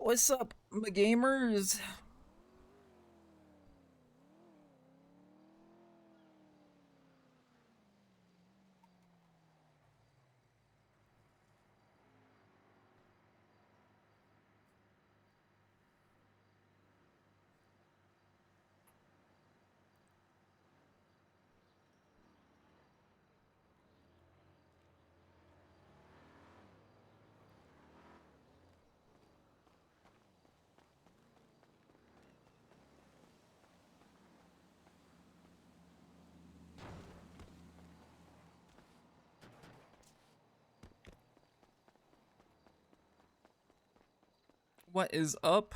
What's up, my gamers? What is up?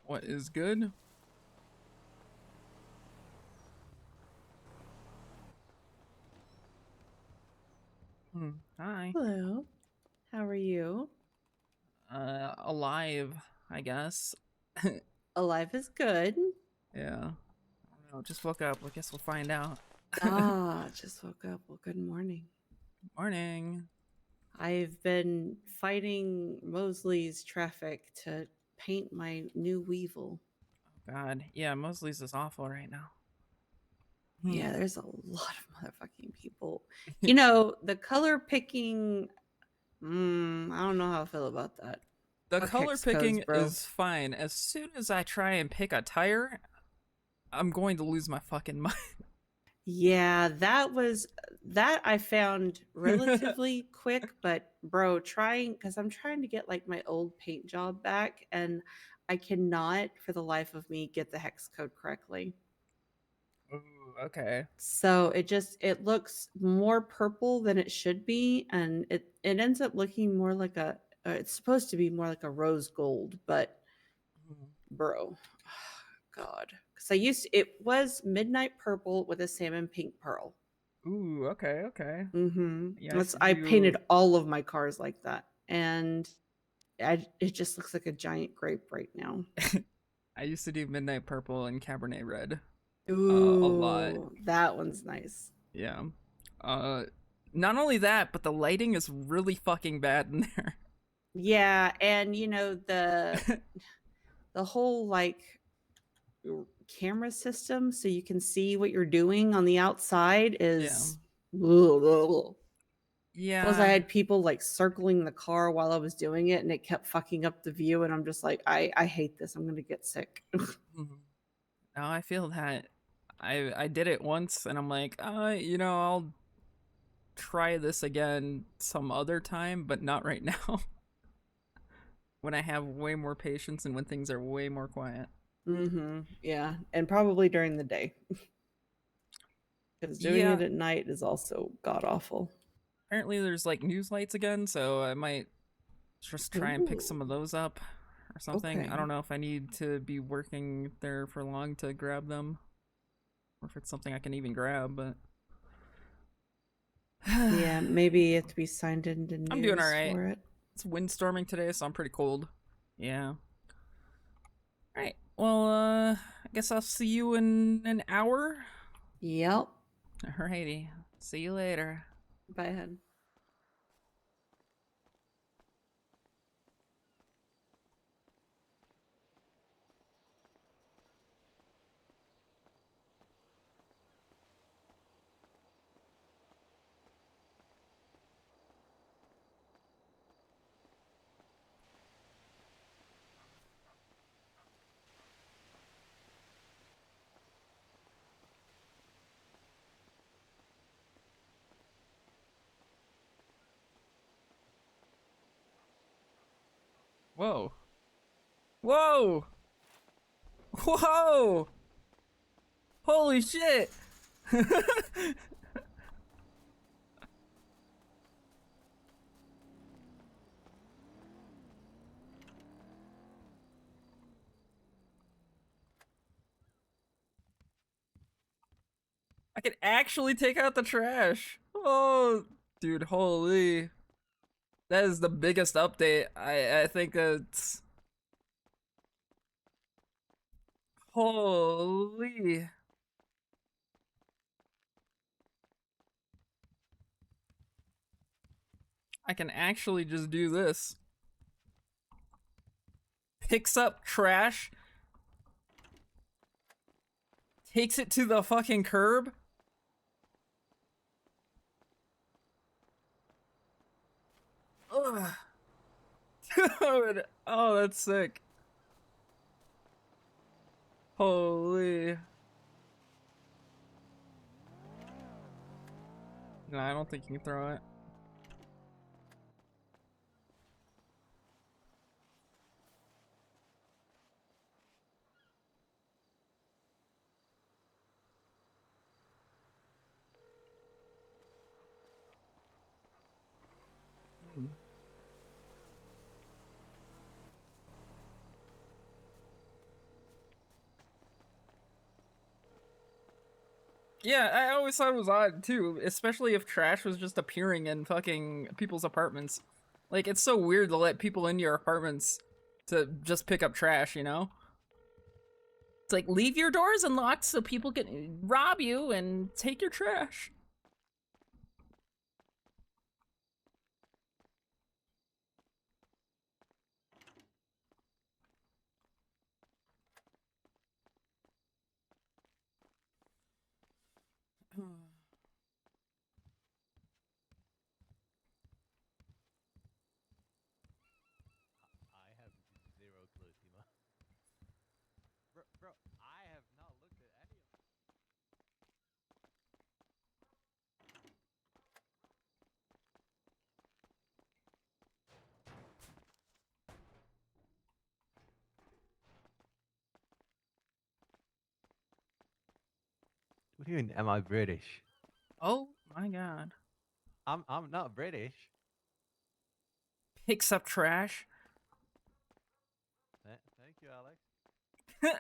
What is good? Hi. Hello. How are you? Alive, I guess. Alive is good. Yeah. I don't know, just woke up. I guess we'll find out. Just woke up. Well, good morning. Morning. I've been fighting Mosley's traffic to paint my new Weevil. God. Yeah, Mosley's is awful right now. Yeah, there's a lot of motherfucking people. You know, the color picking, I don't know how I feel about that. The Fuck color hex codes, picking bro. is fine. As soon as I try and pick a tire, I'm going to lose my fucking mind. Yeah, that I found relatively quick, but bro, trying because I'm trying to get like my old paint job back, and I cannot for the life of me get the hex code correctly. Ooh, okay. So it looks more purple than it should be, and it ends up looking more like a it's supposed to be more like a rose gold, but bro, God, because it was midnight purple with a salmon pink pearl. Ooh, okay, okay. Mm-hmm. Yeah, I used That's to I do painted all of my cars like that, and it just looks like a giant grape right now. I used to do Midnight Purple and Cabernet Red. A lot. Ooh, that one's nice. Yeah. Uh, Not only that, but the lighting is really fucking bad in there. Yeah, and you know the whole like camera system, so you can see what you're doing on the outside Yeah. is. Ugh. Plus, I Yeah. had people like circling the car while I was doing it, and it kept fucking up the view. And I'm just like, I hate this. I'm gonna get sick. Mhm. Now I feel that I did it once and I'm like, I'll try this again some other time, but not right now. When I have way more patience and when things are way more quiet. Mm-hmm. Yeah, and probably during the day because doing Yeah, it at night is also god awful. apparently there's like news lights again, so I might just try and pick some of Ooh, those up or something. I okay. don't know if I need to be working there for long to grab them, or if it's something I can even grab, but Yeah, maybe you have to be signed into I'm doing news alright. for it. It's windstorming today, so I'm pretty cold. Yeah. Alright, well, I guess I'll see you in an hour. Yep. Alrighty, see you later. Bye, hun. Whoa. Whoa! Whoa! Holy shit! I can actually take out the trash. Oh, dude, holy. That is the biggest update. I think it's holy. I can actually just do this. picks up trash, takes it to the fucking curb. Ugh. Dude, oh, that's sick. Holy. No, I don't think you can throw it. Yeah, I always thought it was odd too, especially if trash was just appearing in fucking people's apartments. Like, it's so weird to let people into your apartments to just pick up trash, you know? It's like, leave your doors unlocked so people can rob you and take your trash. I have zero clue, Timo. Bro, I have not looked at any of. What do you mean? Am I British? Oh my god. I'm not British. Picks up trash. Thank you, Alex. Okay.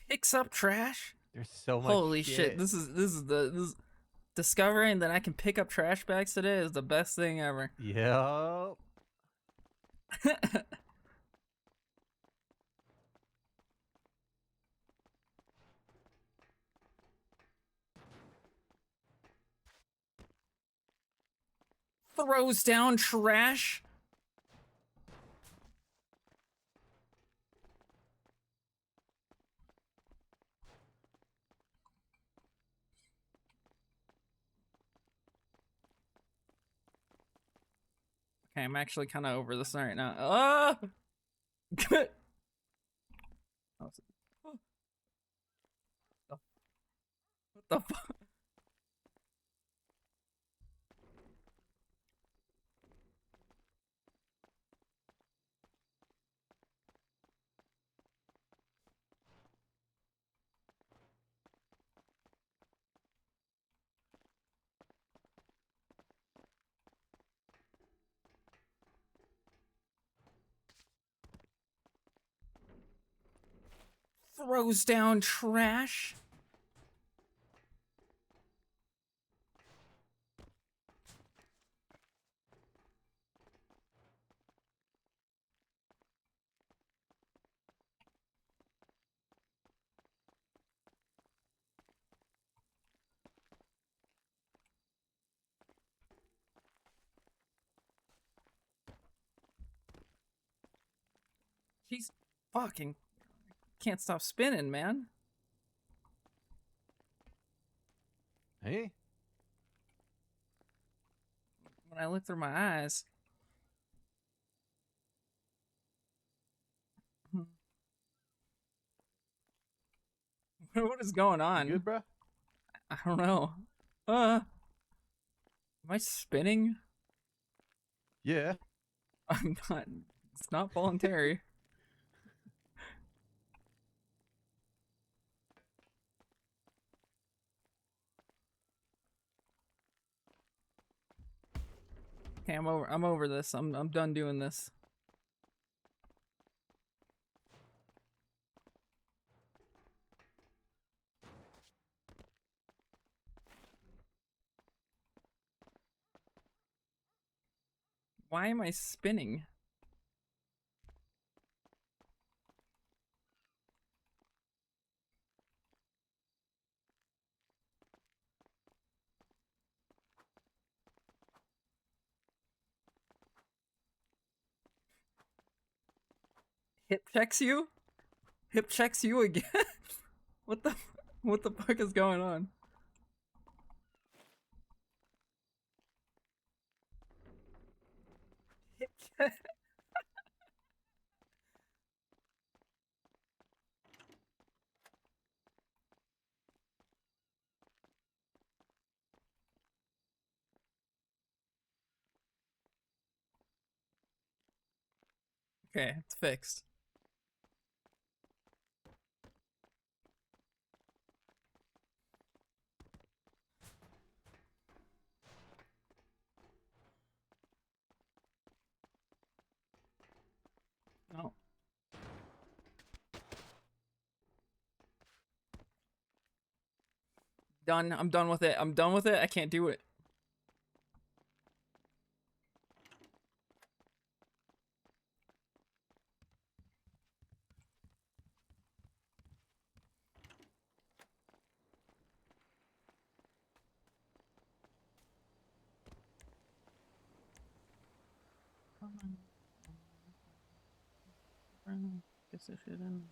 Picks up trash. There's so much Holy shit! shit. This is discovering that I can pick up trash bags today is the best thing ever. Yup. Throws down trash. Okay, I'm actually kind of over this right now. Ah! What the fuck? Throws down trash. He's fucking can't stop spinning, man. Hey. When I look through my eyes. What is going You good, on? bro? I don't know. Am I spinning? Yeah. I'm not. It's not voluntary. Okay, I'm over this. I'm done doing this. Why am I spinning? Hip checks you? Hip checks you again? What the fuck is going on? Hip check. Okay, it's fixed. No. Done. I'm done with it. I'm done with it. I can't do it. Guess I shouldn't.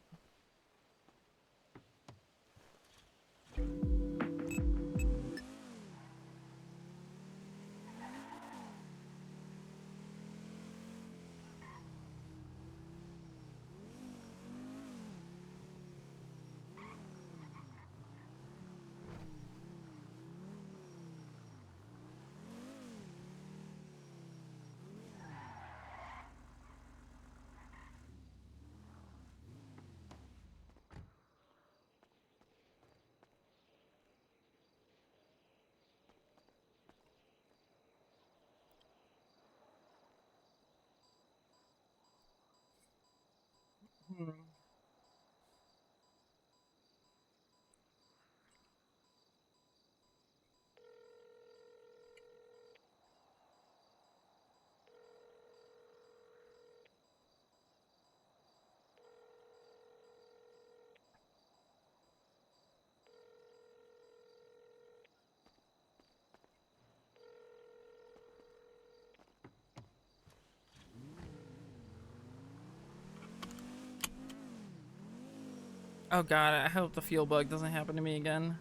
Oh god, I hope the fuel bug doesn't happen to me again.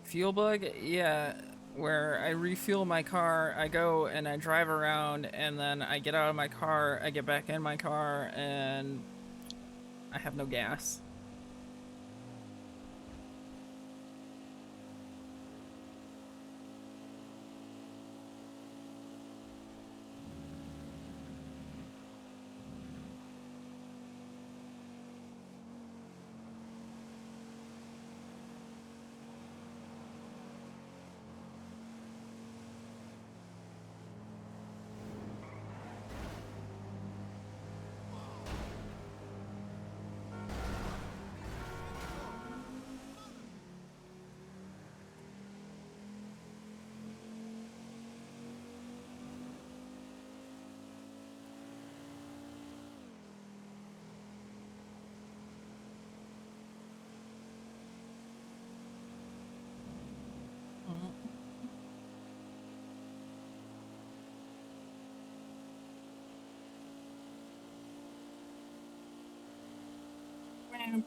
Fuel bug? Yeah, where I refuel my car, I go and I drive around, and then I get out of my car, I get back in my car, and I have no gas.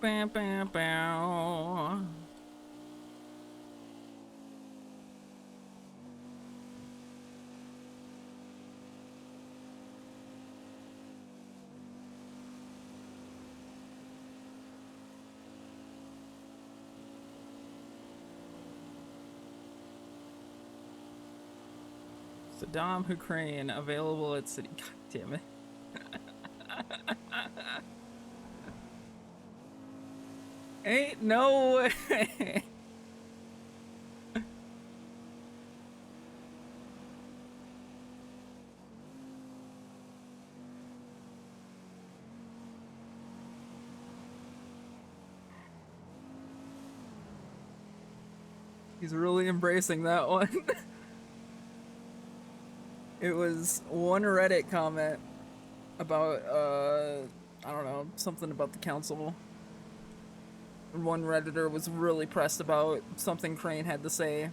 Bow, bow, bow, bow. Saddam Hussein available at city. God damn it. Ain't no way. He's really embracing that one. It was one Reddit comment about I don't know, something about the council. One Redditor was really pressed about something Crane had to say.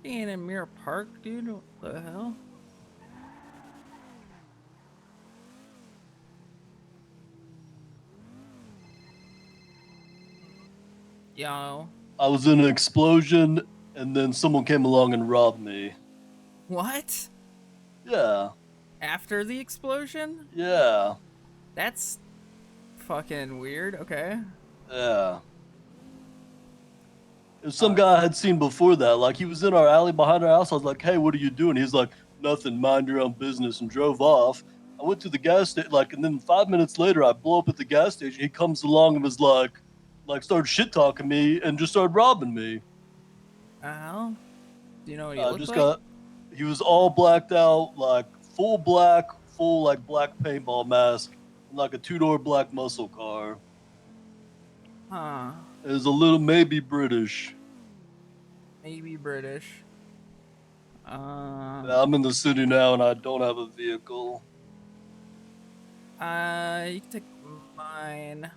He ain't in Mirror Park, dude. What the hell? Yo. I was in an explosion, and then someone came along and robbed me. What? Yeah, After the explosion? yeah, That's fucking weird. Okay. yeah. It was some Uh, guy I had seen before that. Like, he was in our alley behind our house. I was like, hey, what are you doing? He's like, nothing, mind your own business, and drove off. I went to the gas station, like, and then 5 minutes later, I blow up at the gas station. He comes along and was like, started shit talking me and just started robbing me. hell? Do you know what he I looked just like? got, he was all blacked out, like, full black, full, like, black paintball mask, and like a two-door black muscle car. Huh. It was a little maybe British. Maybe British. Yeah, I'm in the city now and I don't have a vehicle. You can take mine.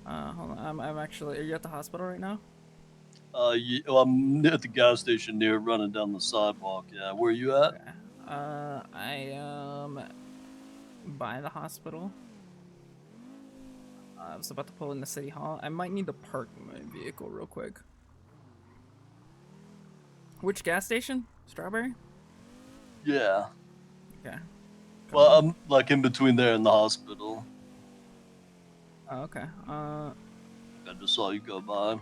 Hold on. I'm actually. Are you at the hospital right now? Well, I'm at the gas station near running down the sidewalk. Yeah, where you at? Okay. I am by the hospital. I was about to pull in the city hall. I might need to park my vehicle real quick. Which gas station? Strawberry? Yeah. Okay. Well, Coming. I'm like in between there and the hospital. Oh, okay. I just saw you go by.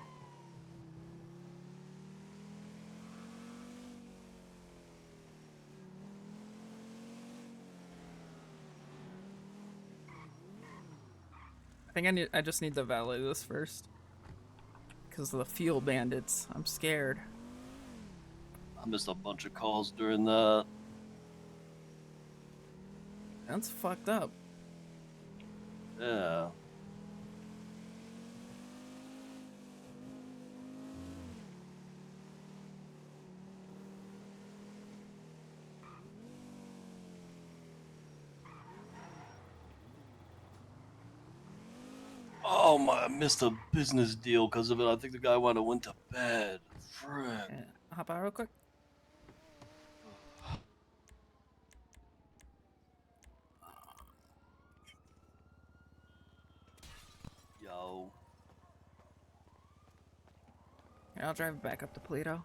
I think I just need to valet this first. Because of the fuel bandits. I'm scared. I missed a bunch of calls during that. That's fucked up. Yeah. Oh my! I missed a business deal because of it. I think the guy went to bed. Frick. Yeah, hop out real quick. Yo. Here, I'll drive back up to Plato.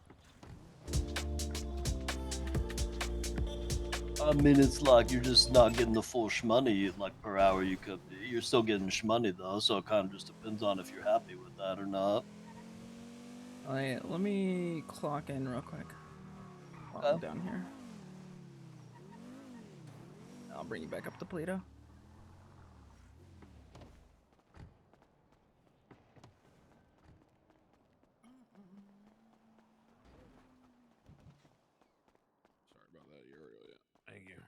I mean, it's like you're just not getting the full shmoney like per hour you could be. You're still getting shmoney though, so it kind of just depends on if you're happy with that or not. Let me clock in real quick while I'm down here. I'll bring you back up to Plato. Sorry about that, Uriel. Yeah. Thank you.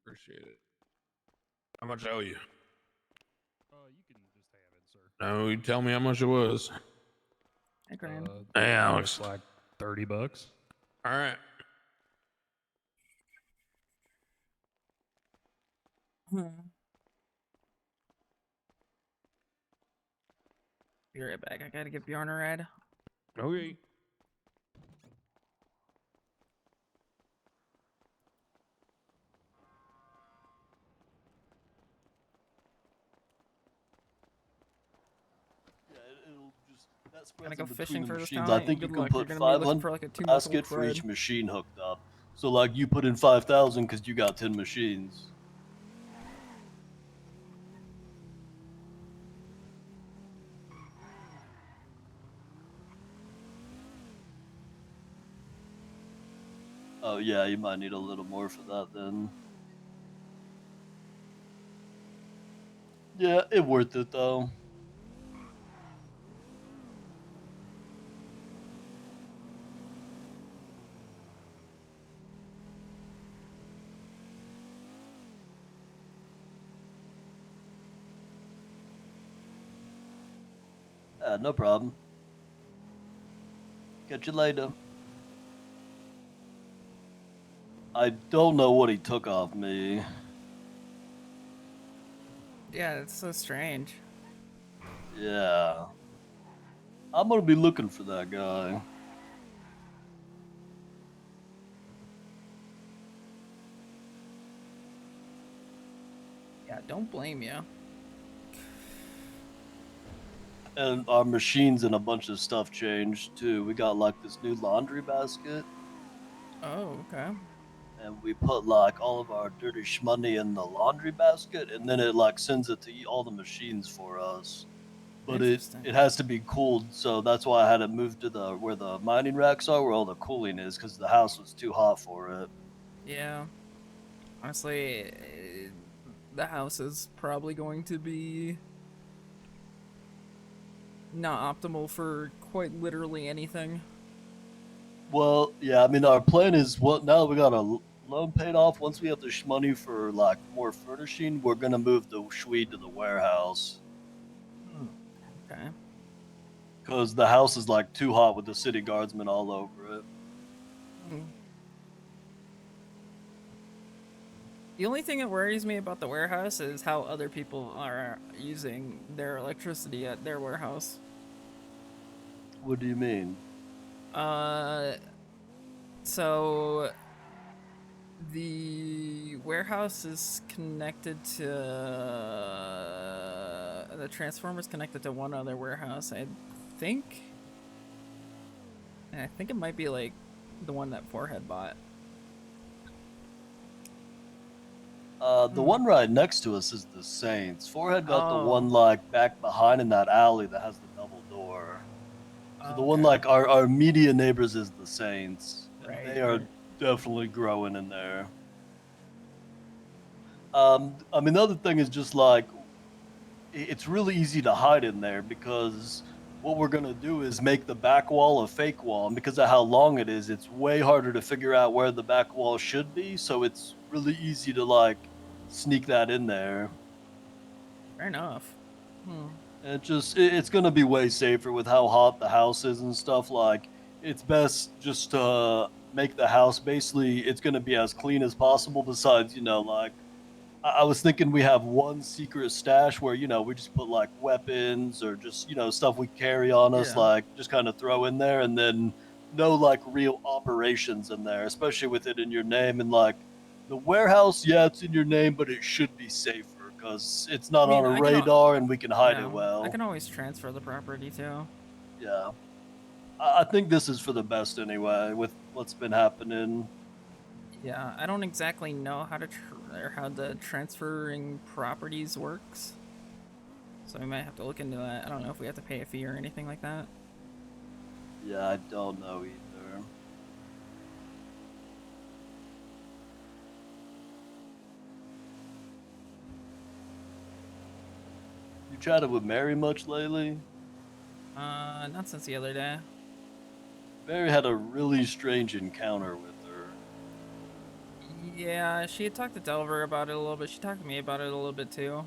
Appreciate it. How much I owe you? You can just have it, sir. No, you tell me how much it was. Hey, Graham. Hey, Alex. It's like $30. All right. Be right back. I gotta give Bjorn a ride. Okay. Yeah, it'll just that spreads Gonna go in between fishing the for this machines. town. I think you Good can luck. You're put gonna be looking 500 for like a 2 month basket old for each crud. machine hooked up. So like you put in 5,000 because you got 10 machines. Oh yeah, you might need a little more for that then. Yeah, it worth it though. No problem. Catch you later. I don't know what he took off me. Yeah, it's so strange. Yeah. I'm gonna be looking for that guy. Yeah, don't blame you. And our machines and a bunch of stuff changed too. We got like this new laundry basket, Oh, okay. and we put like all of our dirty shmoney in the laundry basket, and then it like sends it to all the machines for us. But Interesting. it has to be cooled, so that's why I had it moved to the where the mining racks are, where all the cooling is, because the house was too hot for it. Yeah. Honestly, the house is probably going to be not optimal for quite literally anything. Well, yeah, I mean, our plan is what now that we got a loan paid off. Once we have the money for like more furnishing, we're gonna move the Swede to the warehouse Okay. because the house is like too hot with the city guardsmen all over it. The only thing that worries me about the warehouse is how other people are using their electricity at their warehouse. What do you mean? So the warehouse is connected to the transformer's connected to one other warehouse, I think. And I think it might be like the one that Forehead bought. The one right next to us is the Saints. Forehead got the Oh. one like back behind in that alley that has the double door. So the one Okay. like our immediate neighbors is the Saints. And Right, they are right. definitely growing in there. I mean, the other thing is just like it's really easy to hide in there because what we're gonna do is make the back wall a fake wall, and because of how long it is, it's way harder to figure out where the back wall should be. So it's really easy to like sneak that in there. Fair enough. And it's gonna be way safer with how hot the house is and stuff. Like it's best just to make the house basically it's gonna be as clean as possible. Besides, like I was thinking we have one secret stash where we just put like weapons or just stuff we carry on us, Yeah. like just kind of throw in there, and then no like real operations in there, especially with it in your name. And like the warehouse, yeah, it's in your name, but it should be safer because it's I not on mean, a radar and we can hide yeah, it I well. can always transfer the property too. Yeah, I think this is for the best anyway with what's been happening. Yeah, I don't exactly know how to or how the transferring properties works, so we might have to look into that. I don't know if we have to pay a fee or anything like that. Yeah, I don't know either. You chatted with Mary much lately? Not since the other day. Mary had a really strange encounter with her. Yeah, she had talked to Delver about it a little bit. She talked to me about it a little bit too.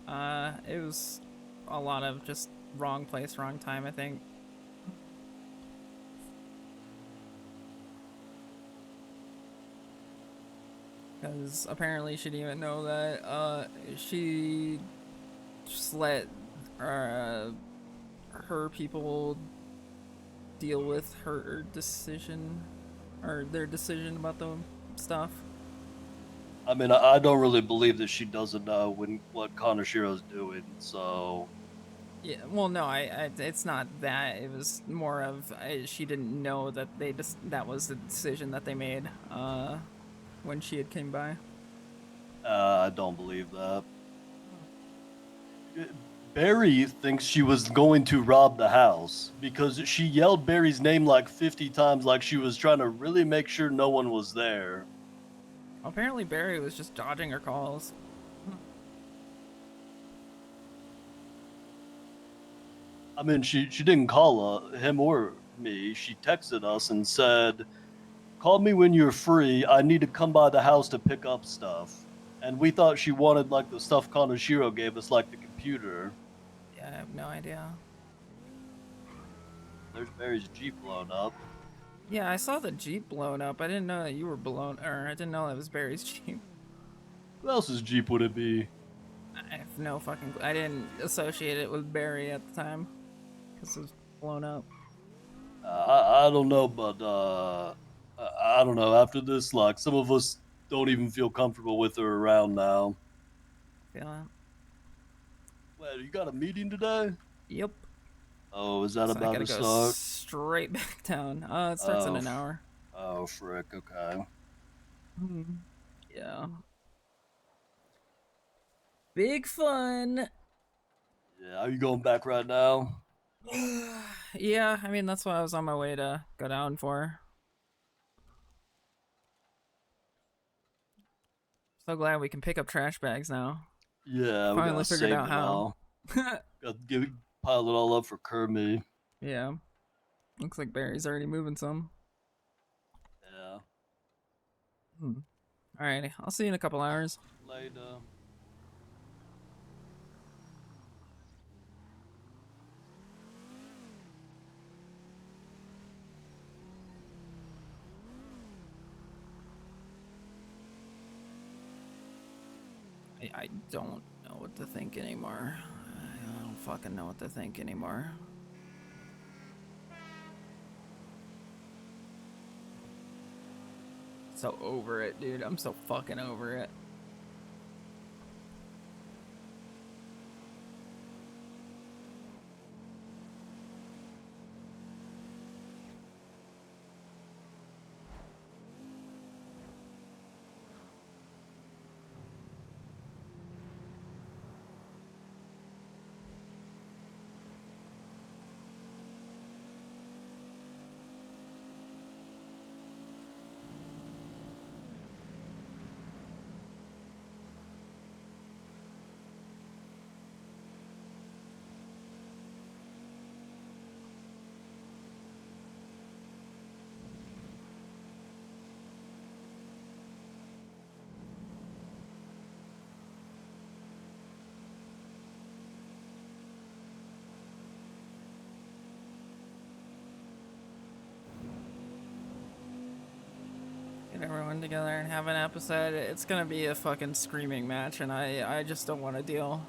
It was a lot of just wrong place, wrong time, I think. Because apparently she didn't even know that, she just let, uh, her people deal with her decision, or their decision about the stuff. I mean, I don't really believe that she doesn't know what Kanashiro's doing, so Yeah, well, no, it's not that. It was more of she didn't know that they just that was the decision that they made. When she had came by. I don't believe that. Barry thinks she was going to rob the house because she yelled Barry's name like 50 times, like she was trying to really make sure no one was there. Apparently, Barry was just dodging her calls. I mean, she didn't call him or me. She texted us and said, "Call me when you're free. I need to come by the house to pick up stuff." And we thought she wanted like the stuff Kanashiro gave us, like the computer. Yeah, I have no idea. There's Barry's Jeep blown up. Yeah, I saw the Jeep blown up. I didn't know that you were blown, or I didn't know that was Barry's Jeep. Who else's Jeep would it be? I have no fucking. I didn't associate it with Barry at the time because it was blown up. I don't know, but I don't know. After this, like some of us don't even feel comfortable with her around now. Feel it? Wait, you got a meeting today? Yep. Oh, is that So I about gotta to go start? straight back down. It starts in Oh, an hour. oh, frick. Okay. Yeah. Big fun. Yeah, are you going back right now? Yeah, I mean that's what I was on my way to go down for. So glad we can pick up trash bags now. Yeah, we Finally gotta figured save out it how. all. Got to pile it all up for Kermit. Yeah. Looks like Barry's already moving some. Yeah. Alrighty, I'll see you in a couple hours. Later. I don't know what to think anymore. I don't fucking know what to think anymore. So over it, dude. I'm so fucking over it. Get everyone together and have an episode. It's gonna be a fucking screaming match, and I just don't want to deal.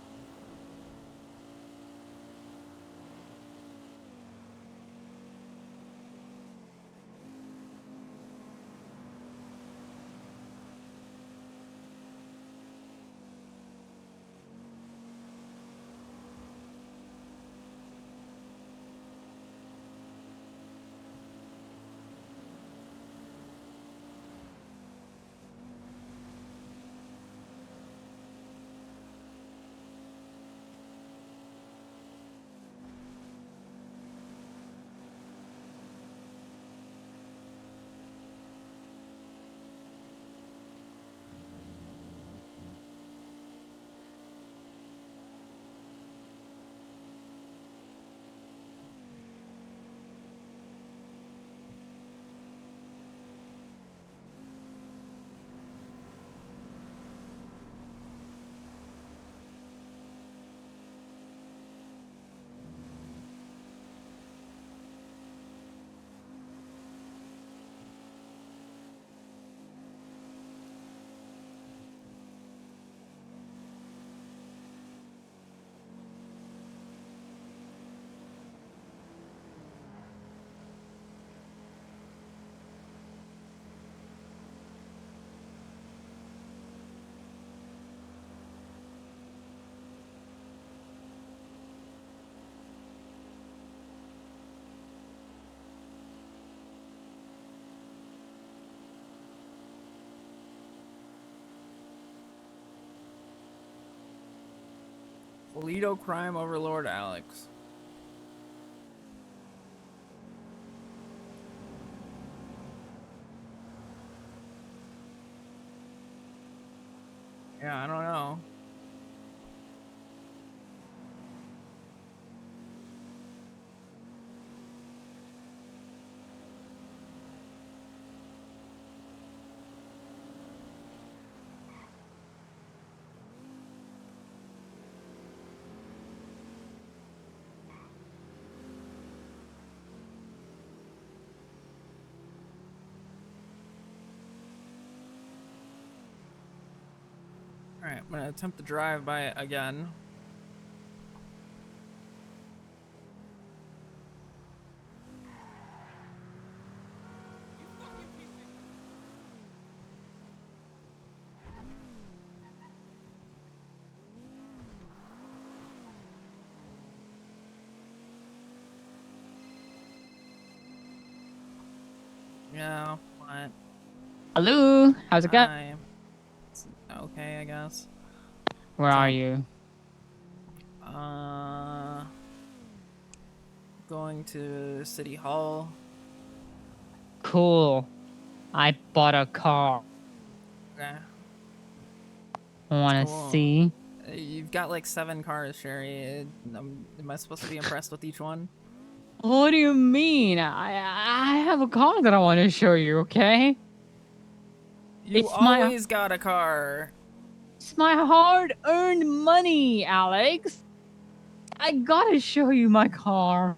Toledo crime overlord Alex. Yeah, I don't know. Alright, I'm gonna attempt to drive by it again. Yeah, what? Hello, how's it going? Hi. It's okay, I guess. Where are you? Uh, going to City Hall. Cool. I bought a car. Okay, Wanna cool. see? You've got like 7 cars, Sherry. Am I supposed to be impressed with each one? What do you mean? I have a car that I want to show you, okay? You It's always got a car. my hard-earned money, Alex. I gotta show you my car.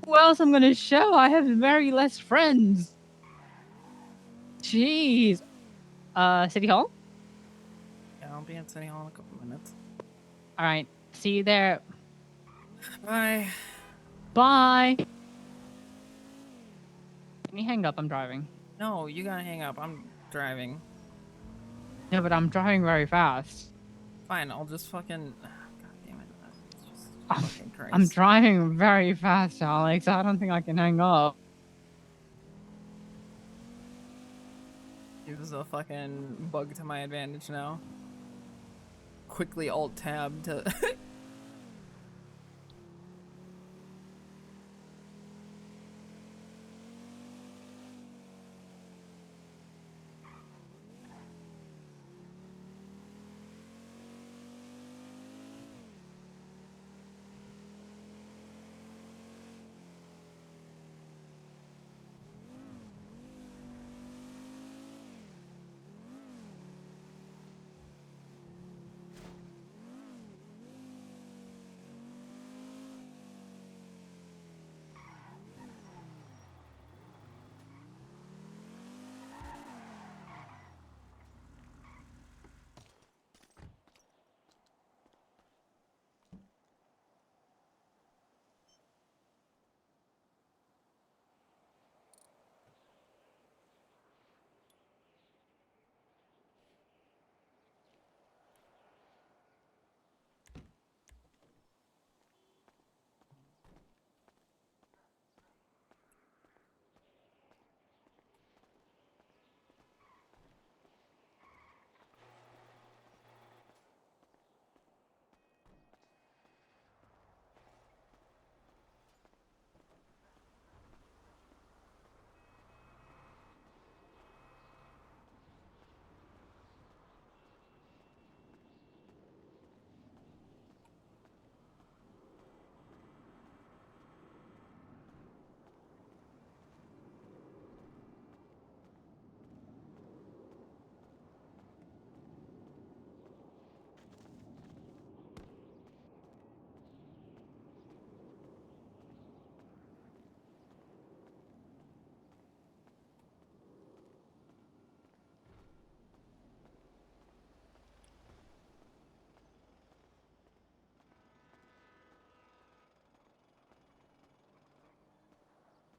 Who else I'm gonna show? I have very less friends. Jeez. City Hall? Yeah, I'll be at City Hall in a couple minutes. Alright, see you there. Bye. Bye. Can you hang up? I'm driving. No, you gotta hang up. I'm driving. No, but I'm driving very fast. Fine, I'll just fucking. God damn it. Jesus I'm, fucking Christ. I'm driving very fast, Alex. I don't think I can hang up. Use a fucking bug to my advantage now. Quickly alt tab to.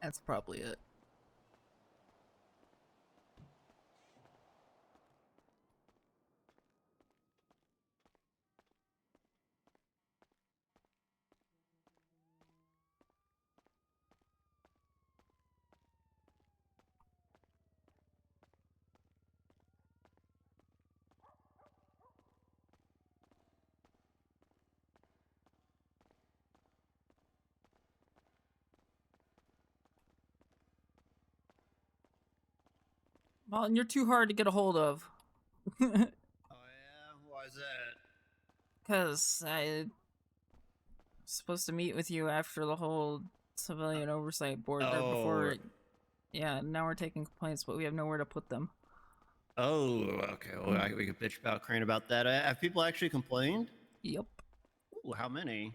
That's probably it. Well, and you're too hard to get a hold of. Oh yeah, why is that? Because I'm supposed to meet with you after the whole civilian oversight board there before. Yeah, now we're taking complaints, but we have nowhere to put them. Oh, okay. Well, we could bitch about Crane about that. Have people actually complained? Yep. Ooh, how many?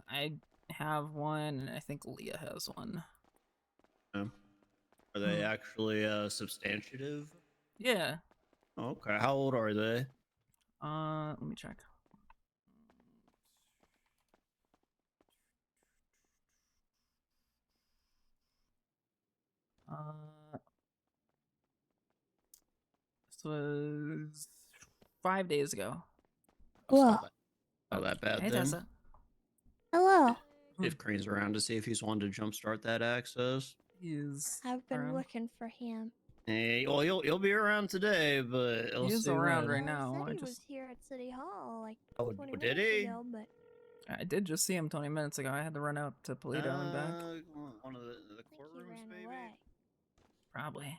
I have one, and I think Leah has one. Are they actually substantive? Yeah. Okay. How old are they? Let me check. This was 5 days ago. Oh, Whoa. not that bad Hey, then. Tessa. Hello. If Crane's around to see if he's wanted to jumpstart that access. He's I've been around. looking for him. Hey, well, he'll be around today, but He we'll is see around when. right Well, now. he said I he was just here at City Hall like Oh, 20 did minutes he? ago, but I did just see him 20 minutes ago. I had to run out to Polito and back. One of the I think he courtrooms, ran maybe. away. Probably.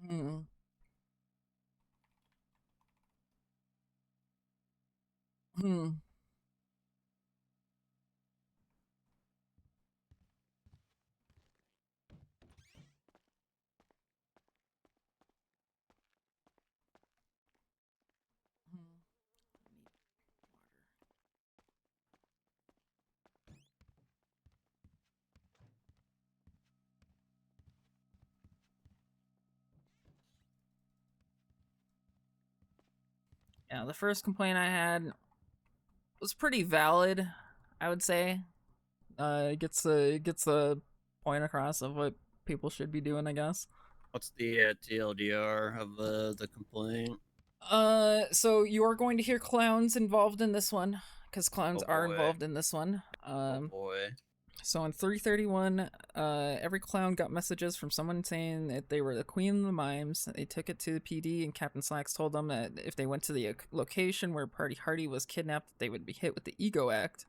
Hmm. Hmm. Yeah, the first complaint I had was pretty valid, I would say. It gets the point across of what people should be doing, I guess. What's the TLDR of the complaint? So you are going to hear clowns involved in this one, because clowns Oh are boy. involved in this one. Oh boy. So on 331, every clown got messages from someone saying that they were the queen of the mimes. They took it to the PD, and Captain Slacks told them that if they went to the location where Party Hardy was kidnapped, they would be hit with the Ego Act.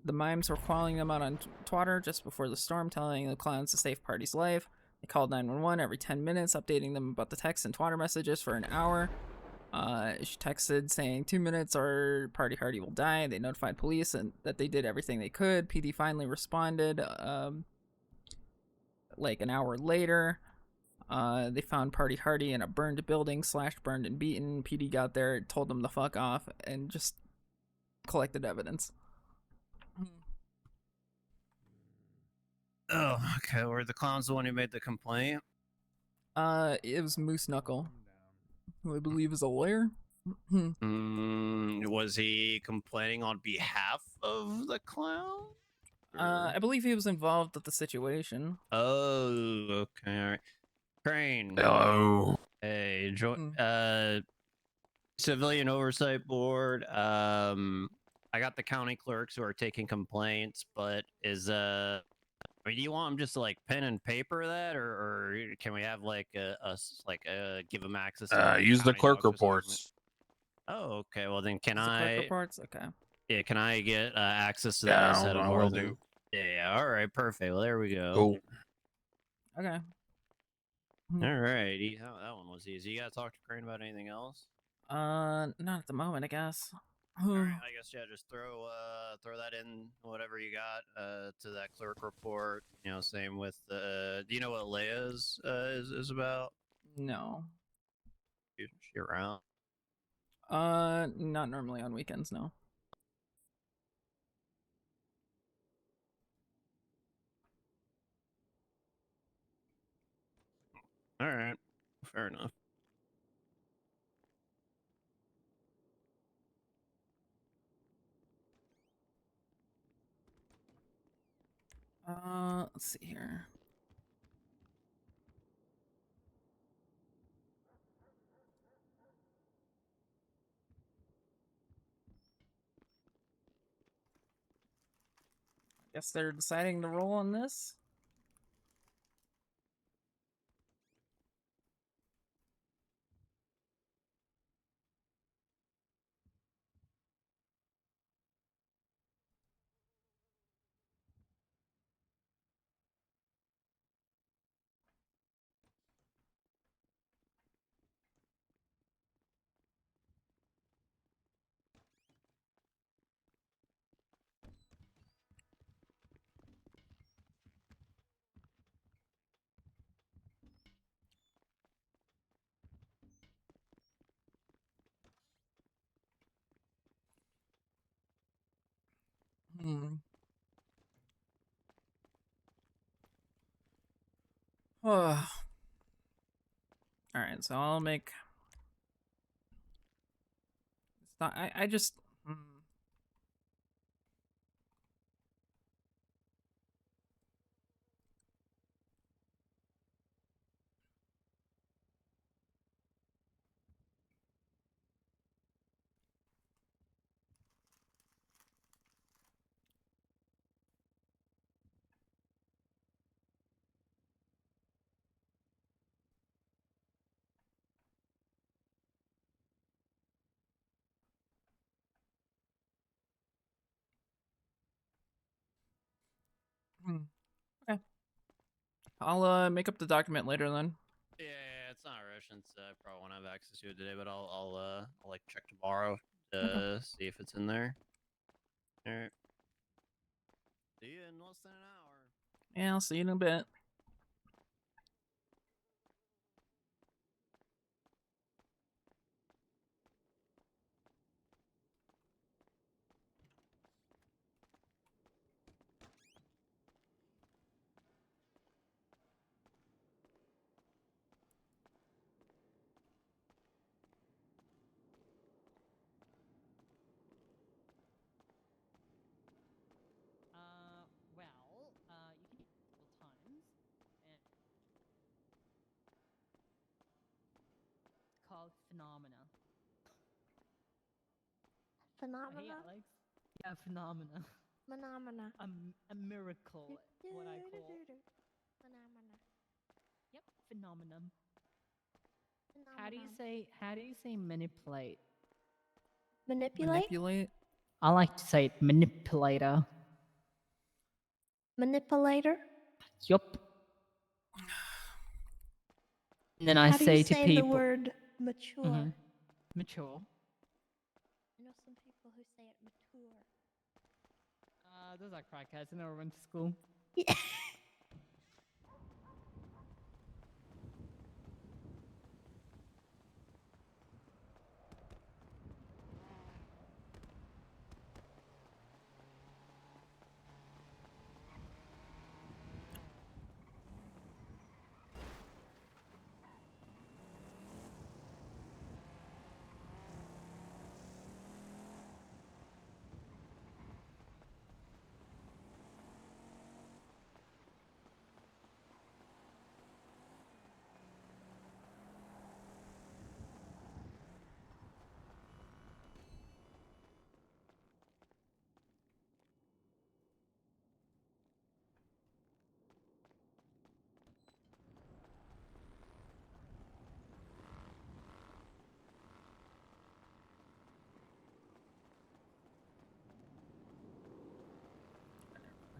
The mimes were calling them out on Twitter just before the storm, telling the clowns to save Party's life. They called 911 every 10 minutes, updating them about the text and Twitter messages for an hour. She texted saying 2 minutes or Party Hardy will die. They notified police and that they did everything they could. PD finally responded like an hour later. They found Party Hardy in a burned building, slashed, burned, and beaten. PD got there, told them to fuck off, and just collected evidence. Oh, okay. Were the clowns the one who made the complaint? It was Moose Knuckle, who I believe is a lawyer. Was he complaining on behalf of the clown? I believe he was involved with the situation. Oh, okay. All right. Crane. Hello. Hey, Hmm. Civilian Oversight Board. I got the county clerks who are taking complaints, but I mean, do you want them just to like pen and paper that, or can we have like give them access to like Use the county clerk docs or something? reports. Oh, okay. Well, then can Is the clerk I? reports? Okay. Yeah, can I get access to that Yeah, instead of I more will than? do. Yeah. All right. Perfect. Well, there we go. Cool. Okay. Hmm. All right. That one was easy. You gotta talk to Crane about anything else? Not at the moment, I guess. All right, I guess yeah, just throw that in whatever you got to that clerk report. You know, same with the. Do you know what Leia's is about? No. She around? Not normally on weekends, no. All right, fair enough. Let's see here. Guess they're deciding to roll on this. Hmm. All right, so I'll make. It's not. I just. Okay. I'll make up the document later then. Yeah, it's not Russian, so I probably won't have access to it today, but I'll like check tomorrow Okay. to see if it's in there. All right. See you in less than an hour. Yeah, I'll see you in a bit. You can use it multiple times. And it's called phenomena. Hey, Phenomena. Alex. Yeah, phenomena. Phenomena. A miracle, what I call. Phenomena. Yep, phenomenon. Phenomenon. How do you say manipulate? Manipulate. Manipulate. I like to say it manipulator. Manipulator. Yup. And then I How do you say to say people, the word mature? Mhm. Mature. I know some people who say it mature. Those are crackheads. I never went to school. Yeah.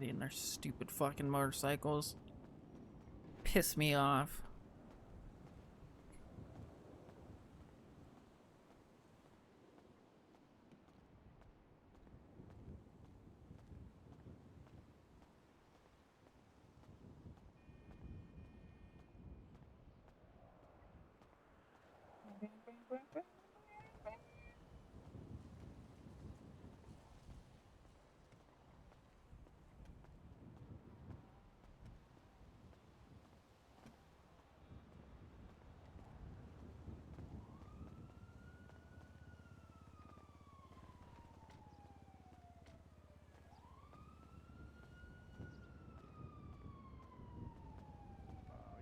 And their stupid fucking motorcycles piss me off.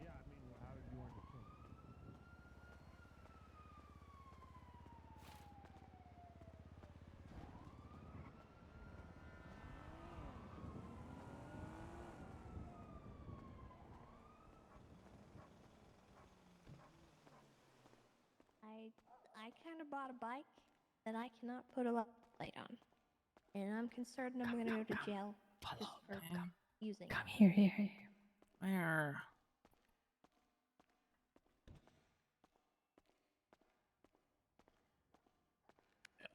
Yeah, I mean, how did you want to change? I kind of bought a bike that I cannot put a license plate on, and I'm concerned I'm going to go to jail just for using it. Come here. Where?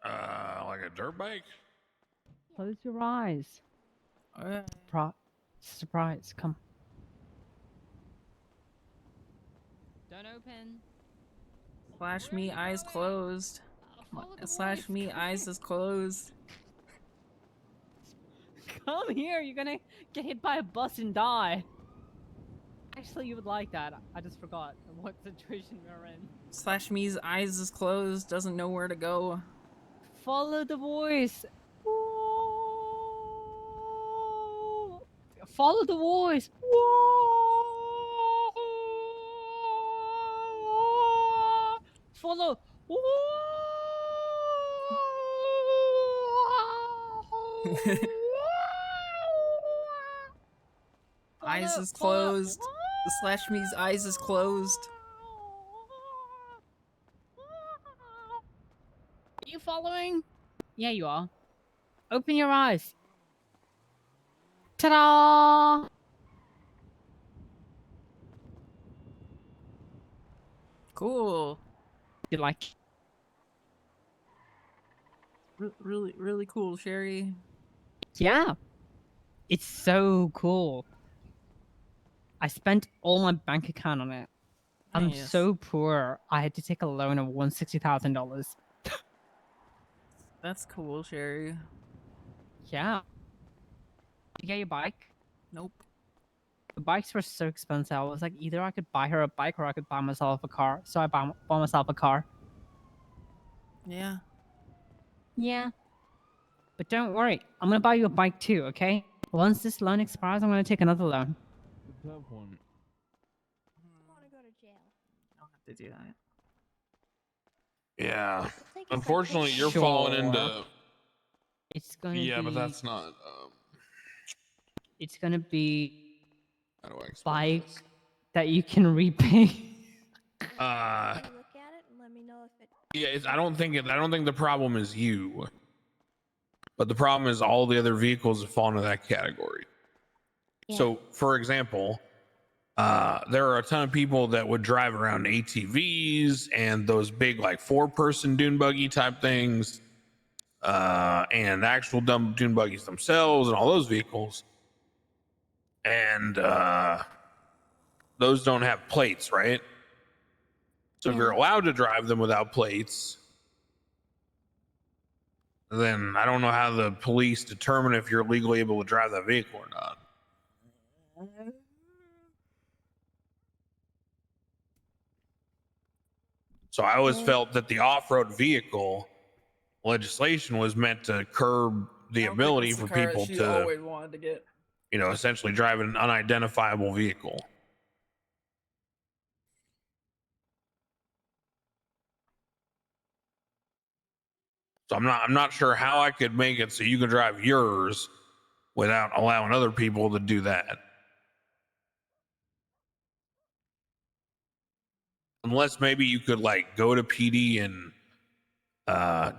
Like a dirt bike? Close your eyes. Surprise, come. Don't open. Slash me, eyes closed. Slash me, eyes is closed. Come here, you're gonna get hit by a bus and die. Actually, you would like that. I just forgot what situation we're in. Slash me's eyes is closed, doesn't know where to go. Follow the voice. Follow the voice. Follow. Eyes is closed. The slash me's eyes is closed. Are you following? Yeah, you are. Open your eyes. Ta-da! Cool. You like? Really cool, Sherry. Yeah. It's so cool. I spent all my bank account on it. I'm Nice. so poor. I had to take a loan of $160,000. That's cool, Sherry. Yeah. You get your bike? Nope. The bikes were so expensive. I was like, either I could buy her a bike or I could buy myself a car. So I bought myself a car. Yeah. Yeah. But don't worry. I'm going to buy you a bike too, okay? Once this loan expires, I'm going to take another loan. The tough one. I want to go to jail. I don't have to do that. Yeah. Let's take a Unfortunately, citation. you're falling Sure. into. It's going to Yeah, be... but that's not. It's going to be... How do I explain bike this? that you can repay. Can you look at it and let me know if it. Yeah, I don't think the problem is you, but the problem is all the other vehicles that fall into that category. Yeah. So, for example, there are a ton of people that would drive around ATVs and those big like 4-person dune buggy type things, and actual dune buggies themselves and all those vehicles, and those don't have plates, right? So if you're Yeah. allowed to drive them without plates, then I don't know how the police determine if you're legally able to drive that vehicle or not. So I always felt that the off-road vehicle legislation was meant to curb the ability for people she to, always wanted to get. essentially drive an unidentifiable vehicle. So I'm not sure how I could make it so you can drive yours without allowing other people to do that. Unless maybe you could like go to PD and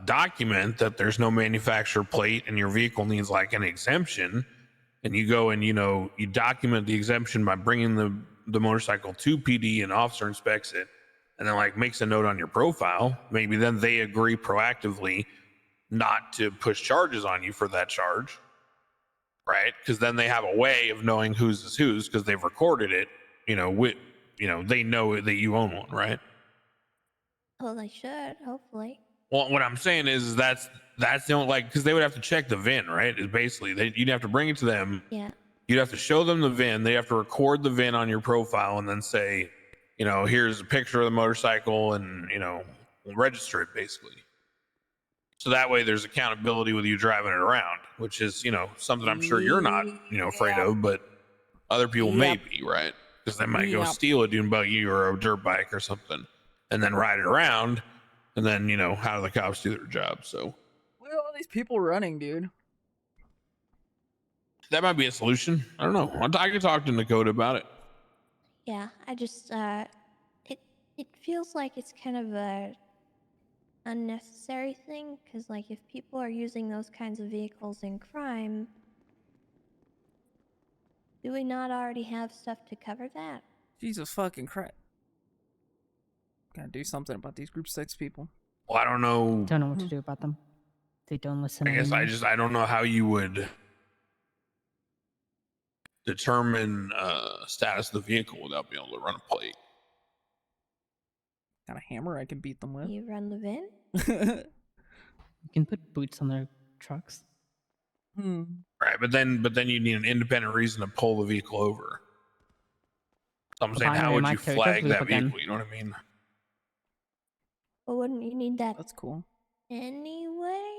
document that there's no manufacturer plate and your vehicle needs like an exemption, and you go and you document the exemption by bringing the motorcycle to PD, and officer inspects it, and then like makes a note on your profile, maybe then they agree proactively not to push charges on you for that charge, right? Because then they have a way of knowing whose is whose because they've recorded it. They know that you own one, right? Well, they should, hopefully. Well, what I'm saying is that's the only, like, because they would have to check the VIN, right? Is basically you'd have to bring it to them. Yeah. You'd have to show them the VIN. They have to record the VIN on your profile and then say, here's a picture of the motorcycle and register it basically. So that way there's accountability with you driving it around, which is something I'm sure you're not afraid of, but other people may be, right? Because they might go steal a dune buggy or a dirt bike or something and then ride it around. And then, how do the cops do their job? So Look at all these people running, dude. that might be a solution. I don't know. I could talk to Dakota about it. Yeah, I just it feels like it's kind of a unnecessary thing because like if people are using those kinds of vehicles in crime, do we not already have stuff to cover that? Jesus fucking Christ. Gotta do something about these group 6 people. Well, I don't know. Don't know what to do about them. They don't listen. I guess anymore. I don't know how you would determine status of the vehicle without being able to run a plate. Got a hammer I can beat them with. You run the VIN? You can put boots on their trucks. Right, but then you need an independent reason to pull the vehicle over. So I'm saying, how would you flag that vehicle? You know what I mean? Well, wouldn't you need that That's cool. anyway?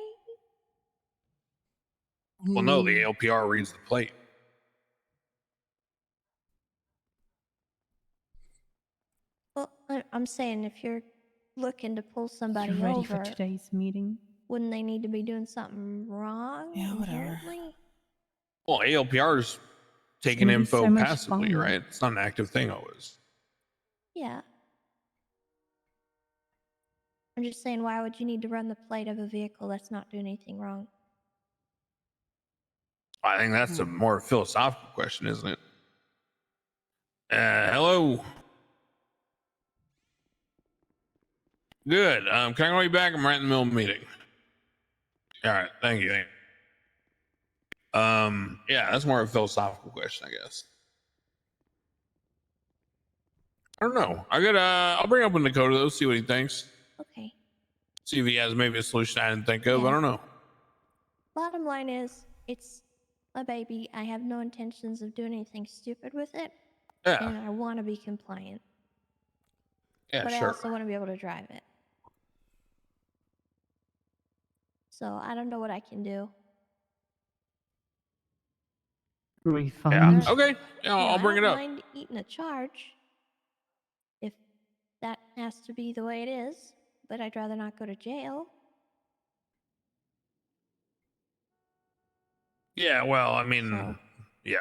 Well, no, the ALPR reads the plate. Well, I'm saying if you're looking to pull somebody You ready over, for today's meeting? wouldn't they need to be doing something wrong inherently? Well, ALPR's taking gonna be info so much passively, fun. right? It's not an active thing always. Yeah. I'm just saying, why would you need to run the plate of a vehicle that's not doing anything wrong? I think that's a more philosophical question, isn't it? Hello. Good. Can I call you back? I'm right in the middle of a meeting. All right. Thank you. Yeah, that's more of a philosophical question, I guess. I don't know. I'll bring up with Dakota though, see what he thinks. Okay. See if he has maybe a solution I didn't think of. Yeah. I don't know. Bottom line is, it's a baby. I have no intentions of doing anything stupid with it. Yeah. And I want to be compliant. Yeah, but sure. I also want to be able to drive it. So I don't know what I can do. Refund. Yeah. Okay. Yeah, I'll bring it up. I don't mind eating a charge if that has to be the way it is, but I'd rather not go to jail. Yeah, well, I mean, yeah.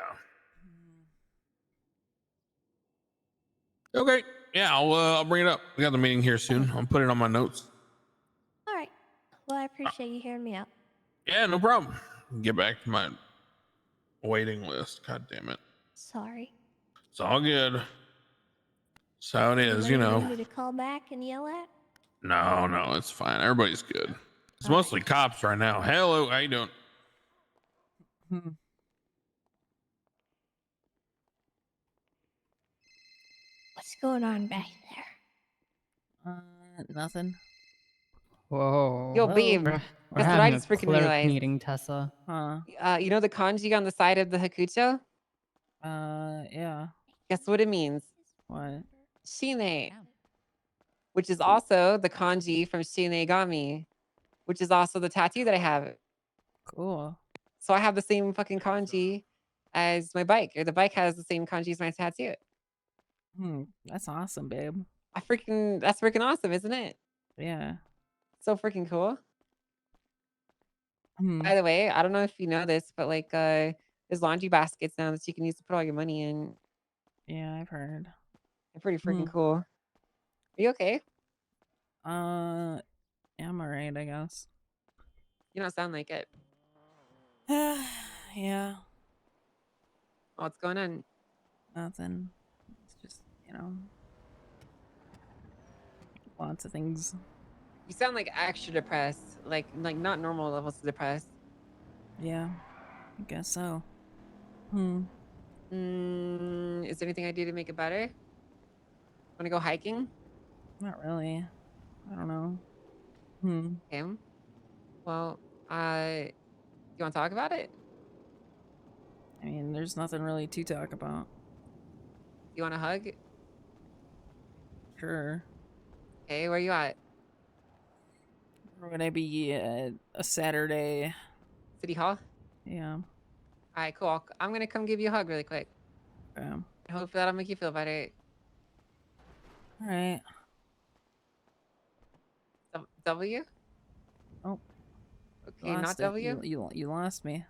Okay. Yeah, I'll bring it up. We got the meeting here soon. I'll put it on my notes. All right. Well, I appreciate you hearing me out. Yeah, no problem. Get back to my waiting list. God damn it. Sorry. It's all good. That's how it is, Anybody need me to call back and yell at? No, it's fine. Everybody's good. It's All mostly cops right now. Hello, how you doing? What's going on back there? Nothing. Whoa. Yo, babe, We're guess what I having a just freaking clerk realized? meeting, Tessa. Huh. You know the kanji on the side of the Hakucho? Yeah. Guess what it means? What? Shine. Which is also the kanji from Shinigami, which is also the tattoo that I have. Cool. So I have the same fucking kanji as my bike, or the bike has the same kanji as my tattoo. That's awesome, babe. That's freaking awesome, isn't it? Yeah. So freaking cool. By the way, I don't know if you know this, but like there's laundry baskets now that you can use to put all your money in. Yeah, I've heard. They're pretty freaking cool. Are you okay? Yeah, I'm alright, I guess. You don't sound like it. Yeah. What's going on? Nothing. It's just, lots of things. You sound like extra depressed, like not normal levels of depressed. Yeah, I guess so. Is there anything I do to make it better? Want to go hiking? Not really. I don't know. Okay. Well, do you want to talk about it? I mean, there's nothing really to talk about. You want a hug? Sure. Okay, where you at? We're gonna be a Saturday. City Hall? Yeah. All right, cool. I'm gonna come give you a hug really quick. Hopefully that'll make you feel better. All right. W? Oh. Okay, not Lost it. W? You lost me.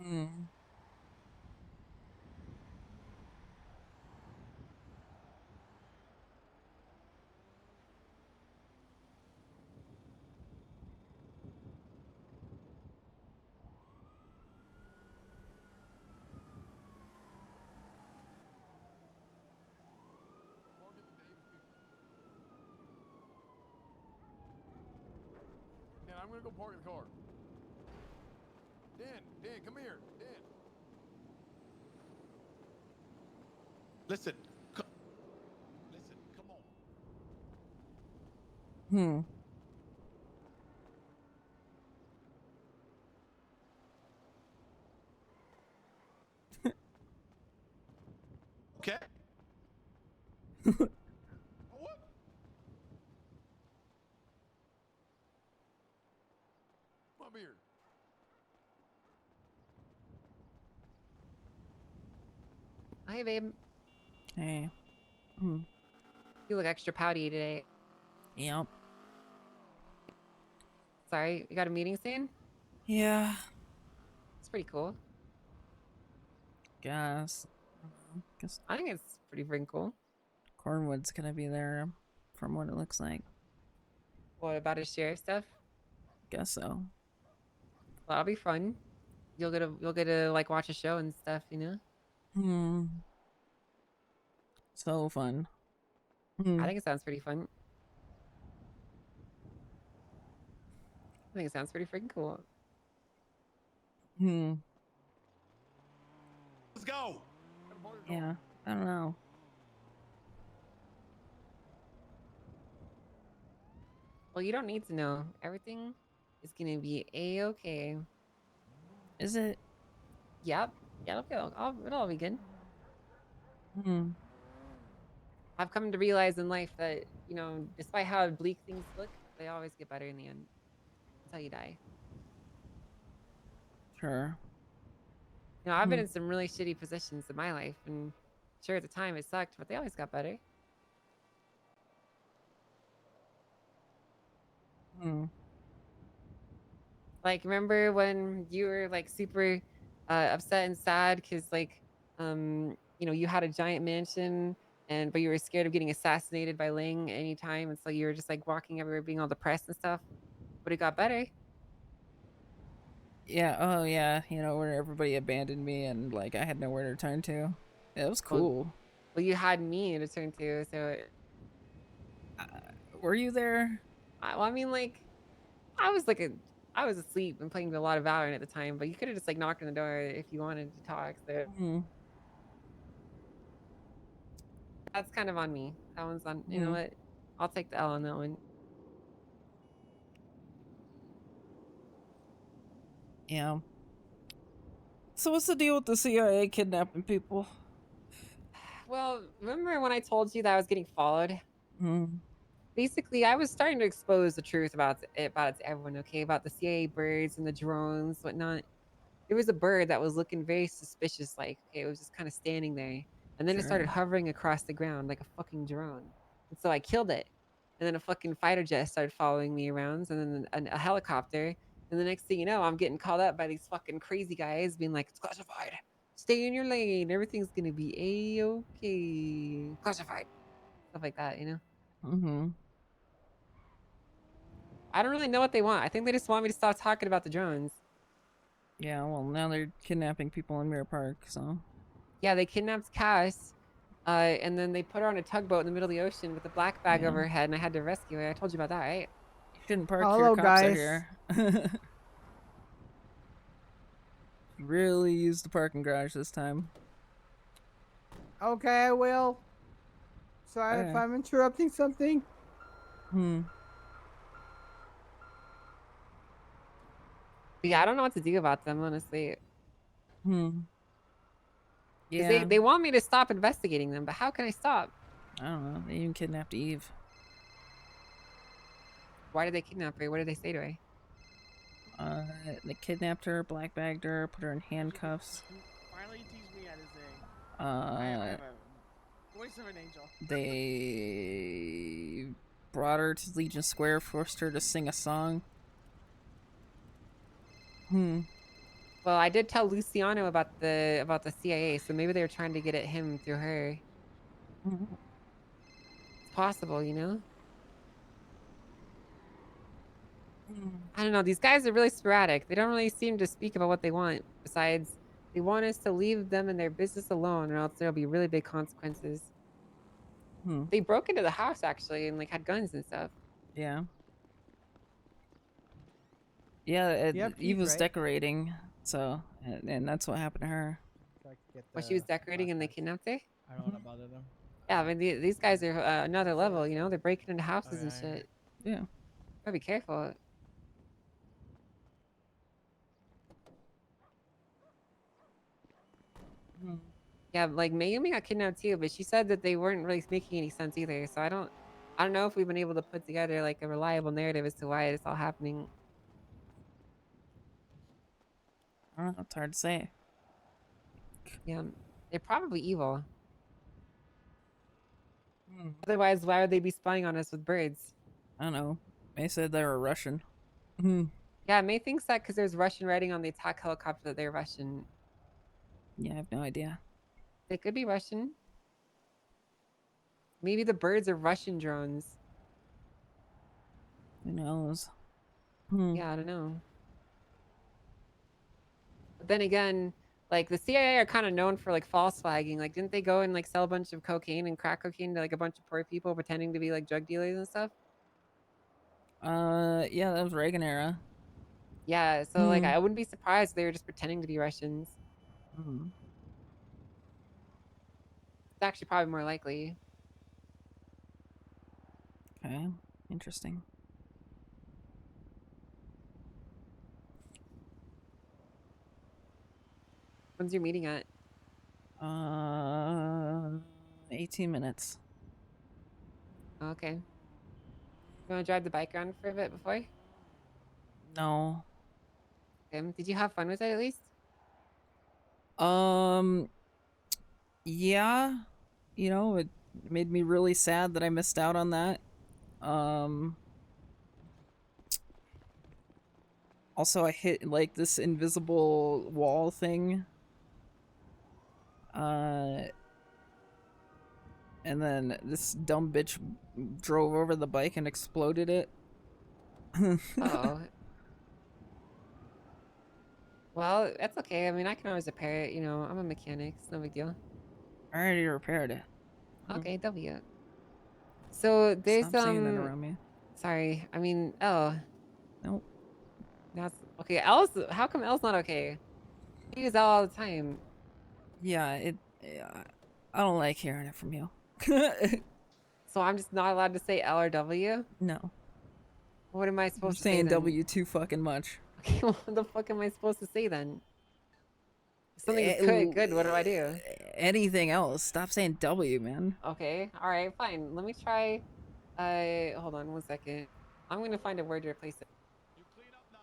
Dan, I'm gonna go park the car. Dan, come here. Dan. Listen. Listen, come on. Okay. What? My beard. Hi, babe. Hey. You look extra pouty today. Yep. Sorry, you got a meeting soon? Yeah. It's pretty cool. Guess. Guess I think it's pretty freaking cool. Cornwood's gonna be there, from what it looks like. What about his share stuff? Guess so. Well, that'll be fun. You'll get to like watch a show and stuff, you know? So fun. I think it sounds pretty fun. I think it sounds pretty freaking cool. Let's go. Yeah. I don't know. Well, you don't need to know. Everything is gonna be a-okay. Is it? Yep. Yeah, it'll all be good. I've come to realize in life that, despite how bleak things look, they always get better in the end. Until you die. Sure. I've been in some really shitty positions in my life, and sure, at the time it sucked, but they always got better. Like, remember when you were like super upset and sad because you had a giant mansion but you were scared of getting assassinated by Ling anytime, and so you were just like walking everywhere being all depressed and stuff, but it got better. Yeah. Oh, yeah. Where everybody abandoned me and like I had nowhere to turn to. Yeah, it was cool. Well, you had me to turn to, so Were you there? Well, I mean, like, I was like I was asleep and playing a lot of Valorant at the time, but you could have just like knocked on the door if you wanted to talk. So Hmm. that's kind of on me. That one's on. You know Hmm. what? I'll take the L on that one. Yeah. So what's the deal with the CIA kidnapping people? Well, remember when I told you that I was getting followed? Hmm. Basically, I was starting to expose the truth about it to everyone. Okay, about the CIA birds and the drones, whatnot. There was a bird that was looking very suspicious. Like, okay, it was just kind of standing there, and then it started Sure. hovering across the ground like a fucking drone. And so I killed it. And then a fucking fighter jet started following me around, and then a helicopter. And the next thing you know, I'm getting called up by these fucking crazy guys, being like, "It's classified. Stay in your lane. Everything's gonna be a-okay. Classified." Stuff like that, you know. Mm-hmm. I don't really know what they want. I think they just want me to stop talking about the drones. Yeah, well, now they're kidnapping people in Mirror Park, so. Yeah, they kidnapped Cass, and then they put her on a tugboat in the middle of the ocean with a black bag Yeah. over her head, and I had to rescue her. I told you about that, right? You shouldn't park here, Hello, cops are guys. here. Really use the parking garage this time. Okay, I will. Sorry if Okay. I'm interrupting something. Hmm. Yeah, I don't know what to do about them, honestly. Hmm. Because Yeah. they want me to stop investigating them, but how can I stop? I don't know. They even kidnapped Eve. Why did they kidnap her? What did they say to her? They kidnapped her, black bagged her, put her in handcuffs. Finally teach me how to sing. I have a voice of an angel. They brought her to Legion Square, forced her to sing a song. Hmm. Well, I did tell Luciano about the CIA, so maybe they were trying to get at him through her. Mm-hmm. It's possible, you know? I don't know. These guys are really sporadic. They don't really seem to speak about what they want. Besides, they want us to leave them and their business alone, or else there'll be really big consequences. Hmm. They broke into the house actually and like had guns and stuff. Yeah. Yeah, You have Eve keys, was right? decorating, so, and that's what happened to her. So I could get While she was the decorating and they flashlight. kidnapped her. I don't want to bother them. Yeah, I mean these guys are another level. You know, they're breaking into houses and yeah. shit. Yeah. Gotta be careful. Hmm. Yeah, like Mayumi got kidnapped too, but she said that they weren't really making any sense either. So I don't know if we've been able to put together like a reliable narrative as to why it's all happening. I don't know. It's hard to say. Yeah, they're probably evil. Hmm. Otherwise, why would they be spying on us with birds? I don't know. They said they were Russian. Hmm. Yeah, May thinks that because there's Russian writing on the attack helicopter that they're Russian. Yeah, I have no idea. They could be Russian. Maybe the birds are Russian drones. Who knows? Hmm. Yeah, I don't know. But then again, like the CIA are kind of known for like false flagging. Like, didn't they go and like sell a bunch of cocaine and crack cocaine to like a bunch of poor people pretending to be like drug dealers and stuff? Yeah, that was Reagan era. Yeah, so like I wouldn't be surprised if they were just pretending to be Russians. Hmm. It's actually probably more likely. Okay, interesting. When's your meeting at? 18 minutes. Okay. You want to drive the bike around for a bit before? No. Did you have fun with it at least? Yeah. You know, it made me really sad that I missed out on that. Also, I hit like this invisible wall thing. And then this dumb bitch drove over the bike and exploded it. Oh. Well, that's okay. I mean, I can always repair it. You know, I'm a mechanic. It's no big deal. I already repaired it. Okay, W. So there's Stop saying that around me. Sorry, I mean Nope. that's okay. L's how come L's not okay? He use L all the time. Yeah, I don't like hearing it from you. So I'm just not allowed to say L or W? No. What am I You're supposed to say saying then? W too fucking much. Okay, well, what the fuck am I supposed to say then? If something is Eh, good, what do I do? Anything else? Stop saying W, man. Okay, alright, fine. Let me try hold on 1 second. I'm gonna find a word to replace it. You clean up nice.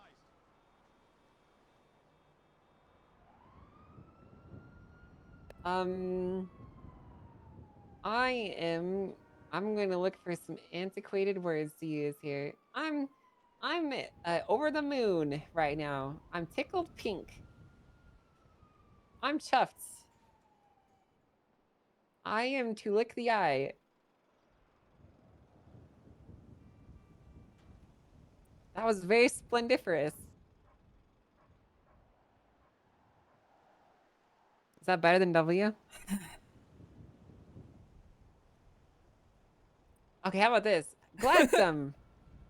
I'm gonna look for some antiquated words to use here. I'm over the moon right now. I'm tickled pink. I'm chuffed. I am to lick the eye. That was very splendiferous. Is that better than W? Okay, how about this? Gladsome.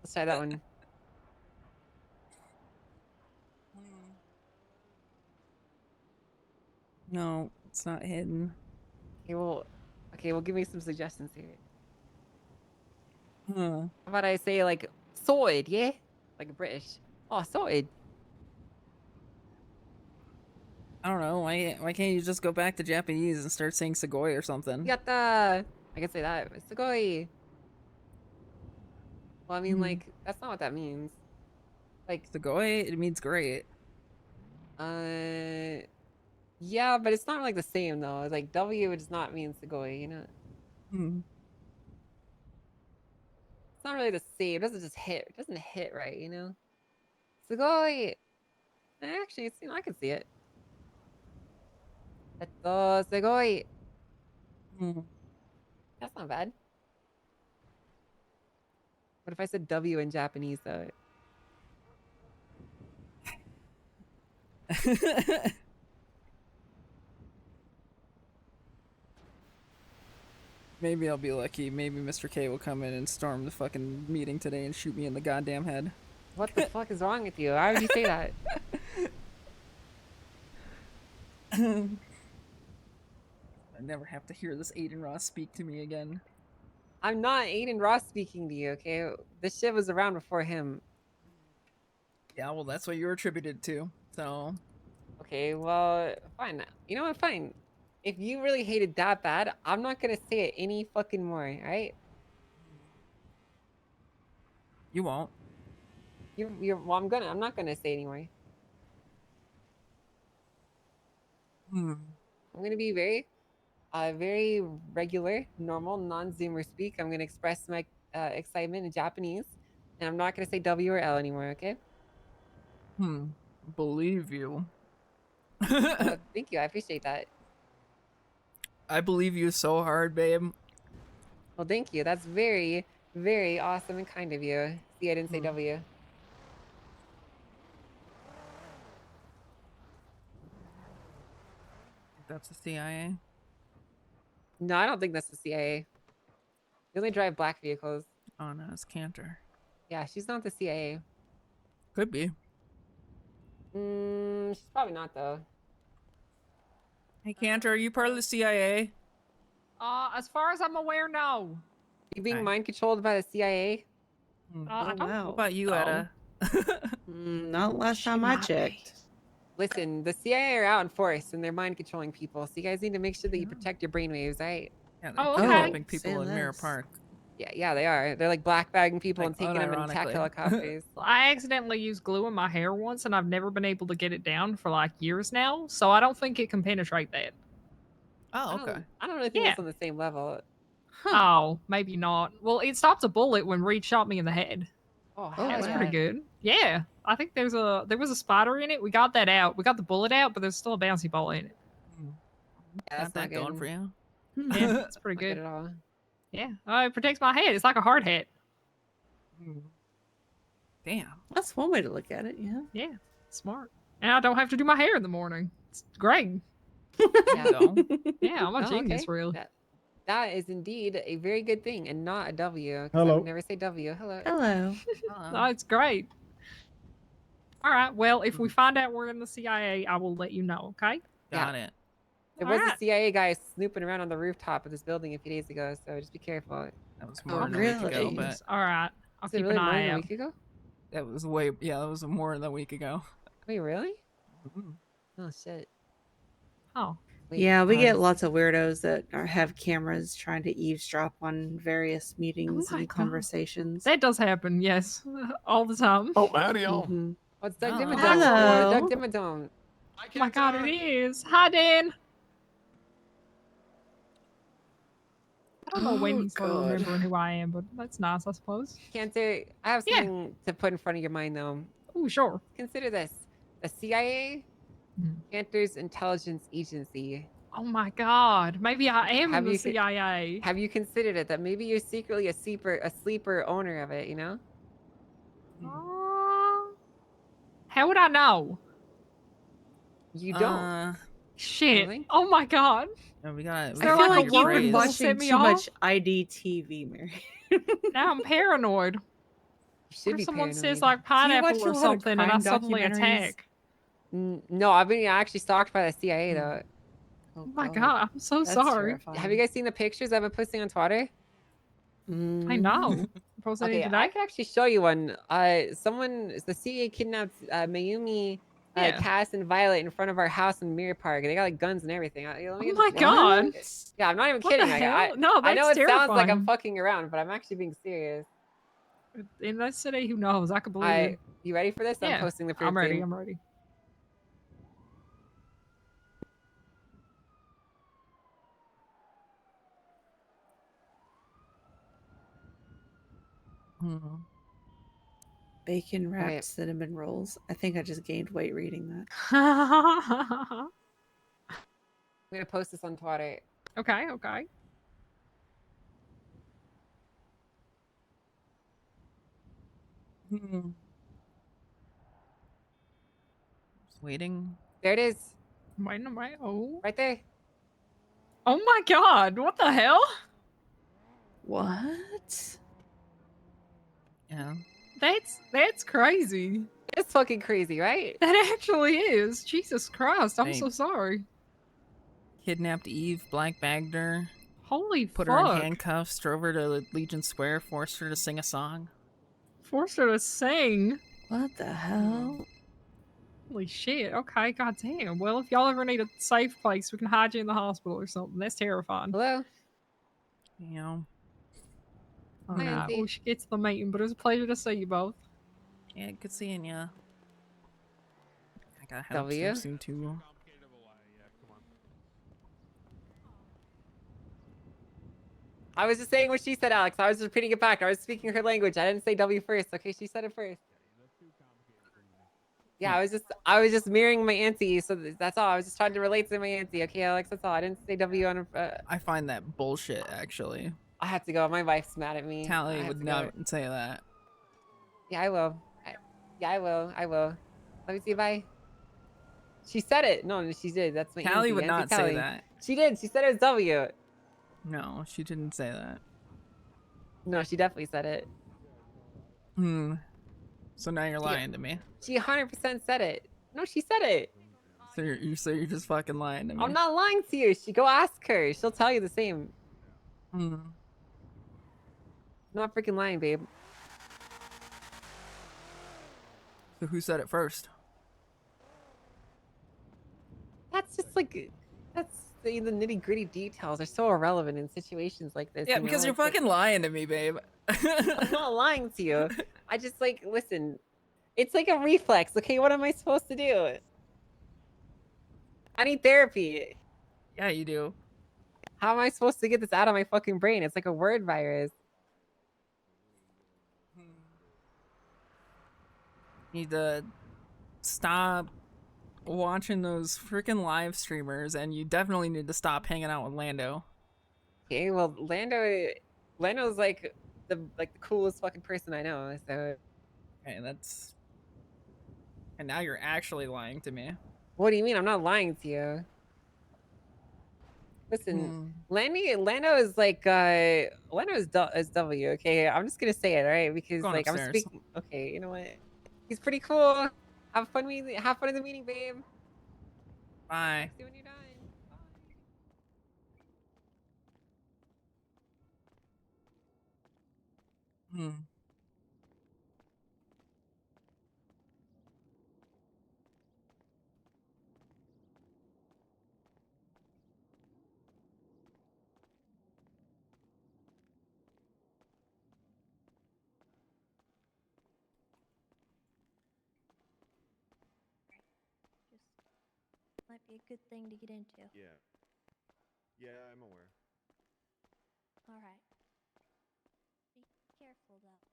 Let's try that one. No, it's not hidden. Okay, well, give me some suggestions here. Huh. How about I say like sorted, yeah? Like British. Oh, sorted. I don't know. Why can't you just go back to Japanese and start saying Sugoi or something? Yatta! I can say that. Sugoi. Well, I mean, like, that's not what that means. Like, Sugoi, it means great. yeah, but it's not like the same though. Like W does not mean Sugoi, you know? It's not really the same. It doesn't just hit. It doesn't hit right, you know? Sugoi! Actually, it's, I can see it. Sugoi! That's not bad. What if I said W in Japanese though? Maybe I'll be lucky. Maybe Mr. K will come in and storm the fucking meeting today and shoot me in the goddamn head. What the fuck is wrong with you? Why would you say that? I never have to hear this Aiden Ross speak to me again. I'm not Aiden Ross speaking to you, okay? This shit was around before him. Yeah, well, that's what you're attributed to, so... Okay, well, fine. You know what? Fine. If you really hate it that bad, I'm not gonna say it any fucking more, alright? You won't. Well, I'm not gonna say it anymore. I'm gonna be very regular, normal, non-zoomer speak. I'm gonna express my excitement in Japanese, and I'm not gonna say W or L anymore, okay? Believe you. Thank you, I appreciate that. I believe you so hard, babe. Well, thank you. That's very, very awesome and kind of you. See, I didn't say W. That's the CIA? No, I don't think that's the CIA. They only drive black vehicles. Oh, no, it's Cantor. Yeah, she's not the CIA. Could be. She's probably not, though. Hey, Cantor, are you part of the CIA? As far as I'm aware, no. You being mind controlled by the CIA? I don't What about you, Etta? Not last time I checked. Listen, the CIA are out in force and they're mind controlling people, so you guys need to make sure that you protect your brainwaves, right? Yeah, they're kidnapping people say in Mirror less. Park. Yeah, they are. They're like black bagging people Like, and taking them in attack unironically. helicopters. I accidentally used glue in my hair once, and I've never been able to get it down for like years now. So I don't think it can penetrate that. Oh, okay. I don't really think Yeah. that's on the same level. Oh, maybe not. Well, it stopped a bullet when Reed shot me in the head. Oh, Oh, That was wow. pretty good. Yeah, I think there was a spider in it. We got that out. We got the bullet out, but there's still a bouncy ball in it. Yeah, Got that going for you. Yeah, it's pretty Not good good. at all. Yeah, it protects my head. It's like a hard hat. Damn. That's one way to look at it, yeah. Yeah, smart. And I don't have to do my hair in the morning. It's great. Yeah. Go. Yeah, I'm a Oh, genius, okay. really. That is indeed a very good thing and not a W. 'Cause I Hello. would never say W. Hello. Hello. That's great. All right. Well, if we find out we're in the CIA, I will let you know. Okay. Got it. There was a Alright. CIA guy snooping around on the rooftop of this building a few days ago, so just be careful. That was Oh, more than a week ago, really? but All right. I'll Was it keep really an more eye than a out. week ago? that was way that was more than a week ago. Wait, really? Mhm. Oh shit. Oh. Wait, Yeah, we get pause. lots of weirdos that have cameras trying to eavesdrop on various Oh meetings my and God. conversations. That does happen. Yes, all the time. Oh, howdy, y'all. Mhm. Oh, it's Doug Oh. Dimmadome. Hello. Doug Dimmadome. Oh my God, it is. Hi, Dan. I don't know when Oh, he started God. remembering who I am, but that's nice, I suppose. Cancer, I have Yeah. something to put in front of your mind, though. Oh, sure. Consider this. The CIA, Mhm. Cantor's intelligence agency. Oh my God. Maybe I am in Have the you CIA. Have you considered it that maybe you're secretly a sleeper owner of it, you know? How would I know? You don't. Shit. Really? Oh my God. No, we got. Is I there feel like a like you've word been that'll set watching me too off? much IDTV, Mary. Now I'm paranoid. You What should if be someone says paranoid. like pineapple watch a or lot of something and I crime suddenly documentaries? attack? No, I've been actually stalked by the CIA though. Oh my God, I'm so That's sorry. terrifying. Have you guys seen the pictures I've been posting on Twitter? I know. Post any Okay, today? I can actually show you one. The CIA kidnapped Mayumi, Yeah. Cass, and Violet in front of our house in Mirror Park. They got like guns and everything. Let me Oh get my this- God. Yeah, I'm not even What the kidding. Like, hell? No, I know that's it sounds like I'm terrifying. fucking around, but I'm actually being serious. In that city, who knows? I could believe it. You ready for this? I'm Yeah, posting the proof. I'm ready. thing. I'm ready. Mhm. Bacon wrapped Alright. cinnamon rolls. I think I just gained weight reading that. I'm gonna post this on Twitter. Okay, okay. Hmm. Just waiting. There it is, Wait, no, wait. Oh. right there. Oh my God, what the hell? What? Yeah. That's crazy. It's fucking crazy, right? That actually is. Jesus Christ, I'm Thanks. so sorry. Kidnapped Eve, black bagged her, Holy put fuck. her in handcuffs, drove her to Legion Square, forced her to sing a song. Forced her to sing. What the hell? Holy shit. Okay, goddamn. Well, if y'all ever need a safe place, we can hide you in the hospital or something. That's terrifying. Hello. You know. All Hi, right, Auntie. we should get to the meeting, but it was a pleasure to see you both. Yeah, good seeing ya. I gotta head W? upstairs soon too. I was just saying what she said, Alex. I was just repeating it back. I was speaking her language. I didn't say W first. Okay, she said it first. Yeah, I was just mirroring my auntie. So that's all. I was just trying to relate to my auntie. Okay, Alex, that's all. I didn't say W on. I find that bullshit, actually. I have to go. My wife's mad at me. Tally I have would to go. not say that. Yeah, I will. Yeah, I will. I will. Let me see. Bye. She said it. No, she did. That's my Tally auntie. would Auntie not Tally. say that. She did. She said it was W. No, she didn't say that. No, she definitely said it. Hmm. So now you're lying to me. She 100% said it. No, she said it. So you're just fucking lying to me. I'm not lying to you. Go ask her. She'll tell you the same. Hmm. I'm not freaking lying, babe. So who said it first? That's just like, that's the nitty gritty details are so irrelevant in situations like this. Yeah, you know? because you're It's like- fucking lying to me, babe. I'm not lying to you. I just like, listen, it's like a reflex. Okay, what am I supposed to do? I need therapy. Yeah, you do. How am I supposed to get this out of my fucking brain? It's like a word virus. Need to stop watching those freaking live streamers, and you definitely need to stop hanging out with Lando. Okay, well, Lando's like the coolest fucking person I know. So, Okay, that's. And now you're actually lying to me. what do you mean? I'm not lying to you. Listen, Lando is like Lando is W. Okay, I'm just gonna say it, all right? Because Going like I'm upstairs. speaking. Okay, you know what? He's pretty cool. Have fun in the meeting, babe. Bye. Text you when you're done. Bye. Hmm. Just might be a good thing to get into. Yeah. Yeah, I'm aware. All right. Be careful though.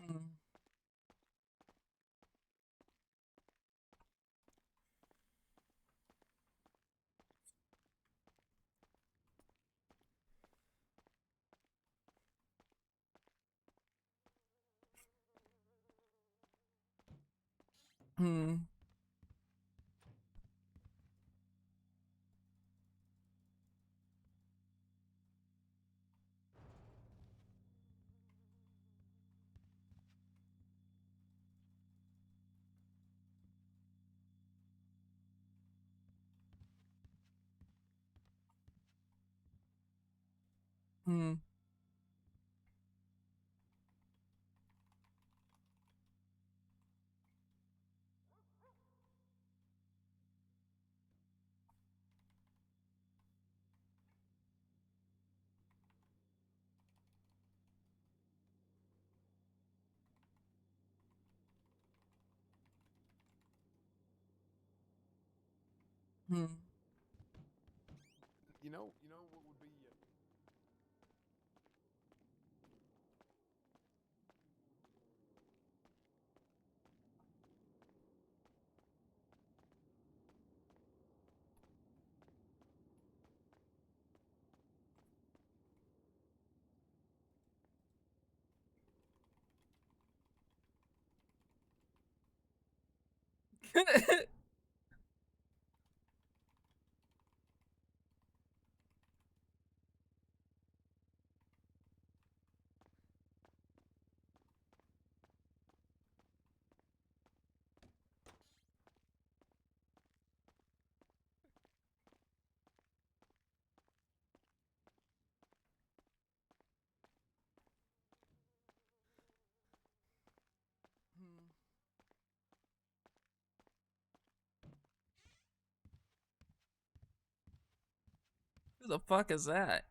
Hello. Hmm. Hmm. Hmm. Hmm. You know what would be. Who the fuck is that?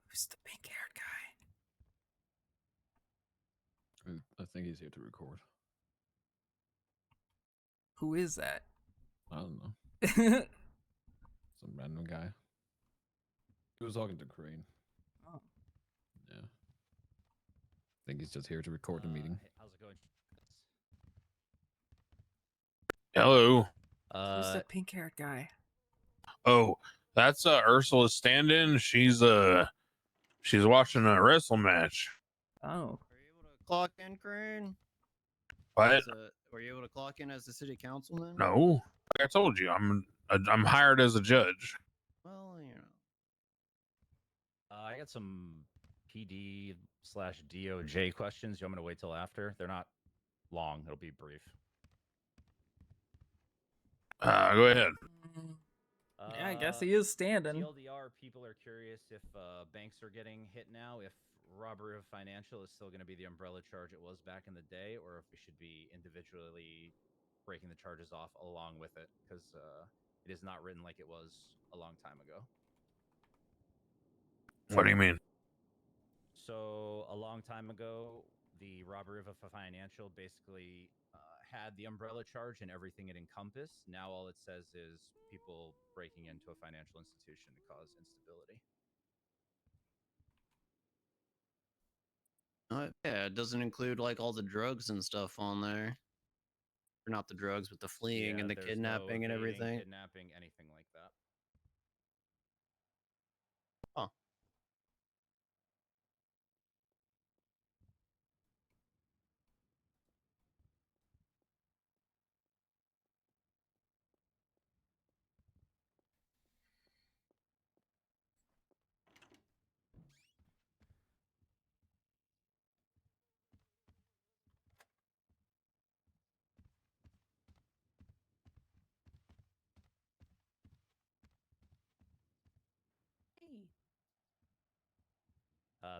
Who's the pink-haired guy? I think he's here to record. Who is that? I don't know. Some random guy. He was talking to Crane. Oh. Yeah. I think he's just here to record the meeting. Hey, how's it going? Hello. Who's the pink-haired guy? Oh, that's Ursula's stand-in. She's watching a wrestle match. Oh. Are you able clock in, Crane? What? Were you able to clock in as the city councilman? No, like I told you, I'm hired as a judge. Well, you know. I got some PD/DOJ questions. You want me to wait till after? They're not long. It'll be brief. Go ahead. Yeah, I guess he is standing. TLDR, people are curious if banks are getting hit now, if robbery of financial is still going to be the umbrella charge it was back in the day, or if we should be individually breaking the charges off along with it, because it is not written like it was a long time ago. What do you mean? So a long time ago, the robbery of a financial basically had the umbrella charge and everything it encompassed. Now all it says is people breaking into a financial institution to cause instability. Yeah, it doesn't include like all the drugs and stuff on there. Or not the drugs, but the fleeing and the there's kidnapping no and evading, everything. kidnapping, anything like that. Huh.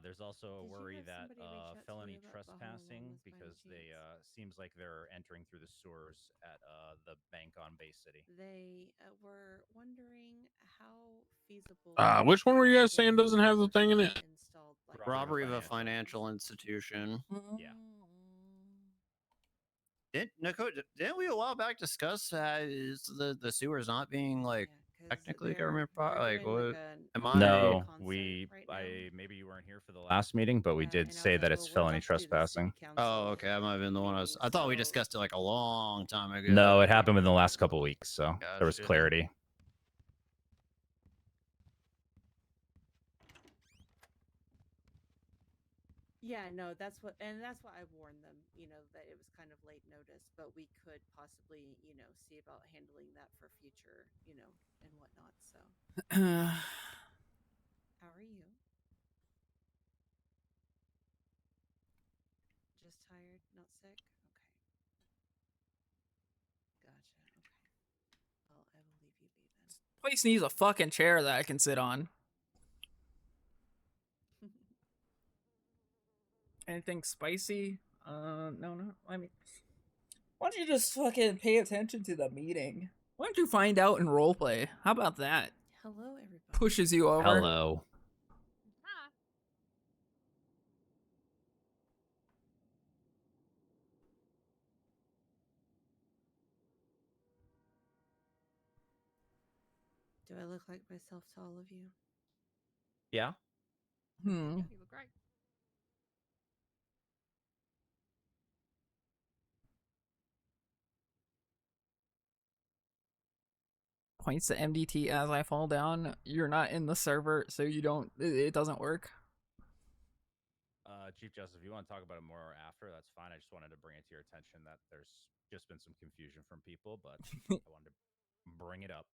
There's also a Did you worry have that somebody reach out to felony you about trespassing, Bahamas by any because they chance? seems like they're entering through the sewers at the bank on Bay City. They were wondering how feasible it Which one were you is guys saying getting doesn't have the thing in it? installed, like Robbery of a financial. financial institution. Yeah. Didn't we a while back discuss is the sewers not being like technically government like what? Am I? No, maybe you weren't here for the last meeting, but we did say that it's felony trespassing. Oh, okay. I might have been the one I thought we discussed it like a long time ago. No, it happened within the last couple weeks, so there was Gotcha. clarity. Yeah, no, that's why I warned them, you know, that it was kind of late notice, but we could possibly, you know, see about handling that for future, you know, and whatnot. So, how are you? Just tired, not sick? Okay. Gotcha. Okay. Well, I will leave you be then. Place needs a fucking chair that I can sit on. Anything spicy? No. I mean, why don't you just fucking pay attention to the meeting? Why don't you find out in roleplay? How about that? Hello, everybody. Pushes you over. Hello. Do I look like myself to all of you? Yeah. Hmm. You look great. Points to MDT as I fall down. You're not in the server, so you don't. It doesn't work. Chief Justice, if you want to talk about it more after, that's fine. I just wanted to bring it to your attention that there's just been some confusion from people, but I wanted to bring it up.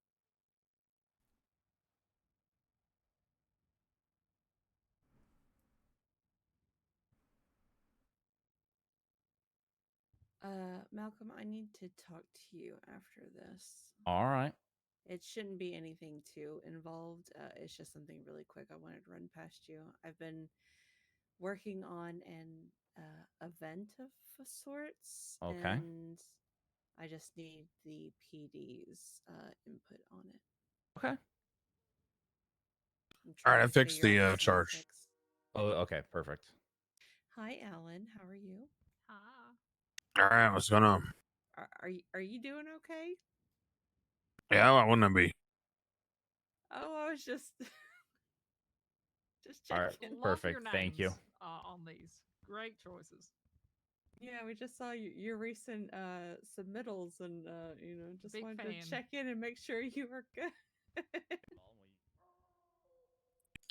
Malcolm, I need to talk to you after this. All right. It shouldn't be anything too involved. It's just something really quick I wanted to run past you. I've been working on an event of sorts, Okay. and I just need the PD's input on it. Okay. All right, I fixed the charge. Oh, okay, perfect. Hi, Alan. How are you? Ah. All right, what's going on? Are you doing okay? Yeah, why wouldn't I be? Oh, I was just All right, checking. perfect. Thank you. On these great choices. Yeah, we just saw your recent submittals, and you know, just Big wanted fan. to check in and make sure you were good.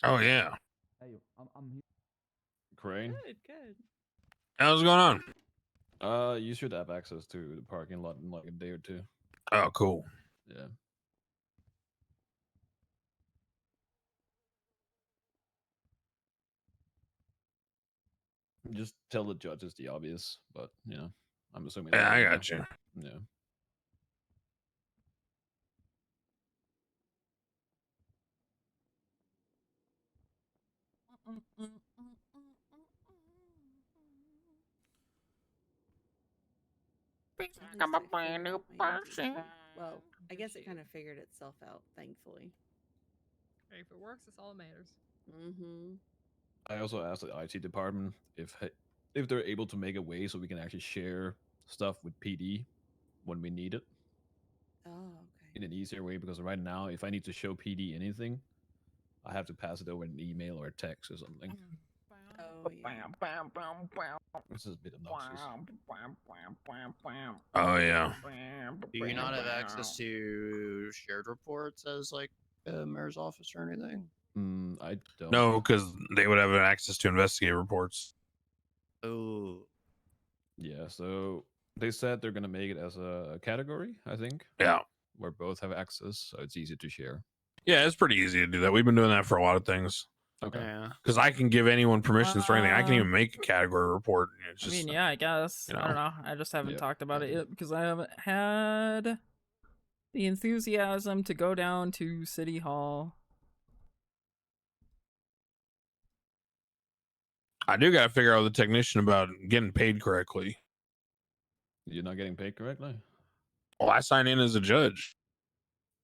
Oh yeah. Hey, I'm here. Crane. Good. How's going on? You should have access to the parking lot in like a day or two. Oh, cool. Yeah. Just tell the judges the obvious, but you know, I'm assuming. Yeah, I know. got you. Yeah. At least I figured out my engagement. Well, I guess it kind of figured itself out, thankfully. If it works, that's all that matters. Mm-hmm. I also asked the IT department if they're able to make a way so we can actually share stuff with PD when we need it. Oh, okay. In an easier way, because right now, if I need to show PD anything, I have to pass it over an email or a text or something. Oh, yeah. This is a bit obnoxious. Oh yeah. Do you not have access to shared reports as like mayor's office or anything? I don't. No, because they would have access to investigative reports. Oh. Yeah, so they said they're gonna make it as a category, I think. Yeah. Where both have access, so it's easy to share. Yeah, it's pretty easy to do that. We've been doing that for a lot of things. Okay. Yeah. Because I can give anyone permissions for anything. I can even make a category report. It's just, I mean, yeah, I guess. I don't know. I just haven't talked about it yet because I haven't had the enthusiasm to go down to City Hall. I do got to figure out with the technician about getting paid correctly. You're not getting paid correctly? Well, I sign in as a judge.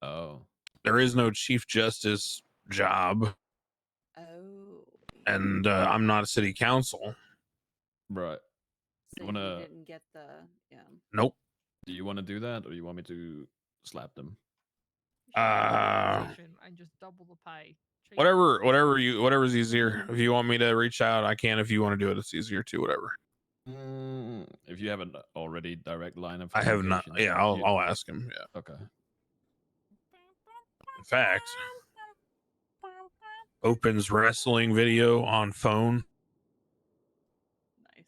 Oh. There is no chief justice job. Oh. And I'm not a city council. Right. So you wanna? you didn't get the Nope. Do you want to do that, or do you want me to slap them? And just double the pay. Whatever's easier. If you want me to reach out, I can. If you want to do it, it's easier too. Whatever. If you have an already direct line of I have not. communication, Yeah, I'll ask him. Yeah. Okay. In fact, opens wrestling video on phone. Nice.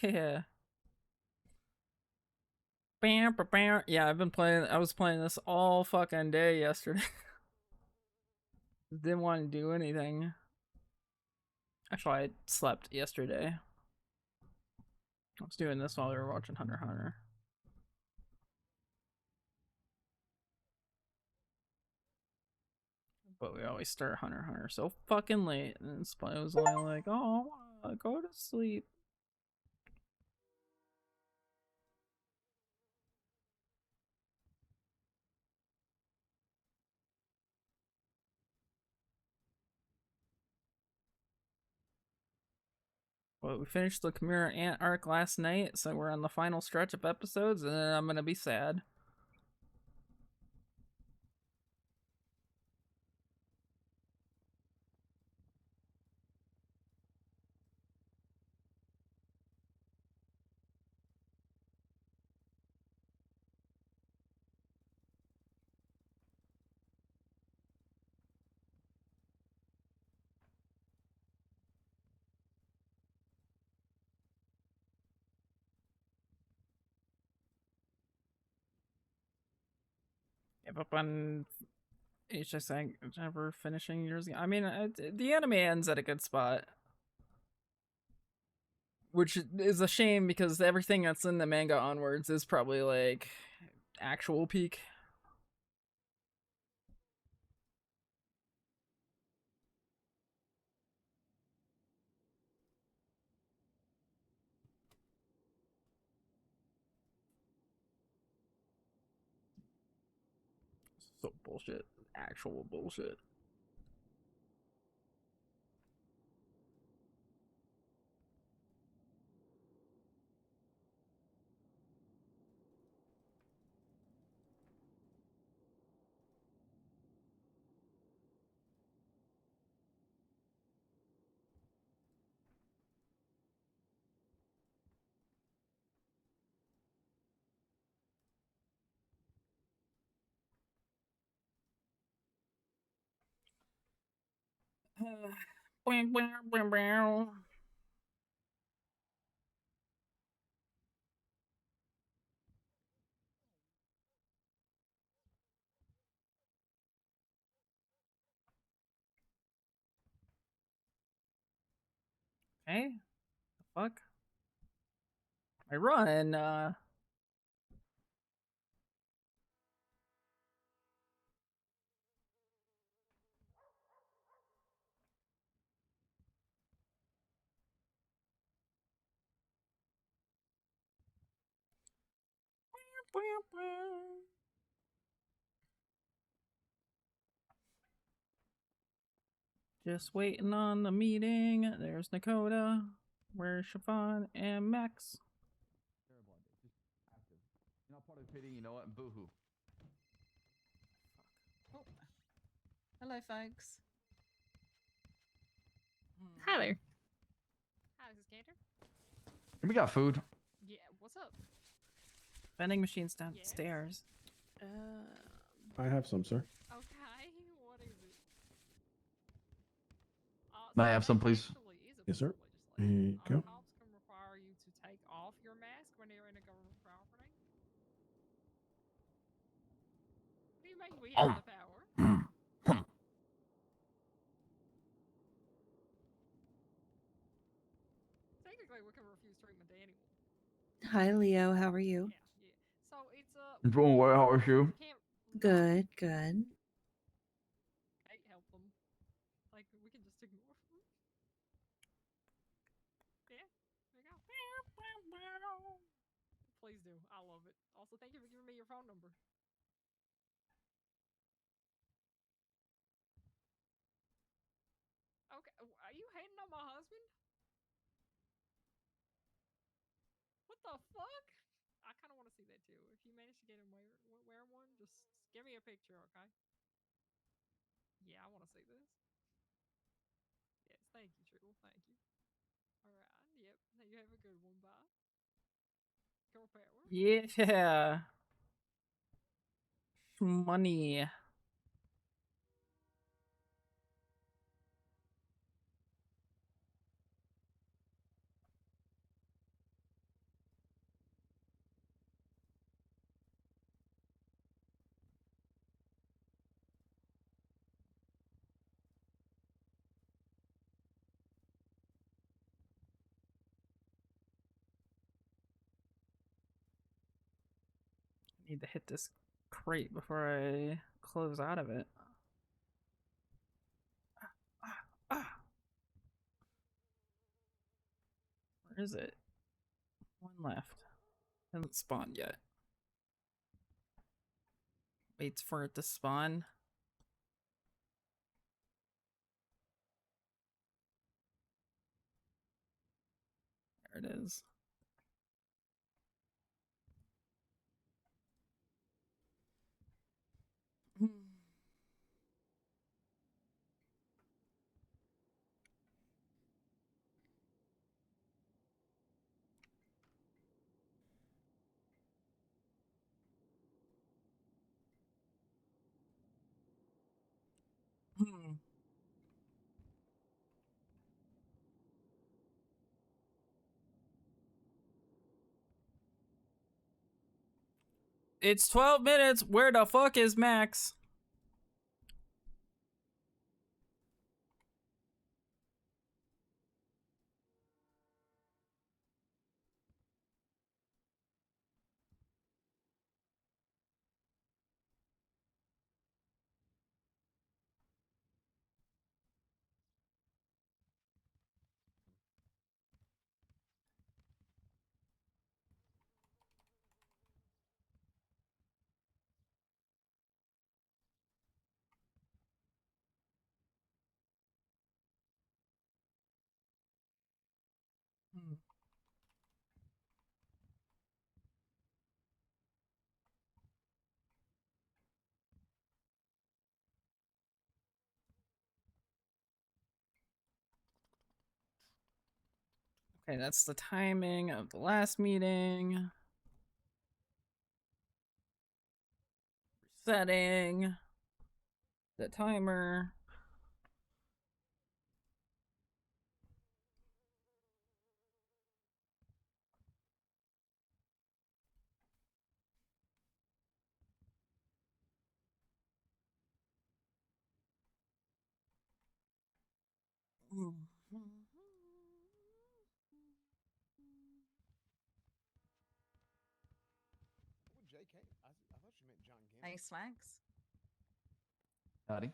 Yeah. Bam, bam, bam. Yeah, I was playing this all fucking day yesterday. Didn't want to do anything. Actually, I slept yesterday. I was doing this while we were watching Hunter x Hunter. But we always start Hunter x Hunter so fucking late, and it was only like, oh, I wanna go to sleep. Well, we finished the Chimera Ant arc last night, so we're on the final stretch of episodes, and then I'm gonna be sad. Give up on HSA ever finishing years ago. I mean, the anime ends at a good spot, which is a shame because everything that's in the manga onwards is probably like actual peak. So bullshit. Actual bullshit. Hey, the fuck? I run. Just waiting on the meeting. There's Nakota. Where's Chiffon and Max? Terrible idea. Just active. You're not part of the pity, you know what? Boo-hoo. Oh. Hello, folks. Hi there. Hi, this is Gator. We got food. Yeah, what's up? Vending machines downstairs. I have some, sir. Okay, what is it? May I have some, please? Yes, sir. Here you go. Cops can require you to take off your mask when you're in a government property. What do you mean we have the power? Technically, we can refuse treatment to anyone. Hi, Leo. How are you? Yeah. So it's I'm doing well. How are you? Good, good. Can't help them. Like we can just ignore them. Yeah. There you go. Please do. I love it. Also, thank you for giving me your phone number. Okay, are you hating on my husband? What the fuck? I kind of want to see that too. If you manage to get him wear one, just give me a picture, okay? Yeah, I want to see this. Yes, thank you, Triple. Thank you. All right. Yep. You have a good one. Bye. Girl power. Yeah. Money. I need to hit this crate before I close out of it. Where is it? One left. Hasn't spawned yet. Waits for it to spawn. There it is. It's 12 minutes. Where the fuck is Max? Okay, that's the timing of the last meeting. Setting the timer. Hey, Swags. Howdy.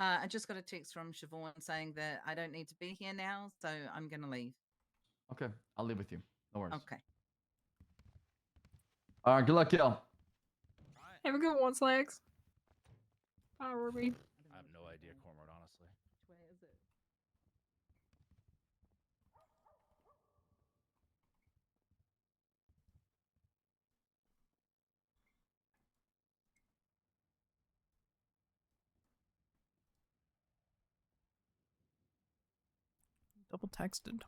I just got a text from Siobhan saying that I don't need to be here now, so I'm going to leave. Okay, I'll leave with you. No worries. Okay. All right, good luck, y'all. Have a good one, Slacks. Bye, Ruby. I have no idea, Cormorant, honestly. Which way is it? Double texted.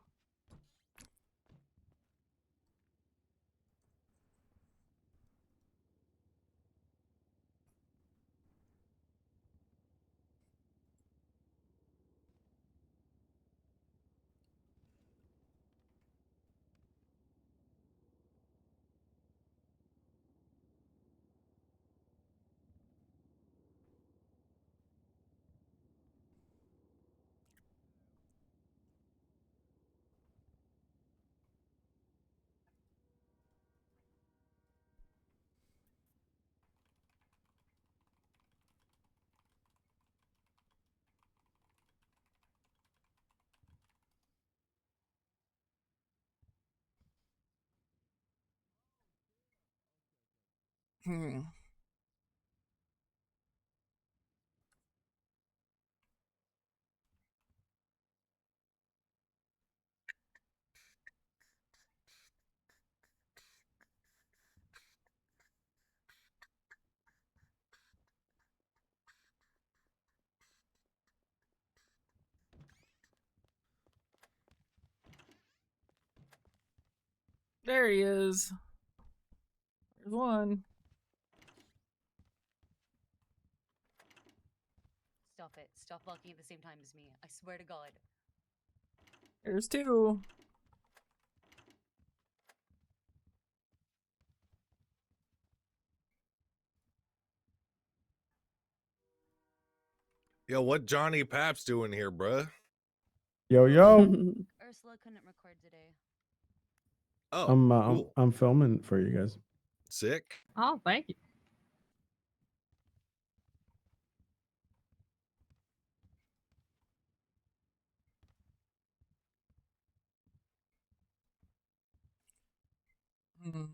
Hmm. There he is. There's one. Stop it. Stop walking at the same time as me. I swear to God. There's two. Yo, what Johnny Paps doing here, bruh? Yo, yo. Ursula couldn't record today. Oh, cool. I'm filming for you guys. Sick. Oh, thank you. Hmm.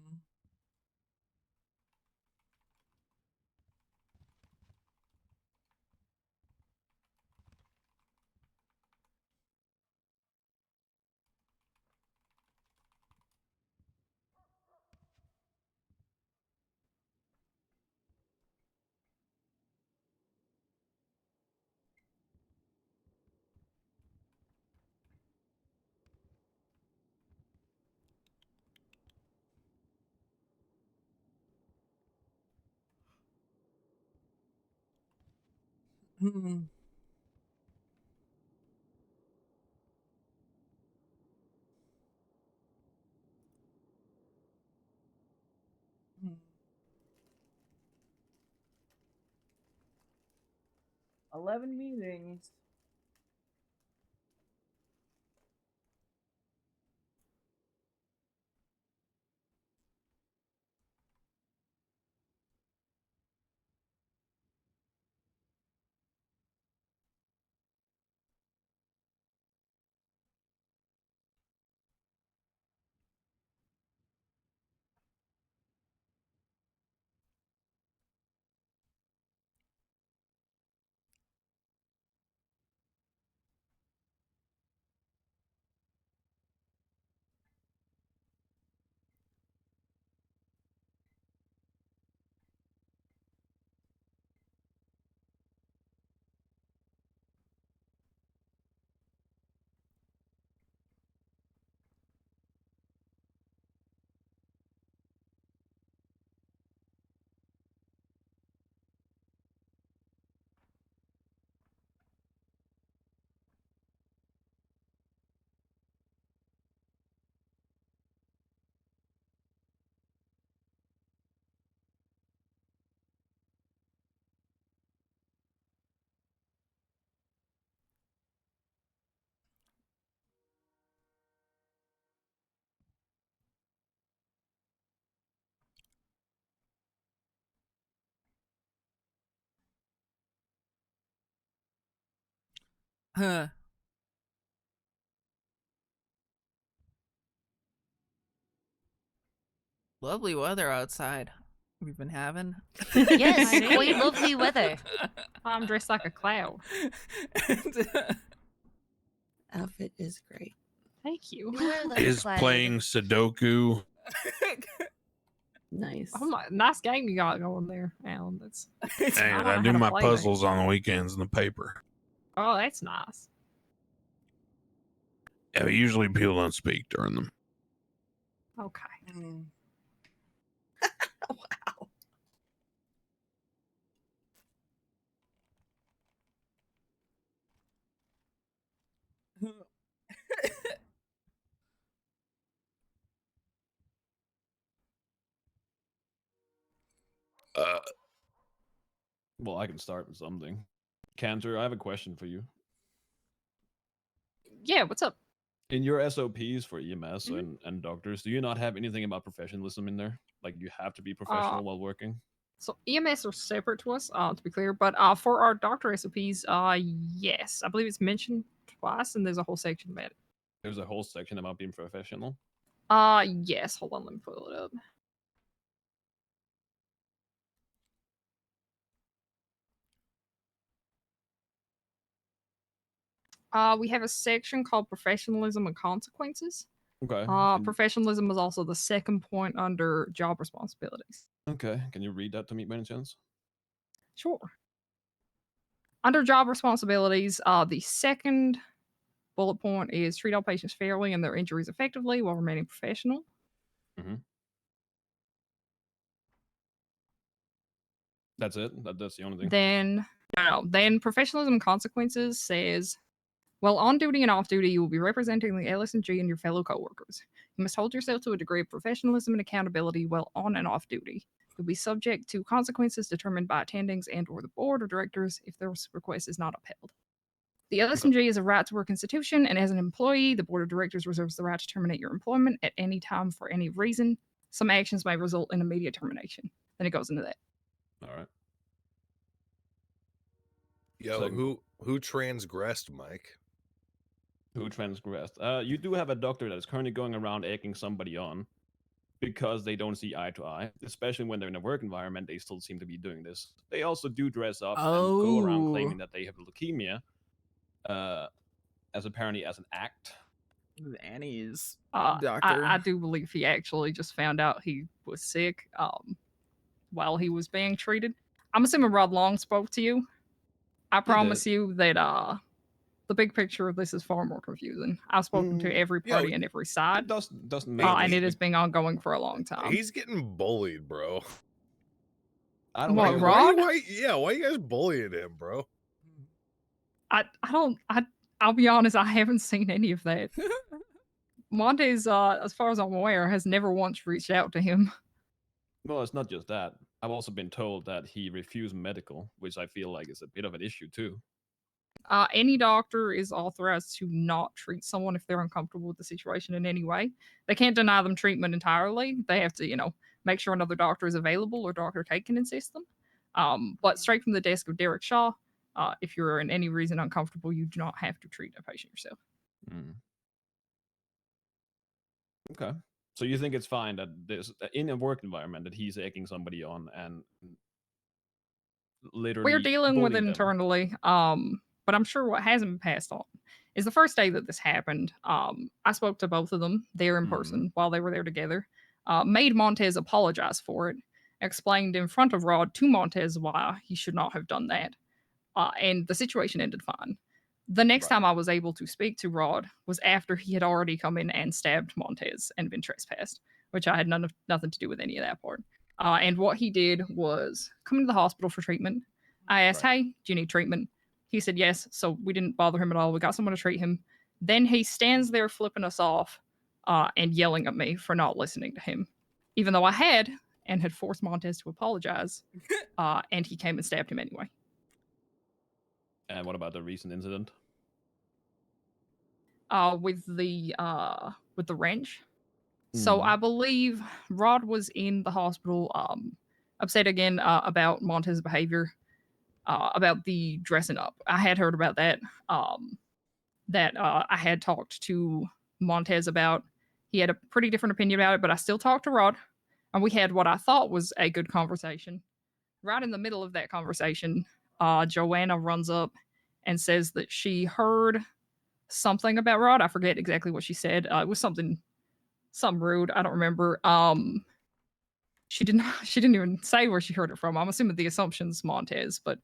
Hmm. Hmm. 11 meetings. Huh. Lovely weather outside we've been having. Yes, quite lovely weather. I'm dressed like a cloud. Outfit is great. Thank you. You wear like a Is cloud. playing Sudoku. Nice. Oh my, nice game you got going there, Alan. That's. And don't I know do how to my play that. puzzles on the weekends in the paper. Oh, that's nice. Yeah, but usually people don't speak during them. Okay. Wow. Well, I can start with something. Cantor, I have a question for you. Yeah, what's up? In your SOPs for EMS and doctors, do you not have anything about professionalism in there? Like you have to be professional while working? So EMS are separate to us, to be clear, but for our doctor SOPs, yes, I believe it's mentioned twice, and there's a whole section about it. There's a whole section about being professional. Yes. Hold on, let me pull it up. We have a section called professionalism and consequences. Okay. Professionalism is also the second point under job responsibilities. Okay. Can you read that to me by any chance? Sure. Under job responsibilities, the second bullet point is treat all patients fairly and their injuries effectively while remaining professional. Mm-hmm. That's it? That's the only thing? Then professionalism and consequences says, while on duty and off duty, you will be representing the LS&G and your fellow coworkers. You must hold yourself to a degree of professionalism and accountability while on and off duty. You'll be subject to consequences determined by attendings and/or the board of directors if their request is not upheld. The LS&G is a right-to-work institution, and as an employee, the board of directors reserves the right to terminate your employment at any time for any reason. Some actions may result in immediate termination. Then it goes into that. All right. Yo, who transgressed, Mike? Who transgressed? You do have a doctor that is currently going around egging somebody on because they don't see eye to eye, especially when they're in a work environment. They still seem to be doing this. They also do dress up and go around claiming that they have leukemia, as apparently as an act. Annie's doctor. I do believe he actually just found out he was sick while he was being treated. I'm assuming Rod Long spoke to you. I promise you that the big picture of this is far more confusing. I've spoken to every party and every side. Doesn't matter. And it has been ongoing for a long time. He's getting bullied, bro. I don't What, know. Rod? Why you guys bullying him, bro? I'll be honest, I haven't seen any of that. Montes, as far as I'm aware, has never once reached out to him. Well, it's not just that. I've also been told that he refused medical, which I feel like is a bit of an issue too. Any doctor is authorized to not treat someone if they're uncomfortable with the situation in any way. They can't deny them treatment entirely. They have to, make sure another doctor is available or Dr. Tate can insist them. But straight from the desk of Derek Shaw, if you're in any reason uncomfortable, you do not have to treat a patient yourself. Okay. So you think it's fine that there's in a work environment that he's egging somebody on and literally We're dealing with it bullying them? internally. But I'm sure what hasn't been passed on is the first day that this happened. I spoke to both of them there in person while they were there together. Made Montez apologize for it. Explained in front of Rod to Montez why he should not have done that. And the situation ended fine. The next time I was able to speak to Rod was after he had already come in and stabbed Montez and been trespassed, which I had nothing to do with any of that part. And what he did was come to the hospital for treatment. I asked, hey, do you need treatment? He said yes, so we didn't bother him at all. We got someone to treat him. Then he stands there flipping us off and yelling at me for not listening to him, even though I had forced Montez to apologize, and he came and stabbed him anyway. And what about the recent incident? With the wrench. So I believe Rod was in the hospital, upset again about Montez's behavior, about the dressing up. I had heard about that. that I had talked to Montez about. He had a pretty different opinion about it, but I still talked to Rod, and we had what I thought was a good conversation. Right in the middle of that conversation, Joanna runs up and says that she heard something about Rod. I forget exactly what she said. It was something rude. I don't remember. She didn't she didn't even say where she heard it from. I'm assuming the assumption's Montez, but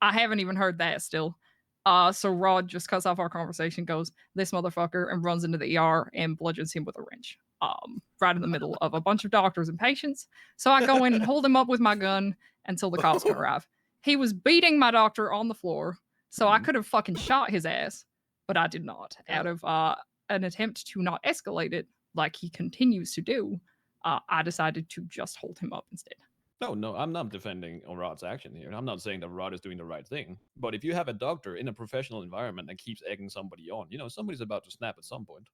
I haven't even heard that still. So Rod just cuts off our conversation, goes, "This motherfucker," and runs into the ER and bludgeons him with a wrench. Right in the middle of a bunch of doctors and patients. So I go in and hold him up with my gun until the cops can arrive. He was beating my doctor on the floor, so I could have fucking shot his ass, but I did not. Out of an attempt to not escalate it, like he continues to do, I decided to just hold him up instead. No, I'm not defending Rod's action here. I'm not saying that Rod is doing the right thing. But if you have a doctor in a professional environment that keeps egging somebody on, somebody's about to snap at some point.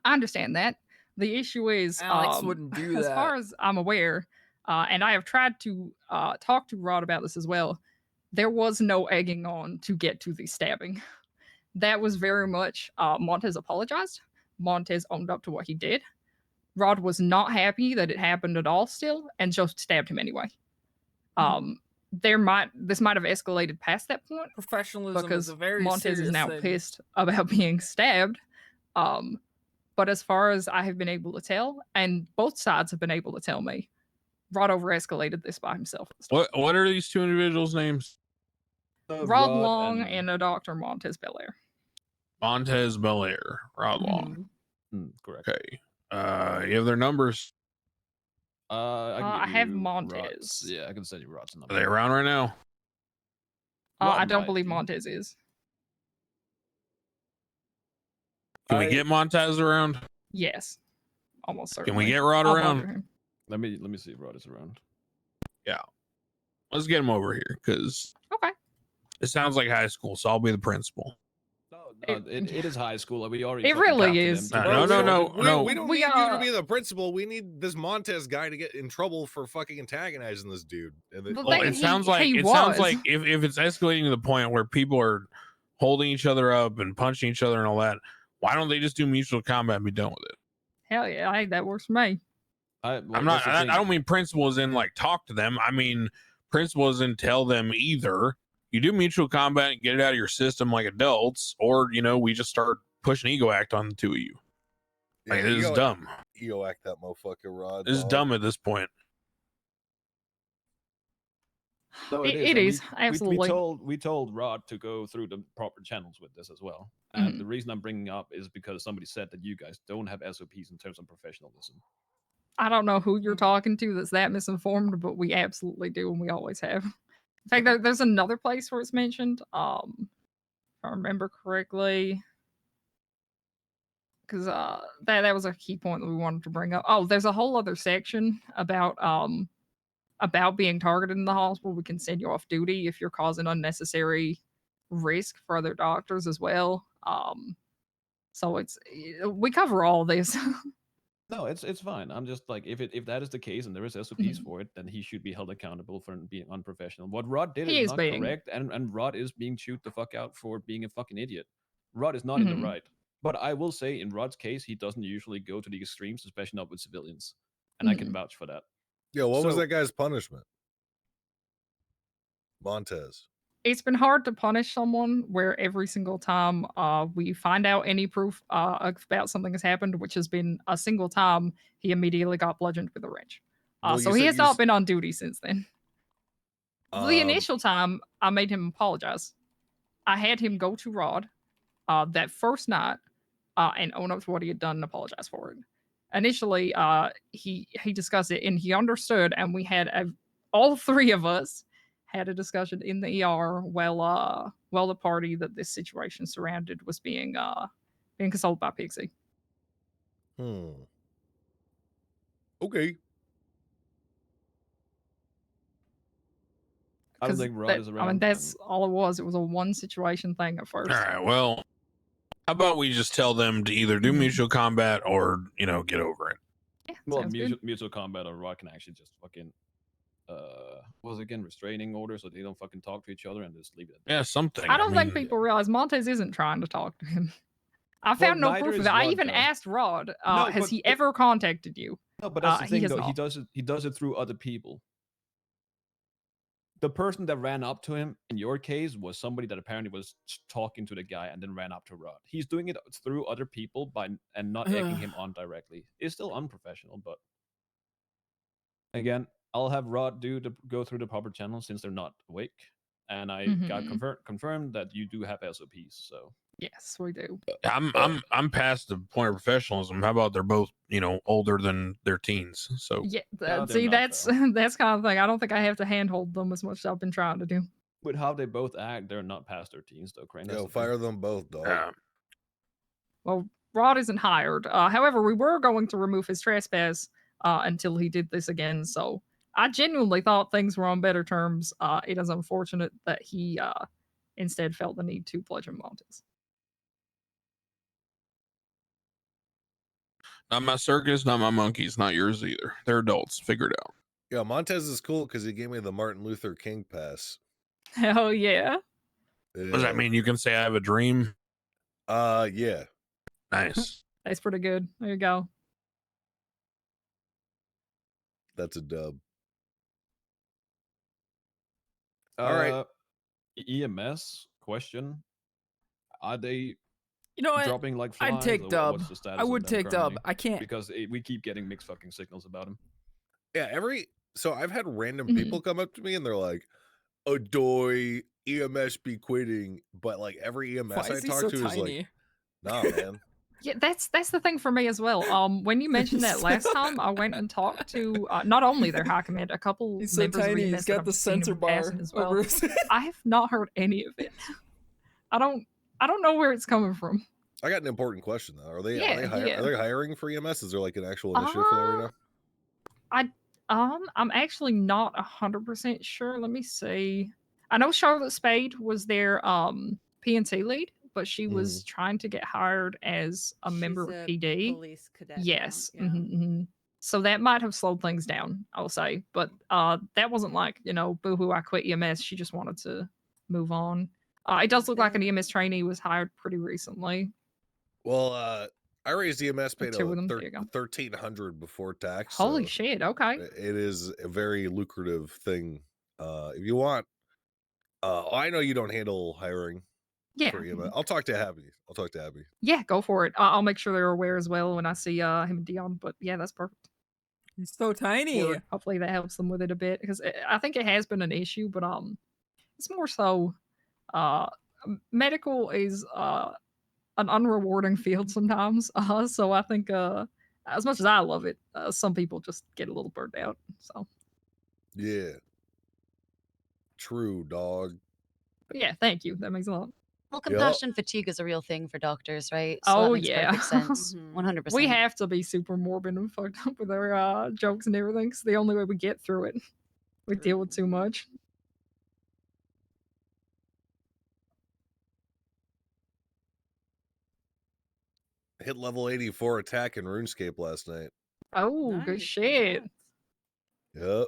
I understand that. The issue is, Alex wouldn't do as that. far as I'm aware, and I have tried to talk to Rod about this as well, there was no egging on to get to the stabbing. That was very much Montez apologized. Montez owned up to what he did. Rod was not happy that it happened at all still, and just stabbed him anyway. This might have escalated past that point. Professionalism because is a very Montez is serious now thing. pissed about being stabbed. But as far as I have been able to tell, and both sides have been able to tell me, Rod over-escalated this by himself. What are these two individuals' names? Rod Long and a Dr. Montez Belair. Montez Belair, Rod Long. Correct. Okay. You have their numbers. I have Montez. Yeah, I can send you Rod's number. Are they around right now? I don't believe Montez is. Can we get Montez around? Yes, almost certainly. Can we get Rod I'll around? bother him. Let me see if Rod is around. Yeah. Let's get him over here because Okay. It sounds like high school, so I'll be the principal. It is high school. We already. It fucking really captured is. him. No. We don't need you to be the principal. We need this Montez guy to get in trouble for fucking antagonizing this dude. It sounds like if it's escalating to the point where people are holding each other up and punching each other and all that, why don't they just do mutual combat and be done with it? Hell yeah, I think that works for me. I don't mean principal as in like talk to them. I mean principal as in tell them either you do mutual combat and get it out of your system like adults, or we just start pushing ego act on the two of you. Like, this is dumb. Ego act that motherfucker, Rod. This is dumb at this point. No, it is absolutely. We told Rod to go through the proper channels with this as well. And the reason I'm bringing up is because somebody said that you guys don't have SOPs in terms of professionalism. I don't know who you're talking to that's that misinformed, but we absolutely do, and we always have. In fact, there's another place where it's mentioned. If I remember correctly, because that was a key point that we wanted to bring up. Oh, there's a whole other section about being targeted in the hospital. We can send you off duty if you're causing unnecessary risk for other doctors as well. So we cover all this. No, it's fine. I'm just like, if that is the case and there is SOPs for it, then he should be held accountable for being unprofessional. What Rod did is not correct, and Rod is being chewed the fuck out for being a fucking idiot. Rod is not in the right. But I will say, in Rod's case, he doesn't usually go to the extremes, especially not with civilians, and I can vouch for that. Yeah, what was that guy's punishment? Montez. It's been hard to punish someone where every single time we find out any proof about something has happened, which has been a single time, he immediately got bludgeoned with a wrench. So he has not been on duty since then. The initial time, I made him apologize. I had him go to Rod that first night and own up to what he had done and apologize for it. Initially, he discussed it and he understood, and we had all three of us had a discussion in the ER while the party that this situation surrounded was being consulted by Pixie. Okay. I don't think Rod is around. I mean, that's all it was. It was a one situation thing at first. All right, well, how about we just tell them to either do mutual combat or, get over it. Yeah, well, mutual combat or Rod can actually just fucking was it again restraining order so they don't fucking talk to each other and just leave it. Yeah, something. I don't think people realize Montez isn't trying to talk to him. I found no neither proof of is that. I Rod, even though. asked Rod, No, has but he ever contacted you? No, but that's the He thing has though. not. He does it through other people. The person that ran up to him in your case was somebody that apparently was talking to the guy and then ran up to Rod. He's doing it through other people and not egging him on directly. It's still unprofessional, but again, I'll have Rod go through the proper channels since they're not awake. And I got confirmed that you do have SOPs. So yes, we do. I'm past the point of professionalism. How about they're both older than their teens? So Yeah, see, that's that's kind of thing. I don't think I have to handhold them as much as I've been trying to do. with how they both act, they're not past their teens though, Crane. Yo, fire them both, dog. Well, Rod isn't hired. However, we were going to remove his trespass until he did this again. So I genuinely thought things were on better terms. It is unfortunate that he instead felt the need to bludgeon Montez. Not my circus, not my monkeys, not yours either. They're adults. Figure it out. Yeah, Montez is cool because he gave me the Martin Luther King pass. Hell yeah. What does that mean? You can say I have a dream? Yeah. Nice. That's pretty good. There you go. That's a dub. All right. EMS question: are they? You know what? Dropping like flies? I'd take or dub. What's the status I of would them take dub. currently? I can't because we keep getting mixed fucking signals about him. Yeah, so I've had random Mm-hmm. people come up to me and they're like, "Adoy, EMS be quitting," but like every EMS Why I is he talk so to is like, tiny? "Nah, man." Yeah, that's the thing for me as well. When you mentioned that last time, I went and talked to not only their high command, a couple He's so members tiny, of he's EMS got that I've the seen him sensor in passing bar as well. over his- I have not heard any of it. I don't know where it's coming from. I got an important question though. Are they Yeah. are they hiring for EMS? Is there like an actual initiative for that right now? I'm actually not 100% sure. Let me see. I know Charlotte Spade was their PNC lead, but she was trying to get hired as a member of a PD. police cadet now, Yes. yeah. Mhm. So that might have slowed things down, I'll say. But that wasn't like, boohoo, I quit EMS. She just wanted to move on. It does look like an EMS trainee was hired pretty recently. Well, I raised EMS paid two of them. There you go. $1,300 before tax. Holy so shit! Okay. It is a very lucrative thing. If you want, I know you don't handle hiring. Yeah. For EMS. I'll talk to Abby. Yeah, go for it. I'll make sure they're aware as well when I see him and Dion. But yeah, that's perfect. He's so tiny. Word. Hopefully that helps them with it a bit because I think it has been an issue, but it's more so medical is an unrewarding field sometimes. So I think as much as I love it, some people just get a little burnt out. So Yeah. True, dog. yeah, thank you. That makes a lot. Well, compassion fatigue is a real thing for doctors, right? So that makes perfect sense. 100%. We have to be super morbid and fucked up with our jokes and everything. It's the only way we get through it. We deal with too much. Hit level 84 attack in RuneScape last night. Oh, good shit. Yep.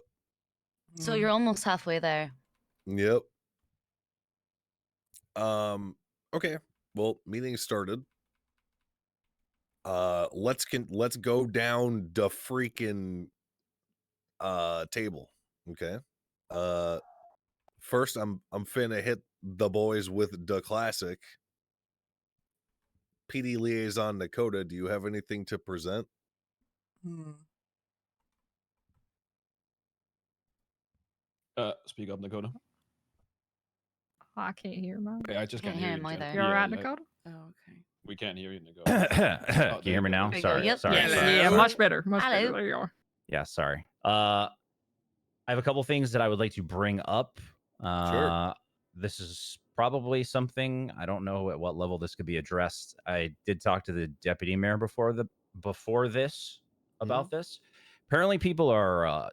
So you're almost halfway there. Yep. Okay. Well, meeting started. Let's go down the freaking table. Okay. First I'm finna hit the boys with the classic. PD liaison Dakota, do you have anything to present? Speak up, Dakota. I can't hear him. Okay, I just can't hear him either. You're all right, Dakota? Oh, okay. We can't hear you, Dakota. Can you hear me now? Sorry. Yep. Sorry. Yeah, much better. Much better. There you are. Yeah, sorry. I have a couple things that I would like to bring up. Sure. This is probably something, I don't know at what level this could be addressed. I did talk to the deputy mayor before this about this. Apparently people are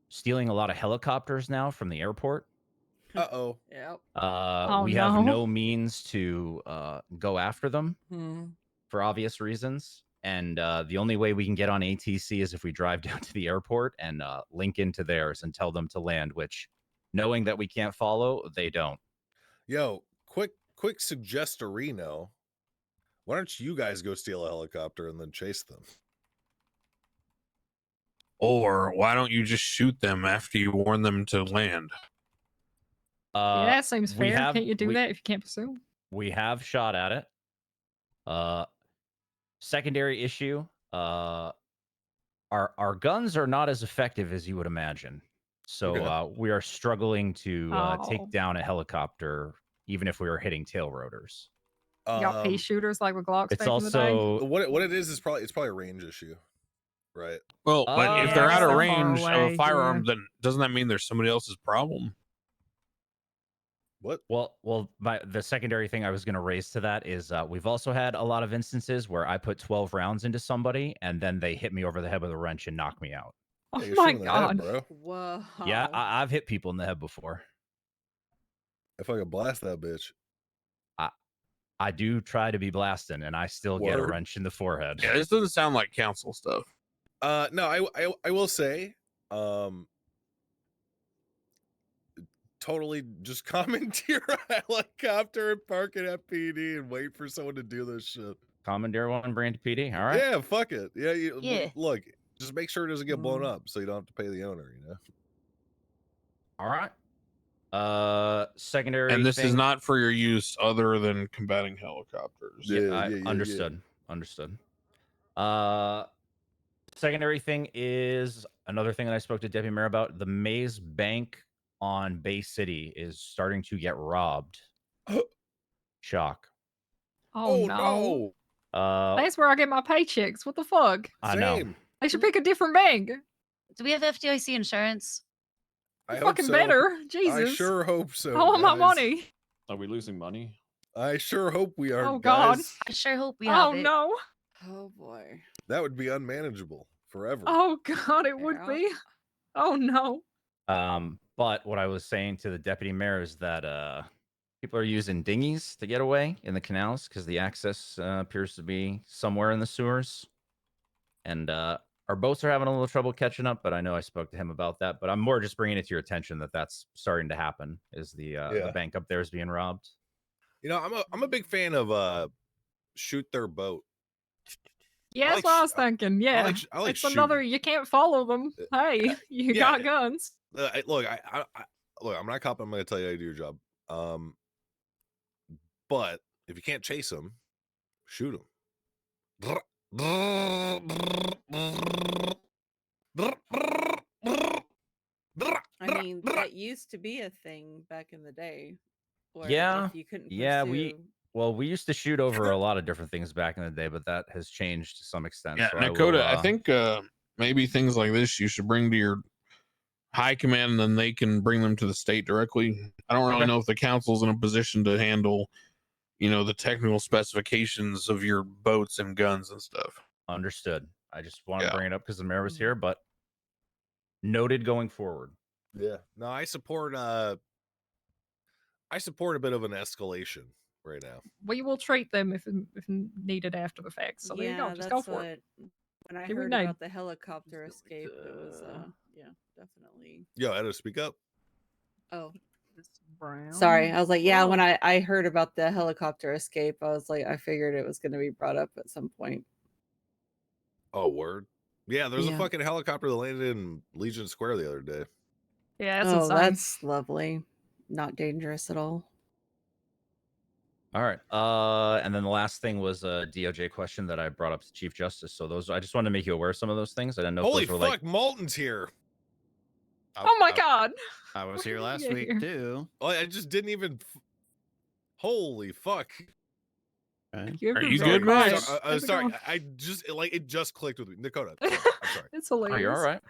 stealing a lot of helicopters now from the airport. Uh-oh. Yep. We have no means to go after them Hmm. for obvious reasons. and the only way we can get on ATC is if we drive down to the airport and link into theirs and tell them to land, which, knowing that we can't follow, they don't. Yo, quick suggestorino. Why don't you guys go steal a helicopter and then chase them? Or why don't you just shoot them after you warn them to land? Yeah, that seems we fair. have- Can't you do we- that if you can't pursue? We have shot at it. Secondary issue, our guns are not as effective as you would imagine. So Okay. we are struggling to Oh. take down a helicopter, even if we were hitting tail rotors. You got pea shooters like with Glocks It's back in the day? also what it is probably a range issue, right? Well, but if they're yeah, out of they're far range of away, a firearm, yeah. then doesn't that mean there's somebody else's problem? What? Well, the secondary thing I was going to raise to that is we've also had a lot of instances where I put 12 rounds into somebody and then they hit me over the head with a wrench and knock me out. Oh Yeah, you're my shooting in the head, god. bro. Whoa. Yeah, I've hit people in the head before. If I could blast that bitch. I do try to be blasting, and I still get a Word. wrench in the forehead. Yeah, this doesn't sound like council stuff. No, I will say, totally just commandeer a helicopter and park it at PD and wait for someone to do this shit. Commandeer one, brand PD. All right. Yeah, fuck it. Yeah, Yeah. Look, just make sure it doesn't get blown up, so you don't have to pay the owner. You know. All right. Secondary. And this is thing- not for your use other than combating helicopters. Understood. Understood. Secondary thing is another thing that I spoke to Deputy Mayor about. The Maze Bank on Bay City is starting to get robbed. Shock. Oh, no. That's where I get my paychecks. What the fuck? I know. They should pick a different bank. Do we have FDIC insurance? I hope Fucking so. better. I Jesus. sure hope so. I want my guys. money. Are we losing money? I sure hope we are. Oh, God. guys. I sure hope we have Oh, it. no. Oh, boy. That would be unmanageable forever. Oh, God, it would be. Oh, no. But what I was saying to the deputy mayor is that people are using dinghies to get away in the canals because the access appears to be somewhere in the sewers. And our boats are having a little trouble catching up, but I know I spoke to him about that. But I'm more just bringing it to your attention that that's starting to happen. Is the bank up there is being robbed? You know, I'm a big fan of shoot their boat. Yeah, I that's like what I was thinking. Yeah. I like it's another, you can't follow them. Hey, you yeah. got guns. Look, look, I'm not a cop. I'm going to tell you how to do your job. But if you can't chase them, shoot them. I mean, that used to be a thing back in the day. Where Yeah. if you couldn't Yeah, pursue... we used to shoot over a lot of different things back in the day, but that has changed to some extent. Yeah, so Nakota, I will, think maybe things like this you should bring to your high command, and then they can bring them to the state directly. I don't really know if the council's in a position to handle, the technical specifications of your boats and guns and stuff. Understood. I just want to bring it up because the mayor was here, but noted going forward. Yeah. No, I support a bit of an escalation right now. We will treat them if needed after the fact. So there you go. Just go for it. When I Give me heard name. about the helicopter escape, it was yeah, definitely. Yo, I had to speak up. Oh. Brown. Sorry, I was like, yeah, Oh. when I heard about the helicopter escape, I was like, I figured it was going to be brought up at some point. Oh, word. Yeah, there's a Yeah. fucking helicopter that landed in Legion Square the other day. Yeah, that's oh, insane. that's lovely. Not dangerous at all. All right. And then the last thing was a DOJ question that I brought up to Chief Justice. So those, I just wanted to make you aware of some of those things. I didn't know Holy if those were fuck, Malton's here. Oh my god. I was here last Yeah, week here. too. Oh, I just didn't even. Holy fuck. You're Are you very good, man? quiet. Sorry, How's it sorry. going? I just it just clicked with me. Dakota, sorry, I'm sorry. It's Oh, hilarious. you're all right.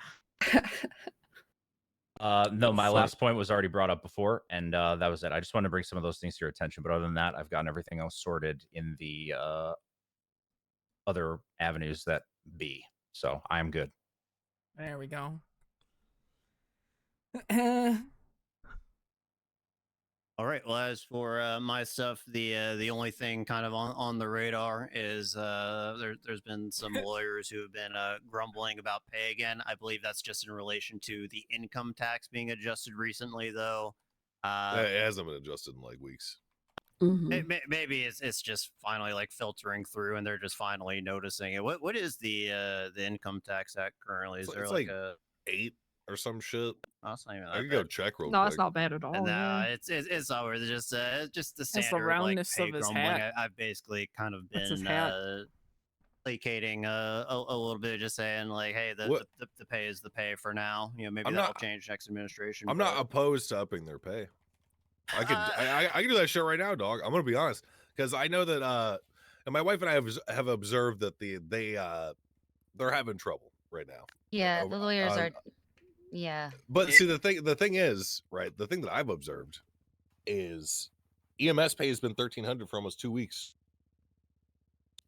No, my fuck? last point was already brought up before, and that was it. I just wanted to bring some of those things to your attention. But other than that, I've gotten everything else sorted in the other avenues that be. So I'm good. There we go. All right. Well, as for my stuff, the only thing kind of on the radar is there's been some lawyers who have been grumbling about pay again. I believe that's just in relation to the income tax being adjusted recently, though. It hasn't been adjusted in like weeks. Maybe it's just finally like filtering through, and they're just finally noticing it. What is the income tax act currently? Is there It's like like a 8 or some shit? Oh, it's not even I that can go bad. check real No, quick. it's not bad at all. No, Yeah. it's not worth it. Just the That's the standard like roundness pay of his grumbling. hat. I've basically kind of That's his been hat. placating a little bit, just saying like, hey, the pay is the pay for now. You know, maybe I'm that'll not- change next administration. I'm not opposed to upping their pay. I could I can do that shit right now, dog. I'm gonna be honest, because I know that and my wife and I have observed that they're having trouble right now. Yeah, the lawyers are. Yeah. But see, the thing is, right? The thing that I've observed is EMS pay has been $1,300 for almost 2 weeks.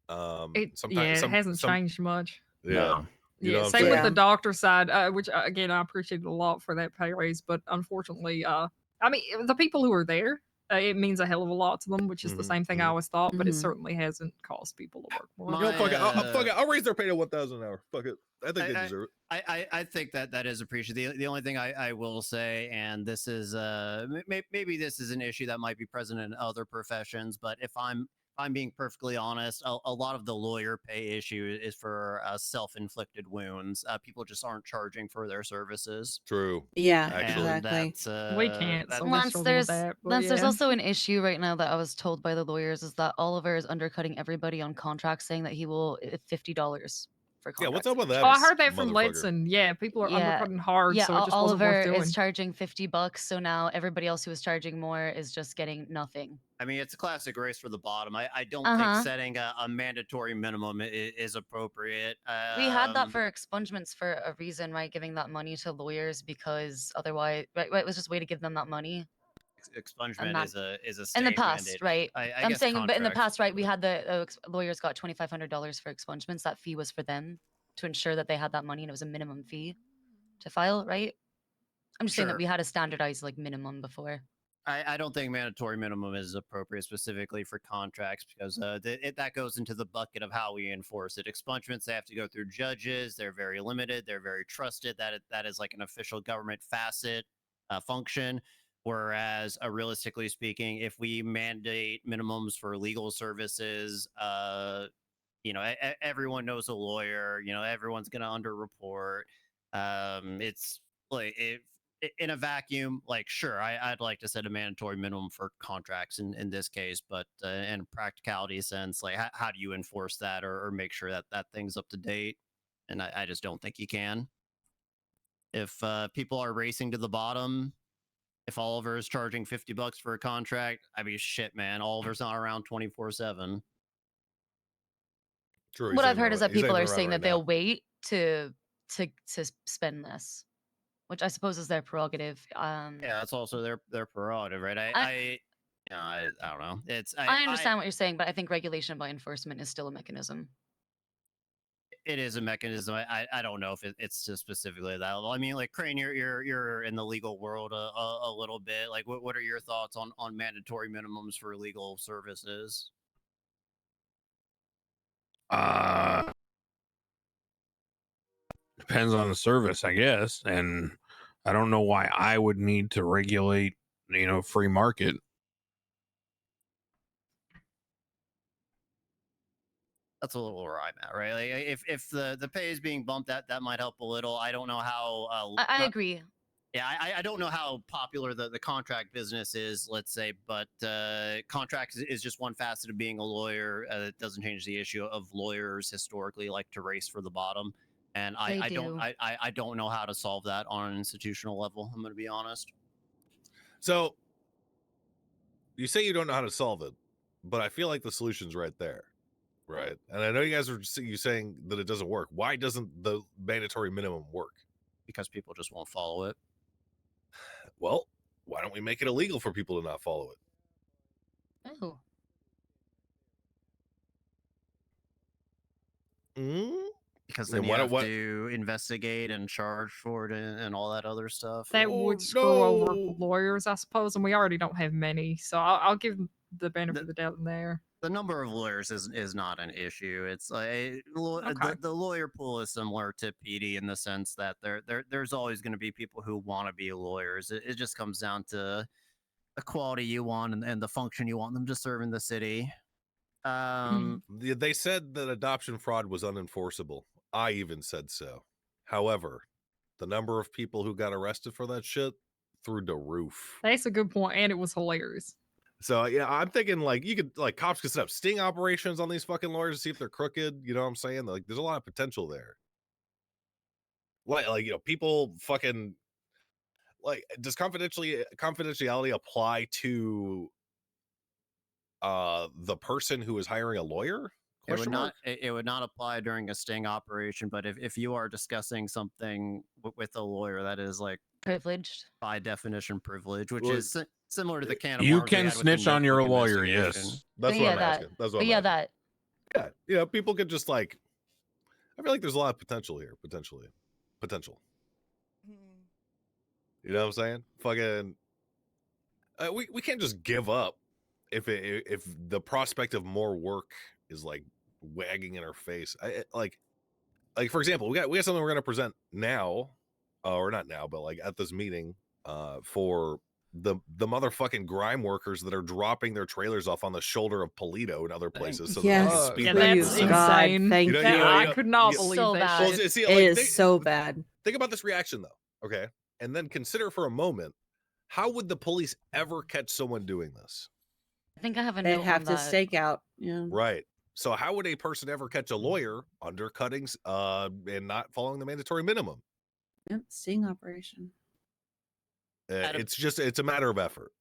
It hasn't changed much. Yeah. You know Yeah, what I'm same with the saying? doctor side, which again I appreciate a lot for that pay raise, but unfortunately, I mean the people who are there, it means a hell of a lot to them, which is the same thing I always thought, but it certainly hasn't caused people to work more. You know, fuck it. Fuck it. I'll raise their pay to 1,000 an hour. Fuck it. I think they deserve it. I think that is appreciated. The only thing I will say, and this is maybe this is an issue that might be present in other professions, but if I'm being perfectly honest, a lot of the lawyer pay issue is for self-inflicted wounds. People just aren't charging for their services. True. Yeah, Actually. exactly. We can't. So we Lance, struggle there's with that, but Lance, there's yeah. also an issue right now that I was told by the lawyers is that Oliver is undercutting everybody on contracts, saying that he will $50 for contracts. Yeah, what's up with that? Oh, I heard that from motherfucker? Linson. Yeah, people are Yeah, undercutting hard, yeah. so it just Oliver wasn't worth doing. is charging $50, so now everybody else who is charging more is just getting nothing. I mean, it's a classic race for the bottom. I don't Uh-huh. think setting a mandatory minimum is appropriate. We had that for expungements for a reason, right? Giving that money to lawyers because otherwise, right? It was just a way to give them that money. Expungement that- is a In the state past, mandate. right? I I'm guess saying, but in the contracts- past, right, we had the lawyers got $2,500 for expungements. That fee was for them to ensure that they had that money, and it was a minimum fee to file, right? I'm just saying that Sure. we had a standardized like minimum before. I don't think mandatory minimum is appropriate specifically for contracts because that goes into the bucket of how we enforce it. Expungements, they have to go through judges. They're very limited. They're very trusted. That is like an official government facet function. Whereas, realistically speaking, if we mandate minimums for legal services, everyone knows a lawyer. Everyone's going to underreport. It's like in a vacuum, like sure, I'd like to set a mandatory minimum for contracts in this case, but in a practicality sense, like how do you enforce that or make sure that thing's up to date? And I just don't think you can. If people are racing to the bottom, if Oliver is charging $50 for a contract, I mean, shit, man, Oliver's not around 24/7. True. What I've heard is that people are saying that they'll wait to spend this, which I suppose is their prerogative. Yeah, that's also their prerogative, right? I don't know. I understand what you're saying, but I think regulation by enforcement is still a mechanism. It is a mechanism. I don't know if it's just specifically that. I mean, like Crane, you're in the legal world a little bit. Like, what are your thoughts on mandatory minimums for legal services? Depends on the service, I guess, and I don't know why I would need to regulate, free market. That's a little where I'm at, right? Like, if the pay is being bumped, that might help a little. I don't know how. I agree. Yeah, I don't know how popular the contract business is, let's say, but contracts is just one facet of being a lawyer. It doesn't change the issue of lawyers historically like to race for the bottom, and I don't know how to solve that on an institutional level. I'm going to be honest. So you say you don't know how to solve it, but I feel like the solution's right there. Right. And I know you guys are saying that it doesn't work. Why doesn't the mandatory minimum work? Because people just won't follow it. Well, why don't we make it illegal for people to not follow it? Oh. because Yeah, then you why don't- have what- to investigate and charge for it and all that other stuff. That Oh, would screw over no. lawyers, I suppose, and we already don't have many. So I'll give them the benefit of the doubt in there. The number of lawyers is not an issue. It's like Okay. the lawyer pool is similar to PD in the sense that there's always going to be people who want to be lawyers. It just comes down to the quality you want and the function you want them to serve in the city. They said that adoption fraud was unenforceable. I even said so. However, the number of people who got arrested for that shit through the roof. That's a good point, and it was hilarious. So yeah, I'm thinking like you could like cops could set up sting operations on these fucking lawyers to see if they're crooked. You know what I'm saying? Like there's a lot of potential there. Like people fucking like does confidentiality apply to the person who is hiring a lawyer? It would not apply during a sting operation, but if you are discussing something with a lawyer, that is like privileged by definition privilege, which Well, is similar to the can of You worms we can had with the snitch on your notebook lawyer, investigation. yes. That's But what yeah, I'm that. asking. That's what But I'm yeah, asking. that. Yeah, people could just like I feel like there's a lot of potential here, potential. You know what I'm saying? Fucking we can't just give up if the prospect of more work is like wagging in our face. Like for example, we got something we're going to present now or not now, but like at this meeting for the motherfucking grime workers that are dropping their trailers off on the shoulder of Polito and other places so that they can Yes, speed Yeah, them. that's please, God, insane. thank You know, you. you know, I you know, could not you- believe So that bad. shit. see, It like, is so bad. Think about this reaction though, okay? And then consider for a moment, how would the police ever catch someone doing this? I think I have a They note have on to that. stake out. Yeah. Right. So how would a person ever catch a lawyer undercutting and not following the mandatory minimum? Yep. Sting operation. It's a matter of effort.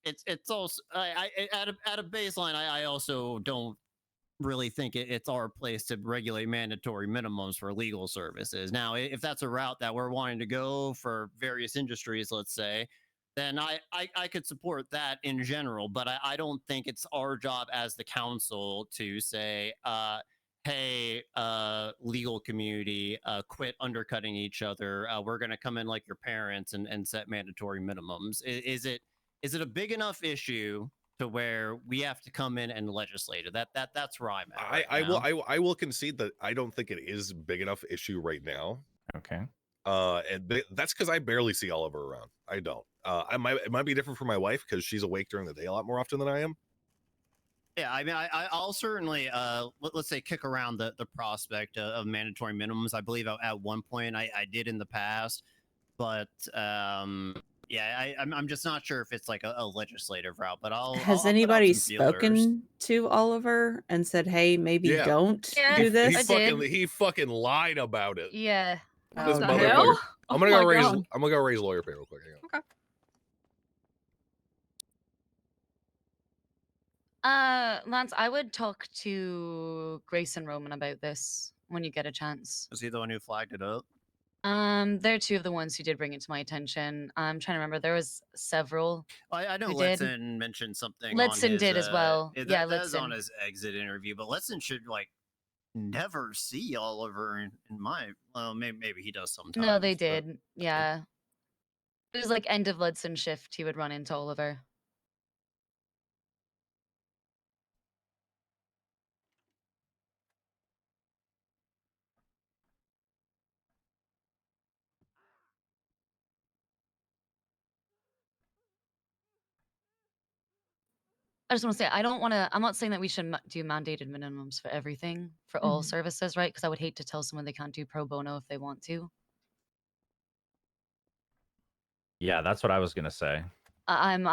It's also at a baseline. I also don't really think it's our place to regulate mandatory minimums for legal services. Now, if that's a route that we're wanting to go for various industries, let's say, then I could support that in general. But I don't think it's our job as the council to say, hey, legal community, quit undercutting each other. We're going to come in like your parents and set mandatory minimums. Is it a big enough issue to where we have to come in and legislate it? That's where I'm at. I will concede that I don't think it is a big enough issue right now. Okay. And that's because I barely see Oliver around. I don't. It might be different for my wife because she's awake during the day a lot more often than I am. Yeah, I mean, I'll certainly let's say kick around the prospect of mandatory minimums. I believe at one point I did in the past, but yeah, I'm just not sure if it's like a legislative route. But Has I'll anybody put out some feelers. spoken to Oliver and said, "Hey, maybe Yeah. don't Yeah, do this"? He fucking lied about it. Yeah. This the motherfucker. hell? I'm Oh gonna go my raise. God. I'm gonna go raise lawyer pay real quick. Hang on. Okay. Lance, I would talk to Grace and Roman about this when you get a chance. Was he the one who flagged it up? They're two of the ones who did bring it to my attention. I'm trying to remember. There was several. I know who did. Letson mentioned something. Letson on his, did as well. Yeah, that was on Letson. his exit interview. But Letson should like never see Oliver in my. Well, maybe he does sometimes. No, they but- did. Yeah. It was like end of Ludson shift. He would run into Oliver. I just want to say, I don't want to, I'm not saying that we should do mandated minimums for everything, for all Mhm. services, right? Because I would hate to tell someone they can't do pro bono if they want to. Yeah, that's what I was gonna say. I'm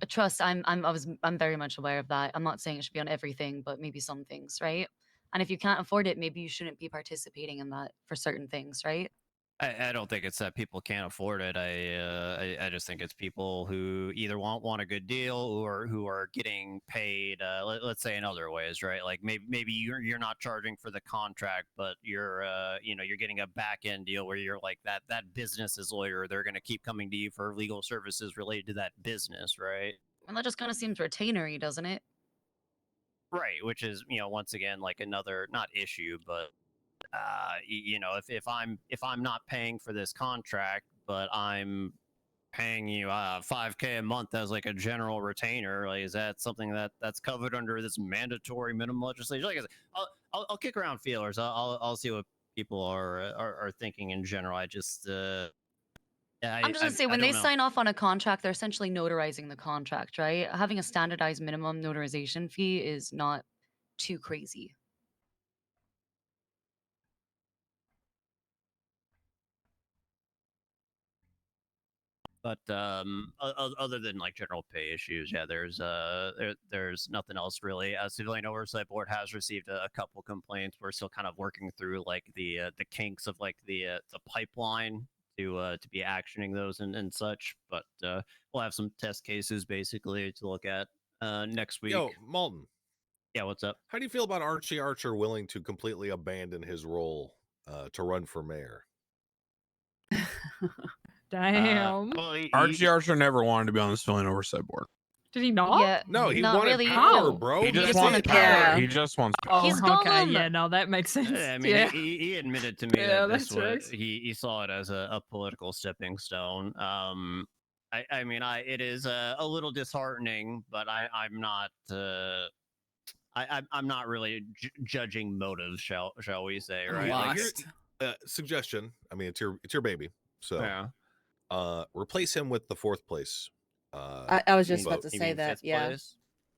trust. I'm very much aware of that. I'm not saying it should be on everything, but maybe some things, right? And if you can't afford it, maybe you shouldn't be participating in that for certain things, right? I don't think it's that people can't afford it. I just think it's people who either want a good deal or who are getting paid. Let's say in other ways, right? Like maybe you're not charging for the contract, but you're you're getting a back end deal where you're like that business's lawyer. They're going to keep coming to you for legal services related to that business, right? And that just kind of seems retainery, doesn't it? Right, which is once again like another not issue, but if I'm not paying for this contract, but I'm paying you 5K a month as like a general retainer, like is that something that's covered under this mandatory minimum legislation? Like I said, I'll kick around feelers. I'll see what people are thinking in general. I just I'm just gonna say I when don't they know. sign off on a contract, they're essentially notarizing the contract, right? Having a standardized minimum notarization fee is not too crazy. But other than like general pay issues, yeah, there's nothing else really. Civilian Oversight Board has received a couple complaints. We're still kind of working through like the kinks of like the pipeline to be actioning those and such. But we'll have some test cases basically to look at next week. Yo, Malton. Yeah, what's up? How do you feel about Archie Archer willing to completely abandon his role to run for mayor? Damn. Archie Archer never wanted to be on the Civilian Oversight Board. Did he not? Yeah, No, he not wanted really. power, No. bro. He just just wants wanted power. power. He just wants power. Oh, He's okay. Gollum. Yeah, no, that makes sense. I mean, yeah. he admitted to me Yeah, that this that was tracks. he saw it as a political stepping stone. I mean, it is a little disheartening, but I'm not I'm not really judging motives, shall we say, right? Like, suggestion. I mean, it's your baby, so yeah. Replace him with the fourth place. I was just about to say that. Yeah. Place?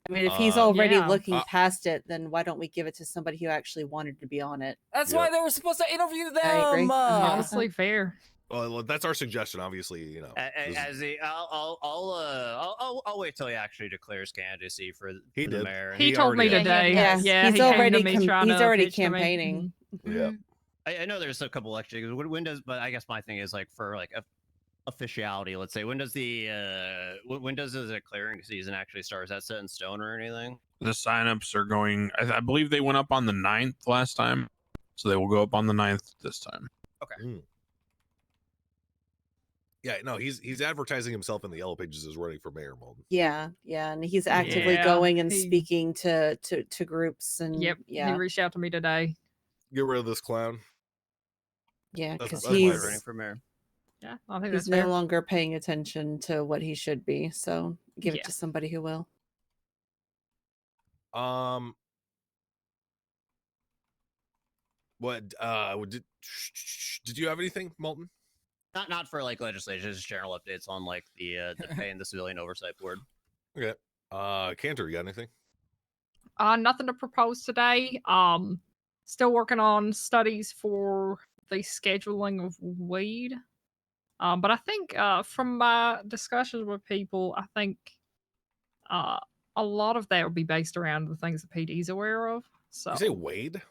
I mean, if he's already Yeah. looking past it, then why don't we give it to somebody who actually wanted to be on it? That's why they were supposed to interview them. I agree. Honestly, fair. Well, that's our suggestion. Obviously, As I'll wait till he actually declares candidacy for He the did. mayor. He told me today. Yeah, Yeah, he's he came to already me trying he's to already pitch to me. campaigning. Yeah. I know there's a couple elections. When does? But I guess my thing is like for like officiality. Let's say when does the clearing season actually start? Is that set in stone or anything? The signups are going. I believe they went up on the 9th last time, so they will go up on the 9th this time. Okay. Yeah, no, he's advertising himself in the Yellow Pages as running for mayor, Malden. Yeah, and he's actively Yeah, going and he- speaking to groups and Yep. yeah, He reached out to me today. Get rid of this clown. yeah, That's- because that's why I'm running he's for mayor. Yeah, I think he's that's no fair. longer paying attention to what he should be. So give it Yeah. to somebody who will. What did you have anything, Malton? Not for like legislation, just general updates on like the pay and the Civilian Oversight Board. Okay. Cantor, you got anything? Nothing to propose today. Still working on studies for the scheduling of weed. But I think from my discussions with people, I think a lot of that will be based around the things that PD's aware of. So You say Wade?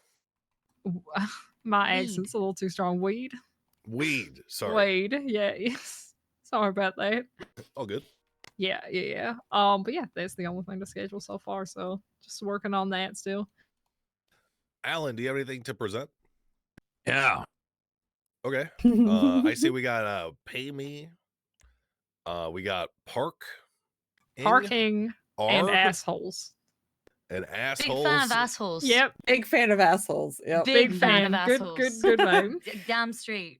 my accent's a little too strong. Weed. Weed. Sorry. Wade. Yeah. Yes. Sorry about that. All good. Yeah. But yeah, that's the only thing to schedule so far. So just working on that still. Alan, do you have anything to present? Yeah. Okay. I see we got Pay Me. We got Parking and R, assholes. and Big assholes. fan of assholes. Yep. Big fan of assholes. Yep. Big fan of Good, assholes. good name. Damn straight.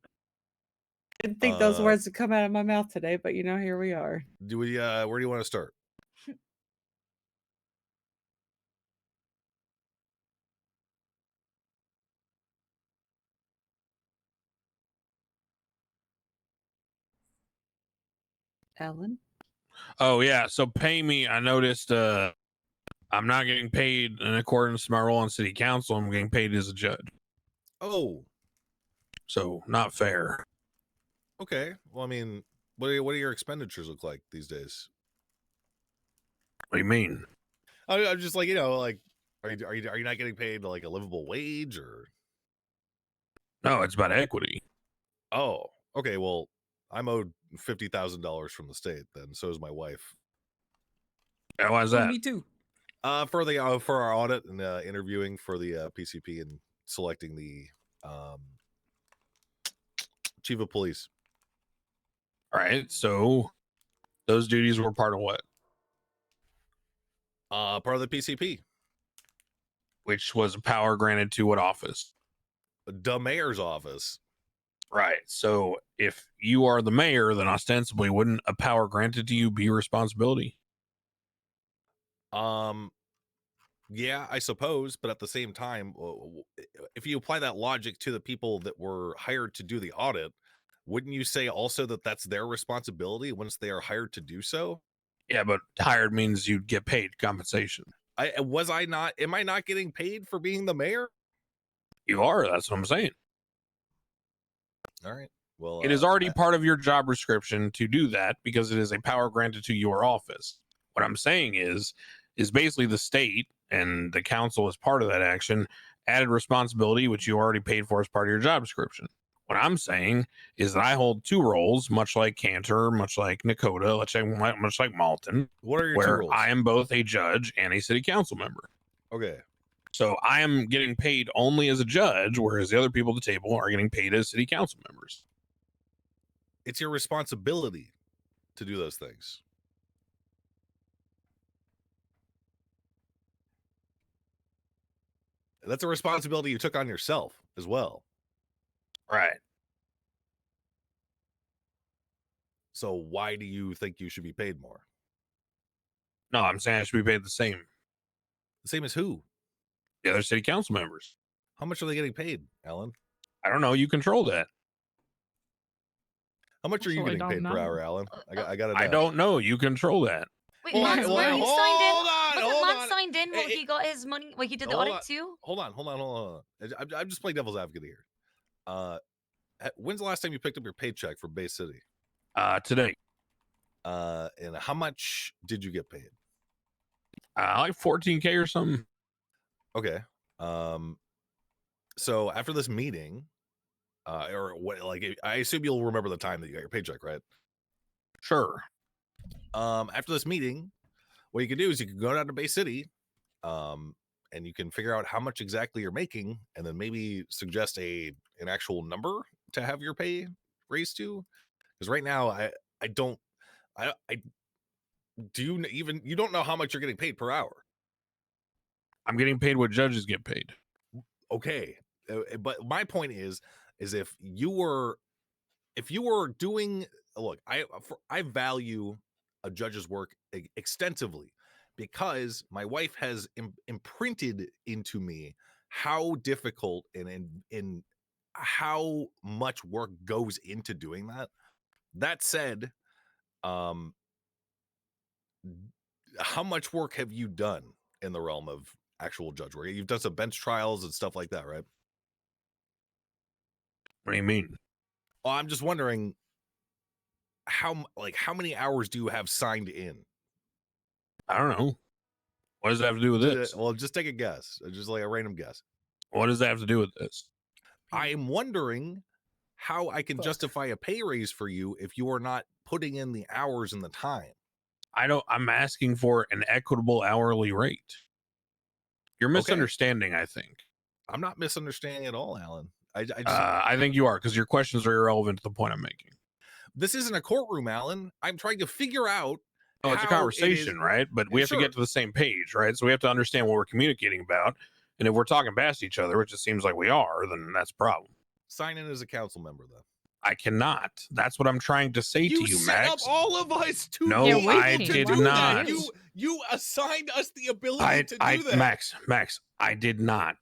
Didn't think those words would come out of my mouth today, but here we are. Do we where do you want to start? Alan? Oh yeah. So pay me. I noticed I'm not getting paid in accordance to my role on city council. I'm getting paid as a judge. Oh. So not fair. Okay. Well, I mean, what do your expenditures look like these days? What do you mean? I'm just like, like are you not getting paid like a livable wage or? No, it's about equity. Oh, okay. Well, I'm owed $50,000 from the state. Then so is my wife. Yeah, why is that? Me too. For our audit and interviewing for the PCP and selecting the chief of police. All right. So those duties were part of what? Part of the PCP. Which was a power granted to what office? The mayor's office. Right. So if you are the mayor, then ostensibly wouldn't a power granted to you be your responsibility? Yeah, I suppose, but at the same time, if you apply that logic to the people that were hired to do the audit, wouldn't you say also that that's their responsibility once they are hired to do so? Yeah, but hired means you'd get paid compensation. Am I not getting paid for being the mayor? You are. That's what I'm saying. All right. Well, It is already part of your job description to do that because it is a power granted to your office. What I'm saying is basically the state and the council as part of that action added responsibility, which you already paid for as part of your job description. What I'm saying is that I hold two roles, much like Cantor, much like Nakota, much like Malton. What are your two where roles? I am both a judge and a city council member. Okay. So I am getting paid only as a judge, whereas the other people at the table are getting paid as city council members. It's your responsibility to do those things. That's a responsibility you took on yourself as well. Right. So why do you think you should be paid more? No, I'm saying I should be paid the same. The same as who? The other city council members. How much are they getting paid, Alan? I don't know. You control that. How much are you Actually, getting paid don't per know. hour, Alan? I got to know. I don't know. You control that. Wait, Hold on, Mons, hold were on, you hold signed in? on, Wasn't hold Mons on. signed in when Hey, he got his money? When he did the hold audit on. too? Hold on. I'm just playing devil's advocate here. When's the last time you picked up your paycheck from Bay City? Today. And how much did you get paid? Like 14K or something. Okay. So after this meeting, or what? Like, I assume you'll remember the time that you got your paycheck, right? Sure. After this meeting, what you can do is you can go down to Bay City, and you can figure out how much exactly you're making, and then maybe suggest an actual number to have your pay raised to. Because right now, I don't you don't know how much you're getting paid per hour. I'm getting paid what judges get paid. Okay, but my point is if you were doing, look, I value a judge's work extensively because my wife has imprinted into me how difficult and in how much work goes into doing that. That said, how much work have you done in the realm of actual judge work? You've done some bench trials and stuff like that, right? What do you mean? Well, I'm just wondering how many hours do you have signed in? I don't know. What does that have to do with this? Well, just take a guess. Just like a random guess. What does that have to do with this? I am wondering how I can justify a pay raise for you if you are not putting in the hours and the time. I'm asking for an equitable hourly rate. You're misunderstanding, I think. I'm not misunderstanding at all, Alan. I think you are, because your questions are irrelevant to the point I'm making. This isn't a courtroom, Alan. I'm trying to figure out. Oh, it's a conversation, right? But we have to get to the same page, right? So we have to understand what we're communicating about. And if we're talking past each other, which it seems like we are, then that's a problem. Sign in as a council member, though. I cannot. That's what I'm trying to say to you, set Max. up all of us to No, be I able to did do not. That. You assigned us the ability to do that. Max, I did not.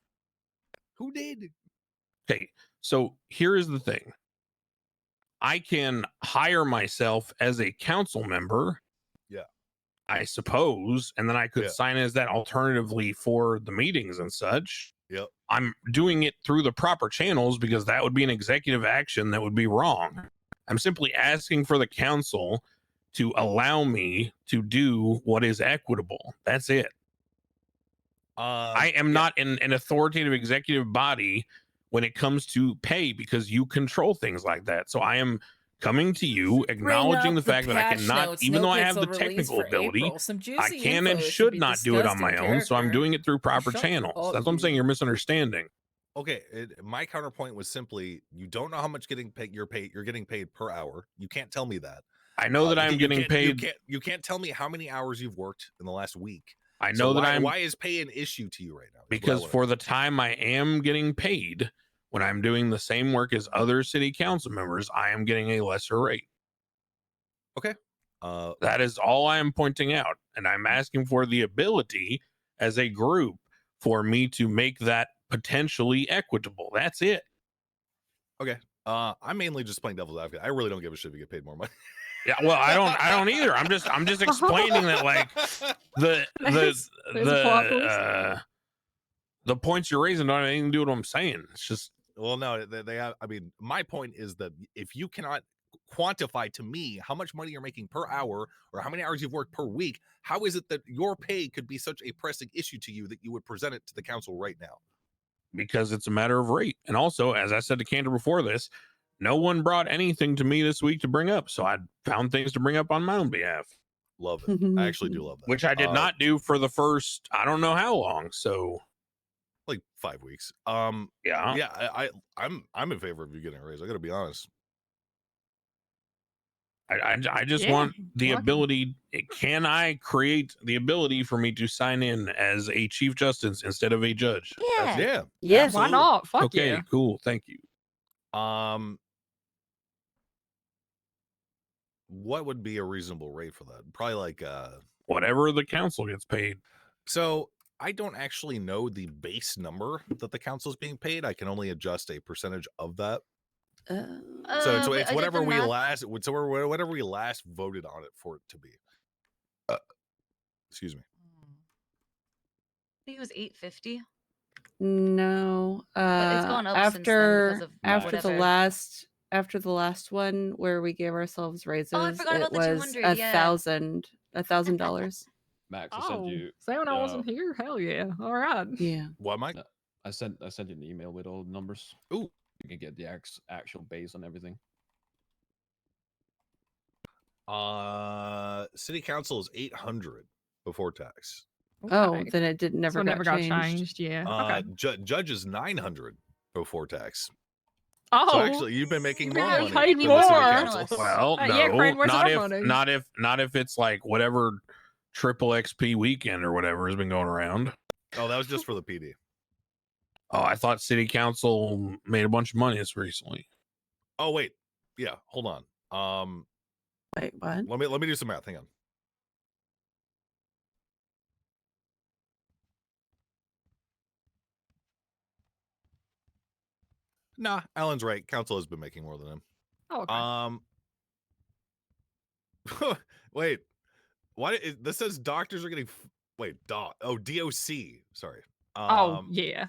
Who did? Okay, so here is the thing. I can hire myself as a council member. Yeah. I suppose, and then I could sign as that alternatively for the meetings and such. Yep. I'm doing it through the proper channels because that would be an executive action that would be wrong. I'm simply asking for the council to allow me to do what is equitable. That's it. I am not an authoritative executive body when it comes to pay because you control things like that. So I am coming to you, acknowledging the fact that I cannot, even though I have the technical ability, I can and should not do it on my own. So I'm doing it through proper channels. That's what I'm saying. You're misunderstanding. Okay, my counterpoint was simply you don't know how much you're getting paid per hour. You can't tell me that. I know that I'm getting paid. You can't tell me how many hours you've worked in the last week. I So know that why is pay an issue to you right now? because for the time I am getting paid, when I'm doing the same work as other city council members, I am getting a lesser rate. Okay. That is all I am pointing out. And I'm asking for the ability as a group for me to make that potentially equitable. That's it. Okay. I'm mainly just playing devil's advocate. I really don't give a shit if you get paid more money. Yeah, well, I don't either. I'm just explaining that, like, the points you're raising don't have anything to do with what I'm saying. It's just, well, no, they have. I mean, my point is that if you cannot quantify to me how much money you're making per hour or how many hours you've worked per week, how is it that your pay could be such a pressing issue to you that you would present it to the council right now? because it's a matter of rate. And also, as I said to Cantor before this, no one brought anything to me this week to bring up, so I found things to bring up on my own behalf. Love it. I actually do love that. Which I did not do for the first, I don't know how long. So, like 5 weeks. Yeah. I'm in favor of you getting a raise. I got to be honest. I just want the ability. Can I create the ability for me to sign in as a chief justice instead of a judge? Yeah. Yes. Why not? Fuck okay, yeah. cool. Thank you. What would be a reasonable rate for that? Probably like whatever the council gets paid. So I don't actually know the base number that the council is being paid. I can only adjust a percentage of that. So it's whatever we last. So whatever we last voted on it for it to be. Excuse me. I think it was 850. No. But it's gone up since then because of after the last one where we gave ourselves raises, forgot it about the was 200, yeah. $1,000. Max, I sent you. Say when I wasn't here? Hell yeah. All right. Yeah. What, Mike? I sent you an email with all the numbers. Ooh. You can get the actual base on everything. City council is 800 before tax. Oh, then it never got changed. Yeah. Okay. Judge is 900 before tax. Oh, so actually, you've been making more money. Paid than more. the city council. Well, no, yeah, Crane, where's our money? not if it's like whatever triple XP weekend or whatever has been going around. Oh, that was just for the PD. Oh, I thought city council made a bunch of money this recently. Oh wait, yeah, hold on. Wait, what? Let me do some math. Hang on. Nah, Alan's right. Council has been making more than him. Oh, okay. Wait, this says doctors are getting DOC. Sorry. yeah.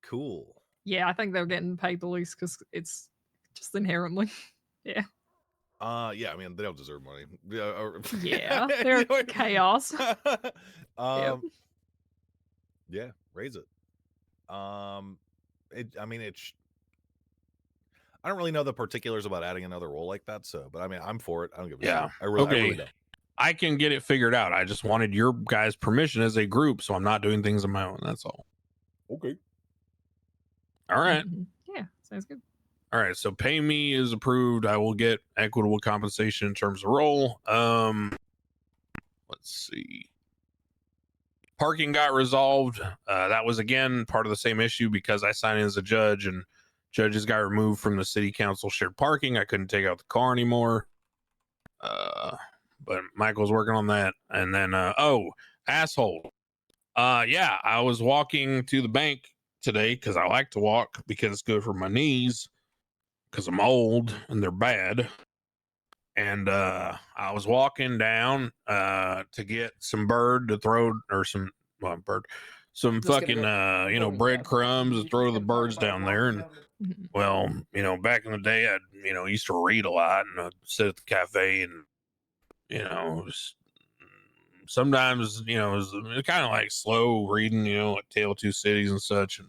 Cool. Yeah, I think they're getting paid the least because it's just inherently. Yeah. Yeah, I mean they don't deserve money. Yeah, they're chaos. Yeah, raise it. I don't really know the particulars about adding another role like that, so but I mean I'm for it. I don't give a shit. I really don't. I can get it figured out. I just wanted your guys' permission as a group, so I'm not doing things on my own. That's all. Okay. All right. Yeah, sounds good. All right. So pay me is approved. I will get equitable compensation in terms of role. Let's see. Parking got resolved. That was again part of the same issue because I signed in as a judge and judges got removed from the city council shared parking. I couldn't take out the car anymore. But Michael's working on that. And then asshole. Yeah, I was walking to the bank today because I like to walk because it's good for my knees because I'm old and they're bad. And I was walking down to get some bird to throw or some fucking breadcrumbs to throw to the birds down there. And well, back in the day I used to read a lot and I'd sit at the cafe and sometimes it was kind of like slow reading, like Tale of Two Cities and such. And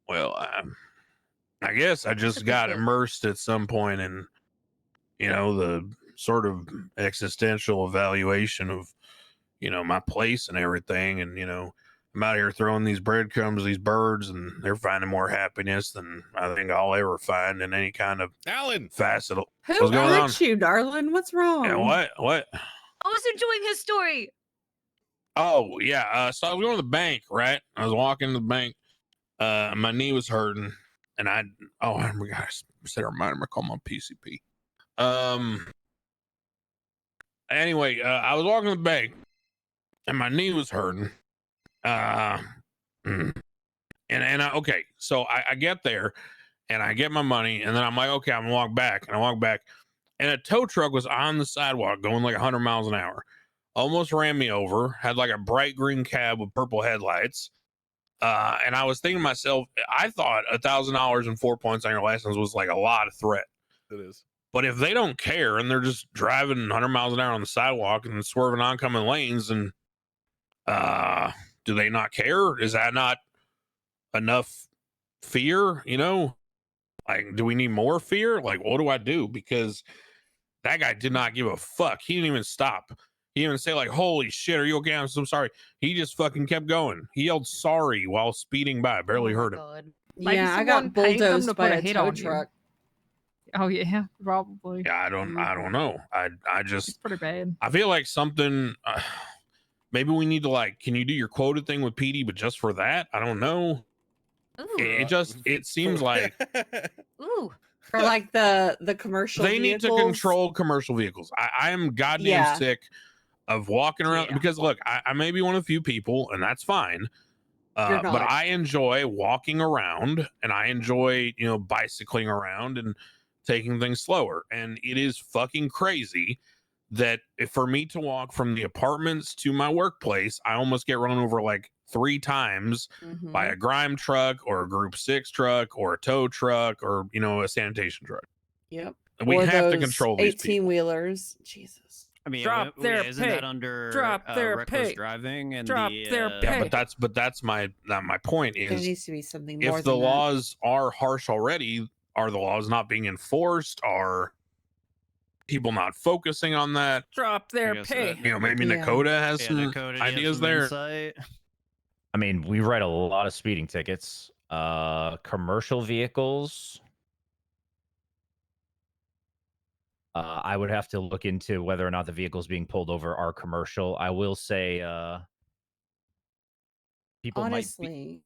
well, I guess I just got immersed at some point in the sort of existential evaluation of my place and everything. And I'm out here throwing these breadcrumbs, these birds, and they're finding more happiness than I think I'll ever find in any kind of facet. Who hurt you, darling? What's wrong? Yeah, what? I was enjoying his story. Oh yeah. So I was going to the bank, right? I was walking to the bank. My knee was hurting, and I said remind him to call my PCP. Anyway, I was walking to the bank, and my knee was hurting. Okay, so I get there, and I get my money, and then I'm like, okay, I'm gonna walk back, and I walk back, and a tow truck was on the sidewalk going like 100 miles an hour, almost ran me over. Had like a bright green cab with purple headlights. And I was thinking to myself, I thought $1,000 and 4 points on your license was like a lot of threat. It is. But if they don't care and they're just driving 100 miles an hour on the sidewalk and swerving oncoming lanes, and do they not care? Is that not enough fear? You know, like, do we need more fear? Like, what do I do? Because that guy did not give a fuck. He didn't even stop. He didn't even say like, holy shit, are you okay? I'm so sorry. He just fucking kept going. He yelled sorry while speeding by. Barely heard him. Maybe Yeah, I someone got paid them bulldozed to by put a a hit tow on you. truck. Oh yeah, probably. Yeah, I don't know. I just, It's pretty bad. I feel like something, maybe we need to like, can you do your quota thing with PD, but just for that? I don't know. It seems like Ooh. For like the commercial they need to vehicles. control commercial vehicles. I am goddamn Yeah. sick of walking around because look, I may be one of the few people, and that's fine. You're But not. I enjoy walking around, and I enjoy, bicycling around and taking things slower. And it is fucking crazy that for me to walk from the apartments to my workplace, I almost get run over like 3 times by a grime truck or a group 6 truck or a tow truck or, a sanitation truck. Yep. We Or have to those control these 18 people. wheelers. Jesus. I mean, Drop their isn't pay. that under Drop their reckless pay. driving and Drop the their Yeah, pay. but that's my point There is, needs to be something more if the than that. laws are harsh already, are the laws not being enforced? Are people not focusing on that? Drop their guess, pay. Maybe Yeah. Dakota has some Dakota, do you have ideas some there. insight? I mean, we write a lot of speeding tickets. Commercial vehicles. I would have to look into whether or not the vehicles being pulled over are commercial. I will say, people might be. Honestly.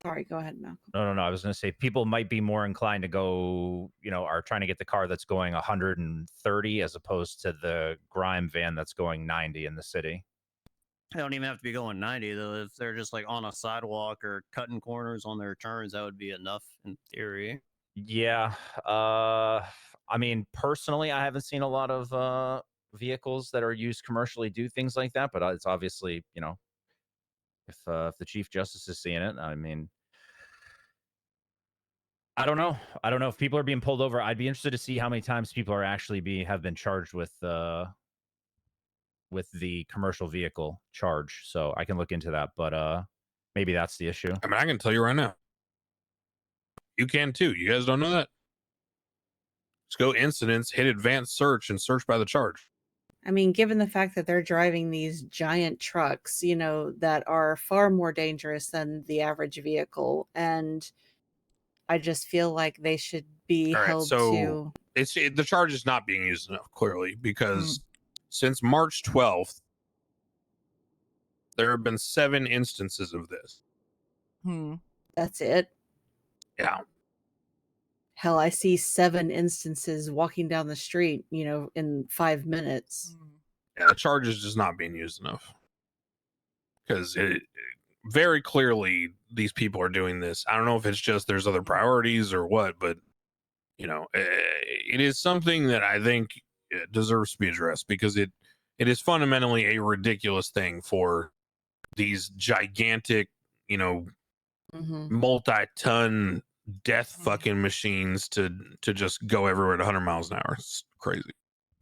Sorry, go ahead, Malcolm. No. I was going to say people might be more inclined to go, are trying to get the car that's going 130 as opposed to the grime van that's going 90 in the city. They don't even have to be going 90 though. If they're just like on a sidewalk or cutting corners on their turns, that would be enough in theory. Yeah. I mean, personally, I haven't seen a lot of vehicles that are used commercially do things like that, but it's obviously, if the Chief Justice is seeing it, I mean, I don't know. I don't know if people are being pulled over. I'd be interested to see how many times people are actually have been charged with the commercial vehicle charge. So I can look into that, but maybe that's the issue. I mean, I can tell you right now. You can too. You guys don't know that? Just go incidents, hit advanced search, and search by the charge. I mean, given the fact that they're driving these giant trucks, that are far more dangerous than the average vehicle, and I just feel like they should be All right, held so to. the charge is not being used enough, clearly, because since March 12th, there have been 7 instances of this. That's it. Yeah. Hell, I see 7 instances walking down the street, in 5 minutes. Yeah, the charge is just not being used enough. Because it very clearly these people are doing this. I don't know if it's just there's other priorities or what, but it is something that I think deserves to be addressed because it is fundamentally a ridiculous thing for these gigantic, multi-ton death fucking machines to just go everywhere at 100 miles an hour. It's crazy.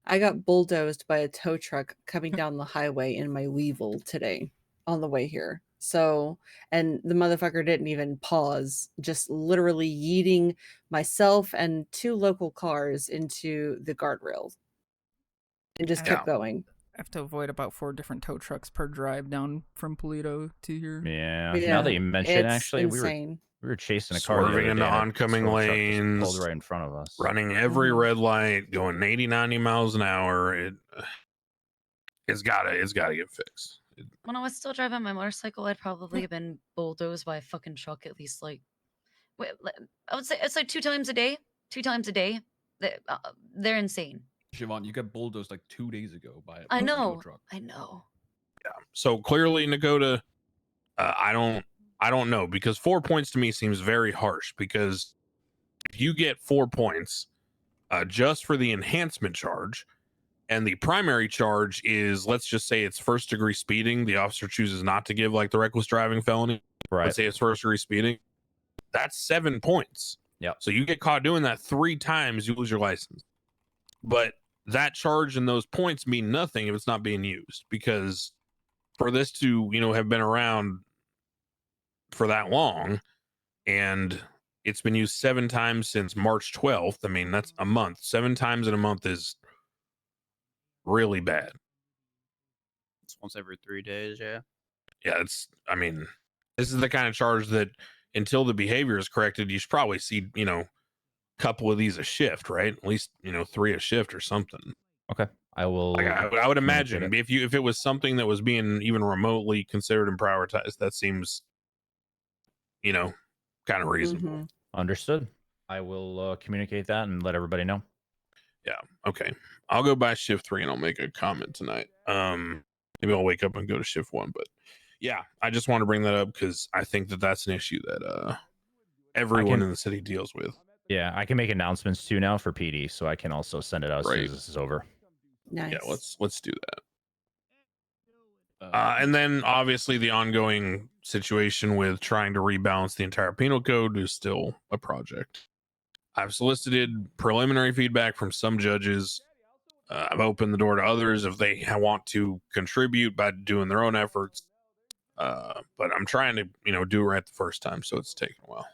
I got bulldozed by a tow truck coming down the highway in my Weevil today on the way here. So, and the motherfucker didn't even pause, just literally yeeting myself and 2 local cars into the guardrails and just kept going. I have to avoid about 4 different tow trucks per drive down from Polito to here. Yeah. Now that you mention it, actually, insane. we were chasing a car Swerving into oncoming lanes, pulled right in front of us, running every red light, going 80, 90 miles an hour. It's gotta get fixed. When I was still driving my motorcycle, I'd probably been bulldozed by a fucking truck at least like, I would say it's like 2 times a day. 2 times a day. They're insane. Siobhan, you got bulldozed like 2 days ago by a I tow know. truck. I know. Yeah. So clearly, Nakota, I don't know, because 4 points to me seems very harsh, because if you get 4 points just for the enhancement charge, and the primary charge is, let's just say it's first degree speeding, the officer chooses not to give like the reckless driving felony. Right. Let's say it's first degree speeding. That's 7 points. Yeah. So you get caught doing that 3 times, you lose your license. But that charge and those points mean nothing if it's not being used, because for this to, have been around for that long, and it's been used 7 times since March 12th. I mean, that's a month. 7 times in a month is really bad. It's once every 3 days, yeah. Yeah, this is the kind of charge that until the behavior is corrected, you should probably see, a couple of these a shift, right? At least, 3 a shift or something. Okay. I will. Like, I would imagine it. if it was something that was being even remotely considered and prioritized, that seems, kind of reasonable. Understood. I will communicate that and let everybody know. Yeah. Okay. I'll go by shift 3 and I'll make a comment tonight. Maybe I'll wake up and go to shift 1, but yeah, I just want to bring that up because I think that that's an issue that everyone in the city deals with. Yeah, I can make announcements too now for PD, so I can also send it out as soon Right. as this is over. Nice. Yeah, let's do that. And then obviously the ongoing situation with trying to rebalance the entire penal code is still a project. I've solicited preliminary feedback from some judges. I've opened the door to others if they want to contribute by doing their own efforts. But I'm trying to, do it right the first time, so it's taking a while.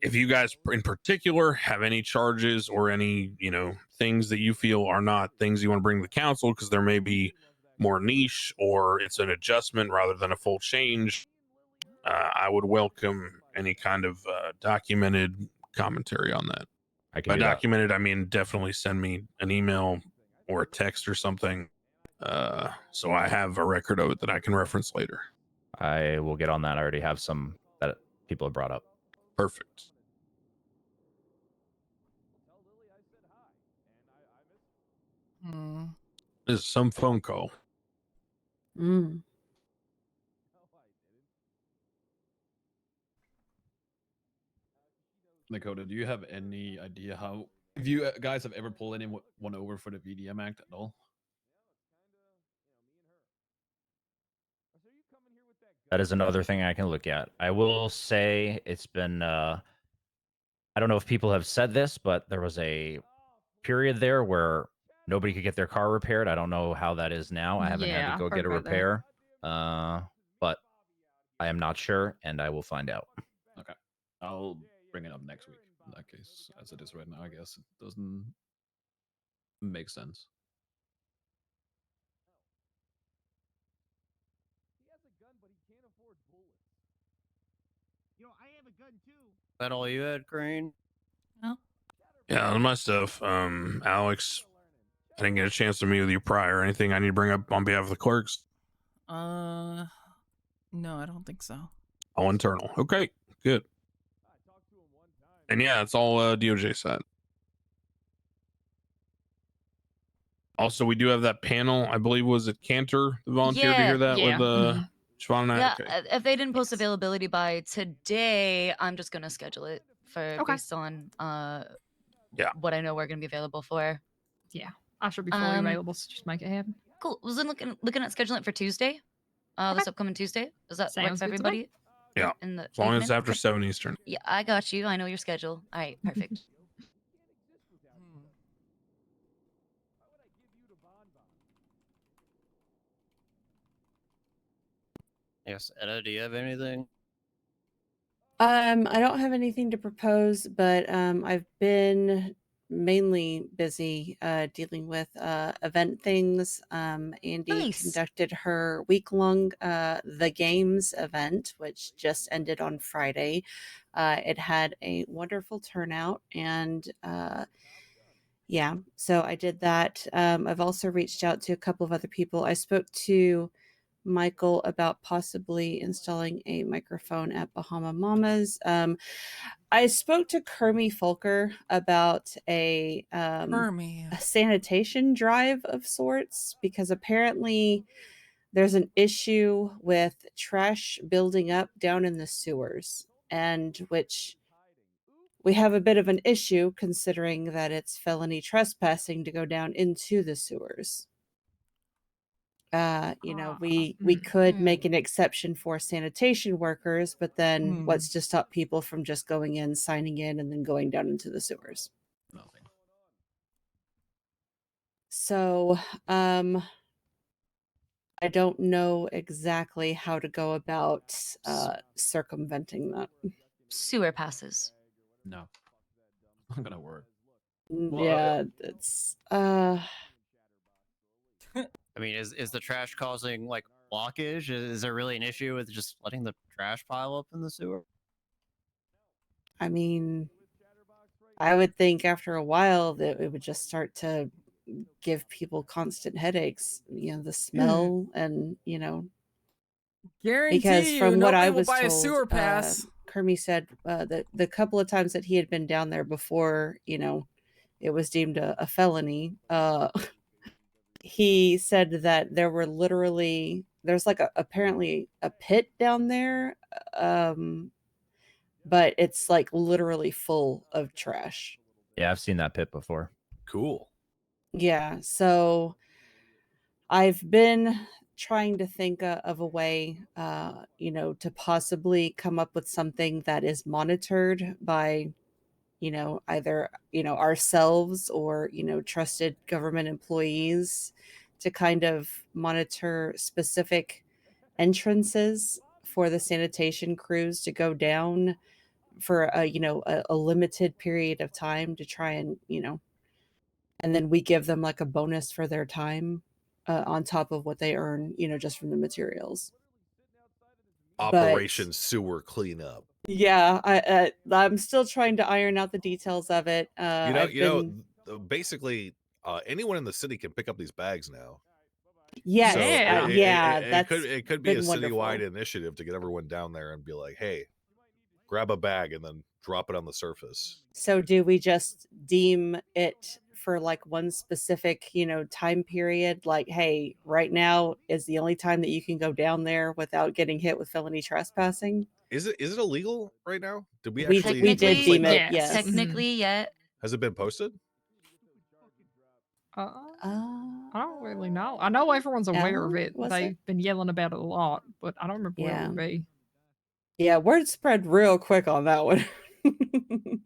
If you guys in particular have any charges or any, things that you feel are not things you want to bring to the council because there may be more niche or it's an adjustment rather than a full change, I would welcome any kind of documented commentary on that. By documented, I mean definitely send me an email or a text or something, so I have a record of it that I can reference later. I will get on that. I already have some that people have brought up. Perfect. This is some phone call. Nakota, do you have any idea how, if you guys have ever pulled anyone over for the VDM Act at all? That is another thing I can look at. I will say it's been, I don't know if people have said this, but there was a period there where nobody could get their car repaired. I don't know how that is now. I haven't had Yeah, to go I've get a heard about that. repair, but I am not sure, and I will find out. Okay. I'll bring it up next week in that case. As it is right now, I guess it doesn't make sense. Is that all you had, Crane? Yeah, my stuff. Alex, I didn't get a chance to meet with you prior. Anything I need to bring up on behalf of the clerks? No, I don't think so. All internal. Okay, good. And yeah, it's all DOJ side. Also, we do have that panel. I believe was it Cantor that volunteered to hear that with Siobhan and I? Yeah, Okay. if they didn't post availability by today, I'm just gonna schedule it for based on what I know we're gonna be available for. Yeah, I should be fully available, so just make it happen. Cool. Was I looking at scheduling it for Tuesday? This upcoming Tuesday. Does that work Sounds for good to me. everybody? Yeah. In the As long as evening? it's after 7 Eastern. Yeah, I got you. I know your schedule. All right, perfect. Yes, Edda, do you have anything? I don't have anything to propose, but I've been mainly busy dealing with event things. Andy conducted her week-long The Games event, which just ended on Friday. It had a wonderful turnout, and Yeah, so I did that. I've also reached out to a couple of other people. I spoke to Michael about possibly installing a microphone at Bahama Mamas. I spoke to Kermie Folker about a sanitation drive of sorts, because apparently there's an issue with trash building up down in the sewers, and which we have a bit of an issue considering that it's felony trespassing to go down into the sewers. We could make an exception for sanitation workers, but then what's to stop people from just going in, signing in, and then going down into the sewers? Nothing. So, I don't know exactly how to go about circumventing that. Sewer passes. No, not gonna work. Yeah, it's I mean, is the trash causing like blockage? Is there really an issue with just letting the trash pile up in the sewer? I mean, I would think after a while that it would just start to give people constant headaches, the smell and, Guarantee because you, from what nobody I will was buy a told, sewer pass. Kermie said that the couple of times that he had been down there before, it was deemed a felony, he said that there's like apparently a pit down there, but it's like literally full of trash. Yeah, I've seen that pit before. Cool. Yeah, so I've been trying to think of a way, to possibly come up with something that is monitored by, either, ourselves or, trusted government employees to kind of monitor specific entrances for the sanitation crews to go down for a limited period of time to try and, and then we give them like a bonus for their time on top of what they earn, just from the materials. Operation Sewer Cleanup. Yeah, I'm still trying to iron out the details of it. Basically, anyone in the city can pick up these bags now. Yes, So that's it could be a been wonderful. citywide initiative to get everyone down there and be like, hey, grab a bag and then drop it on the surface. So do we just deem it for like one specific, time period? Like, hey, right now is the only time that you can go down there without getting hit with felony trespassing? Is it illegal right now? Did we We actually? did deem it. Yes. Technically, yeah. Has it been posted? I don't really know. I know everyone's aware of No? it. Was They've it? been yelling about it a lot, but I don't remember where it Yeah. would be. Yeah, word spread real quick on that one.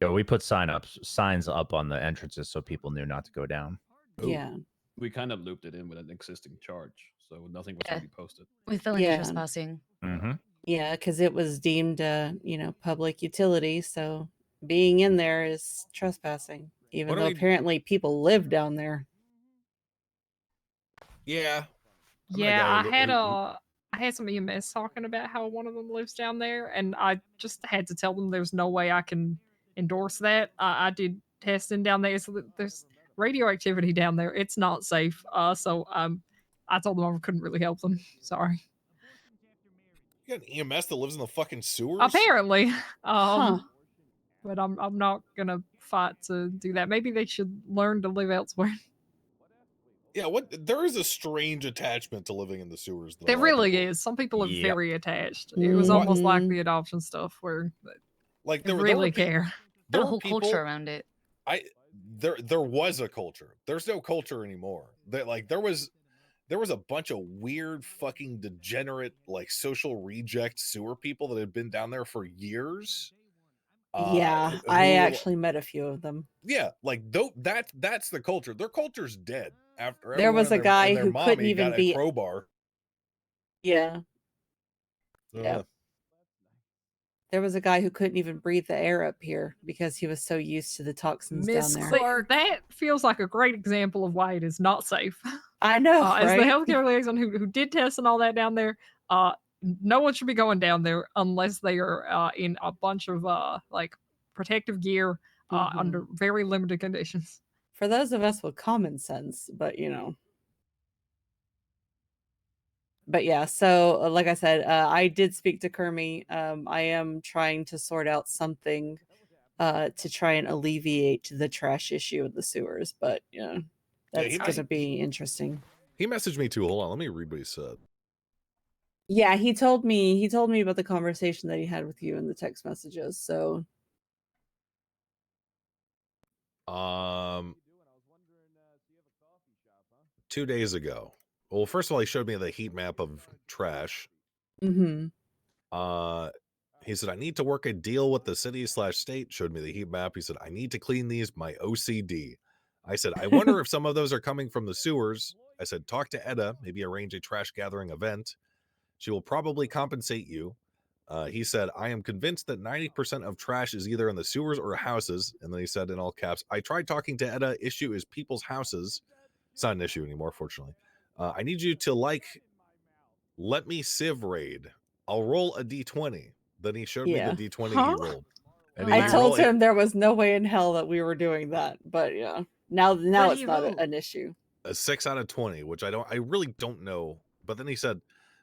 Yeah, we put signs up on the entrances so people knew not to go down. Yeah. We kind of looped it in with an existing charge, so nothing was Yeah. going to be posted. With felony Yeah. trespassing. Mm-hmm. Yeah, because it was deemed, public utility. So being in there is trespassing, even Why don't though we- apparently people live down there. Yeah. Yeah, I had some EMS talking about how one of them lives down there, and I just had to tell them there's no way I can endorse that. I did testing down there, so there's radioactivity down there. It's not safe. So I told them I couldn't really help them. Sorry. You got an EMS that lives in the fucking sewers? Apparently, Huh. but I'm not gonna fight to do that. Maybe they should learn to live elsewhere. Yeah, there is a strange attachment to living in the sewers. There really is. Some people are very attached. It was almost like the adoption stuff where like they really care. Got a whole culture around it. There was a culture. There's no culture anymore. There was a bunch of weird fucking degenerate like social reject sewer people that had been down there for years. Yeah, I actually met a few of them. Yeah, like that's the culture. Their culture's dead. After There was a guy and their who couldn't mommy even got be a crowbar. Yeah. Yeah. There was a guy who couldn't even breathe the air up here because he was so used to the toxins down there. Clark, that feels like a great example of why it is not safe. I know, As the right? healthcare liaison who did tests and all that down there, no one should be going down there unless they are in a bunch of like protective gear under very limited conditions. for those of us with common sense, but you know. But yeah, so like I said, I did speak to Kermie. I am trying to sort out something to try and alleviate the trash issue in the sewers, but yeah, that's going to be interesting. He messaged me too. Hold on, let me read what he said. Yeah, he told me about the conversation that he had with you in the text messages. So 2 days ago. Well, first of all, he showed me the heat map of trash. mhm. He said, I need to work a deal with the city/state. Showed me the heat map. He said, I need to clean these, my OCD. I said, I wonder if some of those are coming from the sewers. I said, talk to Edda, maybe arrange a trash gathering event. She will probably compensate you. He said, I am convinced that 90% of trash is either in the sewers or houses. And then he said in all caps, I tried talking to Edda. Issue is people's houses. It's not an issue anymore, fortunately. I need you to let me civ raid. I'll roll a d20. Then he showed me the d20 he rolled. And I told him there was no way in hell that we were doing that, but yeah, now it's not an issue. A 6 out of 20, which I really don't know. But then he said,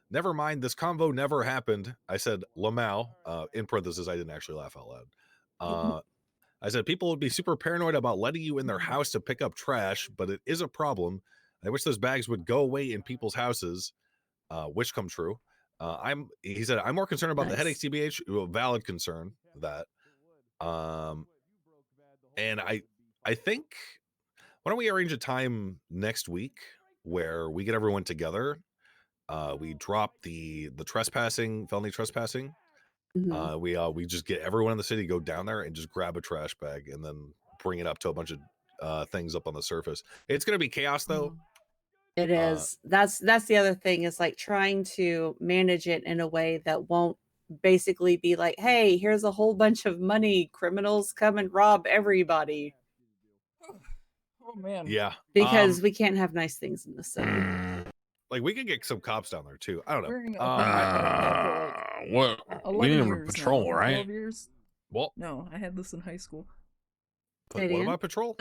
never mind, this convo never happened. I said, Lamau, in parentheses, I didn't actually laugh out loud. I said, people would be super paranoid about letting you in their house to pick up trash, but it is a problem. I wish those bags would go away in people's houses, which come true. He said, I'm more concerned about the headaches, TBH, valid concern that. And I think, why don't we arrange a time next week where we get everyone together? We drop the trespassing, felony trespassing. We just get everyone in the city, go down there and just grab a trash bag and then bring it up to a bunch of things up on the surface. It's gonna be chaos though. It is. That's the other thing, is like trying to manage it in a way that won't basically be like, hey, here's a whole bunch of money, criminals come and rob everybody. Oh man. Yeah. Because we can't have nice things in the city. Like we could get some cops down there too. I don't know. What? We need a patrol, now, right? 12 years? Well, no, I had this in high school. What about patrol?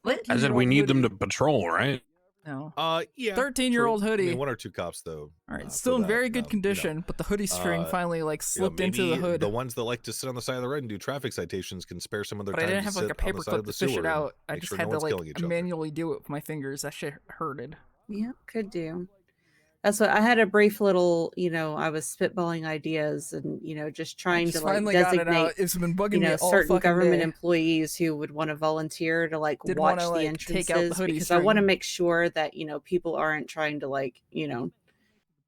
I said we need them to patrol, right? No. Yeah. 13-year-old hoodie. I mean, 1 or 2 cops though. All right, still in very good condition, but the hoodie string finally like slipped into the hood. The ones that like to sit on the side of the road and do traffic citations can spare some of their But time. I didn't have like a paper clip to fish it out. I Make just sure had no to one's like killing each other. manually do it with my fingers. That shit hurted. Yeah, could do. That's what I had a brief little, I was spitballing ideas and, just trying just to like finally got it designate, out. It's been bugging me all certain fucking government day. employees who would want to volunteer to like Did watch wanna, the like, entrances, take out the hoodie because I want to string. make sure that, people aren't trying to like,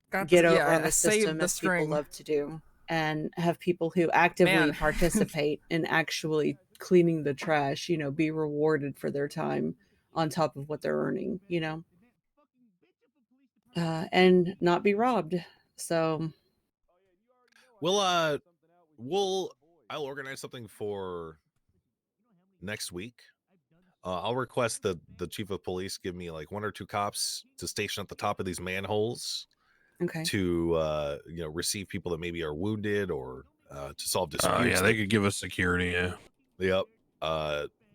Got get the- over yeah, on I the system saved the as people string. love to do, and have people who actively Man. participate in actually cleaning the trash, be rewarded for their time on top of what they're earning, and not be robbed. So I'll organize something for next week. I'll request that the chief of police give me like 1 or 2 cops to station at the top of these manholes. Okay. To receive people that maybe are wounded or to solve disputes. Yeah, they could give us security. Yeah. Yep.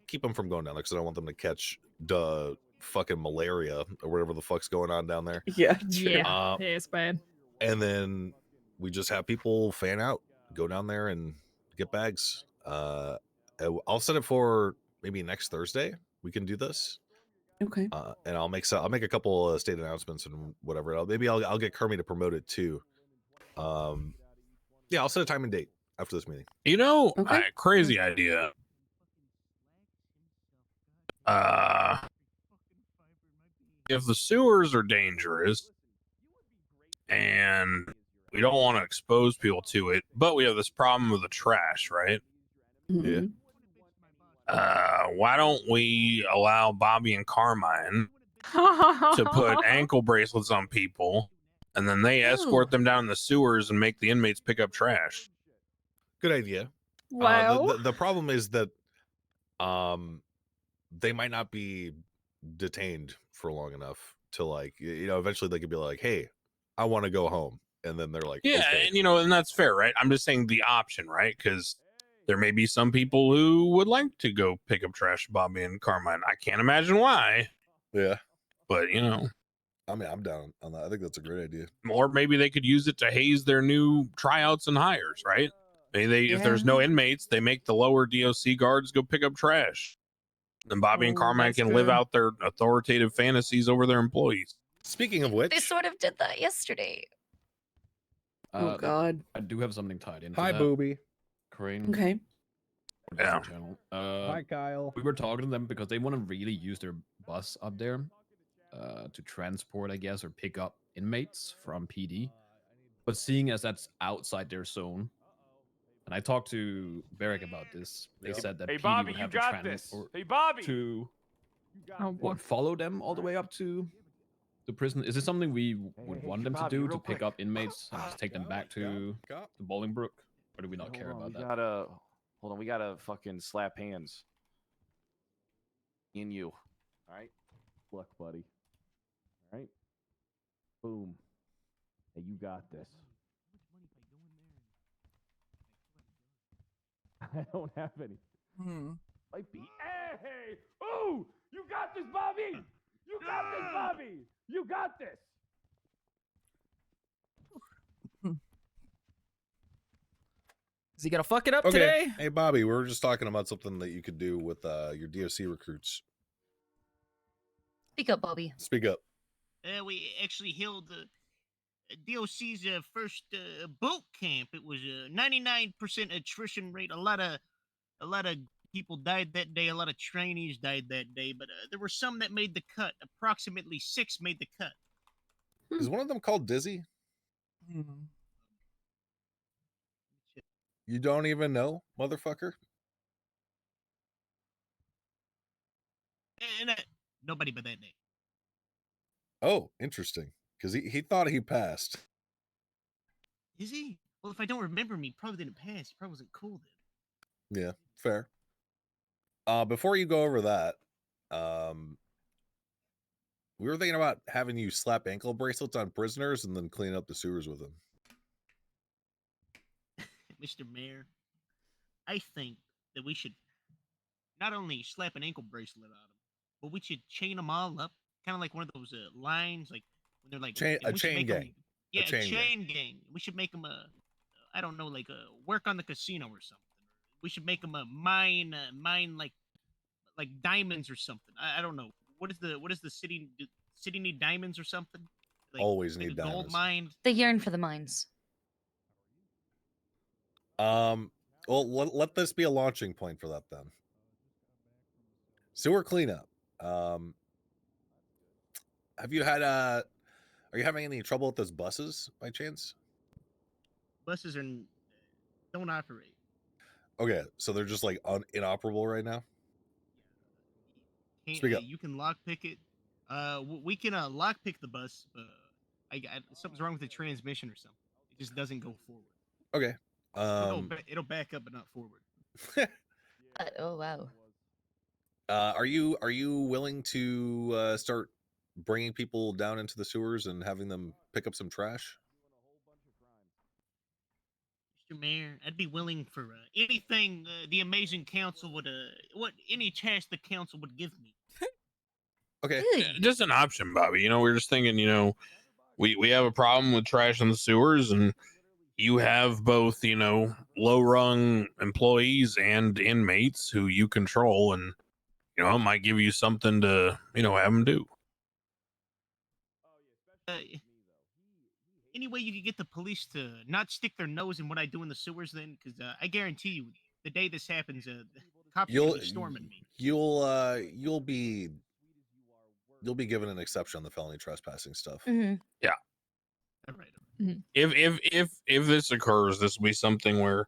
Keep them from going down there because I don't want them to catch the fucking malaria or whatever the fuck's going on down there. Yeah. Yeah, it's bad. And then we just have people fan out, go down there and get bags. I'll set it for maybe next Thursday. We can do this. Okay. And I'll make a couple of state announcements and whatever. I'll get Kermie to promote it too. Yeah, I'll set a time and date after this meeting. Crazy idea. If the sewers are dangerous and we don't want to expose people to it, but we have this problem with the trash, right? Yeah. Why don't we allow Bobby and Carmine to put ankle bracelets on people, and then they escort them down the sewers and make the inmates pick up trash? Good idea. Wow. The problem is that they might not be detained for long enough to like, eventually they could be like, hey, I want to go home. And then they're like, Yeah, okay. and and that's fair, right? I'm just saying the option, right? Because there may be some people who would like to go pick up trash, Bobby and Carmine. I can't imagine why. Yeah. But, you know. I mean, I'm down on that. I think that's a great idea. Or maybe they could use it to haze their new tryouts and hires, right? Maybe if there's no inmates, they make the lower DOC guards go pick up trash. And Bobby and Carmine can live out their authoritative fantasies over their employees. Speaking of which, They sort of did that yesterday. Oh, God. I do have something tied into Hi, that. Booby. Crane. Okay. Yeah. Channel. Hi, Kyle. We were talking to them because they want to really use their bus up there to transport, I guess, or pick up inmates from PD. But seeing as that's outside their zone, and I talked to Barrick about this, they said that Hey, PD Bobby, would you have got to this. Hey, Bobby. to Oh, boy. follow them all the way up to the prison. Is this something we would want them to Bobby, do real to pick quick. up inmates and just take them back to the Bolingbrook, or do we not care about We that? gotta hold on. We gotta fucking slap hands. In you. All right. Look, buddy. All right. Boom. Hey, you got this. I don't have any. Might be. Hey! Ooh! You got this, Bobby! You got this, Bobby! You got this! Is he gonna fuck it up okay. today? Hey, Bobby, we were just talking about something that you could do with your DOC recruits. Speak up, Bobby. Speak up. We actually held the DOC's first boot camp. It was a 99% attrition rate. A lot of people died that day. A lot of trainees died that day, but there were some that made the cut. Approximately 6 made the cut. Is one of them called Dizzy? You don't even know, motherfucker? And nobody but that name. Oh, interesting. Because he thought he passed. Is he? Well, if I don't remember him, he probably didn't pass. He probably wasn't cool then. Yeah, fair. Before you go over that, we were thinking about having you slap ankle bracelets on prisoners and then clean up the sewers with them. Mr. Mayor, I think that we should not only slap an ankle bracelet on them, but we should chain them all up, kind of like one of those lines, like when they're like a chain gang. Yeah, a chain gang. We should make them I don't know, like work on the casino or something. We should make them a mine like diamonds or something. I don't know. What is the city? City need diamonds or something? Like, Always like need a diamonds. gold mine. They yearn for the mines. Well, let this be a launching point for that then. Sewer cleanup. Have you had are you having any trouble with those buses by chance? Buses don't operate. Okay, so they're just like inoperable right now. Speak up. You can lockpick it. We can lockpick the bus. Something's wrong with the transmission or something. It just doesn't go forward. Okay. It'll back up but not forward. Oh wow. Are you willing to start bringing people down into the sewers and having them pick up some trash? Mr. Mayor, I'd be willing for anything the amazing council would any task the council would give me. Okay. Just an option, Bobby. You know, we're just thinking, you know, we have a problem with trash in the sewers, and you have both, you know, low rung employees and inmates who you control, and you know, it might give you something to, you know, have them do. Any way you could get the police to not stick their nose in what I do in the sewers, then, because I guarantee you, the day this happens, the cops will be storming me. You'll be given an exception on the felony trespassing stuff. Mm-hmm. Yeah. All right. Mm-hmm. If this occurs, this will be something where,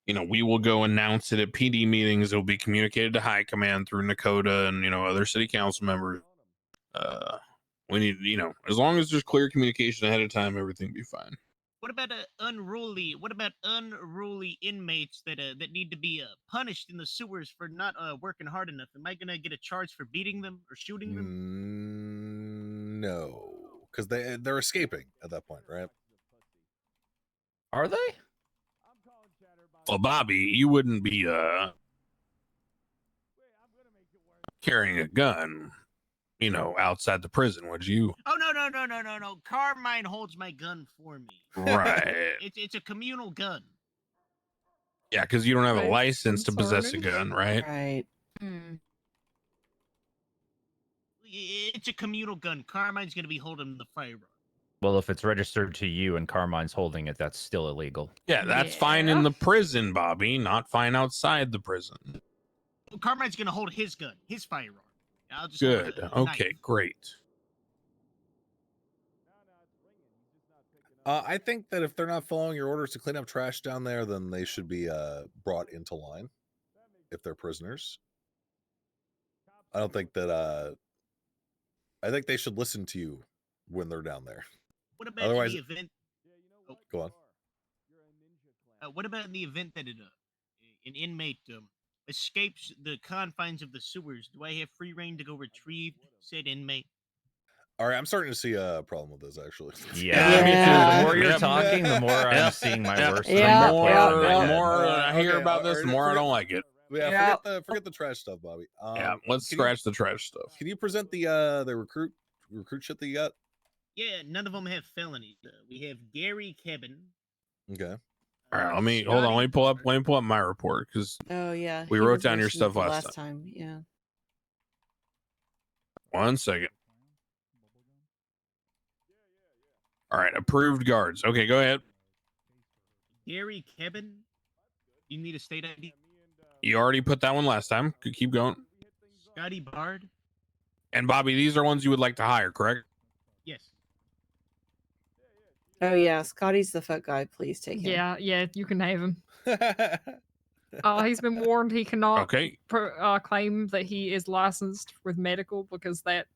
you know, we will go announce it at PD meetings. It will be communicated to high command through Nakota and, you know, other city council members. We need, you know, as long as there's clear communication ahead of time, everything will be fine. What about unruly inmates that need to be punished in the sewers for not working hard enough? Am I gonna get a charge for beating them or shooting them? No, because they're escaping at that point, right? Are they? Well, Bobby, you wouldn't be carrying a gun, you know, outside the prison, would you? Oh no! Carmine holds my gun for me. Right. It's a communal gun. Yeah, because you don't have a That's license to possess a concerning. gun, right? Right. It's a communal gun. Carmine's gonna be holding the firearm. Well, if it's registered to you and Carmine's holding it, that's still illegal. Yeah, that's fine in the prison, Bobby, not fine outside the prison. Well, Carmine's gonna hold his gun, his firearm. I'll just hold Good. a Okay, knife. great. I think that if they're not following your orders to clean up trash down there, then they should be brought into line if they're prisoners. I don't think that I think they should listen to you when they're down there. What about Otherwise, in the event? Oh, go on. what about in the event that an inmate escapes the confines of the sewers? Do I have free reign to go retrieve said inmate? All right, I'm starting to see a problem with this actually. Yeah, me too. The more you're talking, the more I'm seeing my worst nightmare play out in my head. The more I hear about this, the more I don't like it. Yeah, forget the trash stuff, Bobby. Yeah, let's scratch the trash stuff. Can you present the recruit shit that you got? Yeah, none of them have felonies. We have Gary Kevin. Okay. All right, let me hold on. Let me pull up my report because Oh yeah. we he wrote was down your mentioned stuff the last time. time. Yeah. 1 second. All right, approved guards. Okay, go ahead. Gary Kevin. You need a state ID. You already put that one last time. Keep going. Scotty Bard. And Bobby, these are ones you would like to hire, correct? Yes. Oh yeah. Scotty's the fuck guy. Please take him. Yeah, you can have him. He's been warned he cannot claim that he is licensed with medical because that,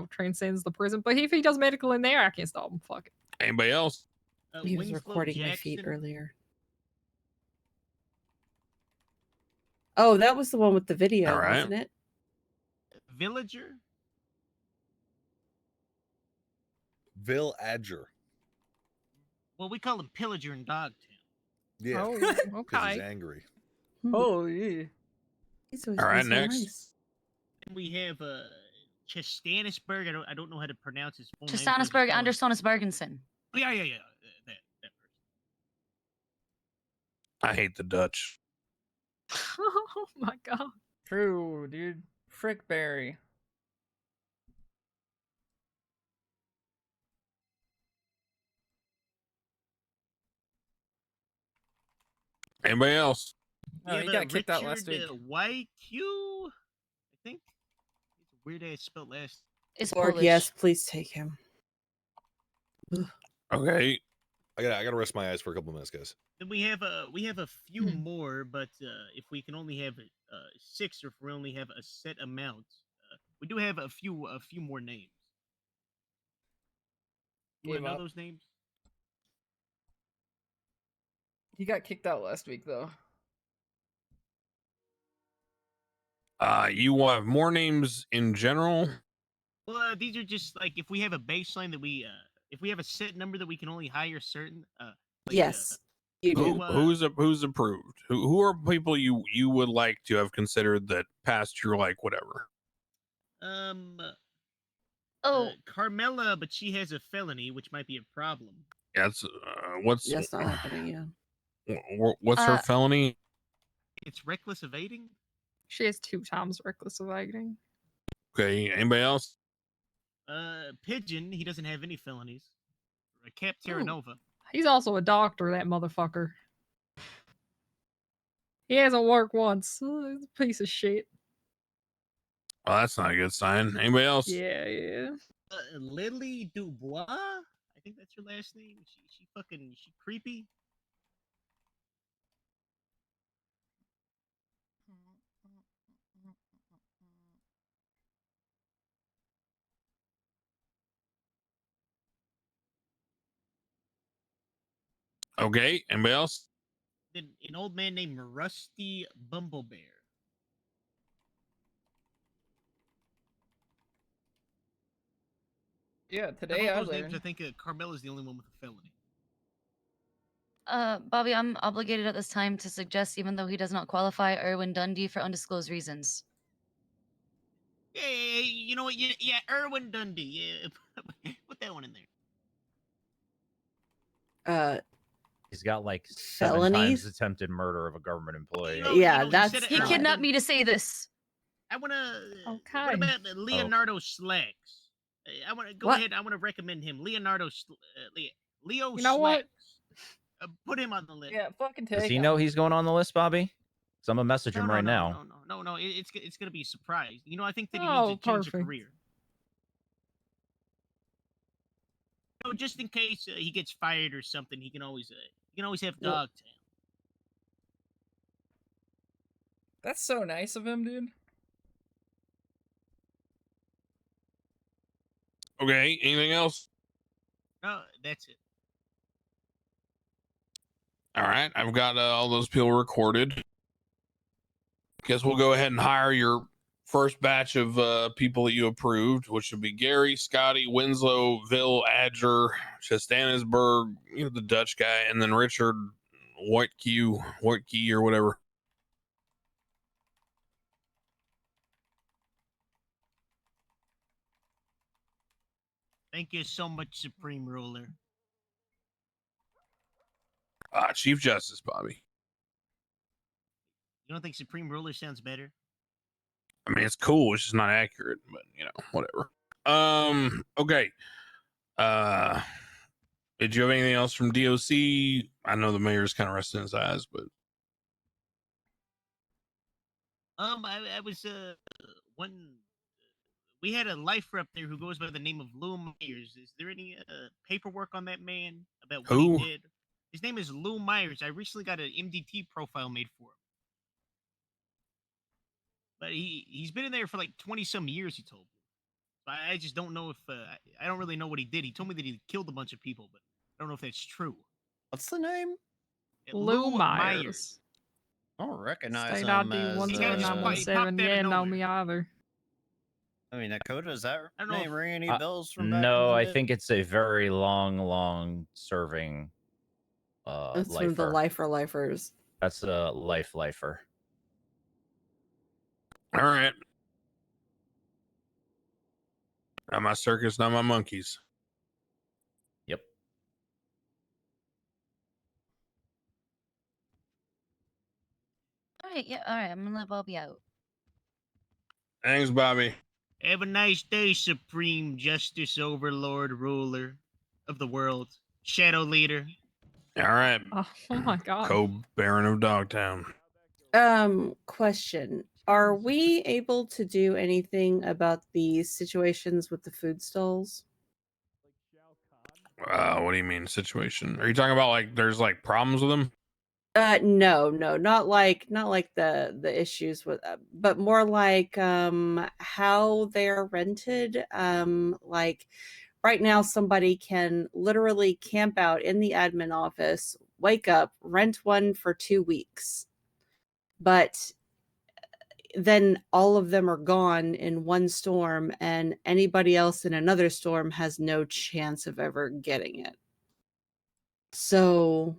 transcends the prison. But if he does medical in there, I can't stop him. Fuck it. Anybody else? He was recording my feet earlier. Oh, that was the one with the video, All right. wasn't it? Villager. Villager. Well, we call him Pillager in Dogtown. Yeah. Oh, 'Cause okay. he's angry. Oh yeah. All right, next. And we have Chastanisberg. I don't know how to pronounce his full name. Chastanisberg Andersonis Bergensen. Oh, yeah. That I hate the Dutch. Oh my god. True, dude. Frick Barry. Anybody else? Oh, he got kicked out last week. YQ, I think. It's a weird ass spelled last. It's Lord, Polish. yes, please take him. Okay. I gotta rest my eyes for a couple minutes, guys. Then we have a few more, but if we can only have 6, or if we only have a set amount, we do have a few more names. You want to know those names? He got kicked out last week though. You want more names in general? Well, these are just like if we have a baseline that we if we have a set number that we can only hire certain Yes. You do. Who's approved? Who are people you would like to have considered that passed your like whatever? Carmela, but she has a felony, which might be a problem. That's what's That's not happening. Yeah. What's her felony? It's reckless evading. She has 2 times reckless evading. Okay. Anybody else? Pigeon. He doesn't have any felonies. Cap Terra Nova. He's also a doctor, that motherfucker. He hasn't worked once. He's a piece of shit. Well, that's not a good sign. Anybody else? Yeah. Lily Dubois. I think that's her last name. She creepy. Okay. Anybody else? Then an old man named Rusty Bumblebear. Yeah, today Of all I those names, learned. I think Carmela's the only one with a felony. Bobby, I'm obligated at this time to suggest, even though he does not qualify, Erwin Dundee for undisclosed reasons. Yeah, you know what? Yeah, Erwin Dundee. Yeah, put that one in there. He's got like 7 times Felonies? attempted murder of a government employee. Yeah, he that's said He Erwin kidnapped Dundee. me to say this. I wanna. Okay. What about Leonardo Slacks? I want to go What? ahead. I want to recommend him, Leonardo. Leo You know Slacks. what? Put him on the list. Yeah, fucking Does take he him. know he's going on the list, Bobby? Because I'm gonna message him right now. No. It's gonna be a surprise. You know, I think that he Oh, needs to change a perfect. career. You know, just in case he gets fired or something, he can always have Well- Dogtown. That's so nice of him, dude. Okay, anything else? No, that's it. All right, I've got all those people recorded. Guess we'll go ahead and hire your first batch of people that you approved, which would be Gary, Scotty, Winslow, Vil, Adger, Chastanisberg, the Dutch guy, and then Richard Whitekey or whatever. Thank you so much, Supreme Ruler. Chief Justice, Bobby. You don't think Supreme Ruler sounds better? I mean, it's cool. It's just not accurate, but whatever. Okay. Did you have anything else from DOC? I know the mayor's kind of resting his eyes, but I was one. We had a lifer up there who goes by the name of Lou Myers. Is there any paperwork on that man about what Who? he did? His name is Lou Myers. I recently got an MDT profile made for him. But he's been in there for like 20 some years, he told me. I just don't know if I don't really know what he did. He told me that he killed a bunch of people, but I don't know if that's true. What's the name? Lou Myers. I don't recognize State him ID as. 10917. Yeah, know me either. I mean, Dakota, does that I don't know name if- ring any bells from back No, in the I day? think it's a very long serving That's one of the lifers. That's a lifer. all right. Not my circus, not my monkeys. Yep. All right, yeah, all right. I'm gonna let Bobby out. Thanks, Bobby. Have a nice day, Supreme Justice Overlord Ruler of the world. Shadow Leader. All right. Oh my god. Co-Baron of Dogtown. Question. Are we able to do anything about the situations with the food stalls? What do you mean situation? Are you talking about like there's like problems with them? No, not like the issues with, but more like how they're rented. Like right now, somebody can literally camp out in the admin office, wake up, rent one for 2 weeks, but then all of them are gone in one storm, and anybody else in another storm has no chance of ever getting it. So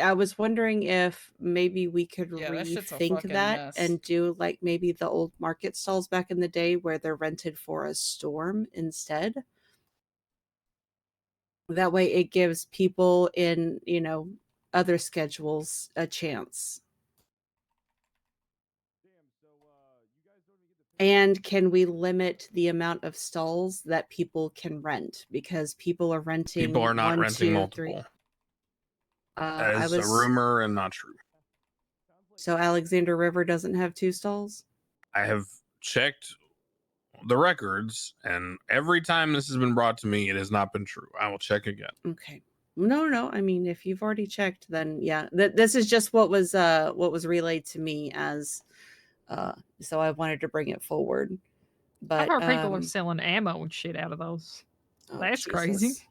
I was wondering if maybe we could Yeah, that shit's a rethink fucking that mess. and do like maybe the old market stalls back in the day where they're rented for a storm instead. That way it gives people in, other schedules a chance. And can we limit the amount of stalls that people can rent? Because people are renting. People are not 1, renting 2, multiple. 3. That is a rumor and not true. So Alexander River doesn't have 2 stalls? I have checked the records, and every time this has been brought to me, it has not been true. I will check again. Okay. No. I mean, if you've already checked, then yeah. This is just what was relayed to me as. So I wanted to bring it forward. But I've heard people are selling ammo and shit out of those. oh, That's crazy. Jesus.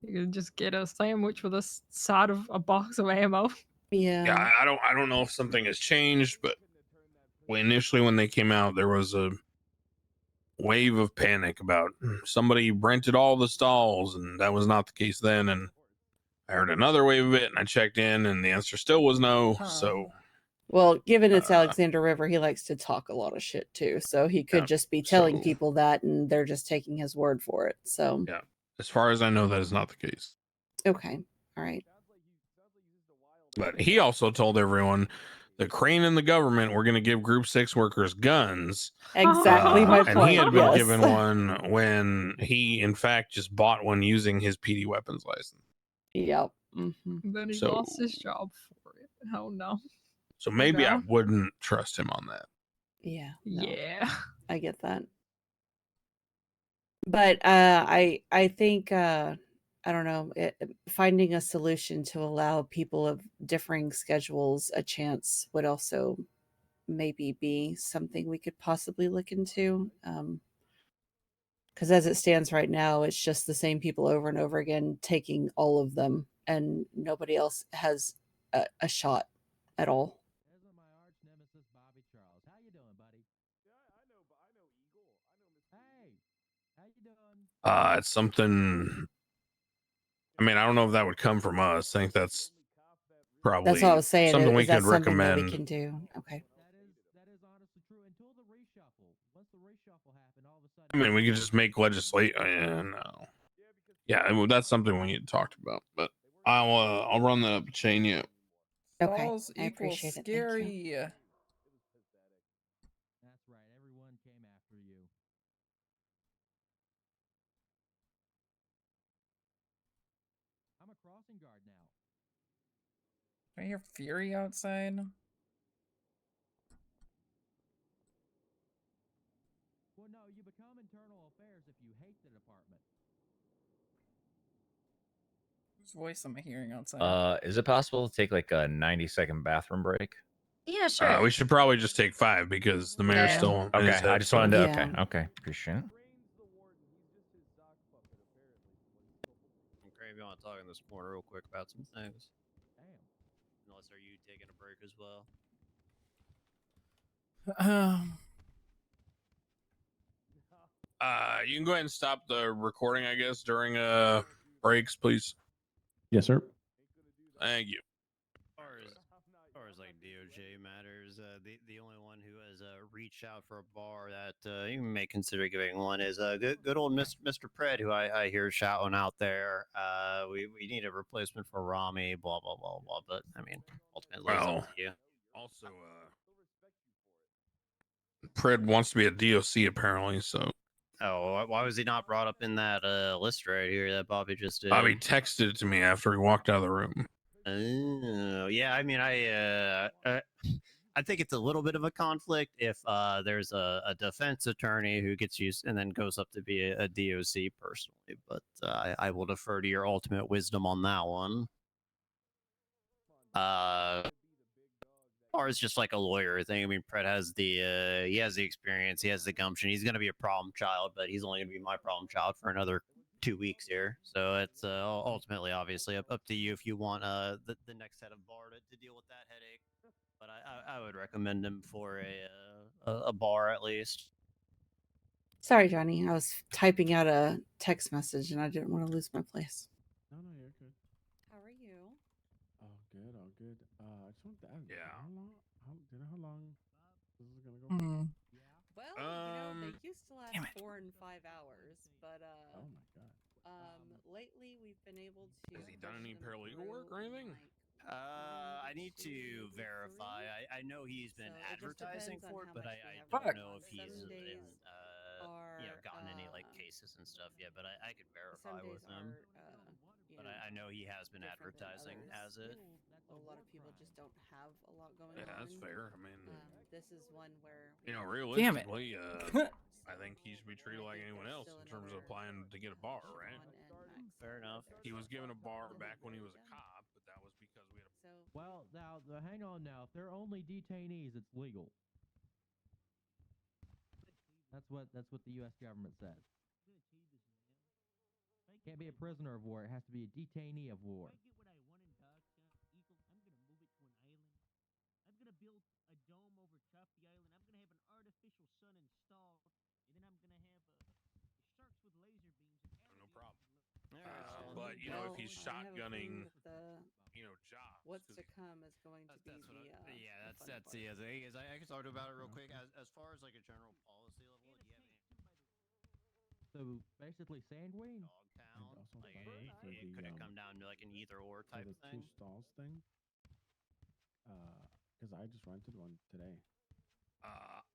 You can just get a sandwich with a side of a box of ammo. Yeah, I don't know if something has changed, but initially when they came out, there was a wave of panic about somebody rented all the stalls, and that was not the case then. And I heard another wave of it, and I checked in, and the answer still was no. So, well, given it's Alexander River, he likes to talk a lot of shit too. So he could just be telling people that, and they're just taking his word for it. So yeah, as far as I know, that is not the case. Okay, all right. But he also told everyone the Crane and the government were going to give Group 6 workers guns. Exactly my And he point, had been yes. given one when he, in fact, just bought one using his PD weapons license. Yep. Then he So- lost his job for it. Oh no. So maybe I No. wouldn't trust him on that. Yeah. no, Yeah. I get that. But I think I don't know, finding a solution to allow people of differing schedules a chance would also maybe be something we could possibly look into. Because as it stands right now, it's just the same people over and over again taking all of them, and nobody else has a shot at all. It's something. I mean, I don't know if that would come from us. I think that's probably That's what I was saying. something we Is that could something that we recommend. can do? Okay. I mean, we could just make legislation. No. Yeah, well, that's something we need to talk about. But I'll run that up the chain. Yeah. Okay, Stalls I equal appreciate it. Thank you. scary. That's right. Everyone came after you. I'm a crossing guard now. I hear Fury outside. Well, no, you become internal affairs if you hate the department. Whose voice am I hearing outside? Is it possible to take like a 90-second bathroom break? Yeah, sure. We should probably just take 5 because the mayor's Yeah. still in Okay, his I head, just so- wanted to. Yeah. Okay, appreciate it. Okay, if you want to talk in this corner real quick about some things. Unless are you taking a break as well? You can go ahead and stop the recording, I guess, during breaks, please. Yes, sir. Thank you. As far as like DOJ matters, the only one who has reached out for a bar that you may consider giving one is good old Mr. Pred, who I hear shouting out there. We need a replacement for Rami, blah blah blah blah. But I mean, ultimately, it's Well, up to you. Also, Pred wants to be a DOC apparently, so Oh, why was he not brought up in that list right here that Bobby just did? Bobby texted it to me after he walked out of the room. Oh, yeah. I mean, I think it's a little bit of a conflict if there's a defense attorney who gets used and then goes up to be a DOC personally, but I will defer to your ultimate wisdom on that one. Or it's just like a lawyer thing. I mean, Pret has he has the experience, he has the gumption. He's going to be a problem child, but he's only going to be my problem child for another 2 weeks here. So it's ultimately, obviously, up to you if you want the next head of bar to deal with that headache. But I would recommend him for a bar at least. Sorry, Johnny. I was typing out a text message and I didn't want to lose my place. No, you're good. How are you? Oh, good. Oh, good. I just want to ask. Yeah. How long? How long this is gonna go? Hmm. Well, they used to last damn it. 4 and 5 hours, but Oh my god. lately we've been able to. Has he done push any them paralegal work through or anything? in, like, I need to verify. I know he's been So it just advertising depends on for it, how but much I we have don't going know on. if he's Some days gotten any like are, cases and stuff yet. But I could verify some with days him. are, But I know he has been different than advertising others. as it. A lot of people just don't have a lot going Yeah, on. that's fair. I mean, This is one where you know, Damn it. realistically, I think he should be treated like anyone else in terms of applying to get a bar, right? Fair enough. He was given a bar back when he was a cop, but that was because we had a. Well, now hang on. Now, if they're only detainees, it's legal. That's what the U.S. government says. Can't be a prisoner of war. It has to be a detainee of war. I'm gonna build a dome over top the island. I'm gonna have an artificial sun installed, and then I'm gonna have you know, if he's I have a feeling shotgunning, that you know, jobs. what's 'cause to come is going to be That's what the yeah, the that's fun that's part. the thing is I can talk about it real quick. As far as like a general policy level, do you have any So basically, Sanguine. Dogtown? also Like, for the, could it come down to like an either or for type the thing? 2 stalls thing. Because I just rented one today.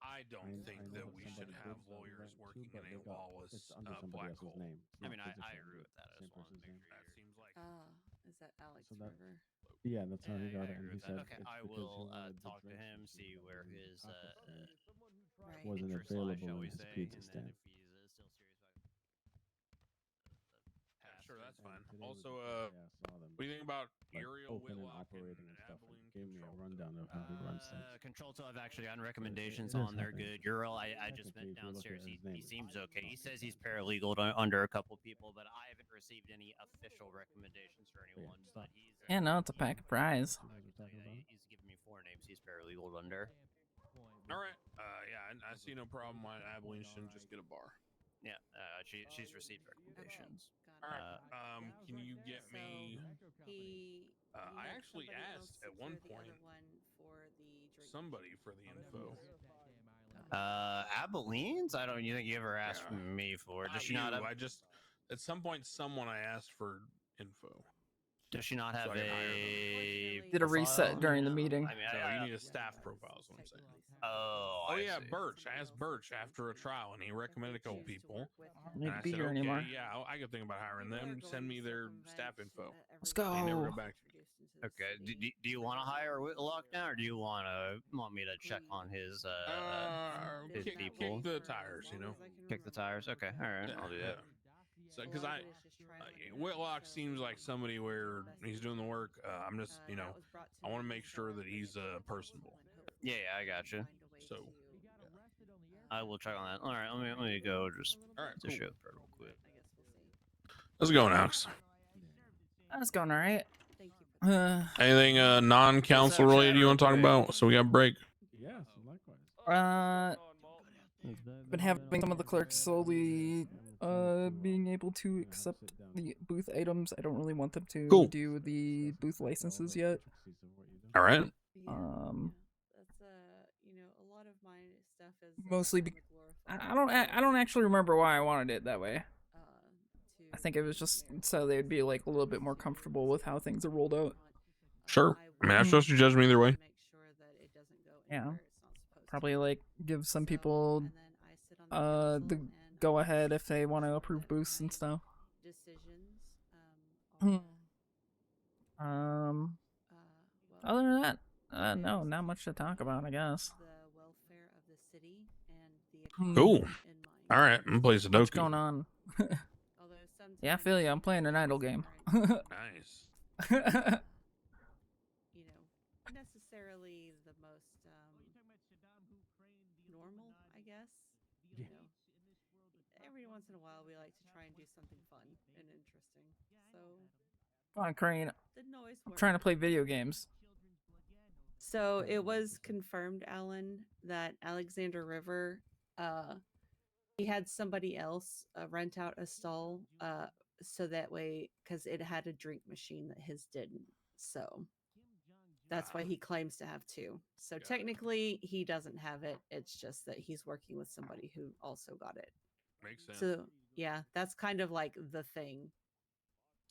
I don't think know that that we should somebody have did lawyers rent working but in a they got lawless it's under somebody black else's hole. name. It's I not mean, I physician, agree with it's that. the I same just wanted to person's make name. sure That you're. seems like Is that Alex So that- River? Yeah, that's how he Yeah, got I it, and agree he with that. said Okay, it's I because he will wanted the talk to drinks him, and see stuff where and the his taco stand Right. wasn't interest lies, available shall in we his say, pizza and then stand. if he's still serious about sure, that's And fine. today was Also, the first day I saw them, what do you think about like, Ariel open and Whitlock operating and stuff, and Abilene gave me a Control? rundown of how he runs things. Control I've actually gotten recommendations it is on. They're happening. good. Ural, I just Technically, met if you look at downstairs. his He name, seems it's okay. He not says too he's bad. paralegal under a couple people, but I haven't received any official recommendations for anyone. But he's Yeah, no, it's a pack of fries. he's given me 4 names he's paralegal under. All right. Yeah, I see no problem why Abilene shouldn't just get a bar. Yeah, she's received recommendations. All right. Can you get So me? he I had actually somebody else asked at one secure the point other one for the drink somebody for the info. Abilene's? I don't. You think you ever asked me for it? Does she not have? I just at some point someone I asked for info. Does she not have So I can hire them. a? Did a reset profile? during the meeting. I mean, So you need a staff profile, is what I'm saying. Oh, Oh I yeah, see. Birch. I asked Birch after a trial, and he recommended a couple people. I don't need And to I be said, here okay, anymore. yeah, I could think about hiring them. Send me their staff info. Let's And he never go. got back to me. Okay. Do you want to hire Whitlock now, or do you want me to check on his Kick people? the tires, you know. Kick the tires. Okay. All right. I'll do that. So, because Whitlock seems like somebody where he's doing the work. I'm just, you know, I want to make sure that he's personable. Yeah, I got you. So, I will check on that. All right. Let me go just all right, to cool. show real quick. How's it going, Alex? That's going all right. Anything non-council related you want to talk about? So we got a break. Yes, likewise. Been having some of the clerks slowly being able to accept the booth items. I don't really want them to Cool. do the booth licenses yet. All right. That's you know, a lot of my stuff is Mostly I don't actually remember why I wanted it that way. I think it was just so they'd be like a little bit more comfortable with how things are rolled out. Sure. I mean, I trust your judgment either way. Yeah. Probably like give some people the go ahead if they want to approve boosts and stuff. Decisions. Other than that, no, not much to talk about, I guess. The welfare of the city and the Cool. in mind. All right, I'm gonna play Sudoku. What's going on? Yeah, I feel you. I'm playing an idle game. Nice. You know, necessarily the most normal, I guess. You know, every once in a while we like to try and do something fun and interesting. So Come on, Crane. the noise. I'm trying to play video games. So it was confirmed, Alan, that Alexander River, he had somebody else rent out a stall, so that way, because it had a drink machine that his didn't. So that's why he claims to have 2. So technically, he doesn't have it. It's just that he's working with somebody who also got it. Makes sense. So yeah, that's kind of like the thing.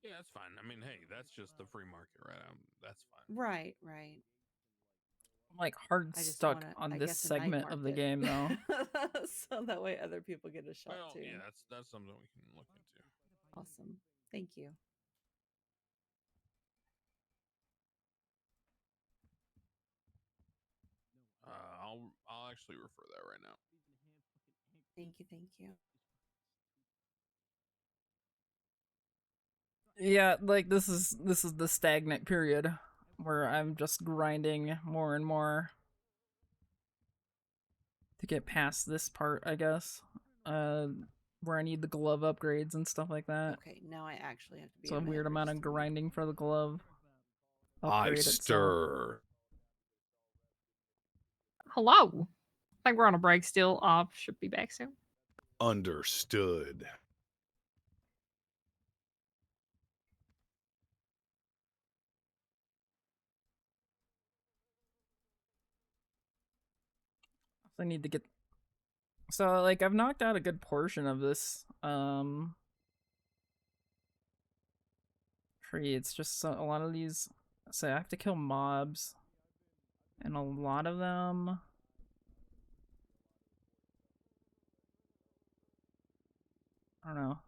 Yeah, that's fine. I mean, hey, that's just the free market, right? That's fine. Right. I'm like hard I just stuck wanna, on I this guess, a night segment of the market. game, though. So that way other people get a shot Well, too. yeah, that's something we can look into. Awesome. Thank you. I'll actually refer that right now. Thank you. Yeah, like this is the stagnant period where I'm just grinding more and more to get past this part, I guess. Where I need the glove upgrades and stuff like that. Okay, now I actually have to be. So a weird amount of grinding for the glove. I Upgrade itself. stir. Hello. I think we're on a break still. Should be back soon. Understood. So I need to get. So like I've knocked out a good portion of this tree. It's just a lot of these. So I have to kill mobs, and a lot of them. I don't know.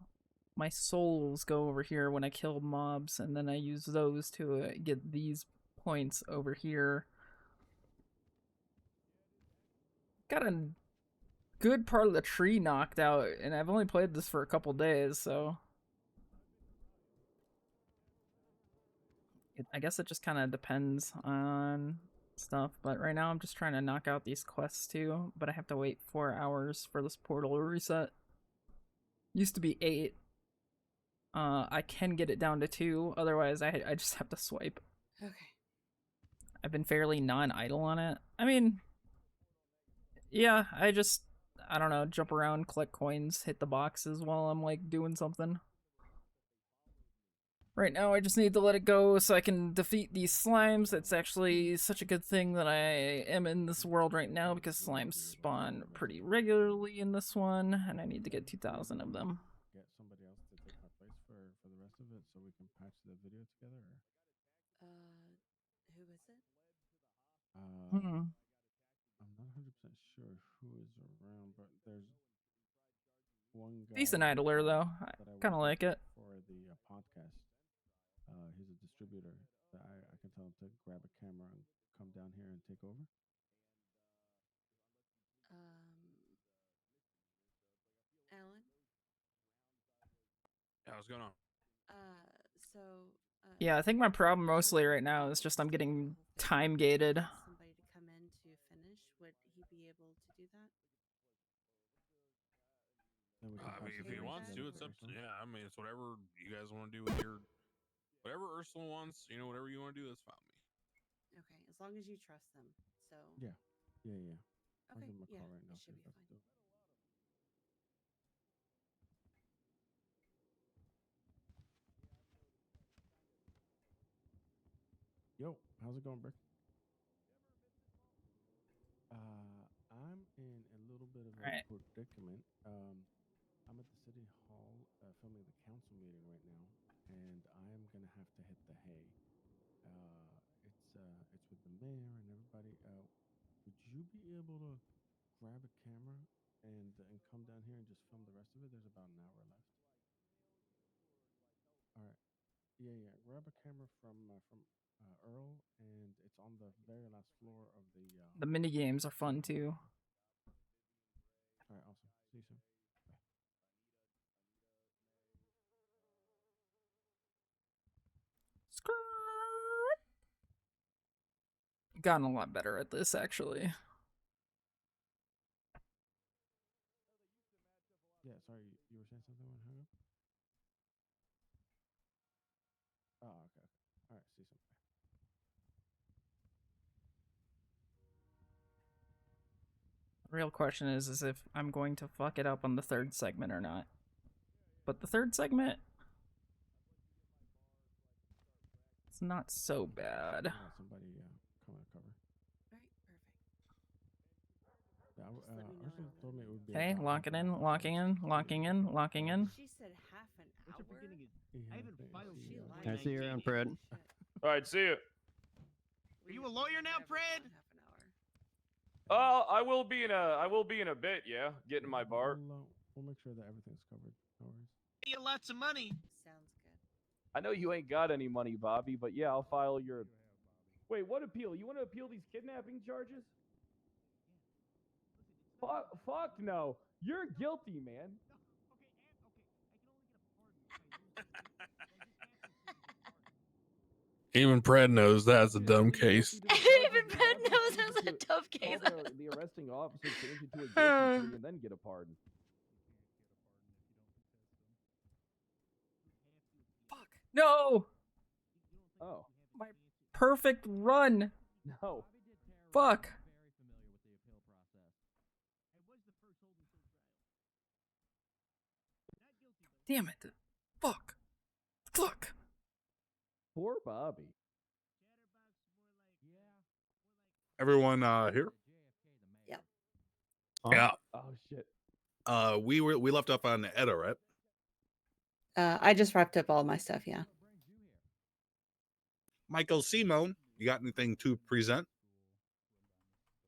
My souls go over here when I kill mobs, and then I use those to get these points over here. Got a good part of the tree knocked out, and I've only played this for a couple days, so I guess it just kind of depends on stuff. But right now I'm just trying to knock out these quests too, but I have to wait 4 hours for this portal to reset. Used to be 8. I can get it down to 2, otherwise I just have to swipe. Okay. I've been fairly non-idle on it. I mean, yeah, I don't know, jump around, collect coins, hit the boxes while I'm like doing something. Right now I just need to let it go so I can defeat these slimes. It's actually such a good thing that I am in this world right now because slimes spawn pretty regularly in this one, and I need to get 2,000 of them. Get somebody else to take my place for the rest of it so we can patch the video together? Or? Who is it? I'm not 100% sure who is around, but there's one guy. Decent idler though. I kind of like it. For the podcast. He's a distributor that I can tell him to grab a camera and come down here and take over. Alan? Yeah, what's going on? So Yeah, I think my problem mostly right now is just I'm getting time gated. somebody to come in to finish. Would he be able to do that? I mean, if he wants to, it's up to, yeah, I mean, it's whatever you guys want to do with your, whatever Ursula wants, you know, whatever you want to do, that's fine with me. Okay, as long as you trust them. So Yeah. I'll okay, give him a yeah, call right now. it should be fine. Yo, how's it going, Brick? I'm in a little bit of a predicament. I'm at the city hall filming the council meeting right now, and I'm gonna have to hit the hay. It's with the mayor and everybody. Would you be able to grab a camera and come down here and just film the rest of it? There's about an hour left. All right. Yeah. Grab a camera from Earl, and it's on the very last floor of the. The mini games are fun too. All right, awesome. See you soon. Gotten a lot better at this actually. Yeah, sorry, you were saying something when I hung up? Oh, okay. All right, see you soon. The real question is if I'm going to fuck it up on the 3rd segment or not. But the 3rd segment, it's not so bad. Somebody come and cover. All right, perfect. Yeah, Ursula told me it would be. Okay, locking in, locking in, locking in, locking in. She said half an hour. I haven't filed. I see you around, Fred. All right, see you. Are you a lawyer now, Fred? I will be in a bit. Yeah, getting my bar. We'll make sure that everything's covered. No worries. Pay you lots of money. Sounds good. I know you ain't got any money, Bobby, but yeah, I'll file your. Wait, what appeal? You want to appeal these kidnapping charges? Fuck no. You're guilty, man. Even Pred knows that's a dumb case. Even Brad knows that's a tough case. The arresting officer change it to a guilty plea and then get a pardon. No! Oh. My perfect run! No. Fuck! Damn it. Fuck. Fuck. Poor Bobby. Everyone here? Yep. Yeah. Oh shit. We left off on Edda, right? I just wrapped up all my stuff. Yeah. Michael Simone, you got anything to present?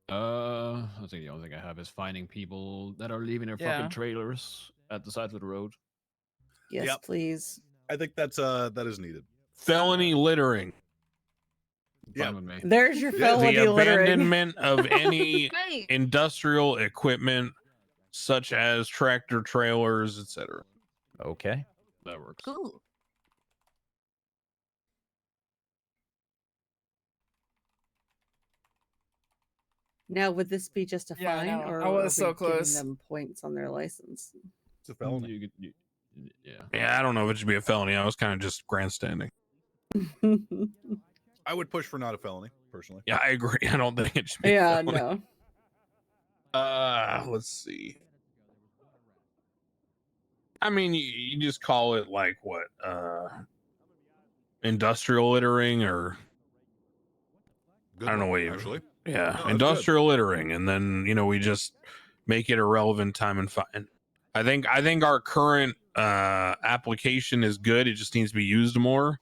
I think the only thing I have is finding people that are leaving their Yeah. fucking trailers at the side of the road. Yes, Yep. please. I think that is needed. Felony littering. Yeah. Fine with me. There's your The felony littering. abandonment of any Great. industrial equipment, such as tractor trailers, etc. Okay. That works. Cool. Now, would this be just a Yeah, fine, no, or I was are so we giving close. them points on their license? It's a felony. Yeah. Yeah, I don't know if it should be a felony. I was kind of just grandstanding. I would push for not a felony, personally. Yeah, I agree. I don't think it should be. Yeah, a felony. no. Let's see. I mean, you just call it like what? Industrial littering, or Good I don't know what one, you actually. Yeah, No, that's industrial littering, and then we just make it a relevant time and fine. I think our current application is good. It just needs to be used more.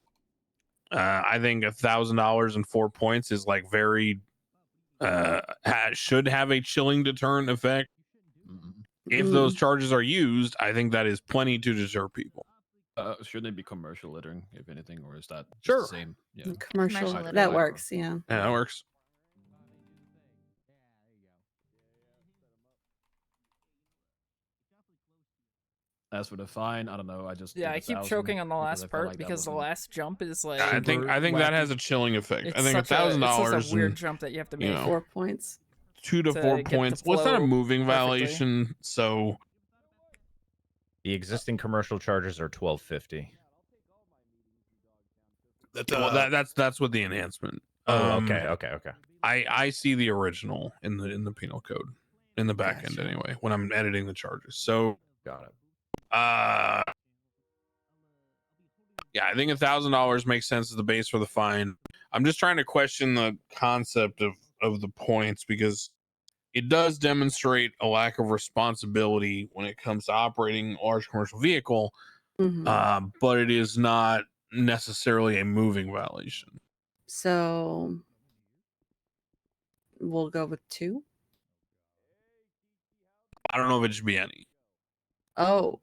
I think $1,000 and 4 points is like very should have a chilling deterrent effect. If those charges are used, I think that is plenty to deter people. Shouldn't it be commercial littering, if anything, or is that just Sure. the same? Yeah. Commercial. littering. That works. Yeah. Yeah, that works. As for the fine, I don't know. I just Yeah, did I keep 1,000 choking on the because I last felt part like that because the wasn't- last jump is like. I think that has a chilling effect. It's I think such a $1,000 weird and, jump that you have to you make. know, 4 points. 2 to to 4 get the points. Well, it's not a flow moving perfectly. violation, so The existing commercial charges are $12.50. That's with the enhancement. Okay. I see the original in the penal code in the back end anyway when I'm editing the charges. So got it. Yeah, I think $1,000 makes sense as the base for the fine. I'm just trying to question the concept of the points because it does demonstrate a lack of responsibility when it comes to operating a large commercial vehicle, but it is not necessarily a moving violation. So we'll go with 2. I don't know if it should be any. Oh,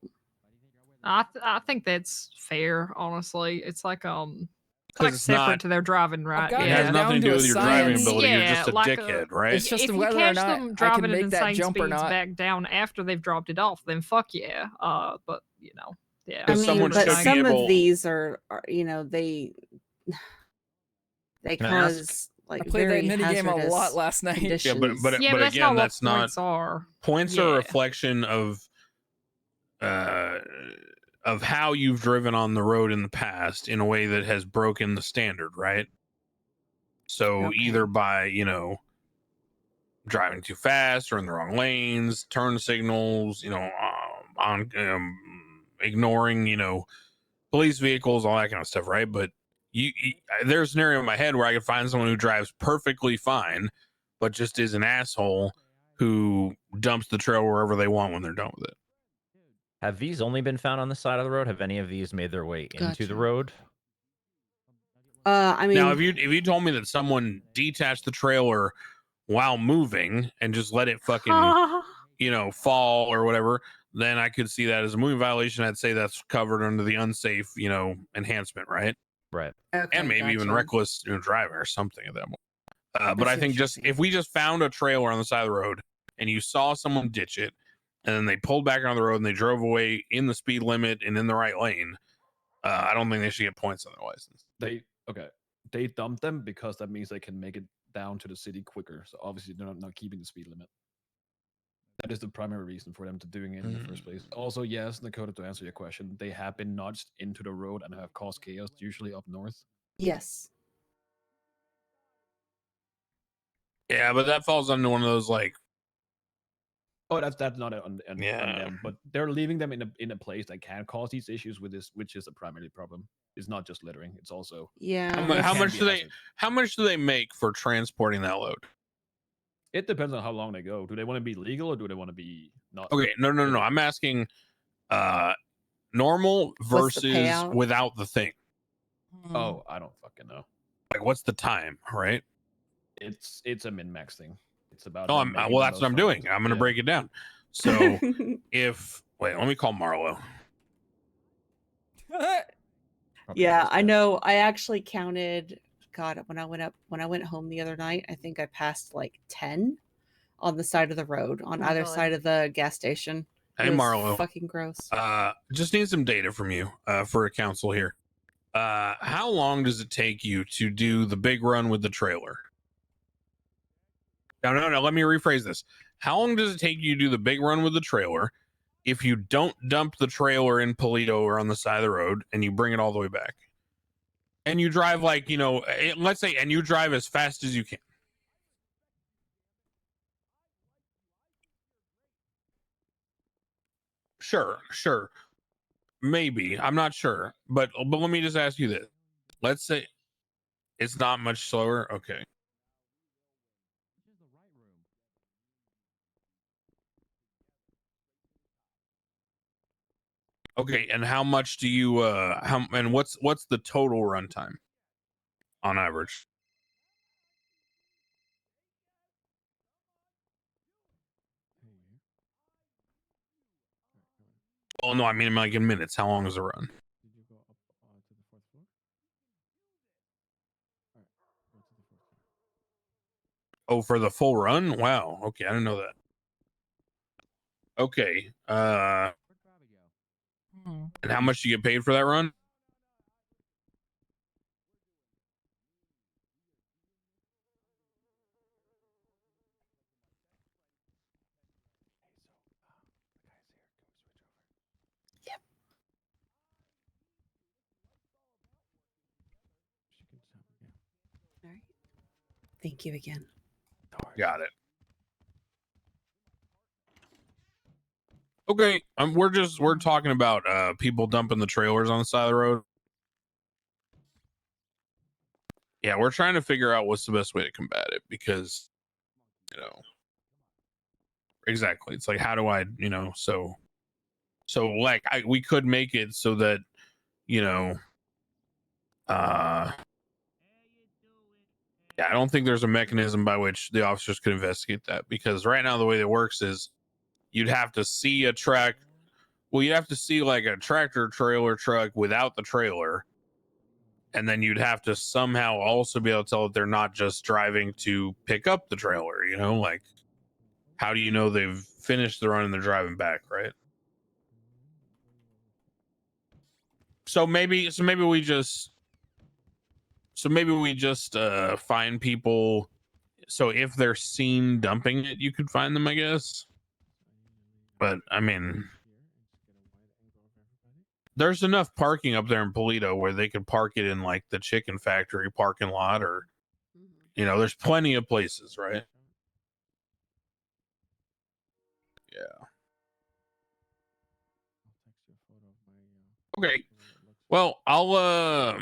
I think that's fair. Honestly, it's like it's separate not- to their driving, right? got It has nothing to do with your driving ability. You're just a like dickhead, right? It's just if you whether or catch not them I driving can at make that insane jump or speeds not. back down after they've dropped it off, then fuck yeah. But yeah. I mean, someone but should be some able- of these are they Can I ask- cause like I played that very minigame a lot hazardous last night. Yeah, but conditions. but Yeah, but that's again, not what that's not points are. points are a Yeah. reflection of how you've driven on the road in the past in a way that has broken the standard, right? So either by driving too fast or in the wrong lanes, turn signals, ignoring police vehicles, all that kind of stuff, right? But there's a scenario in my head where I could find someone who drives perfectly fine, but just is an asshole who dumps the trail wherever they want when they're done with it. Have these only been found on the side of the road? Have any of these made their way into Gotcha. the road? I mean, Now, if you told me that someone detached the trailer while moving and just let it fucking fall or whatever, then I could see that as a moving violation. I'd say that's covered under the unsafe enhancement, right? Right. And maybe even gotcha. reckless driving or something of that. I But I see think what you're just if we just found a trailer on the side of the road and you saw someone ditch it, and then they pulled back on the road and they drove away in the speed limit and in the right lane, I don't think they should get points on their license. They dump them because that means they can make it down to the city quicker. So obviously they're not keeping the speed limit. That is the primary reason for them to doing it in the first place. Also, yes, Dakota, to answer your question, they have been nudged into the road and have caused chaos, usually up north. yes. Yeah, but that falls under one of those Oh, that's not on them, but they're leaving them in a place that can cause these issues with this, which is a primary problem. It's not just littering; it's also Yeah. how can much be do a they hazard. how much do they make for transporting that load? It depends on how long they go. Do they want to be legal or do they want to be not? Okay, no. I'm asking normal What's the versus payout? without the thing. Oh, I don't fucking know. Like, what's the time, right? It's a min-max thing. It's about Oh, them making well, the that's what most I'm from doing. it. I'm going to Yeah. break it down. So if wait, let me call Marlo. Yeah, I know. I actually counted. God, when I went home the other night, I think I passed like 10 on the side of the road on Oh my either God. side of the gas station. Hey, It was Marlo. fucking gross. Just need some data from you for a council here. How long does it take you to do the big run with the trailer? No. Let me rephrase this. How long does it take you to do the big run with the trailer if you don't dump the trailer in Polito or on the side of the road and you bring it all the way back? And you drive like, let's say, and you drive as fast as you can. Sure. Maybe. I'm not sure. But let me just ask you this. Let's say it's not much slower. Okay. Okay, and how much do you what's the total runtime on average? Oh no, I mean like in minutes. How long is the run? Did you go up to the 4th floor? All right, go to the 4th floor. Oh, for the full run? Wow. Okay, I didn't know that. Okay. And how much do you get paid for that run? All right. Thank you again. Got it. Okay, we're talking about people dumping the trailers on the side of the road. Yeah, we're trying to figure out what's the best way to combat it because, exactly. It's like, how do I, so like we could make it so that, yeah, I don't think there's a mechanism by which the officers could investigate that because right now the way it works is you'd have to see a truck. Well, you'd have to see like a tractor trailer truck without the trailer. And then you'd have to somehow also be able to tell that they're not just driving to pick up the trailer, like how do you know they've finished the run and they're driving back, right? So maybe we just find people. So if they're seen dumping it, you could find them, I guess. But I mean, there's enough parking up there in Polito where they could park it in like the chicken factory parking lot, or there's plenty of places, right? Yeah. Okay. Well, I'll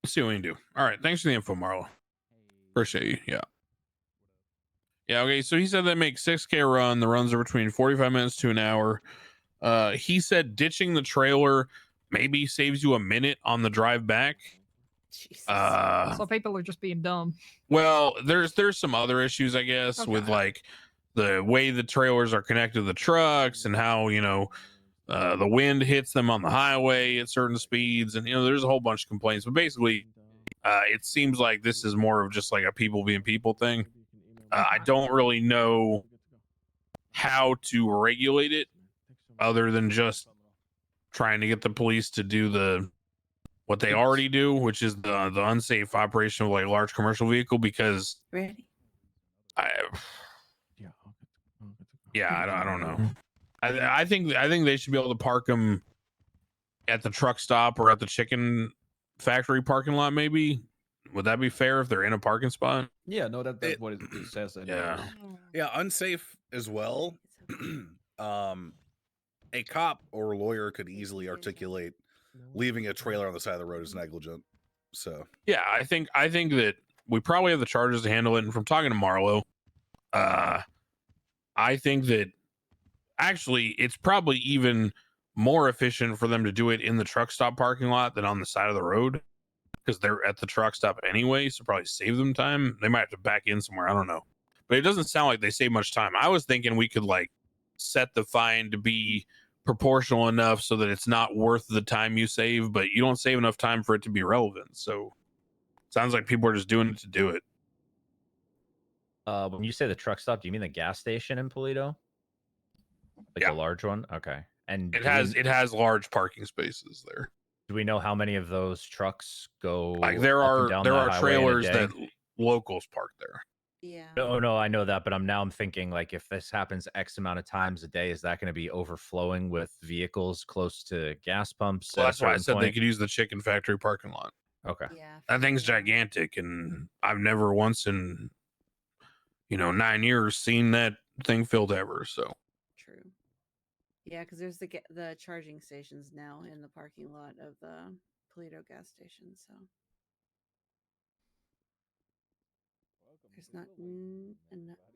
see what we can do. All right. Thanks for the info, Marlo. Appreciate you. Yeah. Yeah. Okay. So he said they make 6K run. The runs are between 45 minutes to an hour. He said ditching the trailer maybe saves you a minute on the drive back. So people are just being dumb. Well, there's some other issues, I guess, with like the way the trailers are connected to the trucks and how the wind hits them on the highway at certain speeds, and there's a whole bunch of complaints. But basically, it seems like this is more of just like a people being people thing. I don't really know how to regulate it other than just trying to get the police to do what they already do, which is the unsafe operation of like a large commercial vehicle, because Ready? I don't know. I think they should be able to park them at the truck stop or at the chicken factory parking lot. Maybe would that be fair if they're in a parking spot? Yeah, no, that's what it says. Yeah. Yeah, unsafe as well. A cop or lawyer could easily articulate leaving a trailer on the side of the road is negligent. So Yeah, I think that we probably have the charges to handle it. And from talking to Marlo, I think that actually it's probably even more efficient for them to do it in the truck stop parking lot than on the side of the road, because they're at the truck stop anyway, so probably save them time. They might have to back in somewhere, I don't know, but it doesn't sound like they save much time. I was thinking we could like set the fine to be proportional enough so that it's not worth the time you save, but you don't save enough time for it to be relevant. So sounds like people are just doing it to do it. When you say the truck stop, do you mean the gas station in Polito? Like the large one? Okay. And It has large parking spaces there. Do we know how many of those trucks go Like there up and are down there that are highway in a trailers day? that locals park there. Yeah. No, I know that, but I'm thinking like if this happens X amount of times a day, is that going to be overflowing with vehicles close to gas pumps? Well, at a that's why I certain said they point? could use the chicken factory parking lot. Okay. Yeah. That thing's gigantic, and I've never once in 9 years seen that thing filled ever. So True. Yeah, because there's the charging stations now in the parking lot of the Polito gas station. So there's not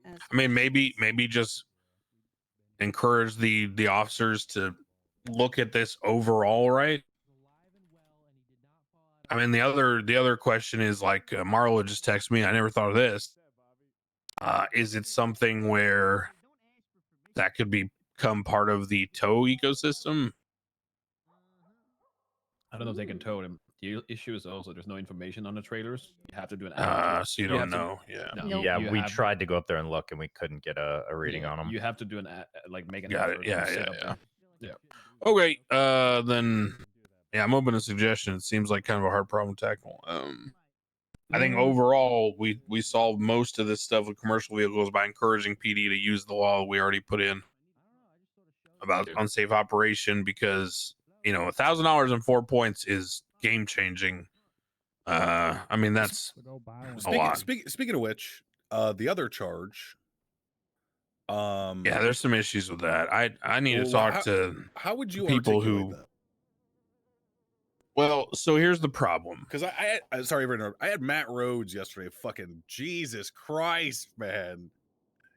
as. I mean, maybe just encourage the officers to look at this overall, right? I mean, the other question is like Marla just texted me. I never thought of this. Is it something where that could become part of the tow ecosystem? I don't know if they can tow them. The issue is also there's no information on the trailers. You have to do an So you don't know. Yeah. No, Yeah, you we have- tried to go up there and look, and we couldn't get a reading on them. You have to do make an Got it. effort to Yeah, sit yeah, up yeah. there. Yeah. Okay. Then yeah, I'm open to suggestions. It seems like kind of a hard problem to tackle. I think overall we solved most of this stuff with commercial vehicles by encouraging PD to use the law we already put in about unsafe operation, because $1,000 and 4 points is game changing. I mean that's a lot. Speaking of which, the other charge. Yeah, there's some issues with that. I need to Well, talk how- to how would you people articulate who. that? Well, so here's the problem. Because I sorry for interrupting. I had Matt Rhodes yesterday. Fucking Jesus Christ, man.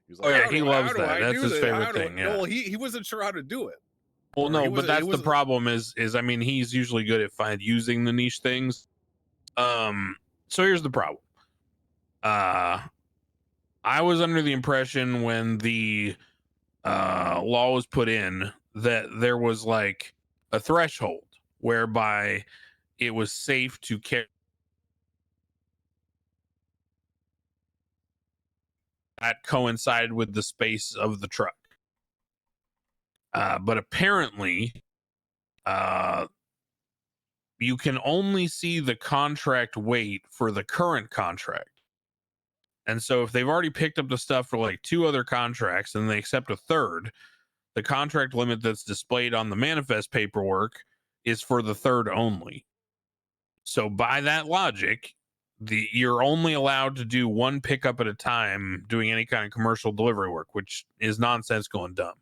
He was Oh, yeah, "How he do- loves how do that. I That's do his this? favorite How do I-" thing, yeah. Well, he wasn't sure how to do it. Well, Or no, he but wasn't- that's he the wasn't- problem is I mean, he's usually good at using the niche things. So here's the problem. I was under the impression when the law was put in that there was like a threshold whereby it was safe to carry. That coincided with the space of the truck. But apparently, you can only see the contract weight for the current contract. And so if they've already picked up the stuff for like 2 other contracts and they accept a third, the contract limit that's displayed on the manifest paperwork is for the third only. So by that logic, you're only allowed to do 1 pickup at a time doing any kind of commercial delivery work, which is nonsensical and dumb.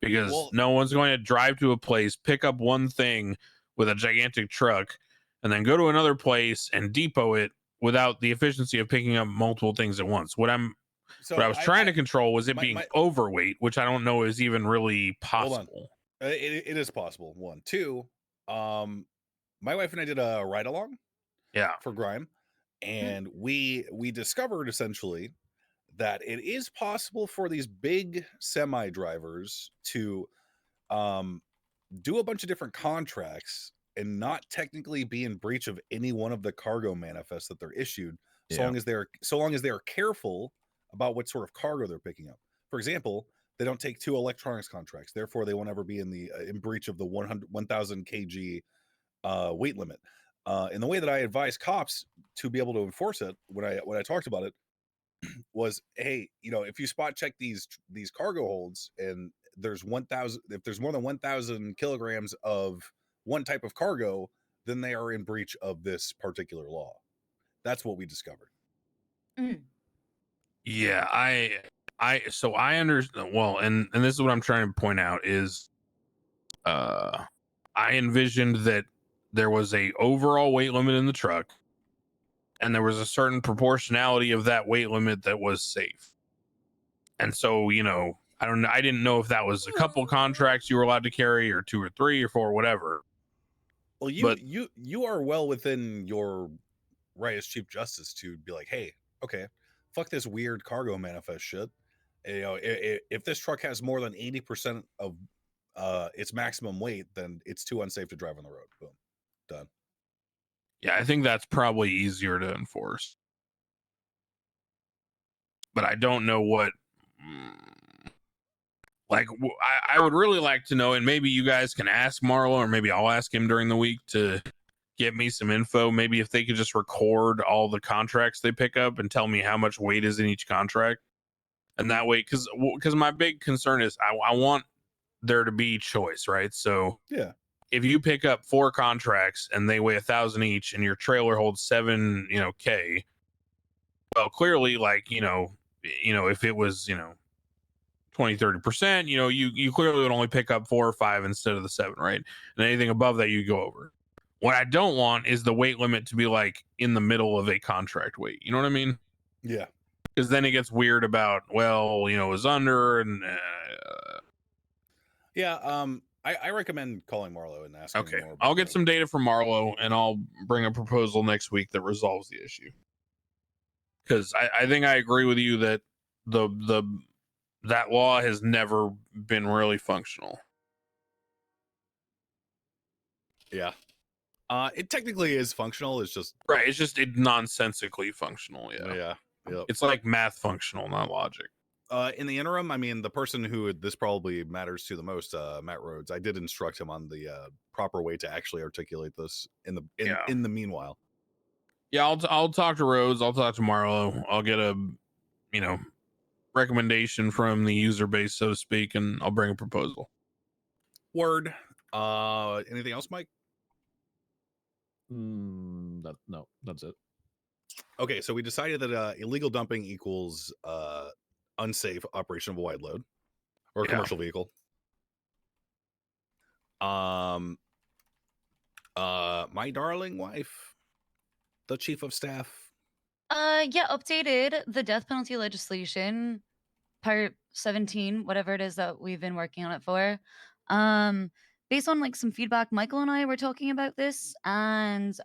Because no one's going to drive to a place, pick up 1 thing with a gigantic truck, and then go to another place and depot it without the efficiency of picking up multiple things at once. What I was trying to control was it being overweight, which I don't know is even really possible. It is possible. 1, 2. My wife and I did a ride along. Yeah. For Grime, and we discovered essentially that it is possible for these big semi drivers to do a bunch of different contracts and not technically be in breach of any one of the cargo manifests that they're issued, so long as they are careful about what sort of cargo they're picking up. For example, they don't take 2 electronics contracts, therefore they won't ever be in breach of the 1,000 kg weight limit. And the way that I advise cops to be able to enforce it when I talked about it was, hey, if you spot check these cargo holds and there's 1,000, if there's more than 1,000 kilograms of one type of cargo, then they are in breach of this particular law. That's what we discovered. Yeah, so I understand. Well, and this is what I'm trying to point out is, I envisioned that there was a overall weight limit in the truck, and there was a certain proportionality of that weight limit that was safe. And so, I didn't know if that was a couple contracts you were allowed to carry, or 2 or 3 or 4, whatever. Well, you are well within your right as Chief Justice to be like, hey, okay, fuck this weird cargo manifest shit. If this truck has more than 80% of its maximum weight, then it's too unsafe to drive on the road. Boom, done. Yeah, I think that's probably easier to enforce. But I don't know what. I would really like to know, and maybe you guys can ask Marlo, or maybe I'll ask him during the week to get me some info. Maybe if they could just record all the contracts they pick up and tell me how much weight is in each contract. And that way, because my big concern is I want there to be choice, right? So yeah, if you pick up 4 contracts and they weigh 1,000 each, and your trailer holds 7, K, well, clearly, if it was, 20-30%, you clearly would only pick up 4 or 5 instead of the 7, right? And anything above that, you go over. What I don't want is the weight limit to be like in the middle of a contract weight. You know what I mean? Yeah. Because then it gets weird about, it was under, and yeah. I recommend calling Marlo and asking. Okay, more about I'll get some data from Marlo, and I'll bring a proposal next week that resolves the issue. Because I think I agree with you that that law has never been really functional. Yeah. It technically is functional. It's just right. It's just nonsensically functional. Yeah. Yeah. Yep. It's like math functional, not logic. In the interim, I mean, the person who this probably matters to the most, Matt Rhodes, I did instruct him on the proper way to actually articulate this in the meanwhile. Yeah, I'll talk to Rhodes. I'll talk to Marlo. I'll get a, recommendation from the user base, so to speak, and I'll bring a proposal. Word. Anything else, Mike? No, that's it. Okay, so we decided that illegal dumping equals unsafe operation of a wide load or a commercial vehicle. My darling wife, the chief of staff. Yeah, updated the death penalty legislation, part 17, whatever it is that we've been working on it for. Based on some feedback, Michael and I were talking about this, and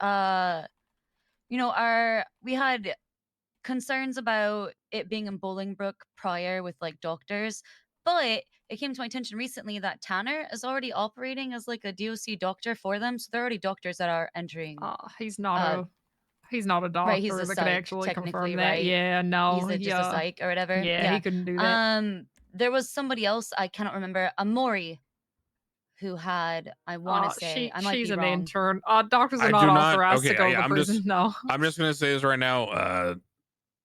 we had concerns about it being in Bolingbrook prior with doctors, but it came to my attention recently that Tanner is already operating as a DOC doctor for them, so there are already doctors that are entering. He's not a doctor Right, he's a that could psych, actually technically, confirm that. right? Yeah, no, He's just a psych or whatever. Yeah, he couldn't do that. There was somebody else, I cannot remember, Amori, who had, I want to say, I might she's be an wrong. intern. Doctors are I not do authorized okay, to go yeah, to prison. No. I'm just gonna say this right now.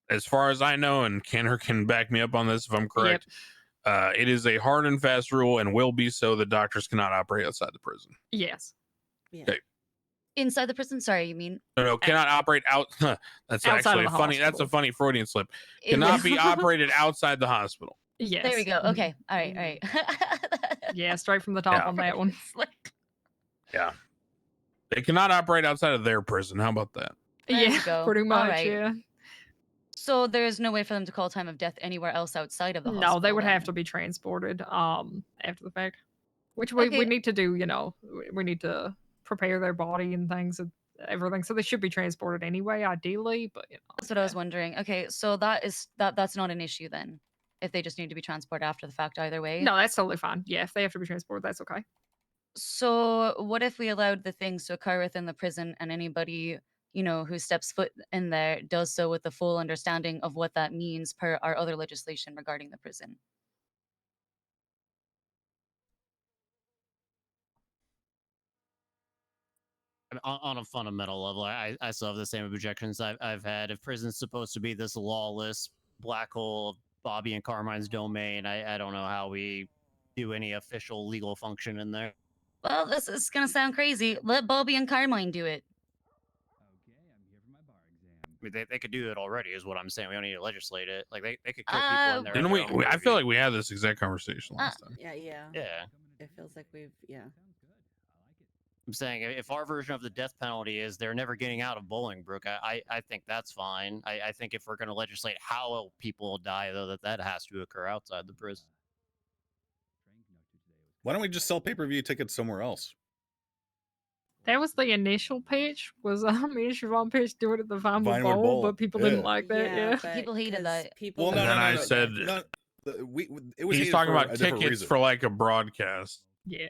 As far as I know, and Kenner can back me up on this if I'm correct, it is a hard and fast rule, and will be so, that doctors cannot operate outside the prison. Yes. Okay. Inside the prison? Sorry, you mean? No, cannot operate out. That's Outside actually of the funny. That's a hospital. funny Freudian slip. It Cannot will. be operated outside the hospital. Yes. There we go. Okay. All right. All right. Yeah, straight from the top on that one. Yeah. They cannot operate outside of their prison. How about that? There you Yeah, go. pretty All much, right. yeah. So there's no way for them to call time of death anywhere else outside of the hospital? No, they would then? have to be transported after the fact, which we need to do. We need to prepare their body and things and everything, so they should be transported anyway, ideally. But That's what I was wondering. Okay, so that's not an issue then, if they just need to be transported after the fact either way. no, that's totally fine. Yeah, if they have to be transported, that's okay. So what if we allowed the things to occur within the prison, and anybody who steps foot in there does so with the full understanding of what that means per our other legislation regarding the prison? On a fundamental level, I still have the same objections I've had. If prison's supposed to be this lawless black hole of Bobby and Carmine's domain, I don't know how we do any official legal function in there. Well, this is gonna sound crazy. Let Bobby and Carmine do it. I mean, they could do it already, is what I'm saying. We don't need to legislate it. Like they could kill people in there. Didn't we? I feel like we had this exact conversation last time. Yeah. Yeah. It feels like we've. I'm saying if our version of the death penalty is they're never getting out of Bolingbrook, I think that's fine. I think if we're going to legislate how people die, though, that has to occur outside the prison. Why don't we just sell pay-per-view tickets somewhere else? That was the initial pitch. Was me and Siobhan pitched do it at the Vinewood Vinewood Bowl, Bowl, but people yeah. didn't like that. Yeah, but People hated 'cause that. People Well, no, And no, then no, I no. said, It was he's hated talking for about a different tickets reason. for like a broadcast. yeah.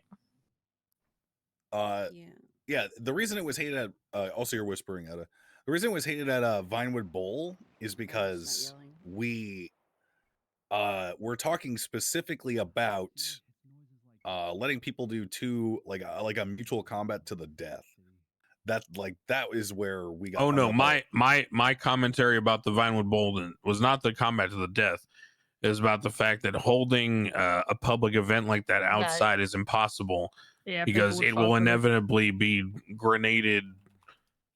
Yeah. The reason it was hated at also you're whispering at it. The reason it was hated at Vinewood Bowl is because we're talking specifically about letting people do two like a mutual combat to the death. That is where we got. Oh no, hung up my commentary about the Vinewood Bowl was not the combat to the death. It was about the fact that holding a public event like that outside is impossible. Yeah, because it will inevitably be grenaded,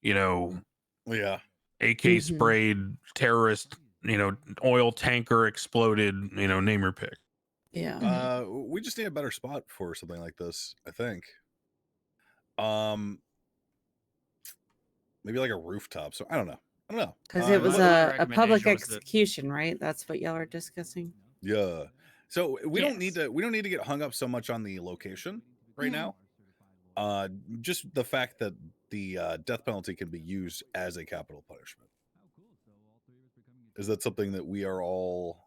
yeah, AK sprayed, terrorist, oil tanker exploded, name your pick. Yeah. We just need a better spot for something like this, I think. Maybe like a rooftop. So I don't know. Because it was a public execution, right? That's what y'all are discussing. Yeah. So we don't need to get hung up so much on the location right now. Just the fact that the death penalty can be used as a capital punishment. Is that something that we are all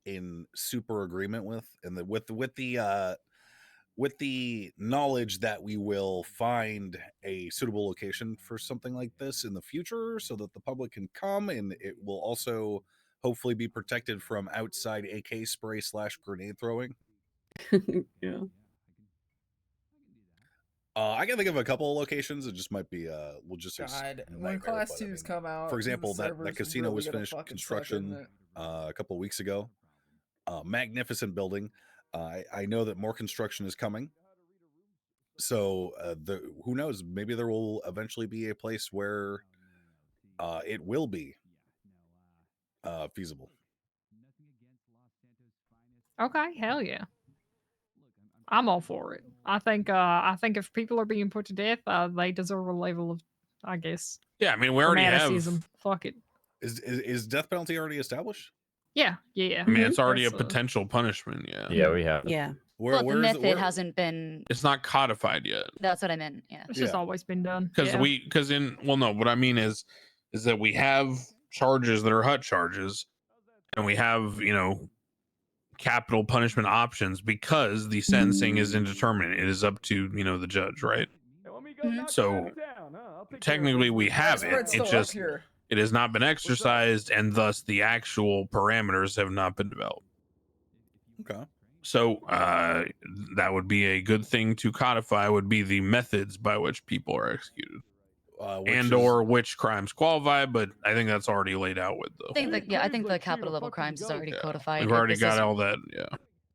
in super agreement with? And that with the knowledge that we will find a suitable location for something like this in the future so that the public can come, and it will also hopefully be protected from outside AK spray / grenade throwing. Yeah. I can think of a couple of locations. It just might be logistics. God, when Class 2s come out, for example, the that servers casino really was gonna finished fucking suck, construction isn't it? a couple of weeks ago. Magnificent building. I know that more construction is coming. So who knows? Maybe there will eventually be a place where it will be feasible. Okay, hell yeah. I'm all for it. I think if people are being put to death, they deserve a level of, I guess. Yeah, I mean we already have. fanaticism. Fuck it. Is death penalty already established? Yeah. I mean, it's already a potential punishment. Yeah. Yeah, we have. Yeah. But the method hasn't been. It's not codified yet. That's what I meant. Yeah. It's just always been done. Because what I mean is that we have charges that are HUT charges, and we have capital punishment options because the sentencing is indeterminate. It is up to the judge, right? So technically we have it. It just it has not been exercised, and thus the actual parameters have not been developed. Okay. So that would be a good thing to codify. Would be the methods by which people are executed, or which crimes qualify. But I think that's already laid out with the. I think the capital level crimes is already codified. We've already got all that. Yeah.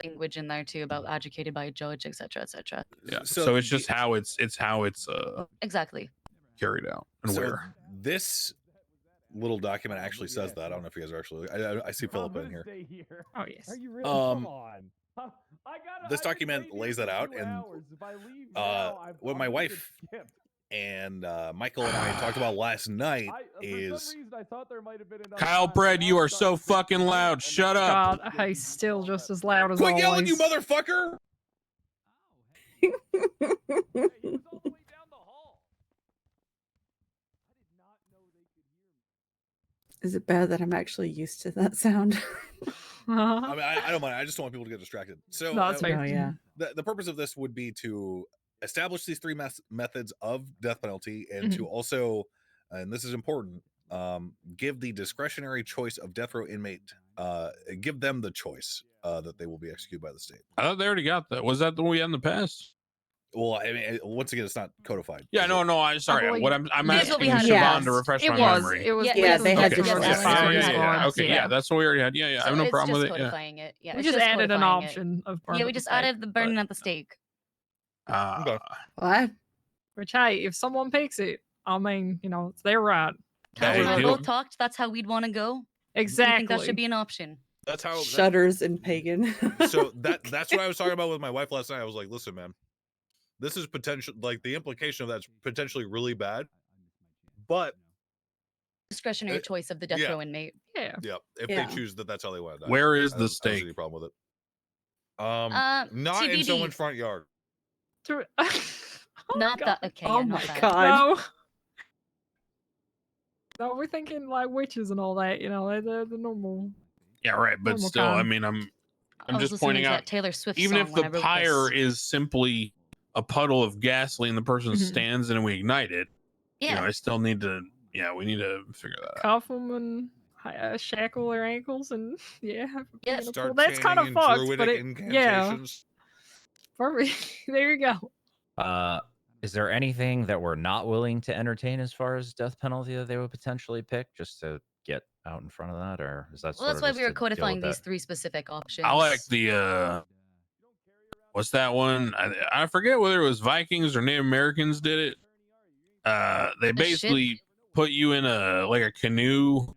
Language in there too about educated by a judge, etc., etc. Yeah. So it's just how it's exactly carried out and where. This little document actually says that. I don't know if you guys are actually. I see Philip in here. Oh yes. Are you really? Come on. This document lays that out, and what my wife and Michael and I talked about last night is Kyle Bread, you are so fucking loud. Shut up. God, he's still just as loud as Quit always. yelling, you motherfucker! Is it bad that I'm actually used to that sound? I mean, I don't mind. I just don't want people to get distracted. So, No, that's fair. Oh, yeah. The purpose of this would be to establish these three methods of death penalty, and to also, and this is important, give the discretionary choice of death row inmate, give them the choice that they will be executed by the state. I thought they already got that. Was that the one we had in the past? Well, I mean, once again, it's not codified. Yeah, no. I'm sorry. What I'm asking Siobhan to refresh my memory. It was. Yeah, they had to Okay, yeah, that's what we already had. Yeah, I have no problem with it. Yeah. Codifying it. Yeah, We it's just added an codifying it. option of Yeah, we just added the burning at the stake. What? Which, hey, if someone picks it, I mean, it's their right. Cal and I both talked. That's how we'd want to go. Exactly. I think that should be an option. That's how Shudders and pagan. So that's what I was talking about with my wife last night. I was like, listen, man, this is potential, like the implication of that's potentially really bad. But Discretionary choice of the death row inmate. Yeah. Yeah, if they choose that, that's how they want to die. Where is I the don't see stake? any problem with it. Not in TBD. someone's front yard. Not that. Okay. Oh yeah, my not that. god. No, we're thinking like witches and all that. You know, they're the normal. Yeah, right. But Normal still, I kind. mean, I'm I was just listening pointing to out. that Taylor Swift Even song if when the I wrote pyre this. is simply a puddle of gasoline, the person Mhm. stands in and we ignite it. You know, Yeah. I still need to. Yeah, we need to figure that out. Cuff them and shackle their ankles and yeah. Yeah. Start That's kind of chanting in fucked, druidic but yeah. incantations. Perfect. There you go. Is there anything that we're not willing to entertain as far as death penalty that they would potentially pick just to get out in front of that, or is that Well, sort that's of why just we were to deal with codifying these that? 3 specific options. I like the what's that one? I forget whether it was Vikings or Native Americans did it. They basically put you in a canoe.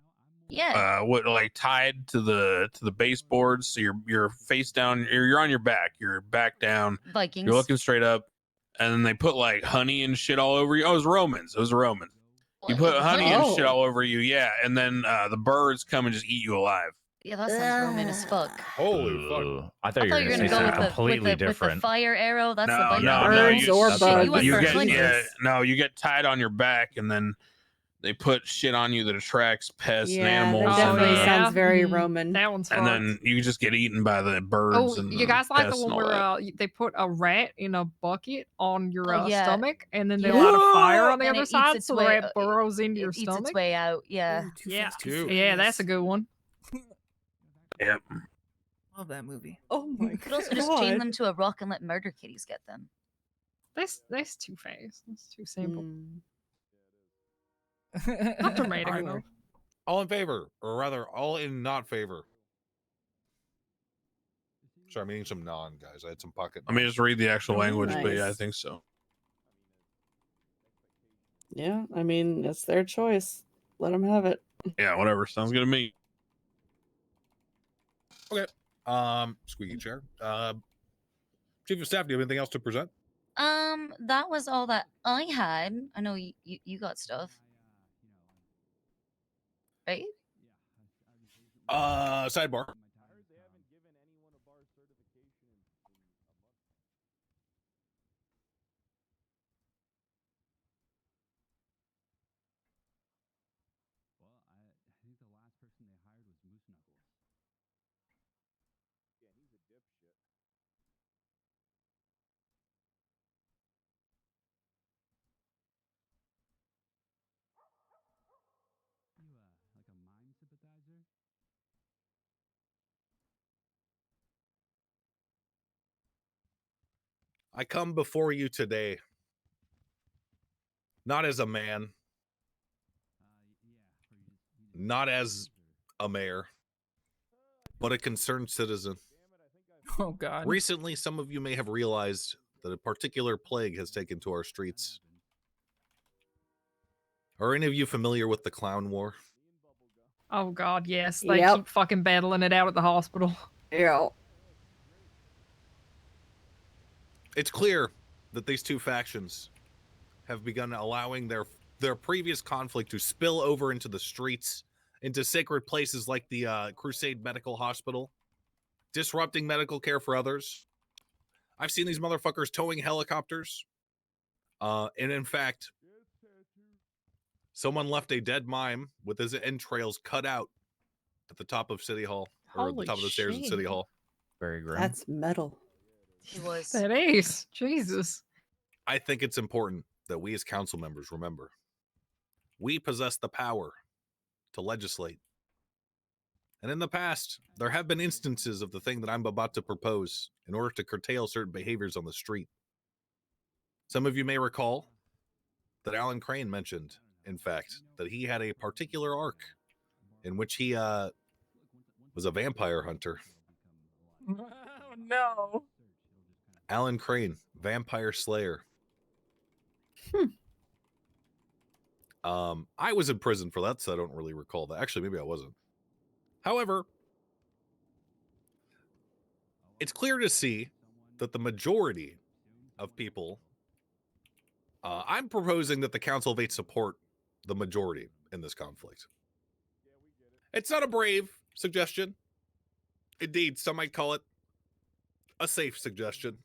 Yeah. What like tied to the baseboards, so you're face down, you're on your back, you're back down, Vikings. you're looking straight up, and then they put like honey and shit all over you. Oh, it was Romans. It was Romans. You put honey and shit all over you, yeah, and then the birds come and just eat you alive. Yeah, that sounds Roman as fuck. Holy fuck! I thought you were you were going to say gonna go something with completely with the different. fire arrow. That's the No, Viking. no, Birds no. or Shit, bugs. you went You for get Flinders. you get tied on your back, and then they put shit on you that attracts pests and Yeah, animals. that definitely and, sounds very Roman. That one's and then you just get eaten by the birds. Oh, and you guys like the pests one and all that. where they put a rat in a bucket on your Oh, yeah. stomach, and then they Yeah. light a fire on the And it other eats side, its so the way- rat burrows into your It eats stomach. its way out. Yeah. Yeah, Too yeah, that's a good one. Yep. Love that movie. Oh my You could also just chain them to a rock and let murder kitties get them. That's too fast. That's too simple. Mm. Not dramatic All right. enough. All in favor, or rather, all in not favor. Sorry, I'm eating some naan, guys. I had some pocket. Let me just read the actual language, but yeah, I Nice. think so. Yeah, I mean, it's their choice. Let them have it. Yeah, whatever. Sounds good to me. Okay. Squeaky chair. Chief of Staff, do you have anything else to present? That was all that I had. I know you got stuff. Right? Sidebar. I come before you today, not as a man, not as a mayor, but a concerned citizen. Oh God. Recently, some of you may have realized that a particular plague has taken to our streets. Are any of you familiar with the Clown War? Oh God, yes. They Yep. keep fucking battling it out at the hospital. Yeah. It's clear that these two factions have begun allowing their previous conflict to spill over into the streets, into sacred places like the Crusade Medical Hospital, disrupting medical care for others. I've seen these motherfuckers towing helicopters. And in fact, someone left a dead mime with his entrails cut out at the top of City Hall, or at the Holy top of the stairs at City shit. Hall. Very grim. That's metal. He was. That is. Jesus. I think it's important that we as council members remember we possess the power to legislate. And in the past, there have been instances of the thing that I'm about to propose in order to curtail certain behaviors on the street. Some of you may recall that Alan Crane mentioned, in fact, that he had a particular arc in which he was a vampire hunter. Oh no. Alan Crane, vampire slayer. I was in prison for that, so I don't really recall that. Actually, maybe I wasn't. However, it's clear to see that the majority of people I'm proposing that the Council of Eight support the majority in this conflict. It's not a brave suggestion. Indeed, some might call it a safe suggestion.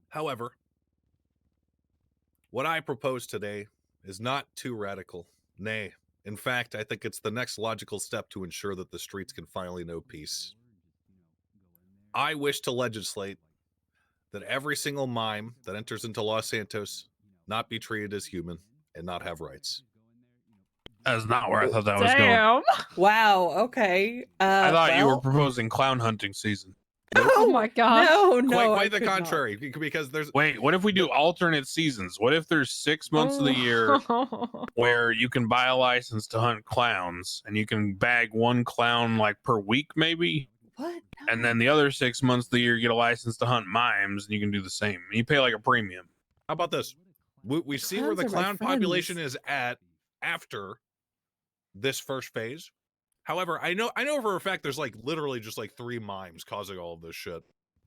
However, what I propose today is not too radical. Nay, in fact, I think it's the next logical step to ensure that the streets can finally know peace. I wish to legislate that every single mime that enters into Los Santos not be treated as human and not have rights. That's not where I thought that was going. Damn. Wow. Okay. I thought you were well, proposing clown hunting season. Oh my god. No, no. Quite I the could not. contrary, because there's Wait, what if we do alternate seasons? What if there's 6 months of the year where you can buy a license to hunt clowns and you can bag one clown like per week maybe? What? And then the other 6 months of the year you get a license to hunt mimes and you can do the same. And you pay like a premium. How about this? We see where Clowns the are my clown population friends. is at after this first phase. However, I know for a fact there's like literally just like 3 mimes causing all of this shit.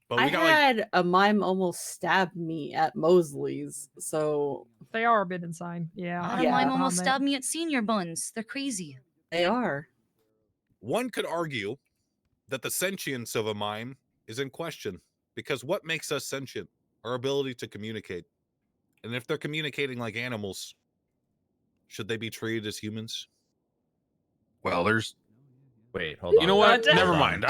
But we I got like had a mime almost stab me at Mosley's, so They are a bit insane. Yeah. I I had a can mime get almost behind that. stabbed me at Senior Buns. They're crazy. they are. one could argue that the sentience of a mime is in question, because what makes us sentient? Our ability to communicate. And if they're communicating like animals, should they be treated as humans? Well, there's Wait, hold on. You know what? Hold Never on. mind. No,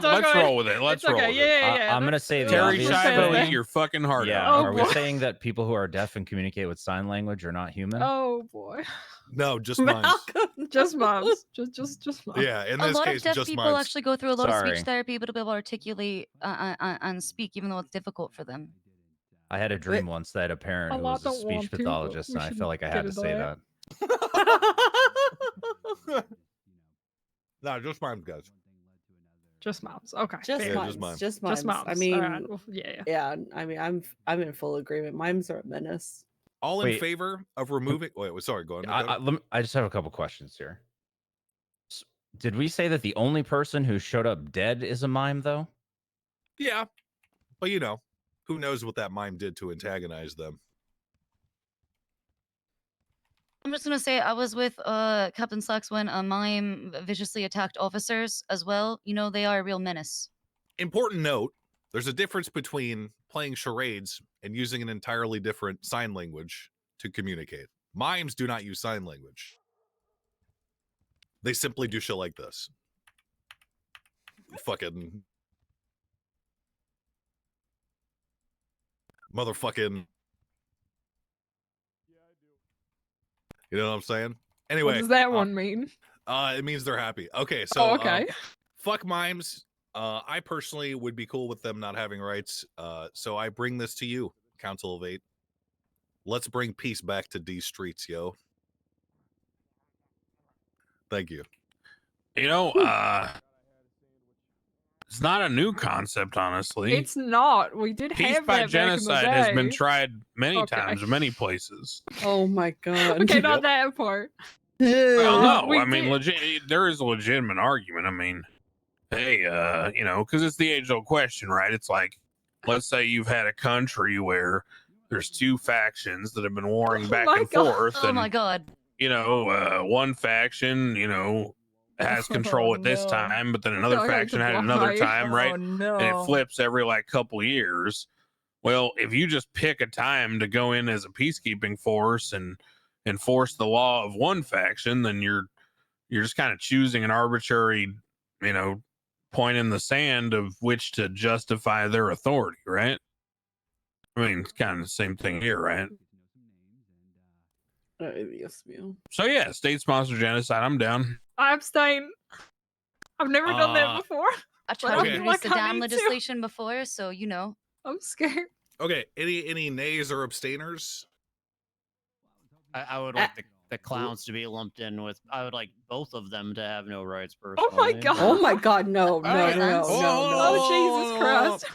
don't Let's go roll with it. Let's It's okay. roll with Yeah, it. yeah, yeah. I'm gonna say the Terry obvious Schiavo, thing. eat your fucking heart Yeah, out. Oh, are we boy. saying that people who are deaf and communicate with sign language are not human? Oh boy. No, just mimes. Just moms. Just moms. Yeah, in A this lot case, of deaf just people mimes. actually go through a lot of Sorry. speech therapy to be able to articulate and speak, even though it's difficult for them. I had a dream once that I had a parent A who lot was a don't want speech to, but pathologist, we and I should felt like I get had to into say that. that. No, just mimes, guys. Just moms. Okay. Just fair. Yeah, mimes. just mimes. Just mimes. Just moms. I mean, All right. Well, yeah. yeah. I mean, I'm in full agreement. Mimes are a menace. All in Wait. favor of removing... Wait, sorry, go on. I just have a couple questions here. Did we say that the only person who showed up dead is a mime, though? Yeah, but you know, who knows what that mime did to antagonize them. I'm just gonna say I was with Captain Slacks when a mime viciously attacked officers as well. You know, they are a real menace. Important note, there's a difference between playing charades and using an entirely different sign language to communicate. Mimes do not use sign language. They simply do shit like this. Fucking... Motherfucking... You know what I'm saying? Anyway. What does that one mean? It means they're happy. Okay, so... Oh, okay. Fuck mimes. I personally would be cool with them not having rights. So I bring this to you, Council of Eight. Let's bring peace back to these streets, yo. Thank you. You know, it's not a new concept, honestly. It's not. We did Peace have by that back in the genocide has been day. tried many Okay. times, many places. Oh my god. Okay, not that part. Well, no, We I mean, did- there is a legitimate argument. I mean, hey, you know, because it's the age-old question, right? It's like, let's say you've had a country where there's 2 factions that have been warring back and forth, Oh and my god. you know, one faction, you know, has control at this no. time, but then another I got faction to had block another my- time, right? Oh no. And it flips every like couple years. Well, if you just pick a time to go in as a peacekeeping force and enforce the law of one faction, then you're just kind of choosing an arbitrary, you know, point in the sand of which to justify their authority, right? I mean, it's kind of the same thing here, right? Yes, ma'am. So yeah, state-sponsored genocide. I'm down. I abstain. I've never done that before. I but tried I to feel introduce like the I damn need to. legislation before, so you know. I'm scared. Okay, any nays or abstainers? I would like the clowns to be lumped in with. I would like both of them to have no rights. Oh Personally. my god. Oh my god, no, no, right, no, no, Lance. no, no. Oh Jesus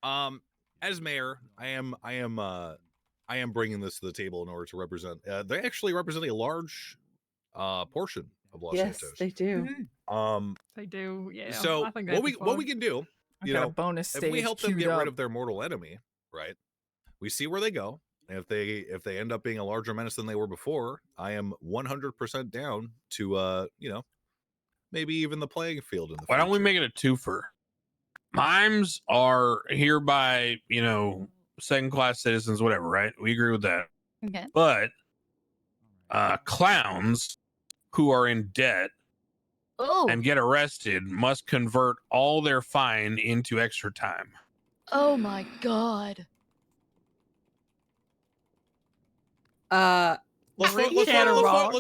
Christ. As mayor, I am bringing this to the table in order to represent. They actually represent a large portion of Los Yes, Santos. they do. They do, yeah. So I think what that'd be we fun. can do, I you got a know, bonus if we stage help them queued get rid up. of their mortal enemy, right? We see where they go, if they end up being a larger menace than they were before, I am 100% down to maybe even the playing field in the Why future. don't we make it a twofer? Mimes are hereby, second class citizens, whatever, right? We agree with that. Okay. But clowns who are in debt and get arrested must convert all their fine into extra time. Oh my god. Let's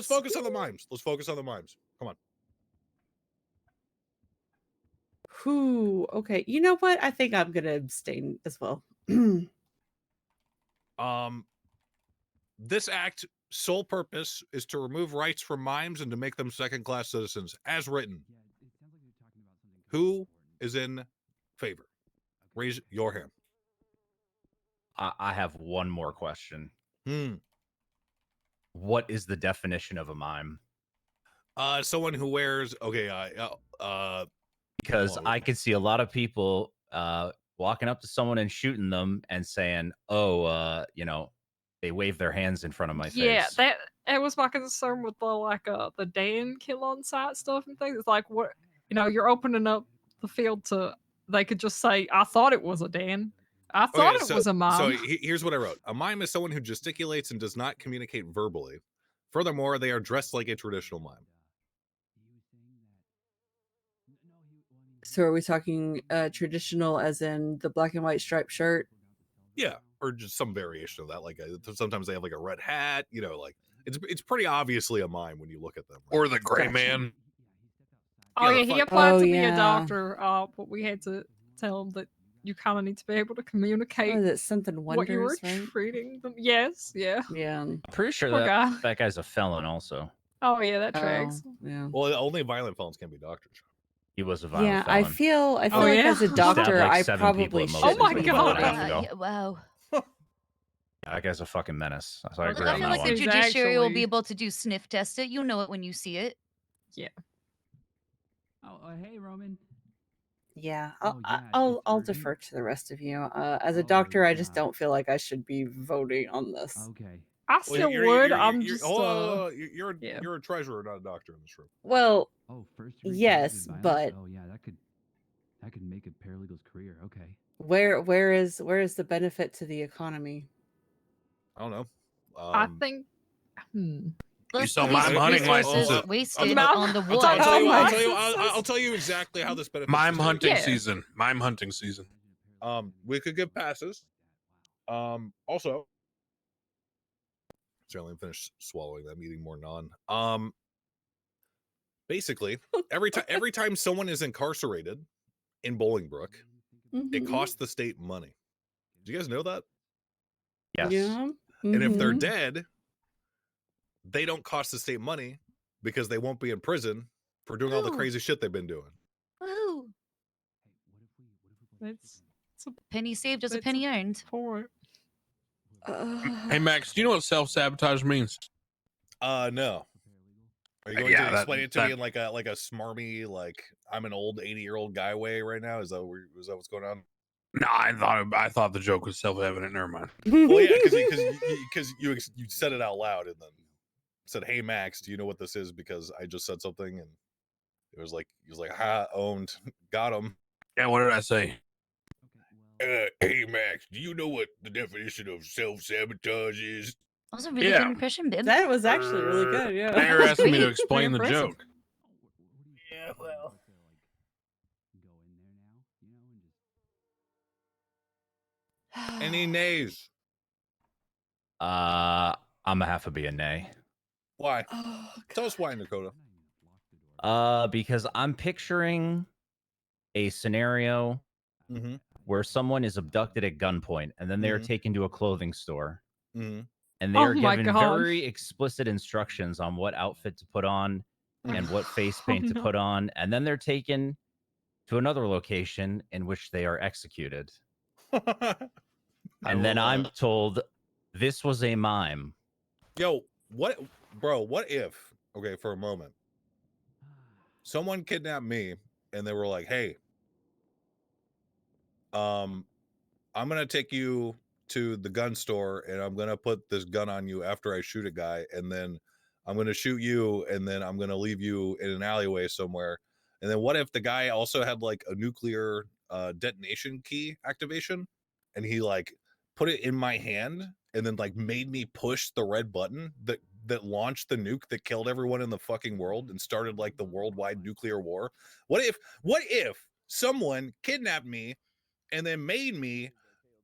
focus on the mimes. Let's focus on the mimes. Come on. Whew, okay. You know what? I think I'm gonna abstain as well. This act sole purpose is to remove rights from mimes and to make them second-class citizens, as written. Who is in favor? Raise your hand. I have one more question. Hmm. What is the definition of a mime? Someone who wears because I can see a lot of people walking up to someone and shooting them and saying, "Oh, they wave their hands in front of my Yeah, face." that was my concern with the Dan kill on site stuff and things. It's like, what, you're opening up the field to, they could just say, I thought it was a Dan. I thought it was a mom. So here's what I wrote. A mime is someone who gesticulates and does not communicate verbally. Furthermore, they are dressed like a traditional mime. So are we talking traditional as in the black and white striped shirt? Yeah, or just some variation of that. Like sometimes they have like a red hat. Like it's pretty obviously a mime when you look at them. Right? Or the gray man. Oh yeah, he applied to be a yeah. doctor, but we had to tell him that you kind of need to be able to communicate. Oh, that's something what you were wonders, right? treating them. Yes, yeah. Yeah. I'm pretty sure Poor guy. that guy's a felon also. Oh yeah, that tracks. Yeah. Well, only violent felons can be doctors. He was a violent Yeah, felon. I feel like yeah? as a Stabbed doctor, like I 7 people probably at should. Moses Oh my like a God. month and a half ago. Yeah, wow. Yeah, that guy's a fucking menace. So I Well, agree I on feel that like the one. judiciary will Actually- be able to do sniff test it. You know it when you see it. Yeah. Oh, hey, Roman. Yeah, Oh, yeah, I'll it's urgent. defer to the rest of you. As a Oh, doctor, I just God. don't feel like I should be voting on this. Okay. I still would. I'm just. You're a treasurer, not a doctor in this room. Well, Oh, first degree yes, violence? but Oh yeah, that could make a paralegal's career. Okay. where is the benefit to the economy? I don't know. I think. Let's saw police mime hunting resources licenses. wasted I'll- on the I'll wood. tell you exactly how this benefits. Mime the state. hunting Yeah. season. Mime hunting season. We could give passes. Also, certainly finished swallowing that, eating more non. Basically, every time someone is incarcerated in Bolingbrook, it costs the state money. Do you guys know that? Yes. Yeah. And if they're Mhm. dead, they don't cost the state money because they won't be in prison for doing all the Ooh. crazy shit they've been doing. Woo! It's a Penny saved is a That's penny earned. point. Hey Max, do you know what self-sabotage means? No. Are you going Yeah, to that- explain it to that- me in like a smarmy, like I'm an old 80-year-old guy way right now? Is that what's going on? No, I thought the joke was self-evident. Never mind. Well, yeah, because you said it out loud and then said, "Hey Max, do you know what this is?" Because I just said something and he was like, "Ha, owned, got him." Yeah, what did I say? Hey Max, do you know what the definition of self-sabotage is? That was a really Yeah. good impression, babe. That was actually really good. Now Yeah. you're asking me to Great. explain the Very impressive. joke. Yeah, well. Any nays? I'm gonna have to be a nay. Why? Tell us why, Dakota. Because I'm picturing a scenario Mm-hmm. where someone is abducted at gunpoint and then they are Mhm. taken to a clothing store Mm-hmm. and they Oh are my given God. very explicit instructions on what outfit to put on and what face paint to no. put on, and then they're taken to another location in which they are executed. And then I'm told this was a mime. Yo, what if, okay, for a moment, someone kidnapped me and they were like, "Hey, I'm gonna take you to the gun store and I'm gonna put this gun on you after I shoot a guy, and then I'm gonna shoot you, and then I'm gonna leave you in an alleyway somewhere. And then what if the guy also had like a nuclear detonation key activation, and he like put it in my hand and then like made me push the red button that launched the nuke that killed everyone in the fucking world and started like the worldwide nuclear war? What if someone kidnapped me and then made me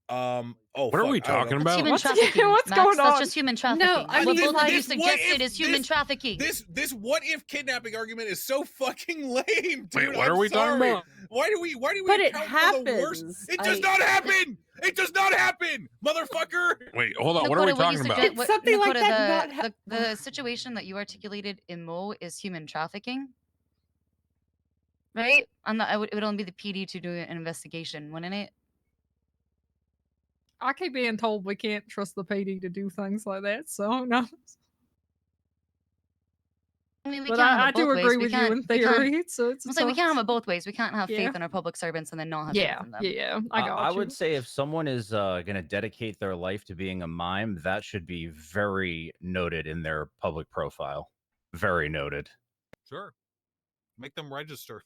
what are we talking That's about? human trafficking. What's Max. going That's on? just human trafficking. No, I what mean, both of you like- suggested is human trafficking. This what if kidnapping argument is so fucking lame, dude. Wait, what I'm are we talking sorry. about? Why do we But it account for the worst? happens. It does not happen. It does not happen, motherfucker. Wait, hold on. What are we talking about? It's something like that not the situation that you articulated in Mo is human trafficking, right? And that it would only be the PD to do an investigation, wouldn't it? I keep being told we can't trust the PD to do things like that, so no. I mean, we But can't have I it both do ways. agree We with you can't- in we can't- theory. So it's I'm saying we tough. can't have it both ways. We can't have Yeah. faith in our public servants and then not have Yeah, faith in them. yeah, I got I you. would say if someone is going to dedicate their life to being a mime, that should be very noted in their public profile. Very noted. Sure. Make them register.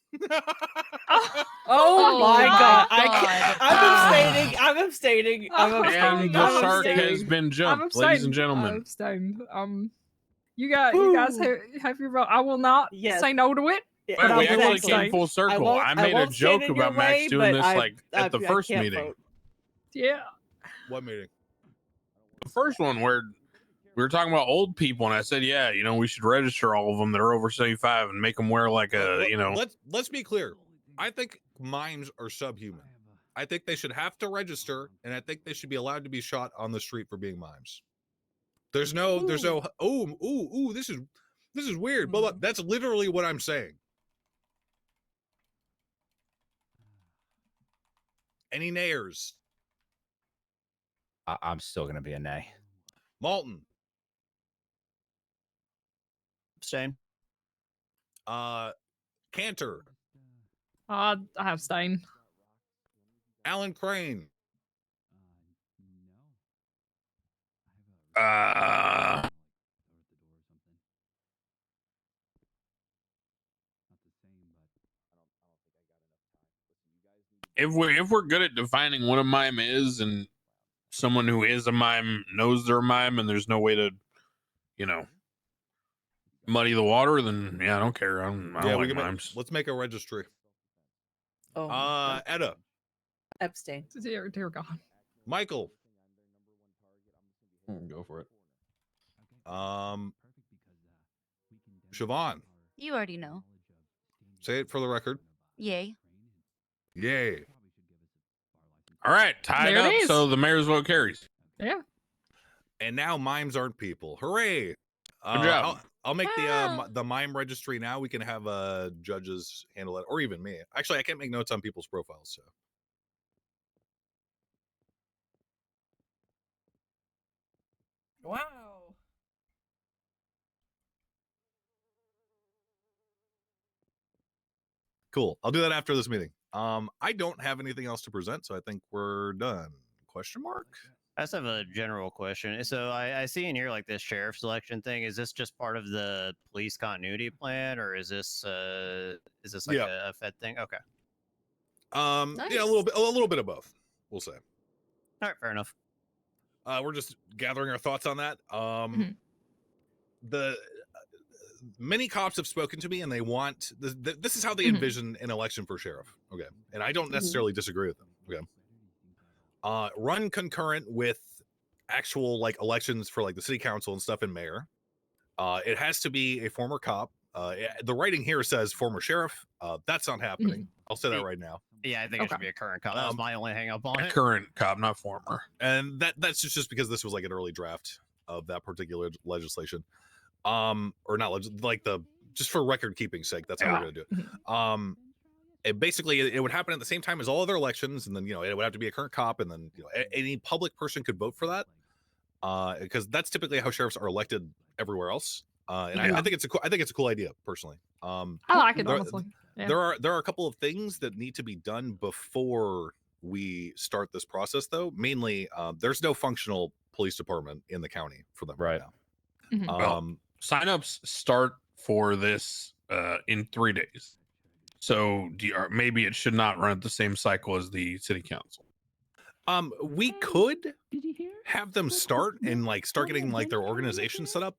Oh my god! God. I'm abstaining. I'm abstaining. And the I'm shark has abstaining. been jumped, ladies and gentlemen. I'm abstained. You guys have your vote. I will not Yes. say no to it. Wait, but I we will actually abstain. came full circle. won't- I I made a won't stand joke in your about Max way, doing but this like at the I first can't meeting. vote. Yeah. What meeting? The first one where we were talking about old people, and I said, yeah, you know, we should register all of them that are over 75 and make them wear like a, you know. Let's be clear. I think mimes are subhuman. I think they should have to register, and I think they should be allowed to be shot on the street for being mimes. There's no this is weird. But that's literally what I'm saying. Any nayers? I'm still going to be a nay. Malton. Same. Cantor. I abstain. Alan Crane. If we're good at defining what a mime is, and someone who is a mime knows they're a mime, and there's no way to, you know, muddy the water, then yeah, I don't care. I don't like mimes. Let's make a registry. Oh. Edda. Abstain. Dear God. Michael. Go for it. Siobhan. You already know. Say it for the record. Yay. Yay. All right, tied There it up, is. so the mayor's vote carries. Yeah. And now mimes aren't people. Hooray! Good job. I'll make the mime registry now. We can have judges handle it, or even me. Actually, I can't make notes on people's profiles, so. Wow. Cool. I'll do that after this meeting. I don't have anything else to present, so I think we're done. Question mark? I just have a general question. So I see in here like this sheriff selection thing. Is this just part of the police continuity plan, or is this like a Fed thing? Okay. Yeah, a little bit of both. We'll say. All right, fair enough. We're just gathering our thoughts on that. The many cops have spoken to me, and they want this is how they envision an election for sheriff. Okay, and I don't necessarily disagree with them. Okay, run concurrent with actual like elections for like the city council and stuff and mayor. It has to be a former cop. The writing here says former sheriff. That's not happening. I'll say that right now. Yeah, I think it should be a current cop. That was my only hang up on it. Current cop, not former. And that's just because this was like an early draft of that particular legislation. Or not like just for record keeping sake, that's how we're gonna do it. It would happen at the same time as all other elections, and then it would have to be a current cop, and then any public person could vote for that. Because that's typically how sheriffs are elected everywhere else. And I think it's a cool idea personally. I like it honestly. Yeah. There are a couple of things that need to be done before we start this process, though, mainly there's no functional police department in the county for them right now. Well, signups start for this in 3 days. So maybe it should not run at the same cycle as the city council. We could have them start and like start getting like their organization set up,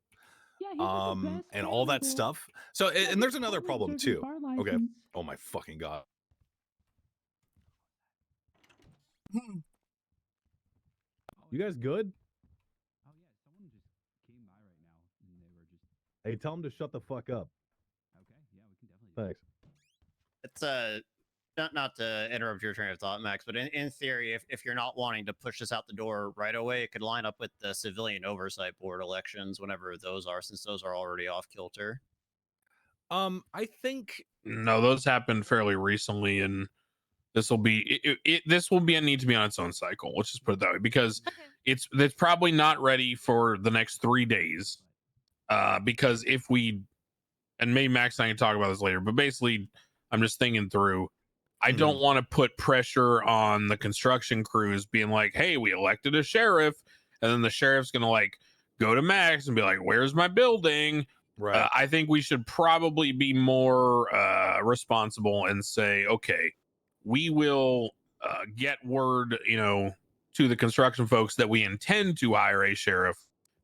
and all that stuff. So, and there's another problem too. Okay. Oh my fucking god. You guys good? Hey, tell them to shut the fuck up. Thanks. It's not to interrupt your train of thought, Max, but in theory, if you're not wanting to push this out the door right away, it could line up with the civilian oversight board elections whenever those are, since those are already off kilter. I think no, those happened fairly recently, and this will be this will be a need to be on its own cycle. Let's just put it that way, because it's probably not ready for the next 3 days. Because if we, and maybe Max and I can talk about this later, but basically, I'm just thinking through. I don't want to put pressure on the construction crews being like, hey, we elected a sheriff, and then the sheriff's gonna like go to Max and be like, where's my building? Right. I think we should probably be more responsible and say, okay, we will get word, to the construction folks that we intend to hire a sheriff,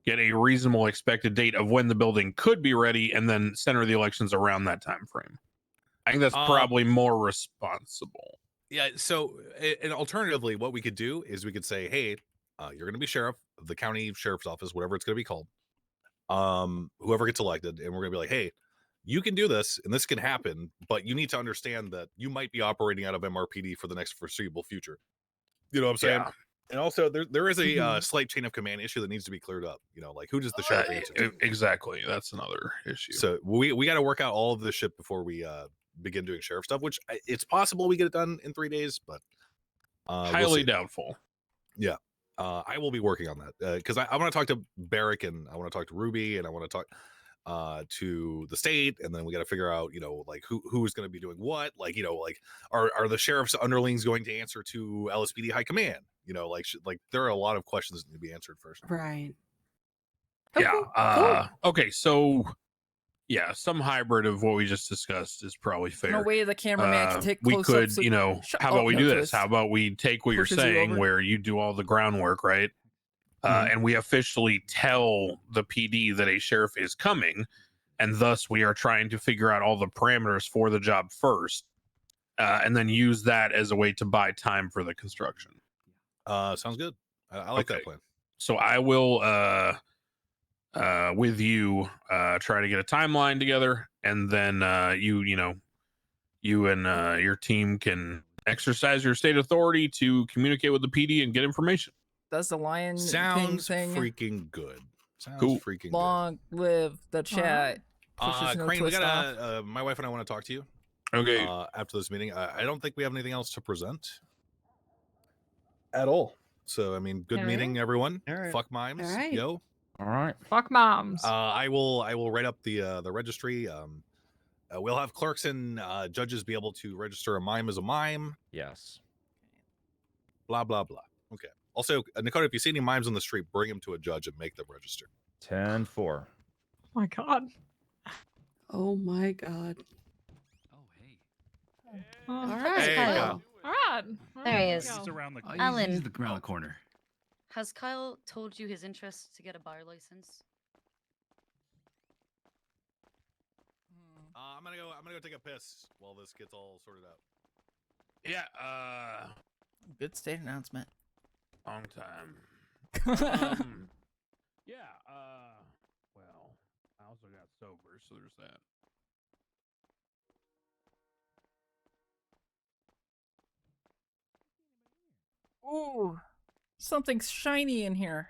get a reasonable expected date of when the building could be ready, and then center the elections around that time frame. I think that's probably more responsible. Yeah. So, and alternatively, what we could do is we could say, hey, you're going to be sheriff of the county sheriff's office, whatever it's going to be called. Whoever gets elected, and we're going to be like, hey, you can do this and this can happen, but you need to understand that you might be operating out of MRPD for the next foreseeable future. You know what I'm saying? Yeah. And also, there is a slight chain of command issue that needs to be cleared up. Like who does the sheriff answer to? Exactly. That's another issue. So we got to work out all of this shit before we begin doing sheriff stuff, which it's possible we get it done in 3 days, but highly doubtful. Yeah. I will be working on that because I want to talk to Barrick, and I want to talk to Ruby, and I want to talk to the state, and then we got to figure out like who's going to be doing what, like are the sheriff's underlings going to answer to LSPD high command, like there are a lot of questions that need to be answered first. Right. Yeah. Okay, so yeah, some hybrid of what we just discussed is probably fair. No way the cameraman can take we could, close-ups of- how about we no, do Chris. this? How about we take what you're Pushes you saying, over. where you do all the groundwork, right? And we officially tell the PD that a sheriff is coming, and thus we are trying to figure out all the parameters for the job first, and then use that as a way to buy time for the construction. Sounds good. I like that plan. So I will with you try to get a timeline together, and then you and your team can exercise your state authority to communicate with the PD and get information. Does the Lion King Sounds thing freaking good. Sounds Cool. freaking long live the chat. Pushes no Crane, we twist off. got my wife and I want to talk to you. Okay. After this meeting, I don't think we have anything else to present at all. So I mean, good All meeting, everyone. All right. Fuck mimes, All right. yo. All right. Fuck moms. I will write up the registry. We'll have clerks and judges be able to register a mime as a mime. Yes. Blah blah blah. Okay. Also, Dakota, if you see any mimes on the street, bring them to a judge and make them register. 10-4. Oh my god. Oh my god. All right. Hey, Kyle. All right. There he is. He's around the corner. Alan. He's around the corner. Has Kyle told you his interest to get a bar license? I'm gonna go take a piss while this gets all sorted out. Yeah. Good state announcement. Long time. Yeah. Well, I also got sober, so there's that. Ooh, something's shiny in here.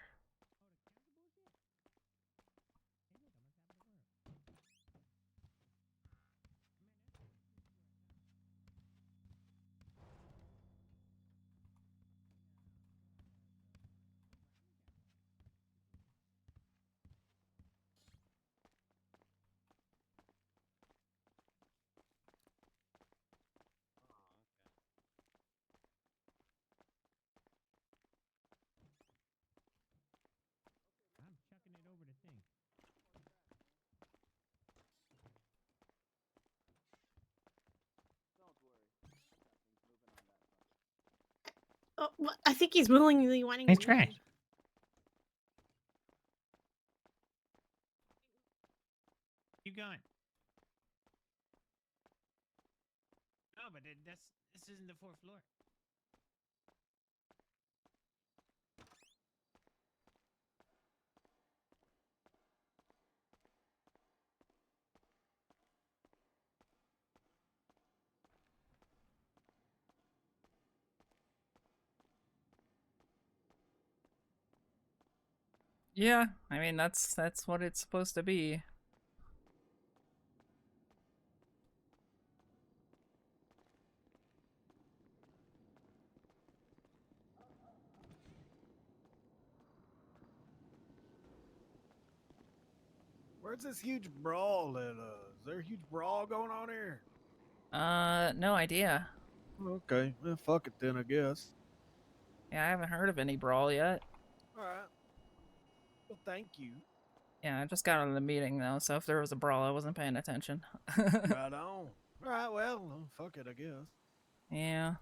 Well, I think he's willingly wanting Nice to try. leave. Keep going. No, but this isn't the fourth floor. Yeah, I mean that's what it's supposed to be. Where's this huge brawl at? Is there a huge brawl going on here? No idea. Okay, well, fuck it then, I guess. Yeah, I haven't heard of any brawl yet. All right. Well, thank you. Yeah, I just got out of the meeting though, so if there was a brawl, I wasn't paying attention. Right on. All right, well, fuck it, I guess. Yeah.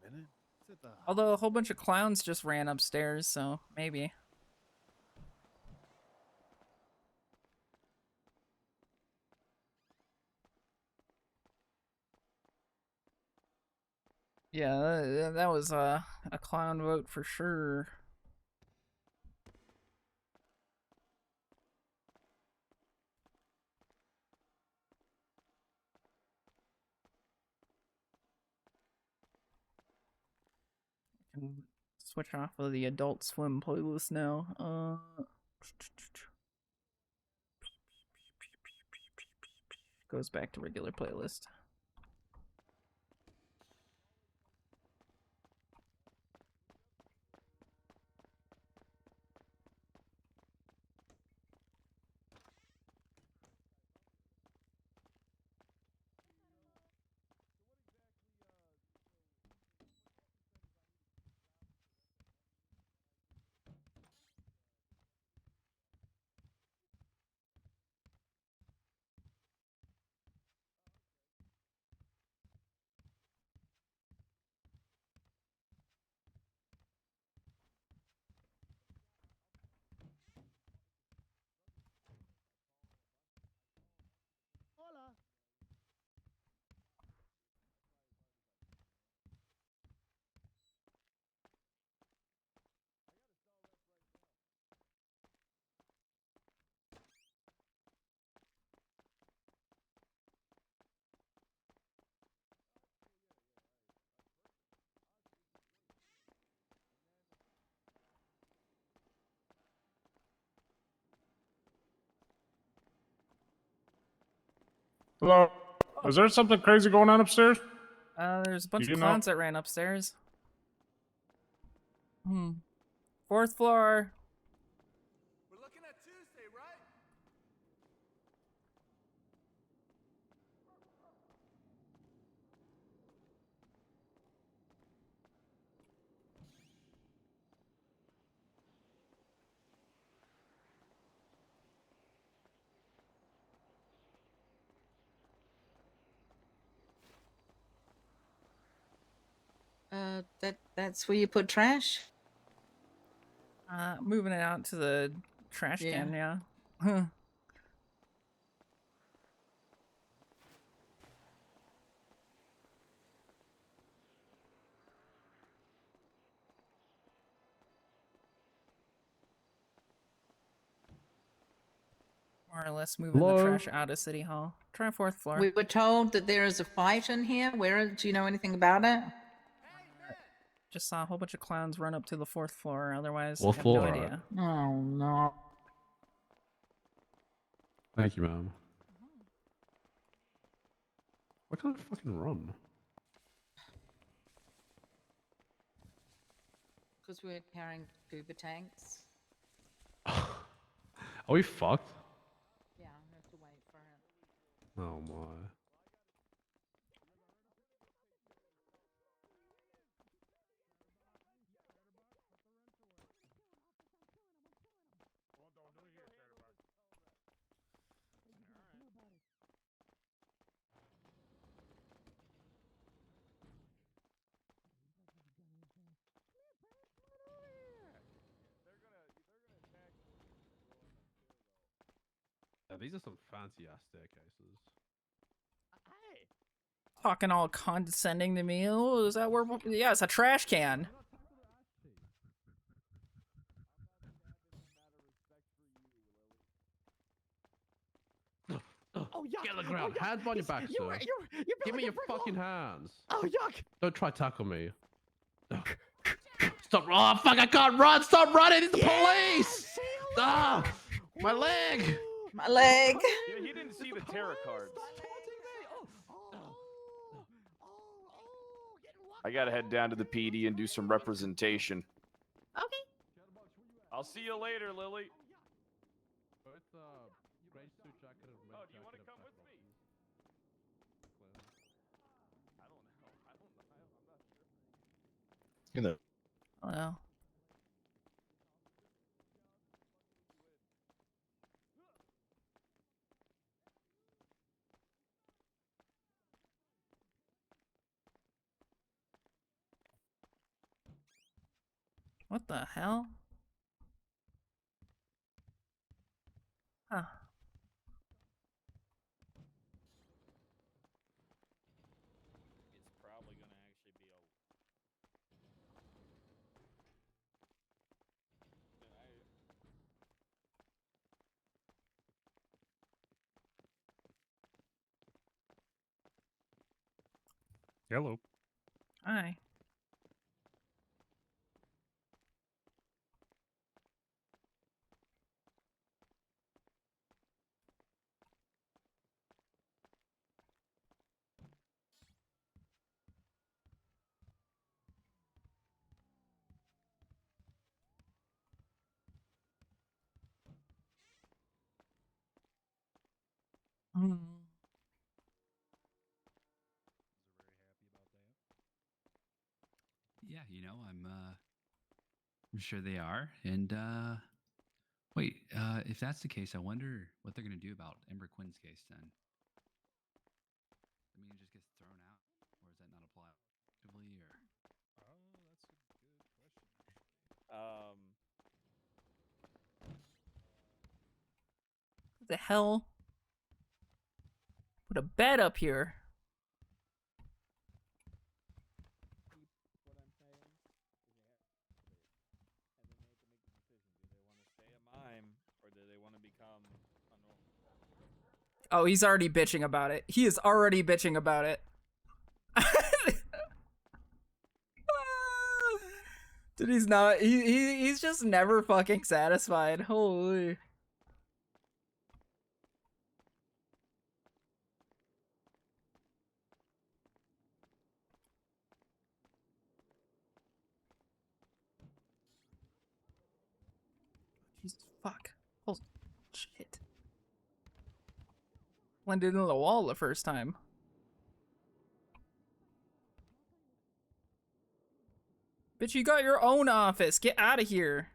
Minute. Sit the Although a whole bunch of clowns just ran upstairs, so maybe. Yeah, that was a clown vote for sure. I can switch off of the Adult Swim playlist now. Goes back to regular playlist. Hello. Is there something crazy going on upstairs? There's a bunch Do of you know? clowns that ran upstairs. Fourth floor. We're looking at Tuesday, right? That's where you put trash. Moving it out to the trash can, yeah. More or less moving the Hello? trash out of City Hall. Try fourth floor. We were told that there is a fight in here. Do you know anything about it? Just saw a whole bunch of clowns run up to the fourth floor. Otherwise, Fourth I have floor, no alright. idea. Oh no. Thank you, ma'am. Why can't I fucking run? Because we're carrying scuba tanks. Are we fucked? Yeah, we have to wait for it. Oh my. these are some fancy ass staircases. Talking all condescending to me. Oh, is that where? Yeah, it's a trash can. Oh, yuck. Get on the ground. Oh, yuck. Hands behind your back, sir. Give me your fucking hands. Oh, yuck. Don't try to tackle me. Stop. Oh, fuck, I can't run. Stop running. It's the police. Ah, my leg. My leg. Yeah, he didn't see the tarot cards. I gotta head down to the PD and do some representation. Okay. I'll see you later, Lily. Oh, gray suit jacket and red Oh, do you want to jacket come and with black me? buttons. I don't know. I'm not sure. You know. Oh no. What the hell? Huh. It's probably gonna actually be a. Hello. Hi. Hmm. Yeah, you know, I'm sure they are. And wait, if that's the case, I wonder what they're gonna do about Ember Quinn's case then. I mean, it just gets thrown out, or does that not apply actively, or? Oh, that's a good question. What the hell? Put a bed up here. What I'm saying is and then they have to make the decision. Do they want to stay a mime or do they want to become a normal? Oh, he's already bitching about it. He is already bitching about it. Dude, he's not. He's just never fucking satisfied. Holy. Jesus fuck. Holy shit. Blended into the wall the first time. Bitch, you got your own office. Get out of here.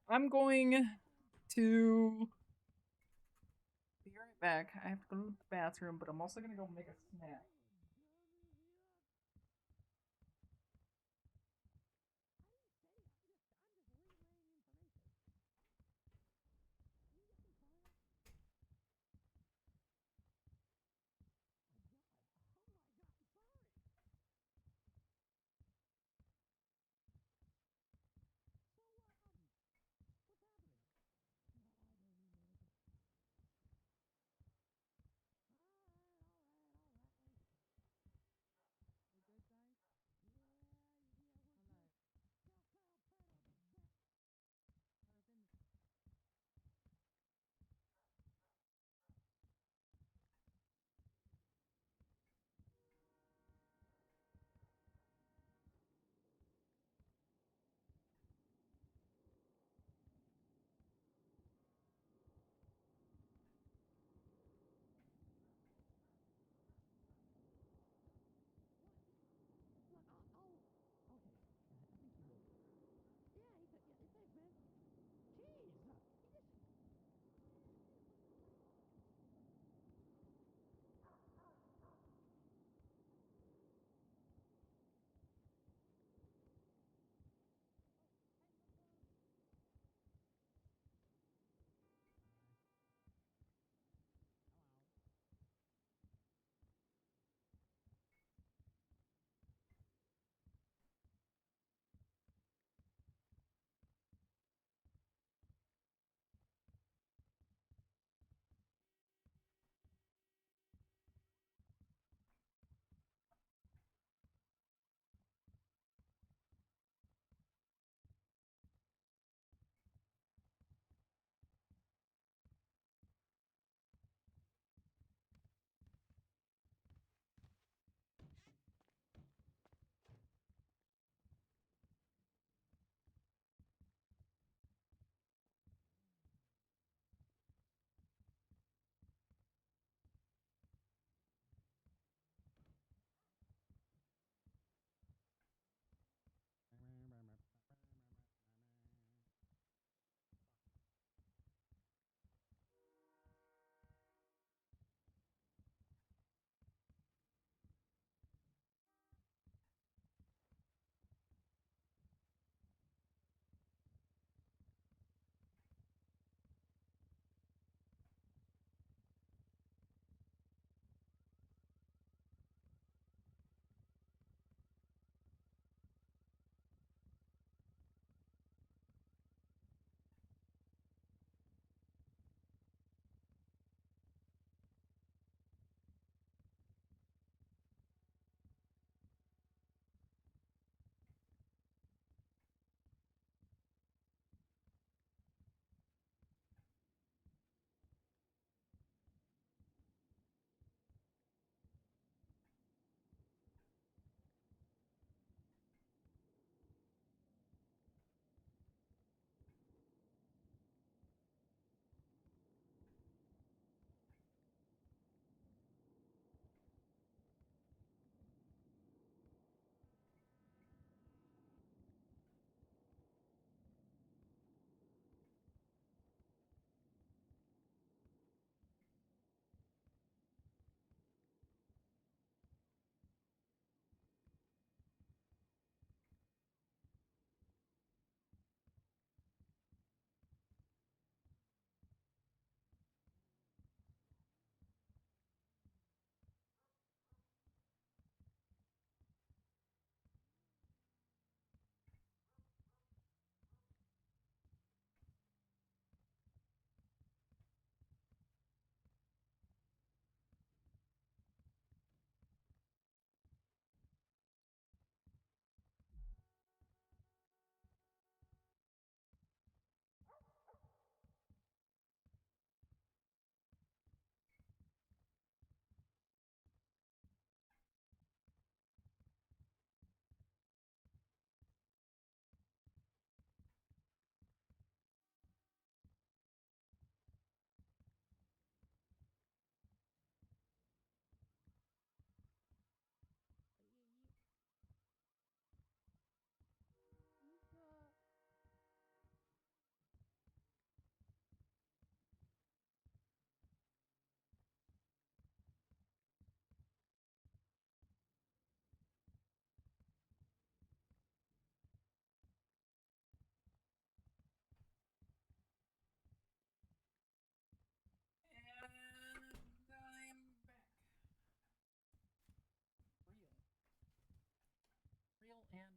I'm going to be right back. I have to go to the bathroom, but I'm also gonna go make a snack.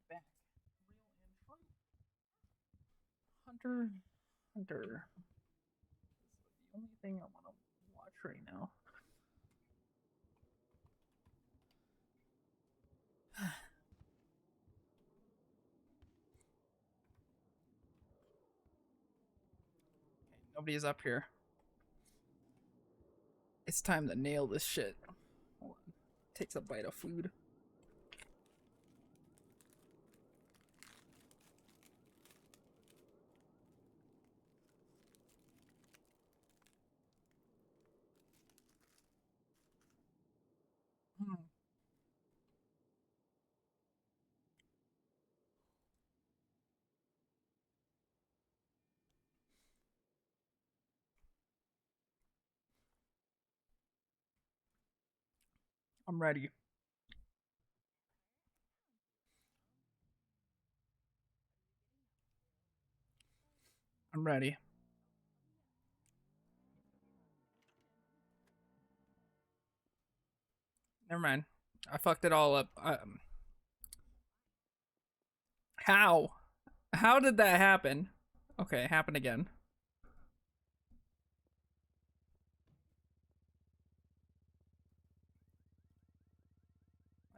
back. Hunter. Hunter. This is the only thing I want to watch right now. Nobody's up here. It's time to nail this shit. Hold on. Takes a bite of food. I'm ready. I'm ready. Never mind. I fucked it all up. How? How did that happen? Okay, it happened again.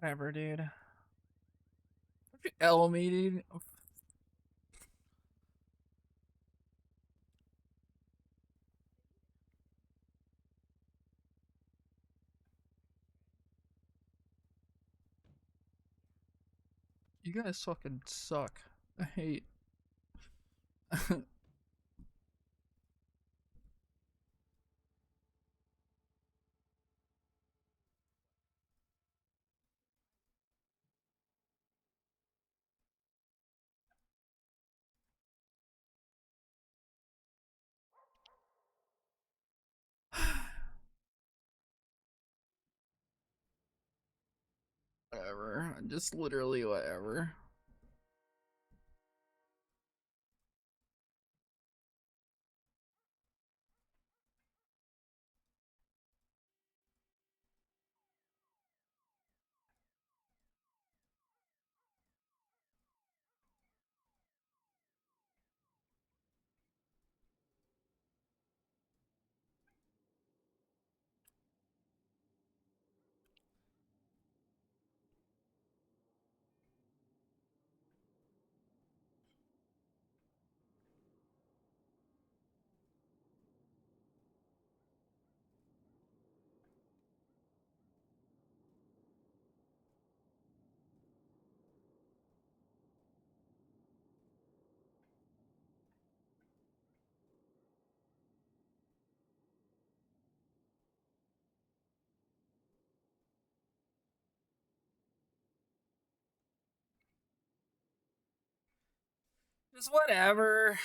Whatever, dude. Don't you L me, dude. You guys fucking suck. I hate. Whatever. Just literally whatever. Just whatever.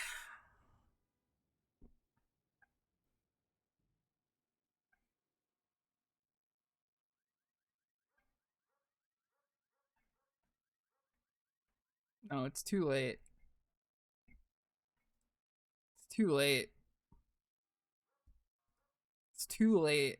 No, it's too late. It's too late. It's too late.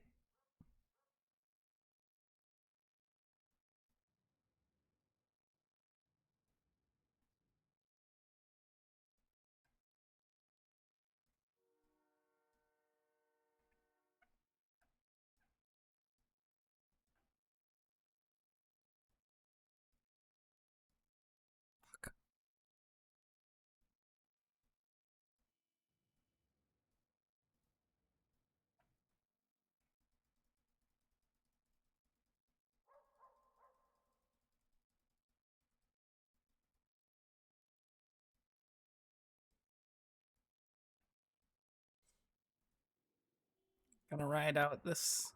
Gonna ride out this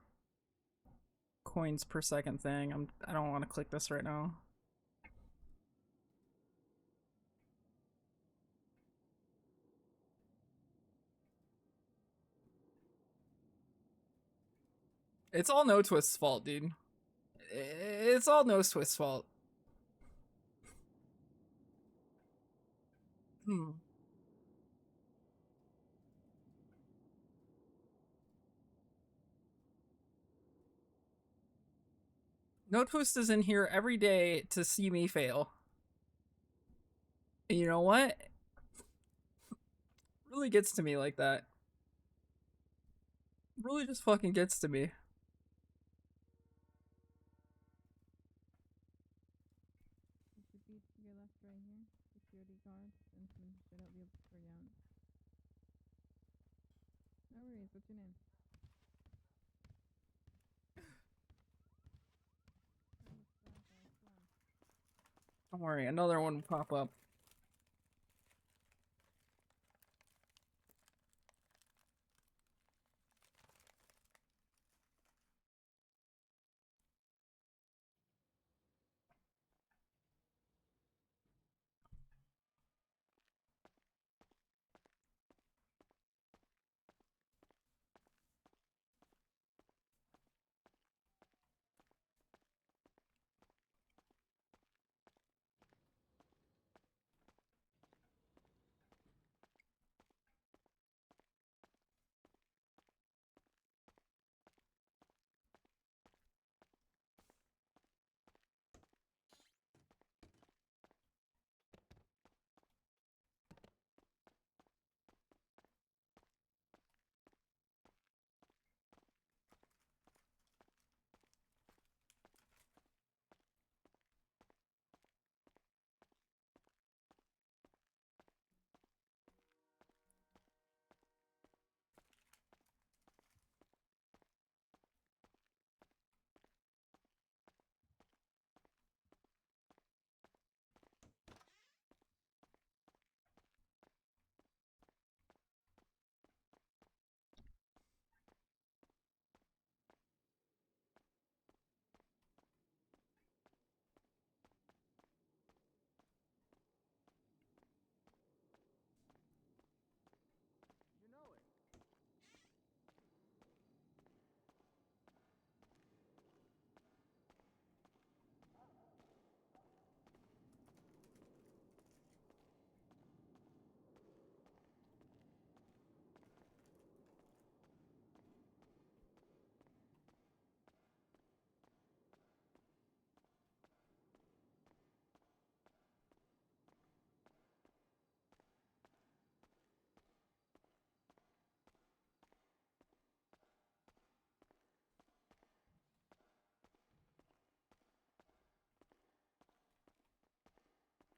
coins per second thing. I don't want to click this right now. It's all No Twist's fault, dude. It's all No Twist's fault. No Twist is in here every day to see me fail. And you know what? Really gets to me like that. Really just fucking gets to me. Don't worry, another one will pop up.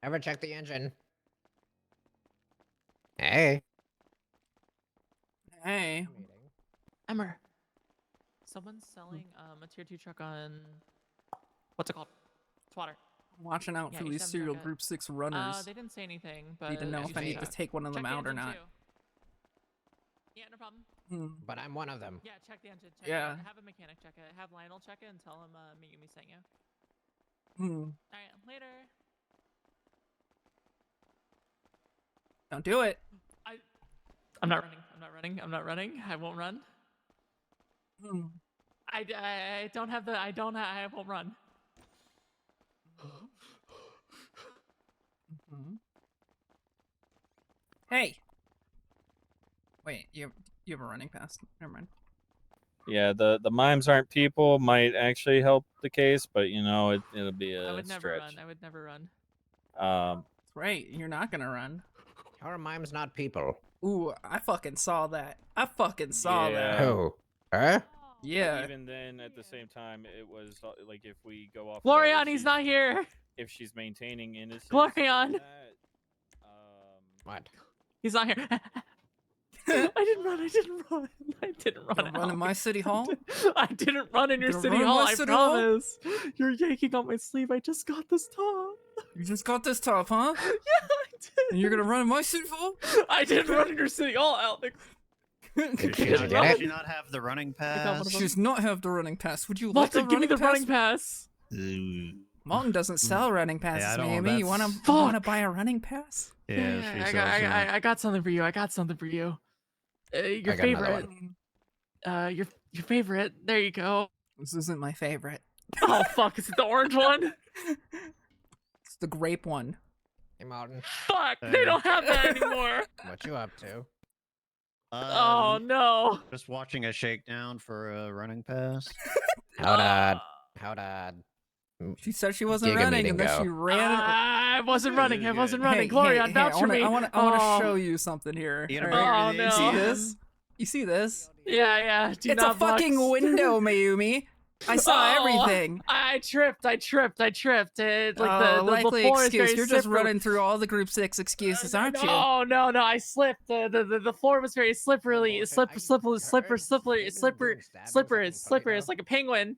Ever check the engine? Hey. Hey. Emmer. Someone's selling a tier 2 truck on what's it called? It's water. I'm watching out Yeah, for you these should have serial check it. group 6 runners. They didn't say anything, but Need to know you if I should need to check- take one of them check the out or engine not. too. Yeah, no problem. But I'm one of them. Yeah, check the engine. Check Yeah. it. Have a mechanic check it. Have Lionel check it and tell him Megumi sent you. Alright, later. Don't do it. I'm not running. I'm not running. I'm not running. I won't run. I don't have the. I won't run. Hey. Wait, you have a running pass. Never mind. Yeah, the mimes aren't people might actually help the case, but you know it'll be a I would never stretch. run. I would never run. That's right. You're not gonna run. How are mimes not people? Ooh, I fucking saw that. I fucking saw that. Who? Huh? Yeah. But even then, at the same time, it was like if we go off. Glorion, he's not here. If she's maintaining innocence. Glorion. What? He's not here. I didn't run. I didn't run. I didn't run. Gonna run in my city hall? I didn't run in your Gonna city run in hall. my I city hall? promise. You're yanking on my sleeve. I just got this top. You just got this top, huh? Yeah, I did. And you're gonna run in my city hall? I didn't run in your city hall, Alex. Did she not have the running pass? She does not have the running pass. Would you Malton, like a give me running the running pass. Malton doesn't sell running passes, I don't- maybe. You wanna buy a running pass? Yeah, I got something for you. I got something for you. Your I got another favorite. Your favorite. There you go. This isn't my favorite. Oh fuck! Is it the orange one? It's the grape one. Hey, Martin. Fuck! They don't have that anymore. What you up to? Oh no! Just watching a shakedown for a running pass. How dad? How dad? She said she wasn't running, and then she ran. I wasn't running. I wasn't running. Hey, Gloria, hey, vouch for me. I want to show you something here. You all gonna right? bring her Oh, to the You see no. this? You see this? Yeah. Do It's a not fucking box. window, Mayumi. I saw everything. I tripped. It, like the likely floor excuse. is very You're just slippery. running through all the group 6 excuses, aren't you? No, I slipped. The floor was very slippery. Slippery. It's like a penguin.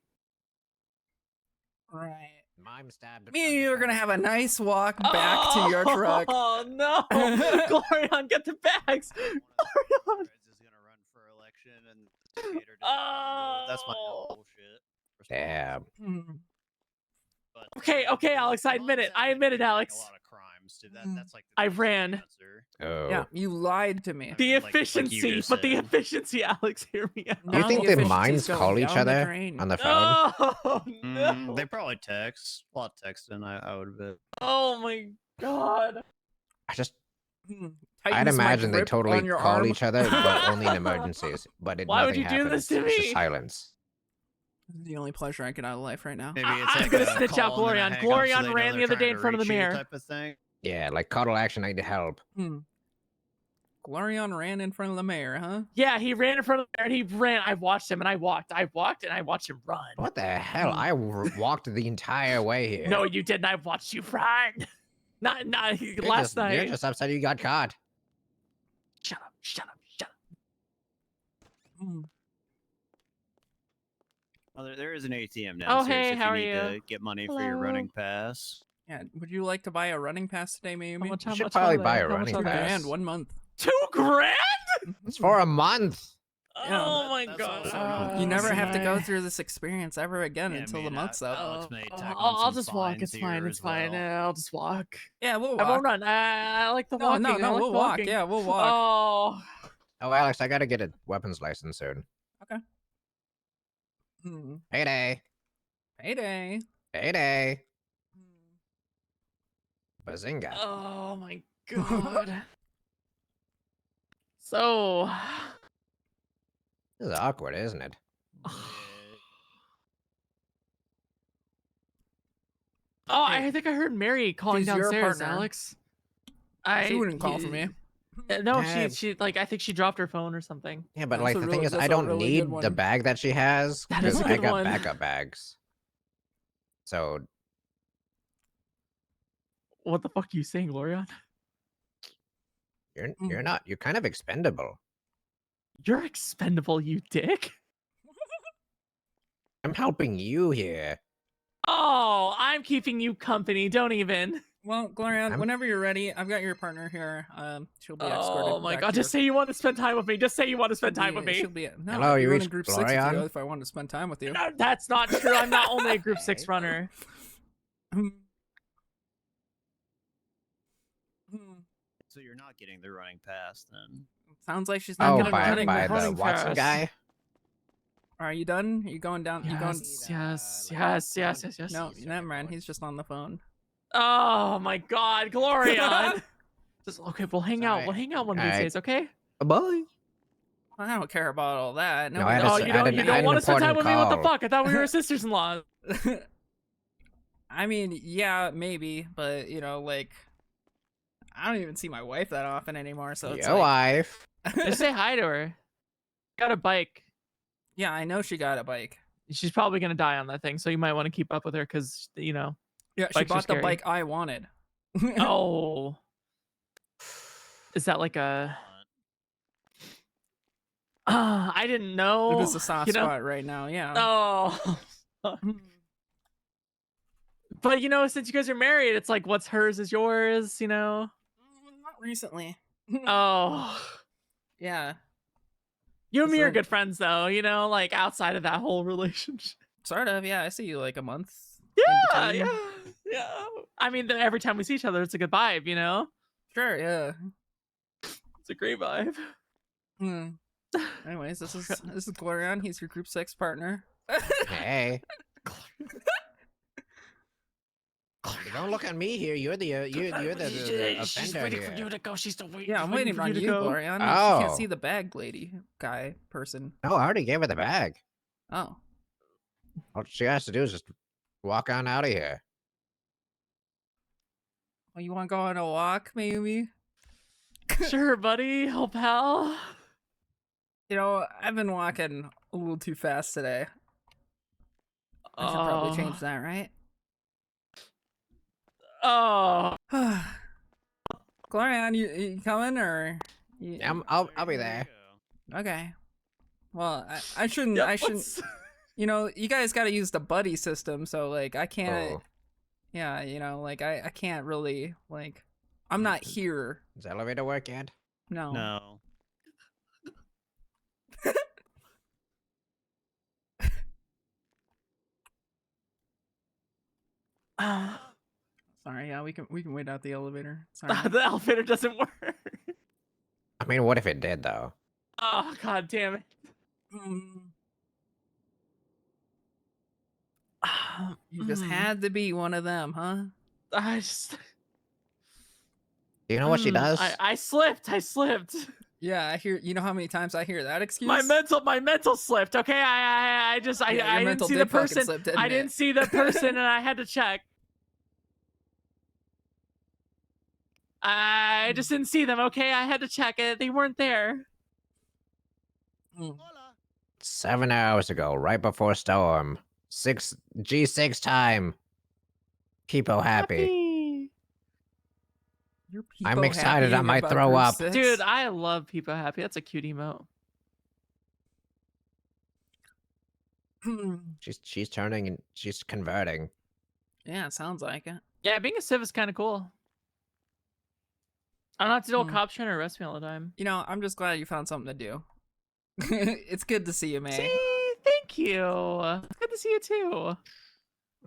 Right. Mime stabbed. Me and you are gonna have a nice walk back to your truck. Oh no, Glorion, get the bags. Glorion. That's my bullshit. Damn. Okay, Alex, I admit it, Alex. A lot of crimes. That's like I ran. Oh. Yeah, you lied to me. The like you efficiency, just but the said. efficiency, Alex, hear me out. Do you Now think the the efficiency's mimes going call each down the other drain. on the phone? Oh no. They probably text. A lot of texting, I would bet. Oh my god. I just, Tightens I'd my imagine they grip totally on your call arm. each other, but only in emergencies. But it, Why would nothing you do happens. this to It's just me? silence. This is the only pleasure I get out of life right now. Maybe it's I'm like gonna a snitch out call and then a Glorion. hang up so Glorion they know ran the they're other day trying in to front of the reach you mirror. type of thing. Yeah, like call to action, I need help. Glorion ran in front of the mayor, huh? Yeah, he ran in front of the mirror and he ran. I watched him and I walked and I watched him run. What the hell? I walked the entire way here. No, you didn't. I watched you run. Not You're last just, night. You're just upset you got caught. Shut up. Oh, there is an ATM Oh, downstairs hey, if how you are need you? to get money for your Hello. running pass. Yeah, would you like to buy a running pass today, How Mayumi? much, You how should much probably are buy they? a How much running are they? pass. $2,000 1 month. 2 grand? It's for a month. Yeah, Oh my that's god. also You never have to go Okay. through this experience ever again until the month's up. Alex may tack on I'll some just walk. fines It's here fine. as It's fine. well. I'll just walk. Yeah, we'll I won't walk. run. I like the No, walking. I like we'll the walk. walking. Yeah, we'll walk. Oh. Oh, Alex, I gotta get a weapons license soon. Okay. Payday. Payday. Payday. Bazinga. Oh my god. So. This is awkward, isn't it? Oh, I think I heard Mary calling She's your downstairs, partner. Alex. She wouldn't call for me. No, Yeah. she like I think she dropped her phone or something. Yeah, but That's like a the really- thing is, that's I a don't really need good the one. bag that she has That is because a I good got one. backup bags. So What the fuck are you saying, Glorion? you're not. You're kind of expendable. You're expendable, you dick. I'm helping you here. Oh, I'm keeping you company. Don't even. Well, Glorion, whenever you're ready, I've got your partner here. She'll be escorted. Oh my back god! to Just say you want to spend time with me. Just say you want to spend time with me. She'll be, no, Hello, I'd be you running reached group 6 with you Glorion? if I wanted to spend time with you. No, that's not true. I'm not only a group 6 runner. So you're not getting the running pass then. Sounds like she's not Oh, gonna by running the running Watson fast. guy. Are you done? Are you going down? You going? Yes. No, never mind. He's just on the phone. Oh my god, Glorion. Just okay. We'll hang out. We'll hang out one of these Alright. days, okay? Bye. I don't care about all that. No, I had a Oh, s- you I had don't. an- You I don't had want an to spend time with important me? What the call. fuck? I thought we were sisters-in-law. I mean, yeah, maybe, but like, I don't even see my wife that often anymore. So it's Your like, wife. Just say hi to her. Got a bike. yeah, I know she got a bike. She's probably gonna die on that thing, so you might want to keep up with her because Yeah, she bikes are bought the scary. bike I wanted. Oh, is that like a? I didn't know. It is a soft you know? spot right now. Yeah. Oh. But since you guys are married, it's like what's hers is yours. Not recently. Oh. Yeah. You and me are So- good friends though, like outside of that whole relationship. Sort of. Yeah, I see you like a month. Yeah, in between. yeah. I mean, every time we see each other, it's a good vibe, Sure. Yeah. It's a great vibe. Anyways, this is Glorion. He's your group 6 partner. Hey. Don't look at me here. You're the offender She's waiting here. for you to go. She's still waiting. Yeah, I'm waiting for on you to you, go. Glorion. She Oh. can't see the bag lady person. No, I already gave her the bag. Oh. All she has to do is just Walk on out of here. Well, you want to go on a walk, maybe? Sure, buddy. Oh, pal. You know, I've been walking a little too fast today. I should probably change that, right? Oh. Glorian, you coming or? Yeah, I'll be there. Okay. Well, I shouldn't. Yep, I shouldn't. You know, you guys got to use the buddy system, so like I can't. Oh. Yeah, you know, like I can't really like. I'm not here. Does the elevator work yet? No. No. Sorry. Yeah, we can wait out the elevator. Sorry. The elevator doesn't work. I mean, what if it did though? Oh, god damn it. You just had to be one of them, huh? I just. Do you know what she does? I slipped. I slipped. Yeah, I hear. You know how many times I hear that excuse? My mental slipped. Okay, I just Yeah, your I didn't mental see the did fucking person. slip, didn't I it? didn't see the person, and I had to check. I just didn't see them. Okay, I had to check it. They weren't there. 7 hours ago, right before storm. G6 time. People happy. You're I'm excited. I might throw up. Dude, I love People Happy. That's a cute emote. She's turning and she's converting. Yeah, it sounds like it. Yeah, being a civ is kind of cool. I don't have to deal with cops trying to arrest me all the time. You know, I'm just glad you found something to do. It's good to see you, May. See, thank you. It's good to see you too.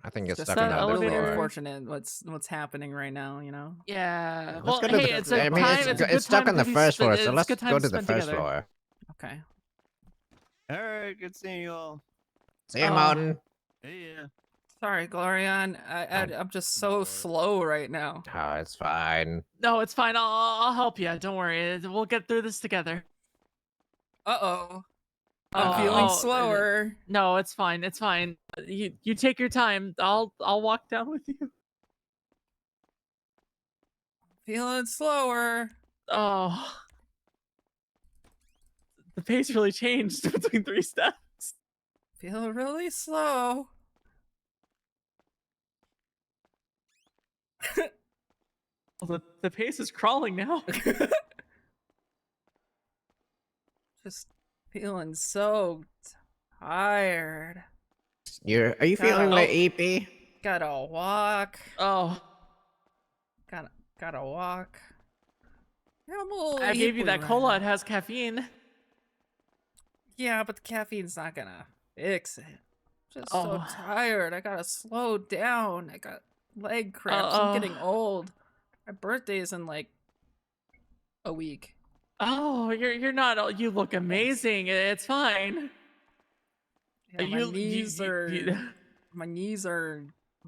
I think it's Just stuck in the elevator. elevator. Unfortunate what's happening right now. You know. Yeah. Let's Well, go to hey, the- it's a I mean, time. it's It's, a go- good it's stuck time on the to be first sp- floor, so it's a let's good time go to the spend first together. floor. Okay. All right, good seeing you all. See you, Martin. Yeah. Sorry, Glorian. I'm just so slow right now. Oh, it's fine. No, it's fine. I'll help you. Don't worry. We'll get through this together. Uh-oh. I'm feeling slower. No, it's fine. It's fine. You take your time. I'll walk down with you. Feeling slower. Oh. The pace really changed between 3 steps. Feel really slow. Well, the pace is crawling now. Just feeling so tired. Are you feeling the EP? Gotta walk. Oh. Gotta walk. Yeah, I'm a little I gave you hippie that right cola. now. It has caffeine. Yeah, but the caffeine's not gonna fix it. Just Oh. so tired. I gotta slow down. I got leg cramps. I'm getting old. My birthday's in like a week. Oh, you're not. You look amazing. It's fine. Yeah, my knees are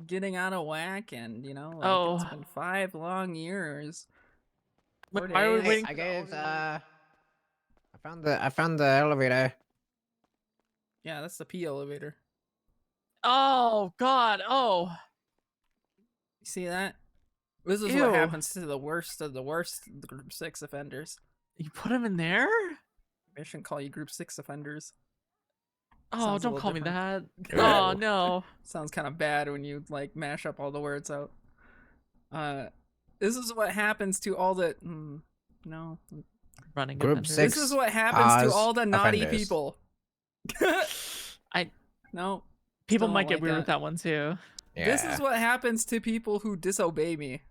getting out of whack, and you know, like it's been 5 long years. Why are we waiting? I guess I found the elevator. Yeah, that's the P elevator. Oh God. Oh. You see that? This is Ew. what happens to the worst of the worst Group 6 offenders. You put him in there? I shouldn't call you Group 6 offenders. Oh, Sounds a don't little call me different. that. Oh no. Sounds kind of bad when you like mash up all the words out. This is what happens to all the no running Group offenders. 6. This is what happens to all the naughty offenders. people. No. People still might don't get like weird that. with that one too. This is what happens to people who disobey me.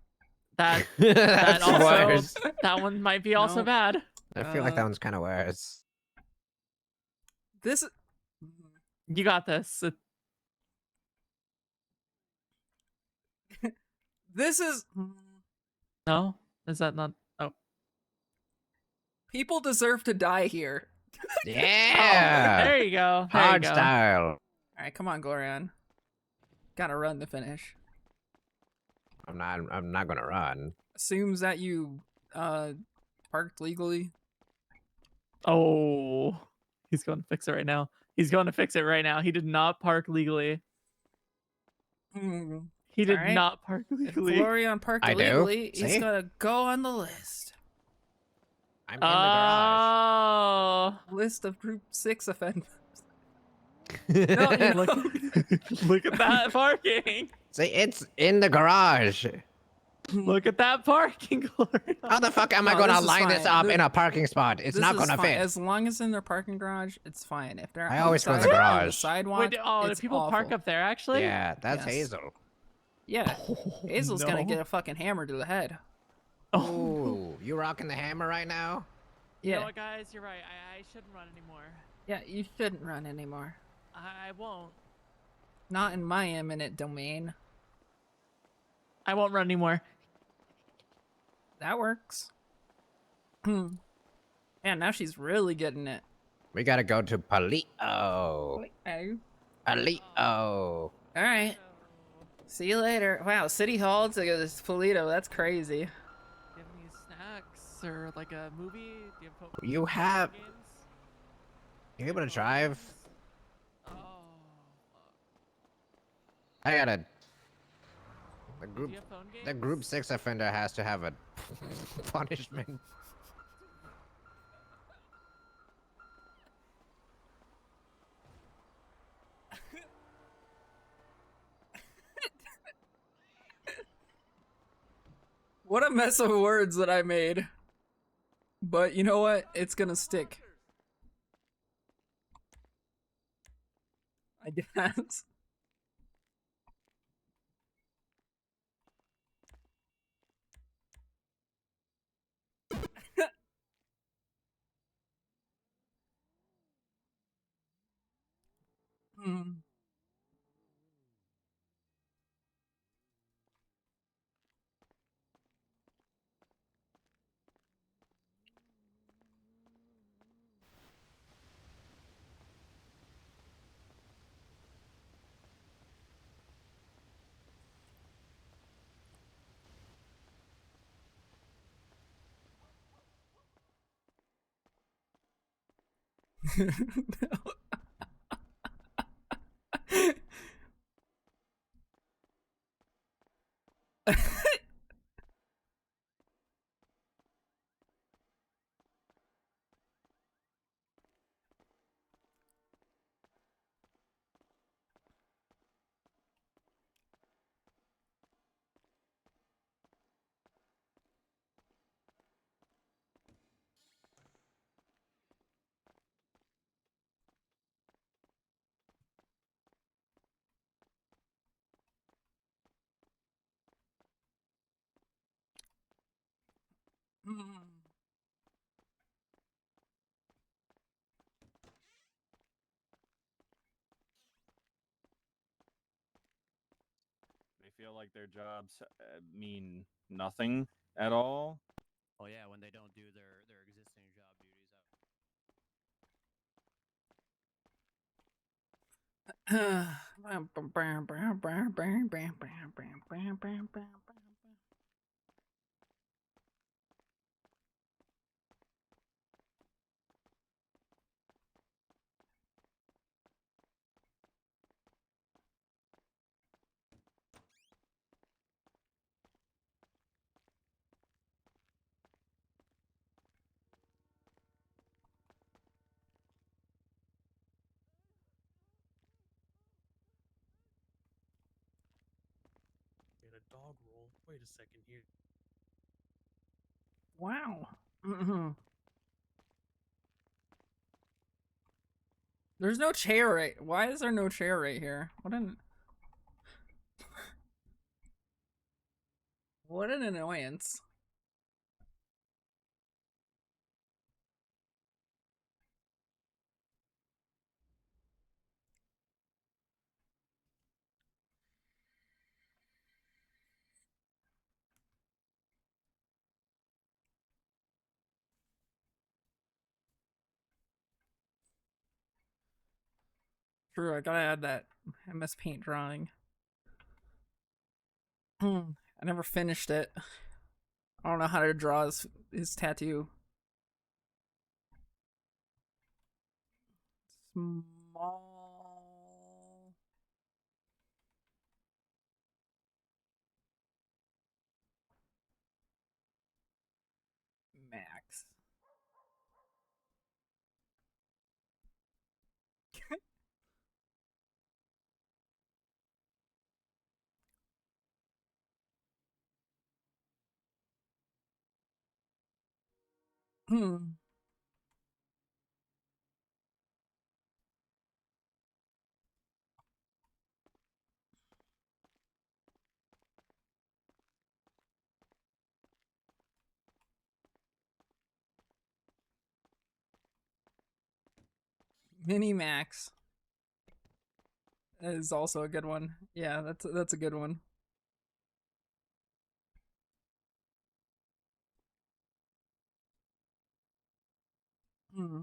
That That's also worse. that one might be also Nope. bad. I feel like that one's kind of worse. This You got this. this is No, is that not? Oh, people deserve to die here. Yeah. there you go. There Hard you go. style. All right, come on, Glorian. Gotta run to finish. I'm not gonna run. Assumes that you parked legally. Oh, he's going to fix it right now. He's going to fix it right now. He did not park legally. He did Alright. not park If legally. Florian parked I do. illegally, he's See? gonna go on the list. I'm in the garage. Oh. List of Group 6 offenders. No, you know. Look at that parking. See, it's in the garage. Look at that parking, Gloria. How the fuck am I No, gonna this is line this fine. up in a parking spot? It's This not is gonna fine. fit. As long as in their parking garage, it's fine. If they're I always go in the outside on garage. sidewalk, Wait, do it's people park awful. up there actually? Yeah, that's Yes. Hazel. Yeah, Hazel's gonna no. get a fucking hammer to the head. Ooh, you rocking the hammer right now? You Yeah, know what, guys? You're right. I shouldn't run anymore. yeah, you shouldn't run anymore. I won't. Not in my eminent domain. I won't run anymore. That works. Man, now she's really getting it. We gotta go to Palio. Oh. Palio. Alright. See you later. Wow, City Hall to go to Polito. That's crazy. Do you have any snacks or like a movie? Do you have You have. You able to drive? I gotta. The group 6 offender has to have a punishment. What a mess of words that I made. But you know what? It's gonna stick. I guess. Hmm. They feel like their jobs mean nothing at all. Oh yeah, when they don't do their existing job duties. Get a dog roll. Wait a second here. Wow. There's no chair right. Why is there no chair right here? What an annoyance. True, I gotta add that MS Paint drawing. I never finished it. I don't know how to draw his tattoo. Small. Max. Hmm. Mini Max is also a good one. Yeah, that's a good one. Hmm.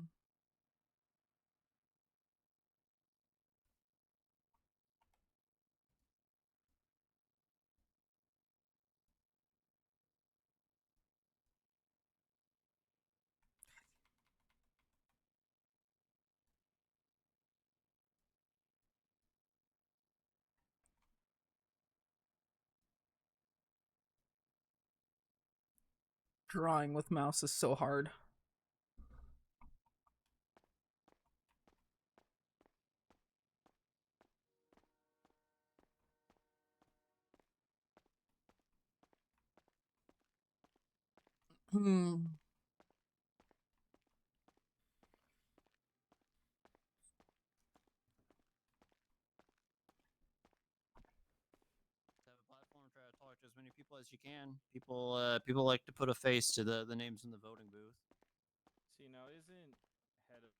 Drawing with mouse is so hard. Hmm. Have a platform, try to talk to as many people as you can. People like to put a face to the names in the voting booth. See, now isn't head of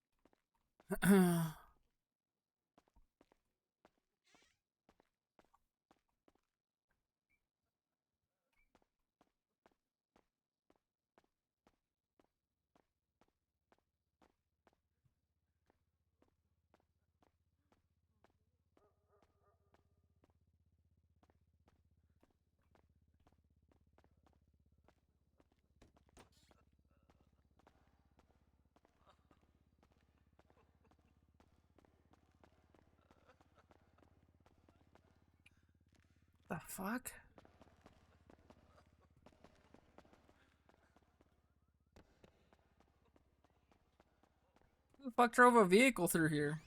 The fuck? Who the fuck drove a vehicle through here?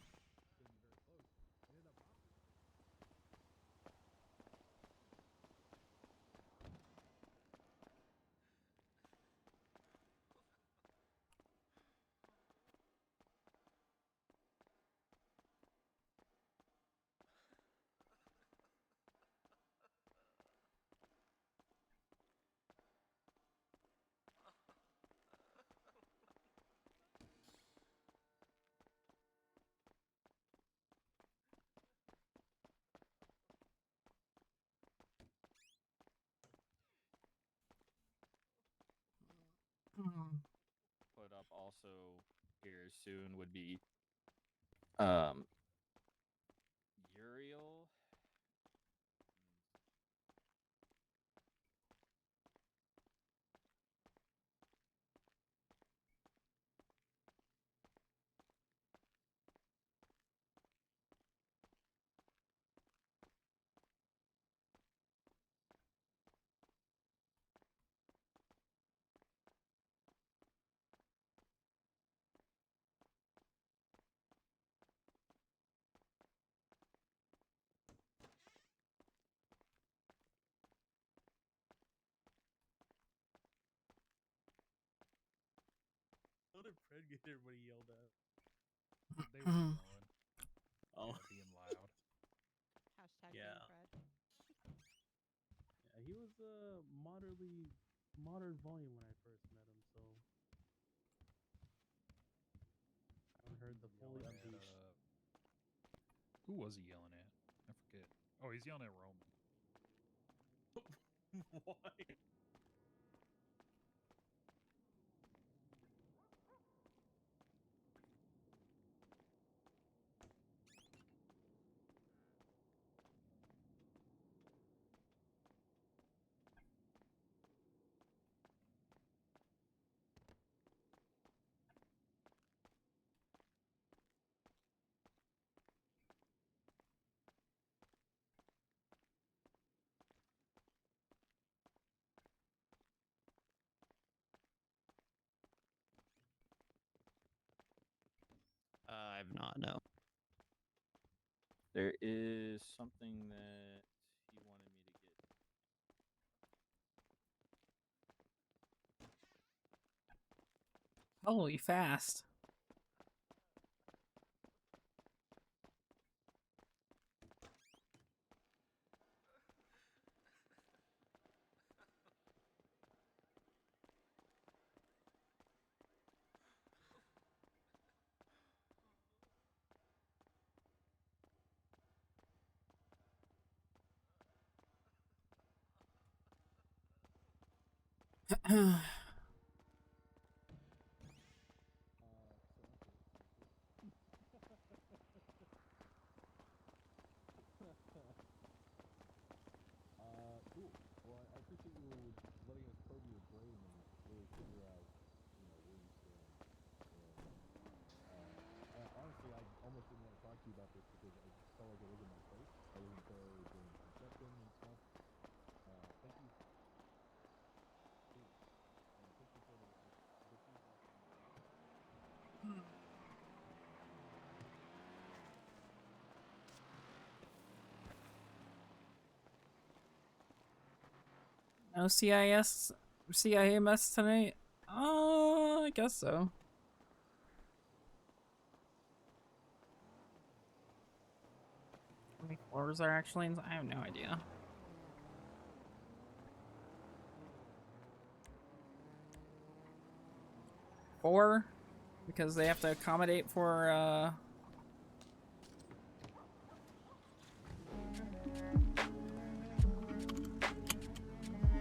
put up also here soon would be um Uriel. How did Fred get everybody yelled at? They were yelling. Oh, being loud. Hashtag Yeah. Fred. Yeah, he was moderate volume when I first met him, so I haven't heard the fully unleashed. Who was he yelling at? I forget. Oh, he's yelling at Roman. Why? have not. No. There is something that he wanted me to get. Holy fast. Cool. Well, I appreciate you letting us probe your brain and really figure out, where you stand. And honestly, I almost didn't want to talk to you about this because I felt like it was in my face. I wasn't sure I was doing conception and stuff. Thank you. And thank you for the feedback. No CIMS tonight? I guess so. How many floors are actually in? I have no idea. Four? Because they have to accommodate for,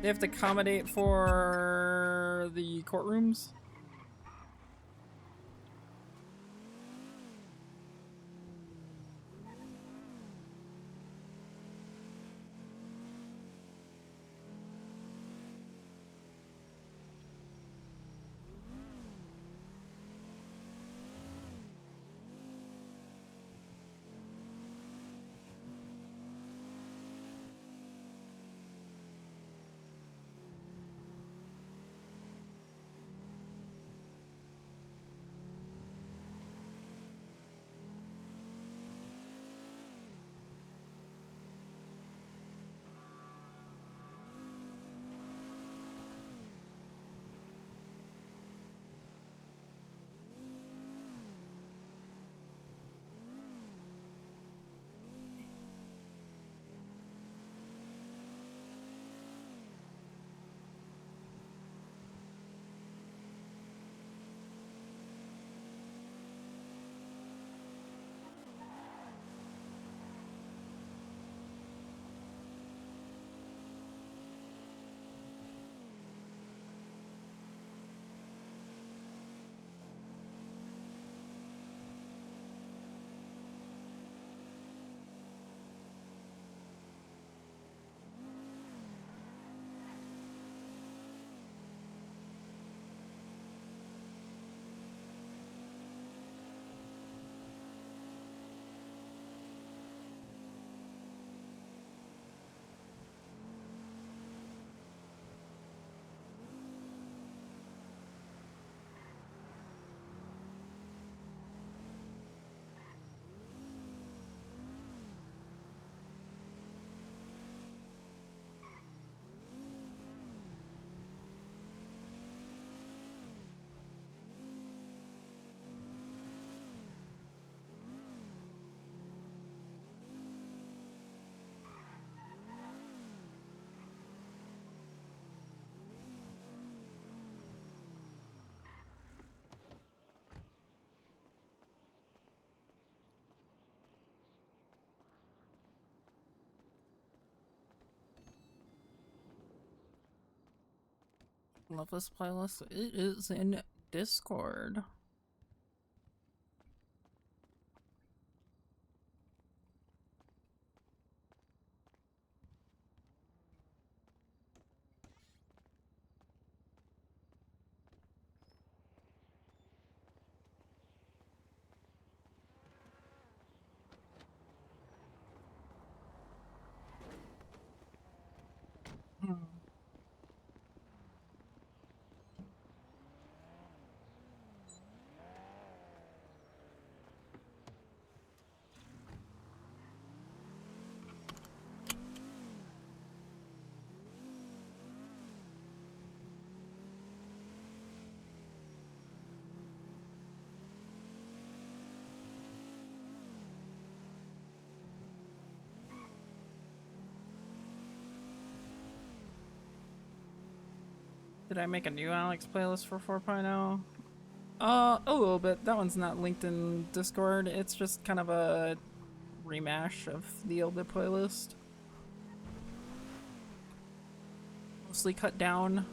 they have to accommodate for the courtrooms? Love this playlist. It is in Discord. Did I make a new Alex playlist for 4.0? A little bit. That one's not linked in Discord. It's just kind of a remash of the older playlist. Mostly cut down.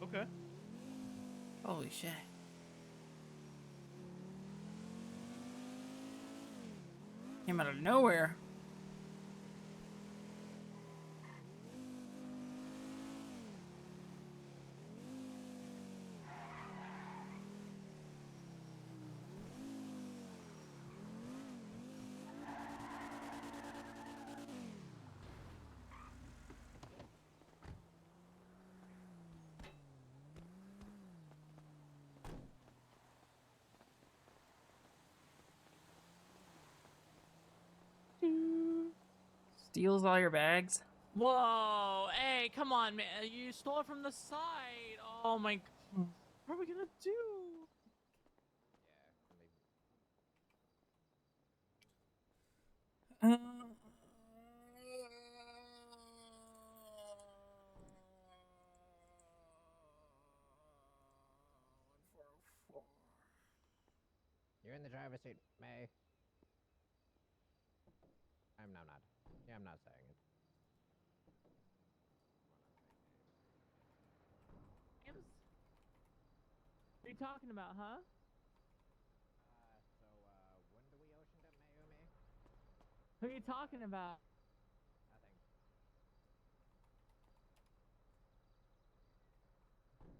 Okay. Holy shit. Came out of nowhere. steals all your bags? Whoa! Hey, come on, man! You stole it from the side. Oh my! What are we gonna do? You're in the driver's seat, May. I'm now not. Yeah, I'm not saying it. What are you talking about, huh? When do we oceaned up Mayumi? Who are you talking about? Nothing.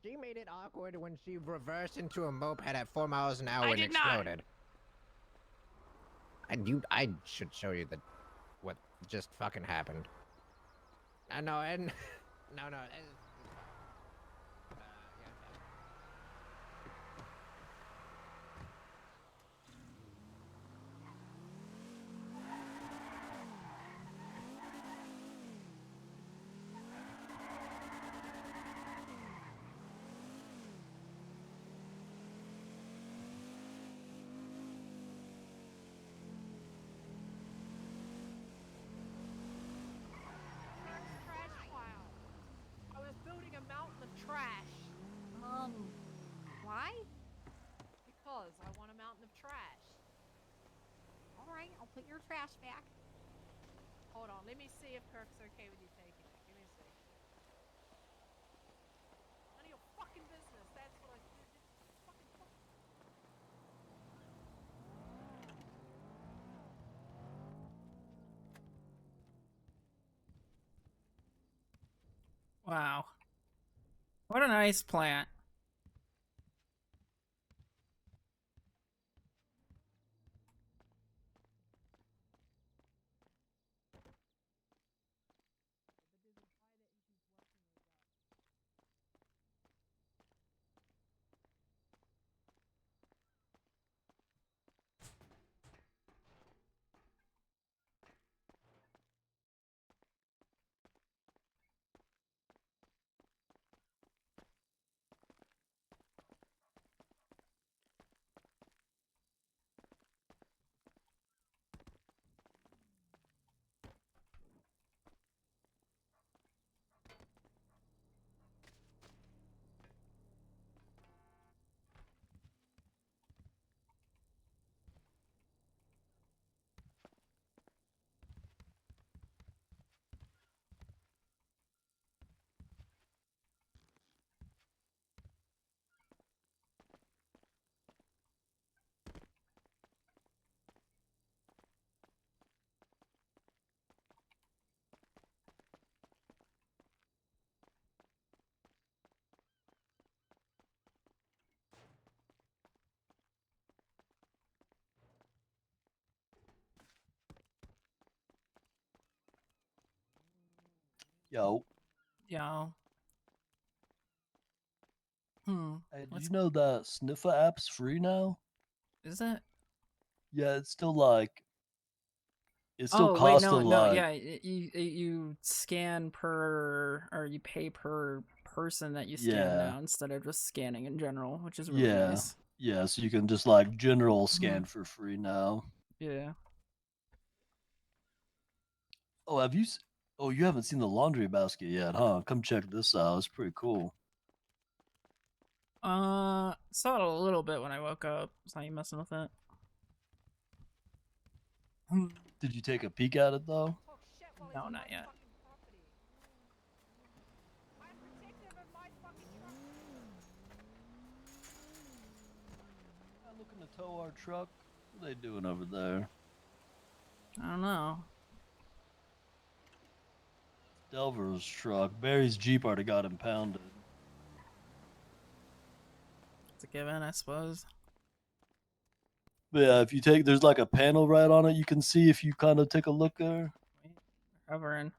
She made it awkward when she reversed into a moped at 4 miles an hour and exploded. I should show you what just fucking happened. No, and no. Trash pile. I was building a mountain of trash. Why? Because I want a mountain of trash. Alright, I'll put your trash back. Hold on, let me see if Kirk's okay with you taking it. Give me a second. None of your fucking business. That's what I do. Wow. What a nice plant. Yo. Yo. Hey, did you know that Sniffer app's free now? Is it? Yeah, it's still like. It still Oh wait, costs no, a no, like. yeah, you scan per, or you pay per person that you scan Yeah. now instead of just scanning in general, which is really Yeah. nice. Yeah, so you can just like general scan for free now. Yeah. Oh, oh, you haven't seen the laundry basket yet, huh? Come check this out. It's pretty cool. Saw it a little bit when I woke up. Saw you messing with it. Did you take a peek at it though? No, not yet. I'm looking to tow our truck. What are they doing over there? I don't know. Delver's truck. Barry's Jeep already got impounded. It's a given, I suppose. But yeah, if you take, there's like a panel right on it. You can see if you kind of take a look there. Hovering.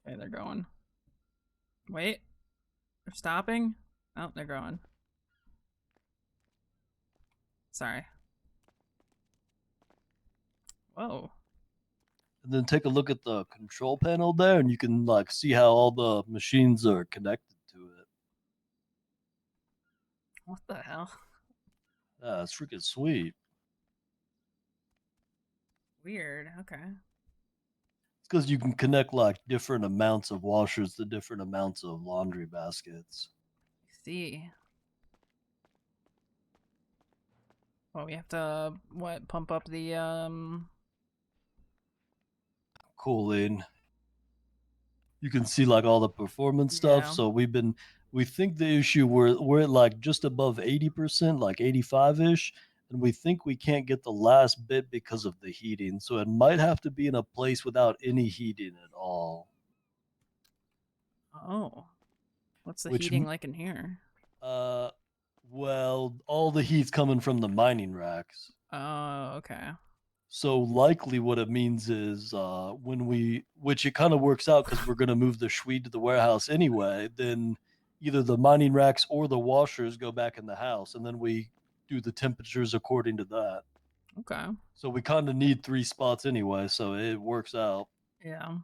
Okay, they're going. Wait. They're stopping? Oh, they're going. Sorry. Whoa. and then take a look at the control panel there, and you can like see how all the machines are connected to it. What the hell? Yeah, it's freaking sweet. Weird. Okay. It's because you can connect like different amounts of washers to different amounts of laundry baskets. See. Well, we have to what? Pump up the Cooling. You can see like all the performance stuff. Yeah. So we think the issue we're at like just above 80%, like 85-ish, and we think we can't get the last bit because of the heating. So it might have to be in a place without any heating at all. Oh. What's the Which heating like in here? Well, all the heat's coming from the mining racks. Oh, okay. So likely what it means is which it kind of works out because we're going to move the Schweed to the warehouse anyway, then either the mining racks or the washers go back in the house, and then we do the temperatures according to that. Okay. So we kind of need 3 spots anyway, so it works out. Yeah.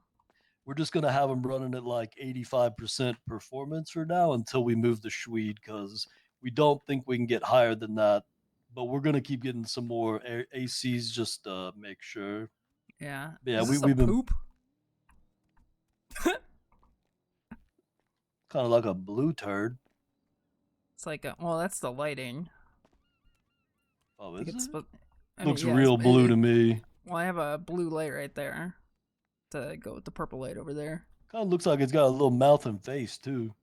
We're just going to have them running at like 85% performance for now until we move the Schweed, because we don't think we can get higher than that. But we're gonna keep getting some more ACs just to make sure. Yeah. Yeah, Is this we've a been poop? kind of like a blue turd. It's like well, that's the lighting. Oh, I think is it's it? I mean, Looks yeah, real blue to me. Well, I have a blue light right there to go with the purple light over there. Kind of looks like it's got a little mouth and face too.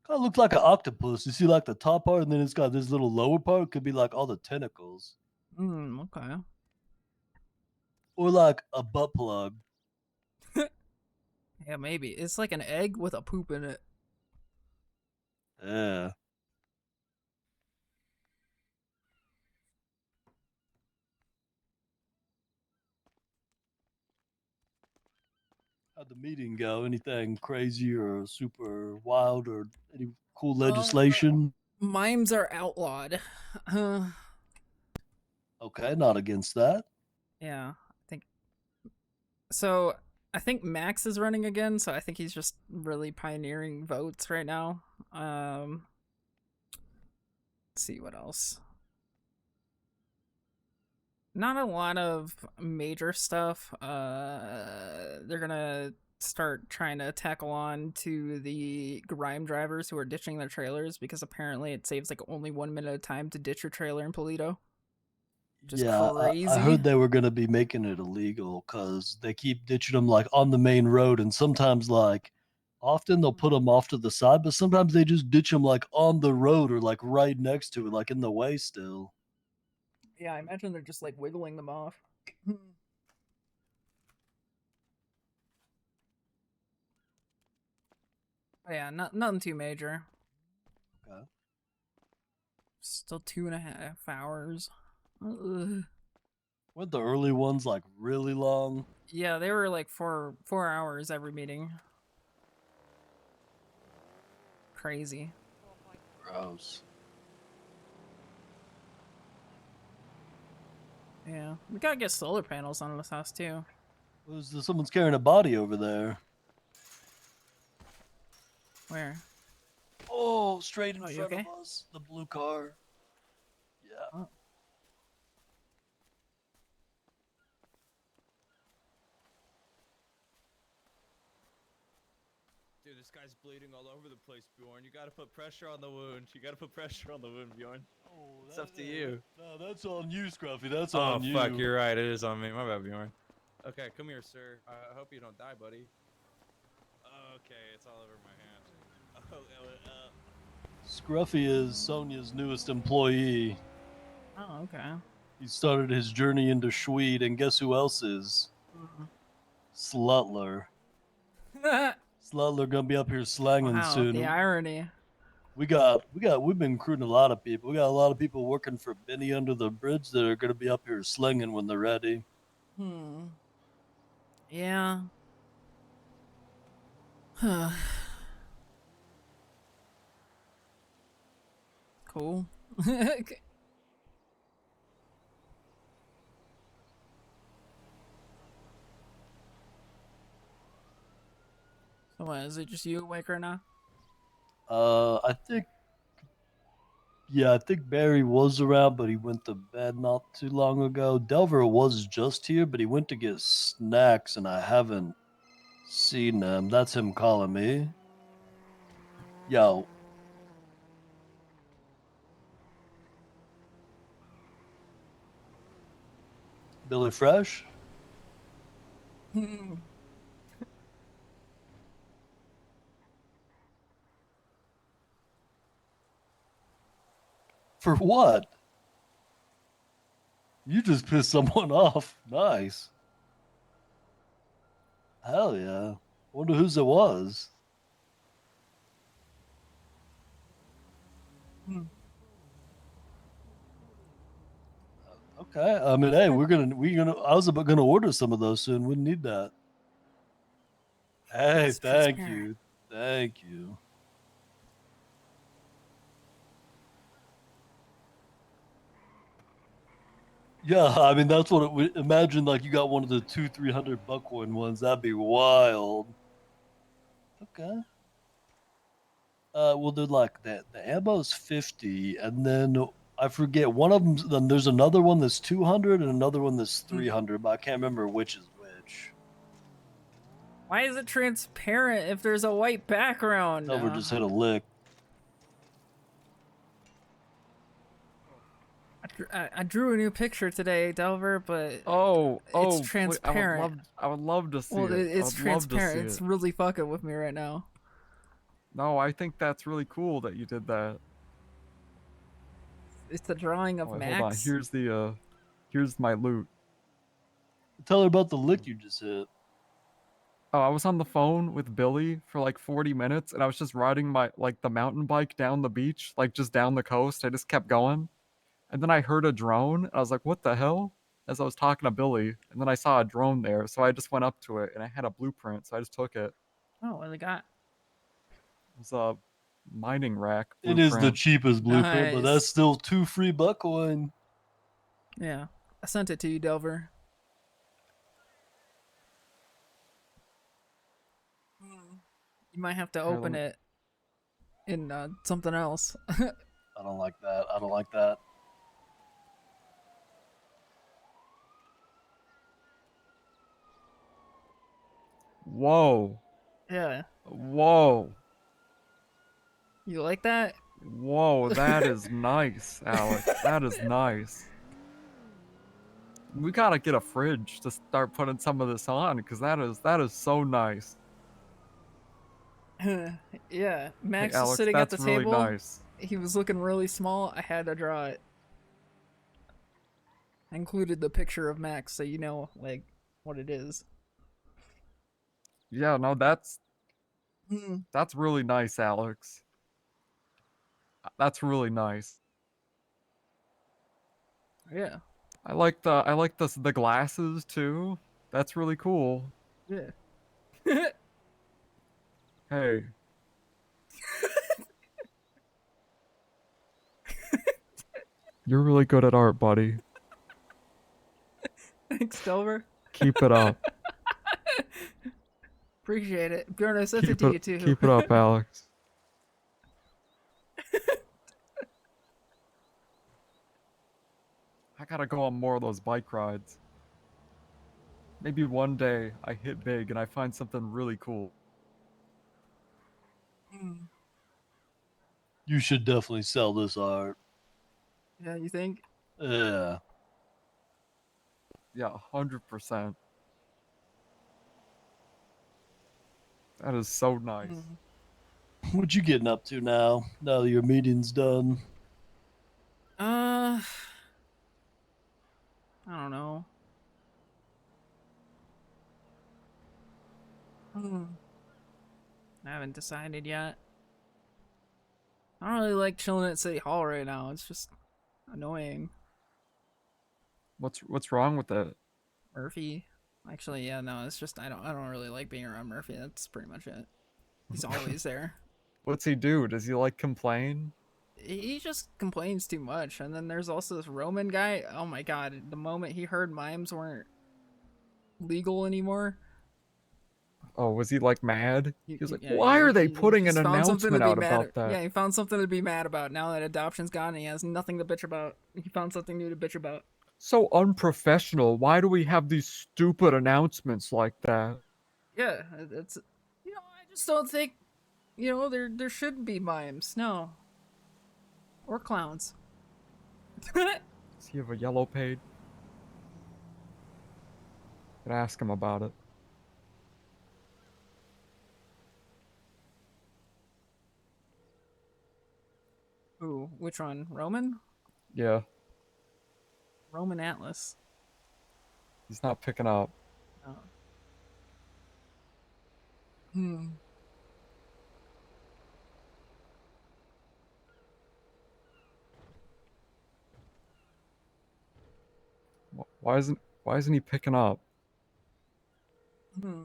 Kind of looks like an octopus. You see, like the top part, and then it's got this little lower part. Could be like all the tentacles, Okay. or like a butt plug. Yeah, maybe it's like an egg with a poop in it. Yeah. How'd the meeting go? Anything crazy or super wild or any cool legislation? Mimes are outlawed. Okay, not against that. Yeah, I think so. I think Max is running again, so I think he's just really pioneering votes right now. Let's see what else. Not a lot of major stuff. They're gonna start trying to tackle on to the grime drivers who are ditching their trailers, because apparently it saves like only 1 minute of time to ditch your trailer in Polito. Just Yeah, crazy. I heard they were going to be making it illegal because they keep ditching them like on the main road, and sometimes like often they'll put them off to the side, but sometimes they just ditch them like on the road or like right next to it, like in the way still. Yeah, I imagine they're just like wiggling them off. Yeah, nothing too major. Okay. Still 2.5 hours. Ugh. Weren't the early ones like really long? Yeah, they were like 4 hours every meeting. Crazy. Gross. Yeah, we gotta get solar panels on this house too. Someone's carrying a body over there. Where? Oh, straight in Oh, you front okay? of us. The blue car. Yeah. Oh. Dude, this guy's bleeding all over the place, Bjorn. You gotta put pressure on the wound. You gotta put pressure on the wound, Bjorn. Oh, it's up to you. No, that's on you, Scruffy. That's Oh, on you. fuck, you're right. It is on me. My bad, Bjorn. Okay, come here, sir. I hope you don't die, buddy. Okay, it's all over my hand. Scruffy is Sonia's newest employee. Oh, okay. He started his journey into Schweed, and guess who else is? Slutler. Slutler gonna be up here slanging Wow, soon. the irony. We've been recruiting a lot of people. We got a lot of people working for Benny under the bridge that are gonna be up here slinging when they're ready. Yeah. Huh. Cool. So what, is it just you awake right now? I think. Yeah, I think Barry was around, but he went to bed not too long ago. Delver was just here, but he went to get snacks, and I haven't seen him. That's him calling me. Yo. Billy Fresh? For what? You just pissed someone off. Nice. Hell yeah. Wonder whose it was. Okay. I mean, hey, I was about gonna order some of those soon. Wouldn't need that. Hey, It's thank transparent. you. Thank you. Yeah, I mean that's what it would imagine like you got one of the 200-300 buckcoin ones. That'd be wild. Okay. Well, they're like the ammo's 50, and then I forget one of them. Then there's another one that's 200 and another one that's 300, but I can't remember which is which. Why is it transparent if there's a white background? Delver just hit a lick. I drew a new picture today, Delver, but it's transparent. I would love to see Well, it. it's transparent. It's it. really fucking with me right now. No, I think that's really cool that you did that. It's the drawing of Hold on, Max. here's my loot. Tell her about the lick you just hit. Oh, I was on the phone with Billy for like 40 minutes, and I was just riding the mountain bike down the beach, like just down the coast. I just kept going, and then I heard a drone, and I was like, "What the hell?" As I was talking to Billy, and then I saw a drone there, so I just went up to it, and I had a blueprint, so I just took it. Oh, what do they got? It was a mining rack It is the blueprint. cheapest blueprint, but that's Nice. still 2 free buckcoin. Yeah, I sent it to you, Delver. You might have to Here, let open me- it in something else. I don't like that. I don't like that. Whoa. Yeah. Whoa. You like that? Whoa, that is nice, Alex. That is nice. We gotta get a fridge to start putting some of this on, because that is so nice. Yeah, Max was Alex, sitting at the that's really table. nice. He was looking really small. I had to draw it. I included the picture of Max so you know, like, what it is. Yeah, no, that's really nice, Alex. That's really nice. Yeah. I like the glasses too. That's really cool. Yeah. Hey. You're really good at art, buddy. Thanks, Delver. Keep it up. Appreciate it. Bjorn, I sent it to you too. Keep it up, Alex. I gotta go on more of those bike rides. Maybe one day I hit big and I find something really cool. You should definitely sell this art. Yeah, you think? Yeah. Yeah, 100%. That is so nice. What you getting up to now? Now that your meeting's done. I don't know. I haven't decided yet. I don't really like chilling at City Hall right now. It's just annoying. What's wrong with it? Murphy. Actually, yeah, no, it's just I don't really like being around Murphy. That's pretty much it. He's always there. What's he do? Does he like complain? He just complains too much. And then there's also this Roman guy. Oh my god, the moment he heard mimes weren't legal anymore, Oh, was he like mad? He was like, Yeah, "Why are they he putting an just found something to announcement be out mad about at. that?" Yeah, he found something to be mad about. Now that adoption's gone, he has nothing to bitch about. He found something new to bitch about. So unprofessional. Why do we have these stupid announcements like that? Yeah, it's I just don't think there shouldn't be mimes. No, or clowns. Does he have a yellow page? Could ask him about it. Ooh, which one? Roman? Yeah, Roman Atlas. he's not picking up. Oh. Hmm. Why isn't he picking up? Hmm.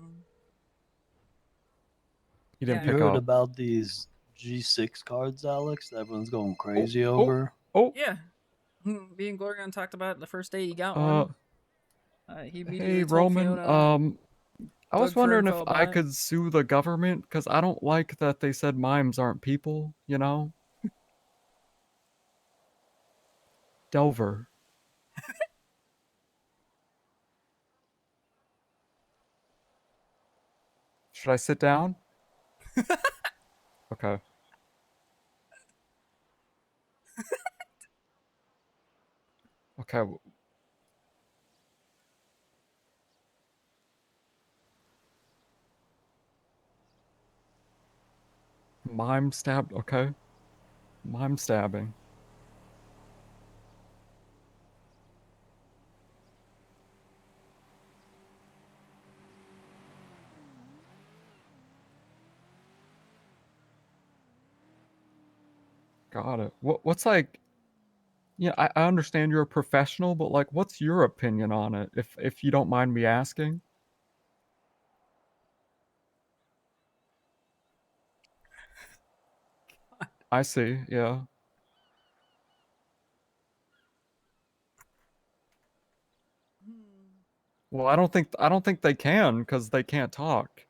He didn't Have you pick heard up. about these G6 cards, Alex? That everyone's going crazy oh, over. Oh, Yeah. Me and Glorion talked about it the first day he got uh, one. He hey immediately told Roman. Fiona. I was dug for wondering info if I about it. could sue the government because I don't like that they said mimes aren't people. You know. Delver. Should I sit down? Okay. Okay. Mime stabbed. Okay. Mime stabbing. Got it. What's like? Yeah, I understand you're a professional, but like, what's your opinion on it? If you don't mind me asking. I see. Yeah. Well, I don't think they can because they can't talk.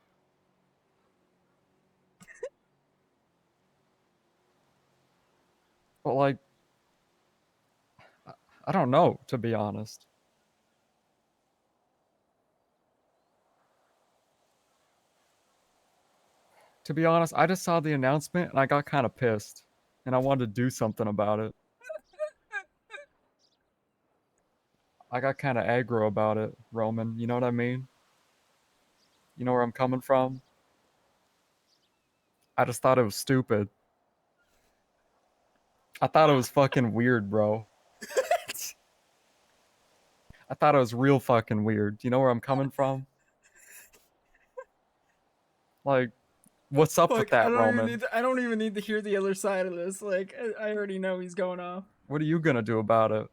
But like, I don't know, to be honest. To be honest, I just saw the announcement and I got kind of pissed, and I wanted to do something about it. I got kind of aggro about it, Roman. You know what I mean? You know where I'm coming from? I just thought it was stupid. I thought it was fucking weird, bro. I thought it was real fucking weird. You know where I'm coming from? Like, what's up with Like that, Roman? I don't even need to hear the other side of this. Like I already know he's going off. What are you gonna do about it?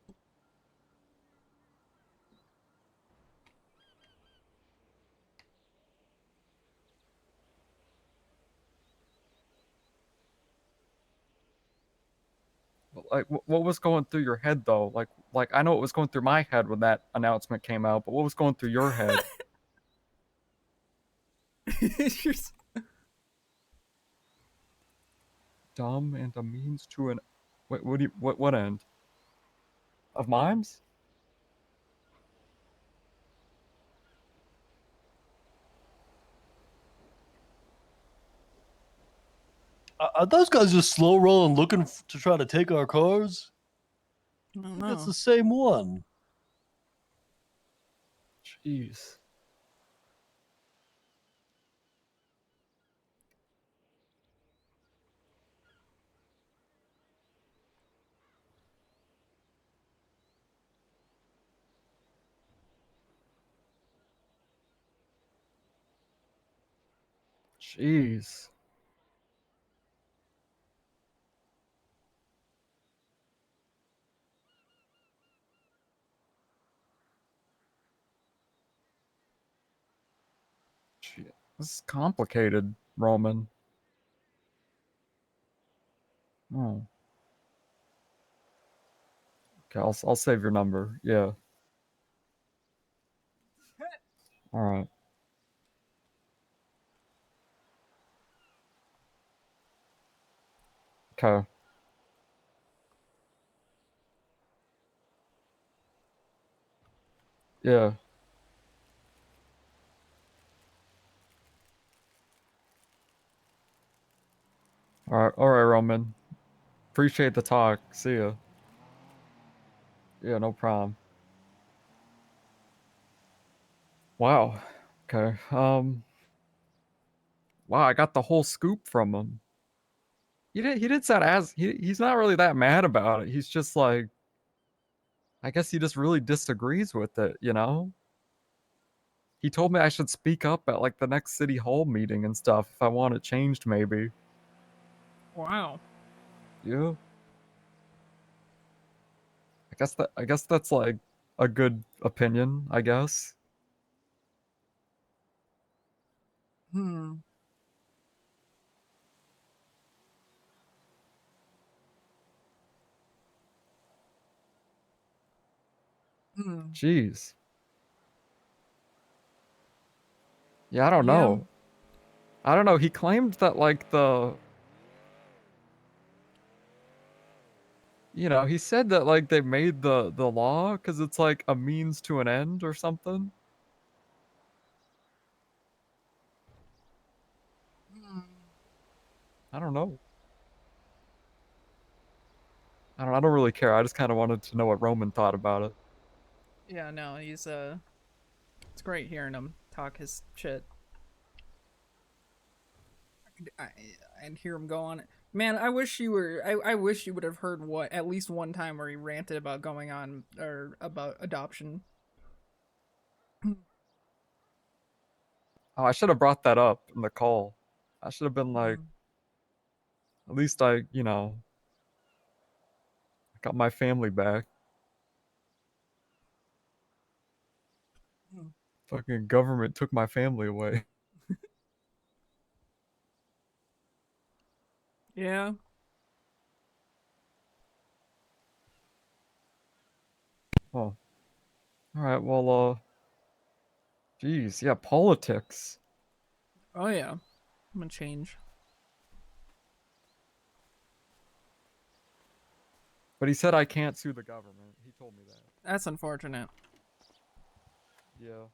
Like, what was going through your head though? Like I know what was going through my head when that announcement came out, but what was going through your head? Dumb and a means to an. What end? Of mimes? Are those guys just slow rolling, looking to try to take our cars? I don't I think that's know. the same one. Jeez. Jeez. Gee, this is complicated, Roman. Oh. Okay, I'll save your number. Yeah. All right. Okay. Yeah. All right, Roman. Appreciate the talk. See ya. Yeah, no problem. Wow. Okay. Wow, I got the whole scoop from him. He didn't sound as he's not really that mad about it. He's just like, I guess he just really disagrees with it, you know? He told me I should speak up at like the next city hall meeting and stuff if I want it changed maybe. Wow. Yeah. I guess that's like a good opinion, I guess. Hmm. Hmm. Jeez. Yeah, I don't Yeah. know. I don't know. He claimed that like he said that like they made the law because it's like a means to an end or something. I don't know. I don't really care. I just kind of wanted to know what Roman thought about it. Yeah, no, he's it's great hearing him talk his shit. I, and hear him go on it. Man, I wish you were. I wish you would have heard what at least one time where he ranted about going on or about adoption. Oh, I should have brought that up in the call. I should have been like, at least I got my family back. Fucking government took my family away. Yeah. Oh. All right. Well, geez, yeah, politics. Oh yeah. I'm gonna change. But he said I can't sue the government. He told me that. That's unfortunate. Yeah.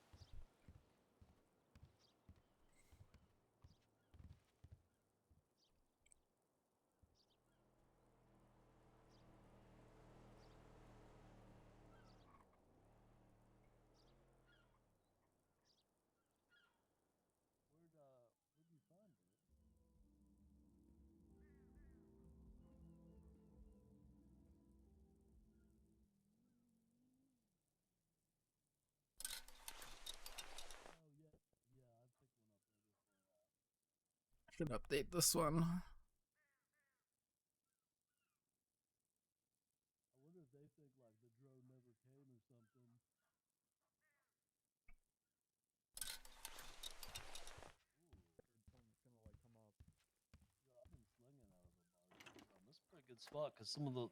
Should update this one. That's a pretty good spot because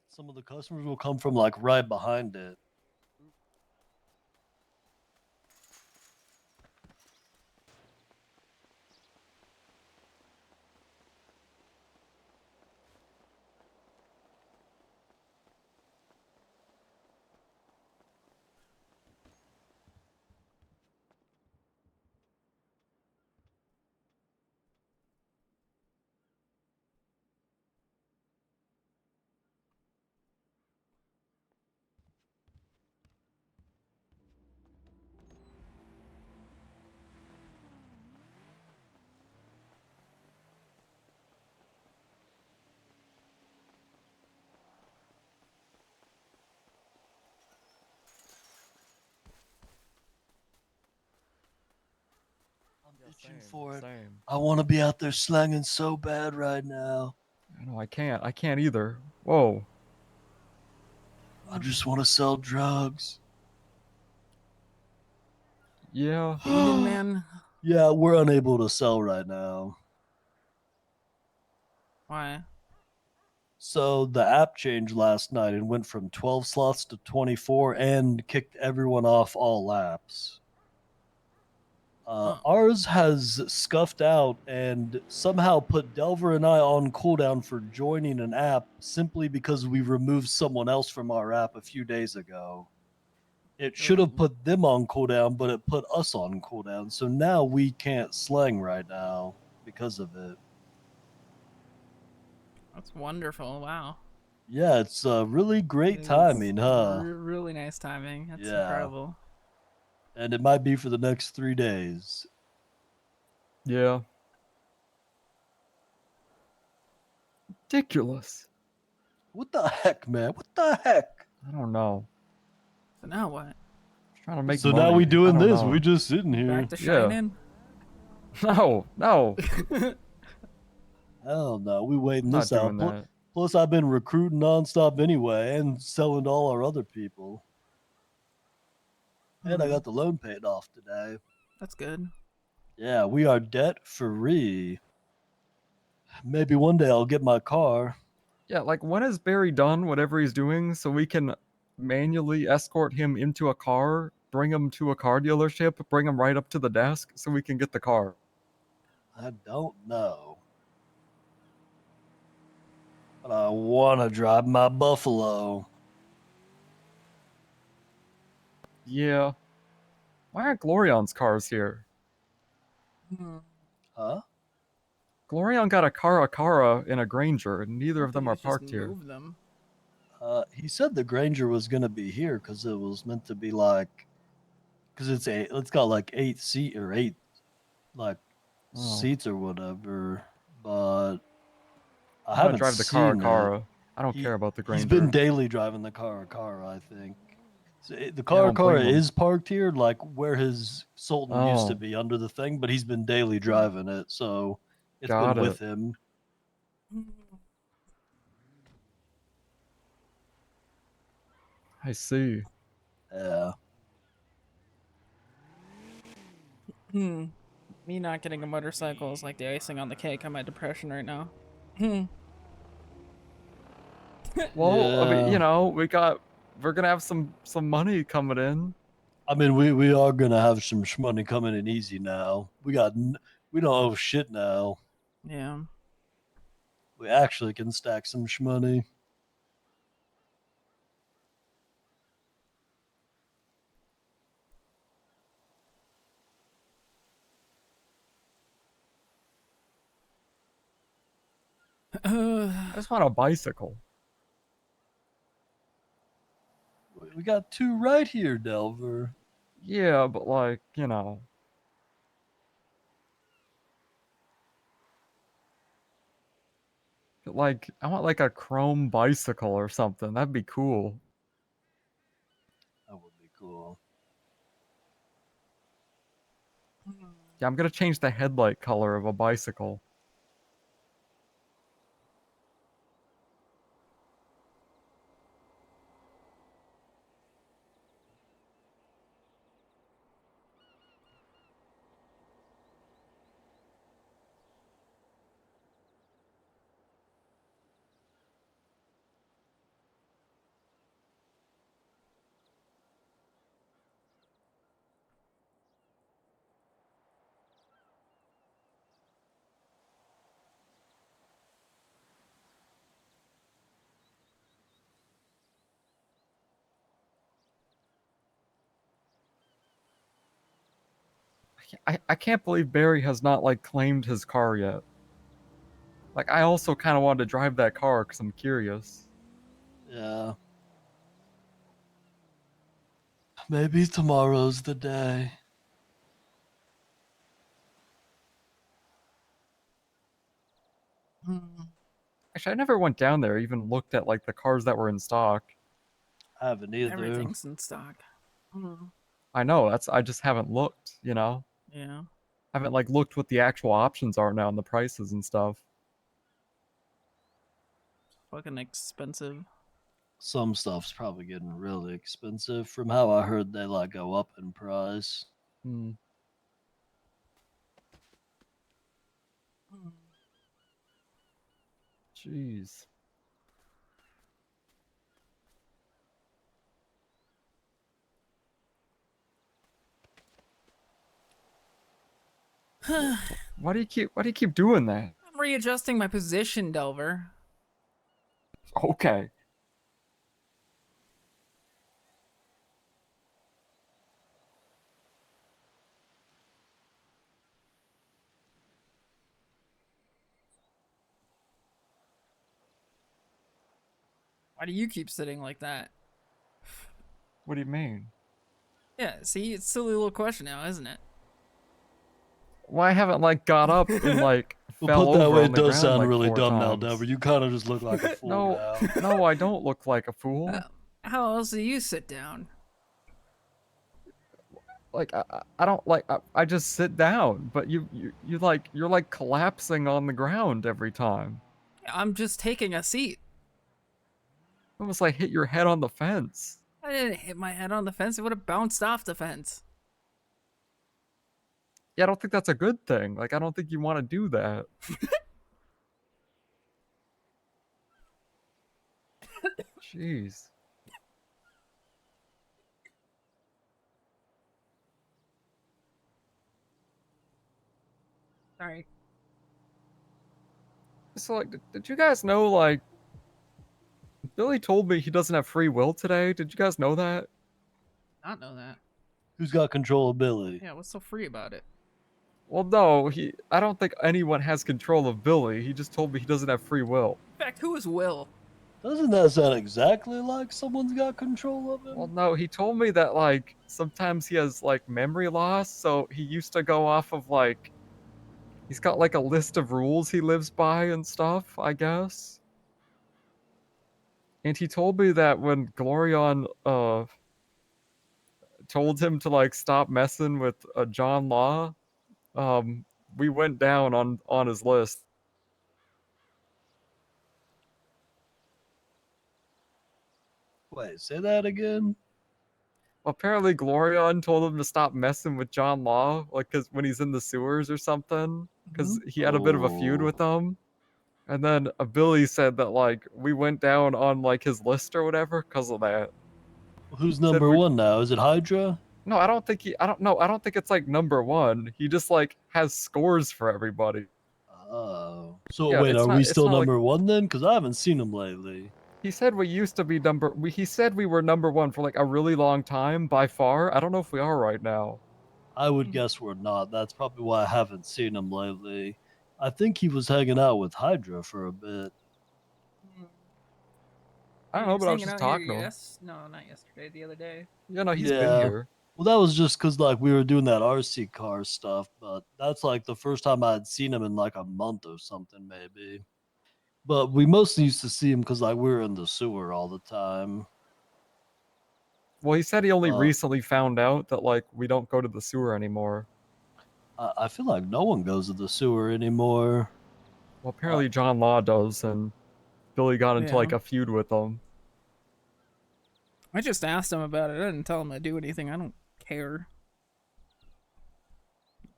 some of the customers will come from like right behind it. Itching for it. I want to be out there slanging so bad right now. No, I can't. I can't either. Whoa. I just want to sell drugs. Yeah. Indian man. Yeah, we're unable to sell right now. Why? So the app changed last night and went from 12 slots to 24 and kicked everyone off all laps. Ours has scuffed out and somehow put Delver and I on cooldown for joining an app simply because we removed someone else from our app a few days ago. It should have put them on cooldown, but it put us on cooldown. So now we can't slang right now because of it. That's wonderful. Wow. Yeah, it's really great It's timing, huh? really nice timing. That's Yeah. incredible. And it might be for the next 3 days. Yeah. Ridiculous. What the heck, man? What the heck? I don't know. So now what? Trying to make So money. now we I doing don't this. know. We just sitting here. Back to shining? No, no. Hell no. We waiting I'm not this out. doing that. Plus, I've been recruiting nonstop anyway and selling to all our other people. And I got the loan paid off today. That's good. Yeah, we are debt free. Maybe one day I'll get my car. Yeah, like when is Barry done whatever he's doing so we can manually escort him into a car, bring him to a car dealership, bring him right up to the desk so we can get the car? I don't know. But I want to drive my Buffalo. Yeah. Why aren't Glorion's cars here? Huh? Glorion got a Cara and a Granger, and neither of them are Just parked here. move them. He said the Granger was gonna be here because it was meant to be like, because it's got like 8 seats or whatever. But I I'm gonna haven't drive the seen Cara. I don't He- care about the He's Granger. been daily driving the Cara, I think. So the Yeah, I Cara don't blame him. is parked here, like where his Sultan used to Oh. be under the thing, but he's been daily driving it, so it's Got been with it. him. I see. Yeah. Me not getting a motorcycle is like the icing on the cake on my depression right now. Hmm. Well, I mean, Yeah. you know, we're gonna have some money coming in. I mean, we are gonna have some money coming in easy now. We don't owe shit now. Yeah. We actually can stack some money. I just want a bicycle. We got 2 right here, Delver. Yeah, but like, you know. Like, I want like a chrome bicycle or something. That'd be cool. That would be cool. Yeah, I'm gonna change the headlight color of a bicycle. I can't believe Barry has not like claimed his car yet. Like, I also kind of wanted to drive that car because I'm curious. Yeah. Maybe tomorrow's the day. Actually, I never went down there, even looked at like the cars that were in stock. I haven't either. Everything's in stock. I know, I just haven't looked, you know? Yeah. I haven't like looked what the actual options are now and the prices and stuff. Fucking expensive. Some stuff's probably getting really expensive. From how I heard, they like go up in price. Hmm. Jeez. Why do you keep doing that? I'm readjusting my position, Delver. Okay. Why do you keep sitting like that? What do you mean? Yeah, see, it's a silly little question now, isn't it? Well, I haven't like got up and like Well, fell put that over way, on it the does ground sound like really 4 dumb now, times. Delver. You kind of just look like a fool No, now. no, I don't look like a fool. How else do you sit down? Like I don't like I just sit down, but you like you're like collapsing on the ground every time. I'm just taking a seat. Almost like hit your head on the fence. I didn't hit my head on the fence. It would have bounced off the fence. Yeah, I don't think that's a good thing. Like I don't think you want to do that. Jeez. Sorry. So like did you guys know like Billy told me he doesn't have free will today? Did you guys know that? Not know that. Who's got control of Billy? Yeah, what's so free about it? Well, no, I don't think anyone has control of Billy. He just told me he doesn't have free will. In fact, who is Will? Doesn't that sound exactly like someone's got control of him? Well, no, he told me that like sometimes he has like memory loss, so he used to go off of like he's got like a list of rules he lives by and stuff, I guess. And he told me that when Glorion told him to like stop messing with John Law, we went down on his list. Wait, say that again? Apparently Glorion told him to stop messing with John Law, like, cause when he's in the sewers or something, because he had a bit of a feud with them. And then Billy said that like we went down on like his list or whatever because of that. Who's number one now? Is it Hydra? No, I don't think I don't know. I don't think it's like number one. He just like has scores for everybody. Oh. So Yeah, wait, it's are not- we it's still not like- number one then? Because I haven't seen him lately. He said we used to be he said we were number one for like a really long time by far. I don't know if we are right now. I would guess we're not. That's probably why I haven't seen him lately. I think he was hanging out with Hydra for a bit. I don't know, but I was just talking to him. Yes? No, not yesterday. The other day. Yeah, no, he's been here. Well, that was just because like we were doing that RC car stuff, but that's like the first time I had seen him in like a month or something, maybe. But we mostly used to see him because like we were in the sewer all the time. Well, he said he only recently found out that like we don't go to the sewer anymore. I feel like no one goes to the sewer anymore. Well, apparently John Law does, and Billy got into like Yeah. a feud with him. I just asked him about it. I didn't tell him to do anything. I don't care.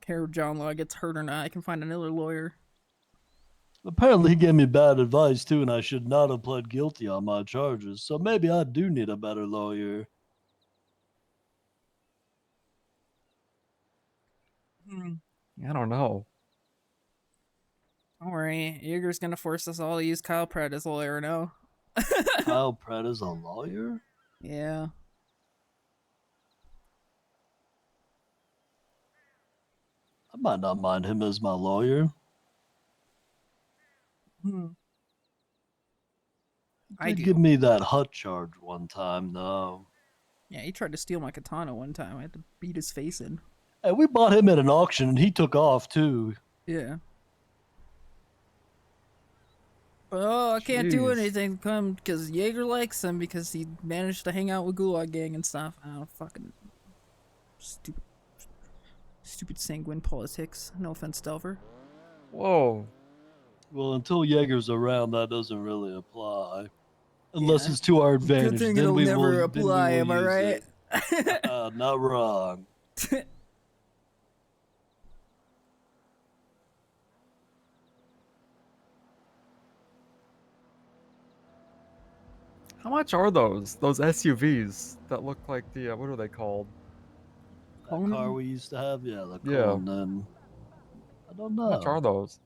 Care if John Law gets hurt or not. I can find another lawyer. Apparently, he gave me bad advice too, and I should not have pled guilty on my charges. So maybe I do need a better lawyer. I don't know. Don't worry. Jaeger's gonna force us all to use Kyle Pratt as a lawyer now. Kyle Pratt is a lawyer? Yeah. I might not mind him as my lawyer. I He do. give me that hut charge one time, though. Yeah, he tried to steal my katana one time. I had to beat his face in. Hey, we bought him at an auction, and he took off too. Yeah. Oh, I can't do Jeez. anything because Jaeger likes him because he managed to hang out with Gulag Gang and stuff. Oh, fucking stupid sanguine politics. No offense, Delver. Whoa. Well, until Jaeger's around, that doesn't really apply. Unless Yeah. it's to our Good advantage. thing then it'll we never will, then we apply, will am I use right? it. Not wrong. How much are those? Those SUVs that look like the what are they called? That car we used to have, yeah, the Yeah. Conan. I don't How much are know. those?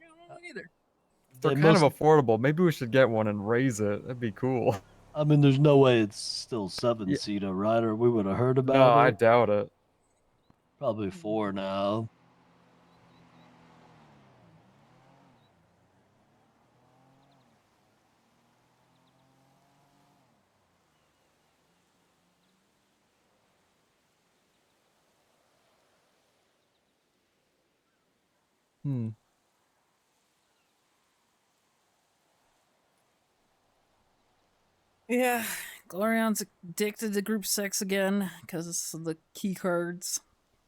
I don't know either. They're They kind of must. affordable. Maybe we should get one and raise it. That'd be cool. I mean, there's no way it's still Yeah. 7-seater, right? Or we would have heard No, about I it. doubt it. Probably 4 now. Hmm. Yeah, Glorion's addicted to group sex again because of the key cards.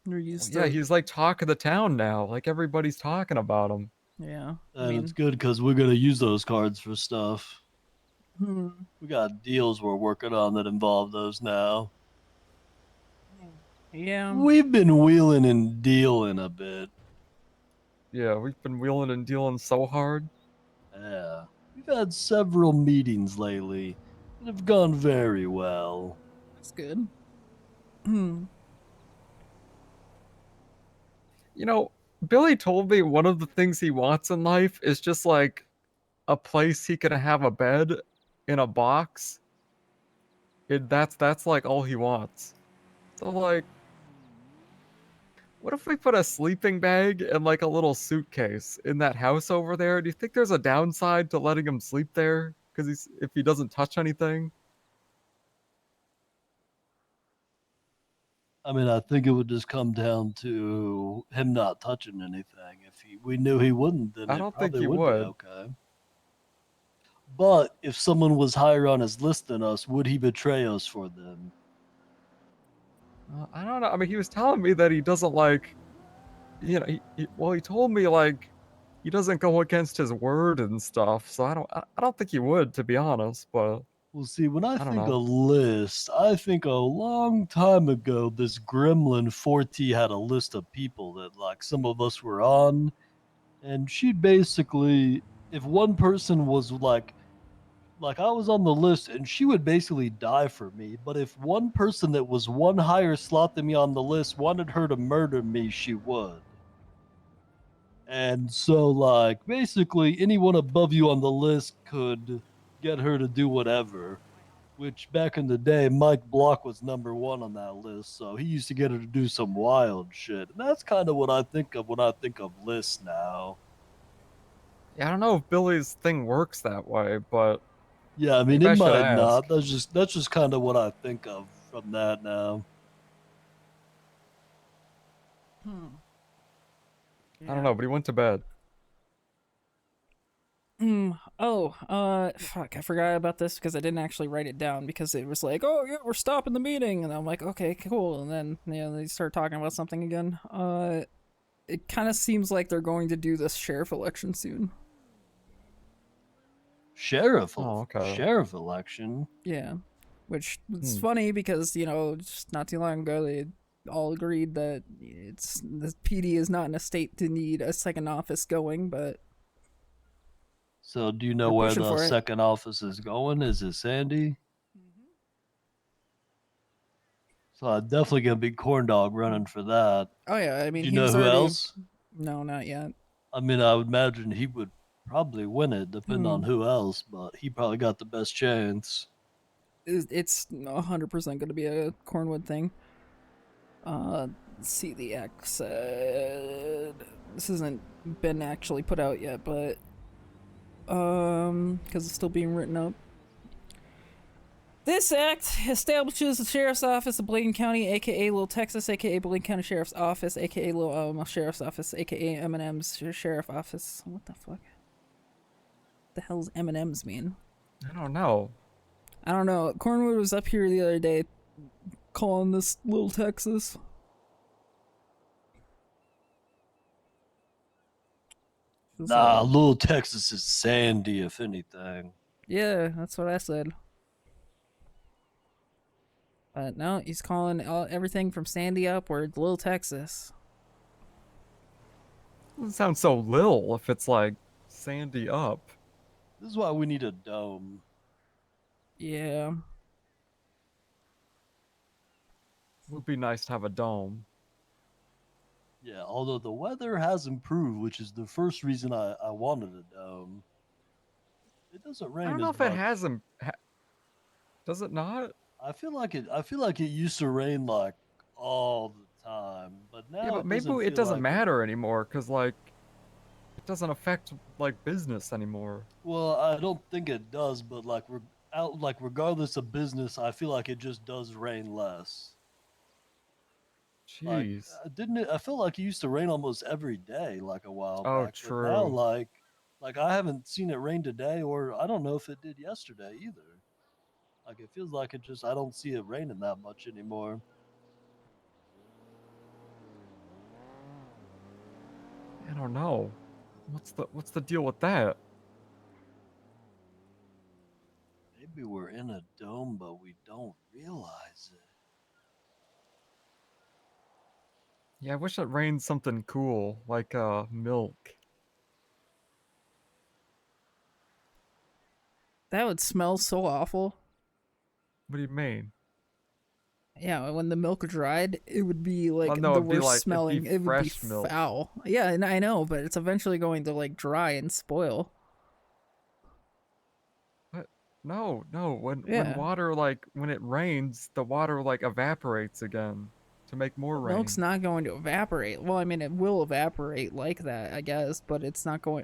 They're used Yeah, to. he's like talk of the town now. Like everybody's talking about him. Yeah, I And it's mean, good because we're gonna use those cards for stuff. hmm. We got deals we're working on that involve those now. Yeah. We've been wheeling and dealing a bit. Yeah, we've been wheeling and dealing so hard. Yeah. We've had several meetings lately that have gone very well. That's good. Hmm. You know, Billy told me one of the things he wants in life is just like a place he can have a bed in a box. That's like all he wants. So like, what if we put a sleeping bag and like a little suitcase in that house over there? Do you think there's a downside to letting him sleep there? Because if he doesn't touch anything. I mean, I think it would just come down to him not touching anything. If we knew he wouldn't, then I it don't think probably he would be would. okay. But if someone was higher on his list than us, would he betray us for them? I don't know. I mean, he was telling me that he doesn't like, you know, he told me like he doesn't go against his word and stuff. So I don't think he would, to be honest. But Well, see, when I I don't think a know. list, I think a long time ago, this gremlin 4T had a list of people that, like, some of us were on. And she'd basically, if one person was like I was on the list and she would basically die for me. But if one person that was one higher slot than me on the list wanted her to murder me, she would. And so, like, basically, anyone above you on the list could get her to do whatever. Which back in the day, Mike Block was #1 on that list, so he used to get her to do some wild shit. And that's kind of what I think of when I think of lists now. Yeah, I don't know if Billy's thing works that way, but Yeah, I mean, maybe it I should might ask. not. That's just kind of what I think of from that now. Hmm. I don't know, but he went to bed. Fuck, I forgot about this because I didn't actually write it down because it was like, oh yeah, we're stopping the meeting, and I'm like, okay, cool, and then they start talking about something again. It kind of seems like they're going to do this sheriff election soon. Sheriff election. Yeah, which is funny because just not too long ago they all agreed that the PD is not in a state to need a second office going, but So, do you know they're where pushing the for it. second office is going? Is it Sandy? So, definitely gonna be Corn Dog running for that. Oh yeah, I mean Do you he know was who already. else? No, not yet. I mean, I would imagine he would probably win it, depending on Hmm. who else, but he probably got the best chance. It's 100% going to be a Cornwood thing. Let's see the X. This hasn't been actually put out yet, but because it's still being written up. This act establishes the Sheriff's Office of Blaine County, aka Little Texas, aka Blaine County Sheriff's Office, aka Little Alamo Sheriff's Office, aka M&M's Sheriff Office. What the fuck? The hell's M&M's mean? I don't know. I don't know. Cornwood was up here the other day calling this Little Texas. Nah, Little Texas is Sandy, if anything. Yeah, that's what I said. But no, he's calling everything from Sandy upward Little Texas. Doesn't sound so lil if it's like Sandy up. This is why we need a dome. Yeah. Would be nice to have a dome. Yeah, although the weather has improved, which is the first reason I wanted a dome. It doesn't I rain don't know as if it much. hasn't. Does it not? I feel like it used to rain like all the time, but Yeah, now but it maybe doesn't it feel doesn't like it. matter anymore because like it doesn't affect like business anymore. Well, I don't think it does, but like regardless of business, I feel like it just does rain less. Like, Jeez. didn't it? I feel like it used to rain almost every day, like a while Oh, back. But now, true. like I haven't seen it rain today, or I don't know if it did yesterday either. Like it feels like I don't see it raining that much anymore. I don't know. What's the deal with that? Maybe we're in a dome, but we don't realize it. Yeah, I wish it rained something cool like milk. That would smell so awful. What do you mean? Yeah, when the milk dried, it would be like No, the it'd be worst like smelling. It would be fresh milk. foul. Yeah, and I know, but it's eventually going to like dry and spoil. What? No, no. When Yeah. water like when it rains, the water like evaporates again to make more rain. Milk's not going to evaporate. Well, I mean, it will evaporate like that, I guess, but it's not going.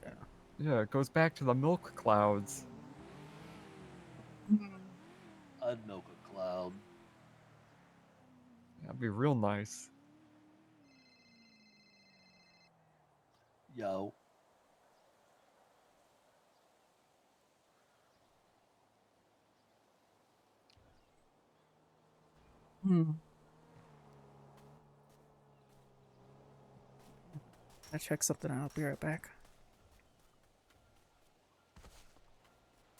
Yeah, it goes back to the milk clouds. I'd milk a cloud. That'd be real nice. Yo. I check something out. I'll be right back.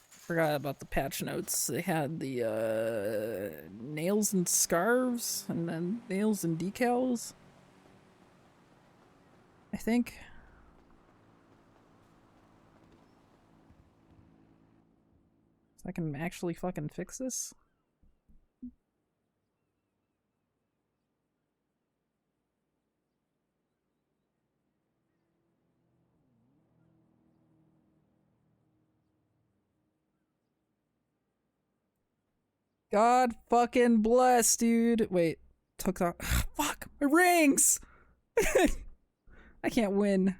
Forgot about the patch notes. They had the nails and scarves, and then nails and decals. I think. So I can actually fucking fix this? God fucking bless, dude. Wait, took that. Fuck, my rings! I can't win.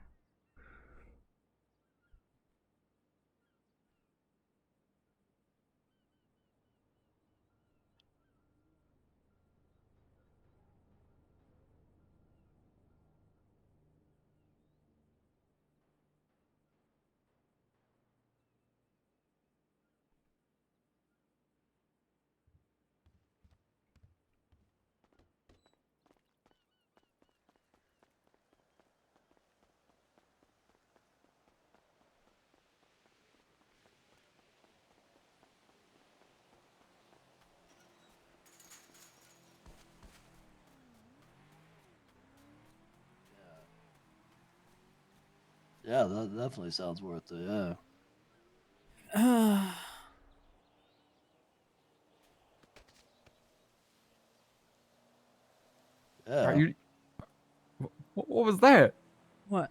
Yeah, that definitely sounds worth it. Yeah. Yeah. Are you? What was that? What?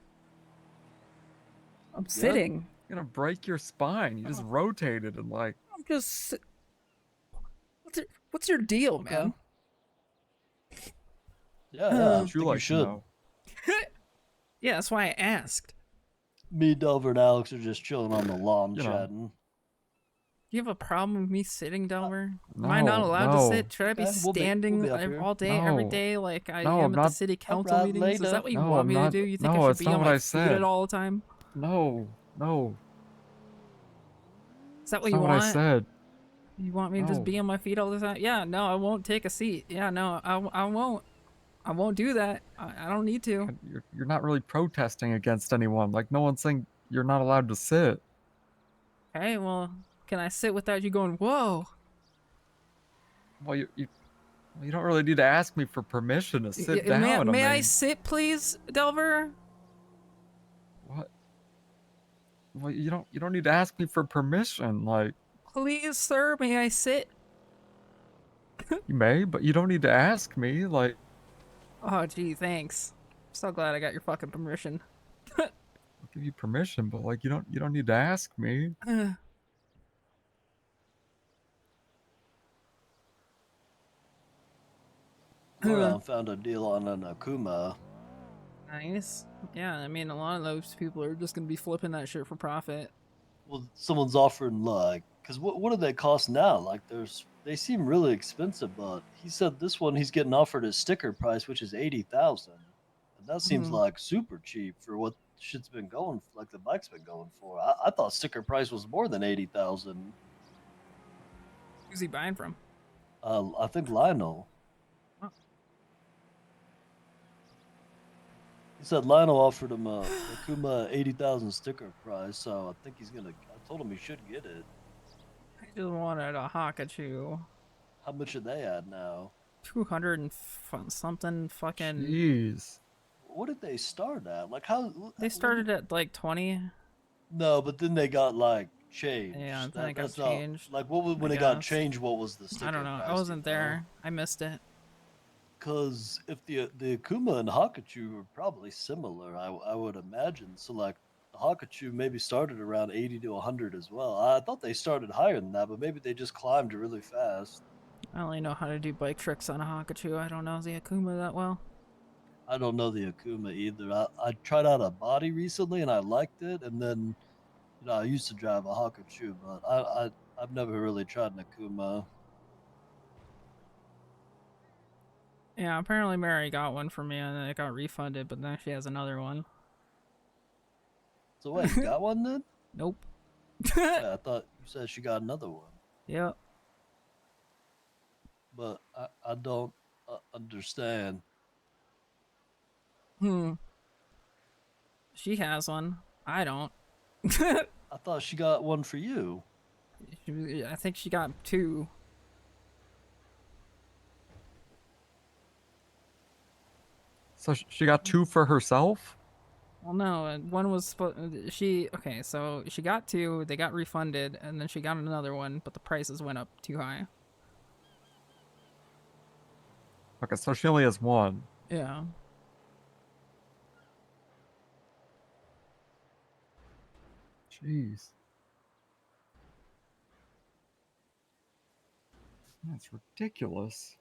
I'm sitting. You're gonna break your spine. You just rotated and like. I'm just. What's your deal, man? Yeah, I Would you think like you to should. know? Yeah, that's why I asked. Me, Delver, and Alex are just chilling on the lawn You know. chatting. Do you have a problem with me sitting, Delver? Am I not No, allowed to no. sit? Should I be Okay, we'll standing be up here. all day, every No. day, like I No, am I'm at the not- city council Alright, meetings? Is later. that what you No, want I'm me not- to do? You think no, I should it's be not on what my I feet said. at all the time? No. Is that what That's you not want? what I said. You want me to just No. be on my feet all the time? Yeah, no, I won't take a seat. Yeah, no, I won't. I won't do that. I don't need to. You're not really protesting against anyone. Like no one's saying you're not allowed to sit. Okay, well, can I sit without you going, whoa? Well, you don't really need to ask me for permission to sit down. May I mean, sit, please, Delver? what? Well, you don't need to ask me for permission. Like Please, sir, may I sit? you may, but you don't need to ask me. Like Oh, gee, thanks. So glad I got your fucking permission. I'll give you permission, but like you don't need to ask me. Moron found a deal on an Akuma. Nice. Yeah, I mean, a lot of those people are just gonna be flipping that shit for profit. Well, someone's offering like, cause what do they cost now? Like, they seem really expensive, but he said this one he's getting offered a sticker price, which is 80,000, and that seems Mhm. like super cheap for what shit's been going, like the bike's been going for. I thought sticker price was more than 80,000. Who's he buying from? I think Lionel. He said Lionel offered him a Akuma 80,000 sticker price, so I think he's gonna. I told him he should get it. I just wanted a Hakachu. How much are they at now? 200 and something fucking. Jeez. What did they start at? Like how? They started at like 20. No, but then they got like changed. Yeah, then it got that's not changed. like what was when I it got guess. changed. What was the sticker? I don't know. price, I wasn't do you know? there. I missed it. Because if the Akuma and Hakachu are probably similar, I would imagine. So like the Hakachu maybe started around 80 to 100 as well. I thought they started higher than that, but maybe they just climbed really fast. I only know how to do bike tricks on a Hakachu. I don't know the Akuma that well. I don't know the Akuma either. I tried out a body recently and I liked it, and then I used to drive a Hakachu, but I've never really tried an Akuma. Yeah, apparently Mary got one for me and then it got refunded, but now she has another one. So wait, you got one then? Nope. Yeah, I thought you said she got another one. Yep. But I don't understand. She has one. I don't. I thought she got one for you. I think she got two. So she got two for herself? Well, no, one was okay, so she got two, they got refunded, and then she got another one, but the prices went up too high. Okay, so she only has one. Yeah. Jeez. That's ridiculous.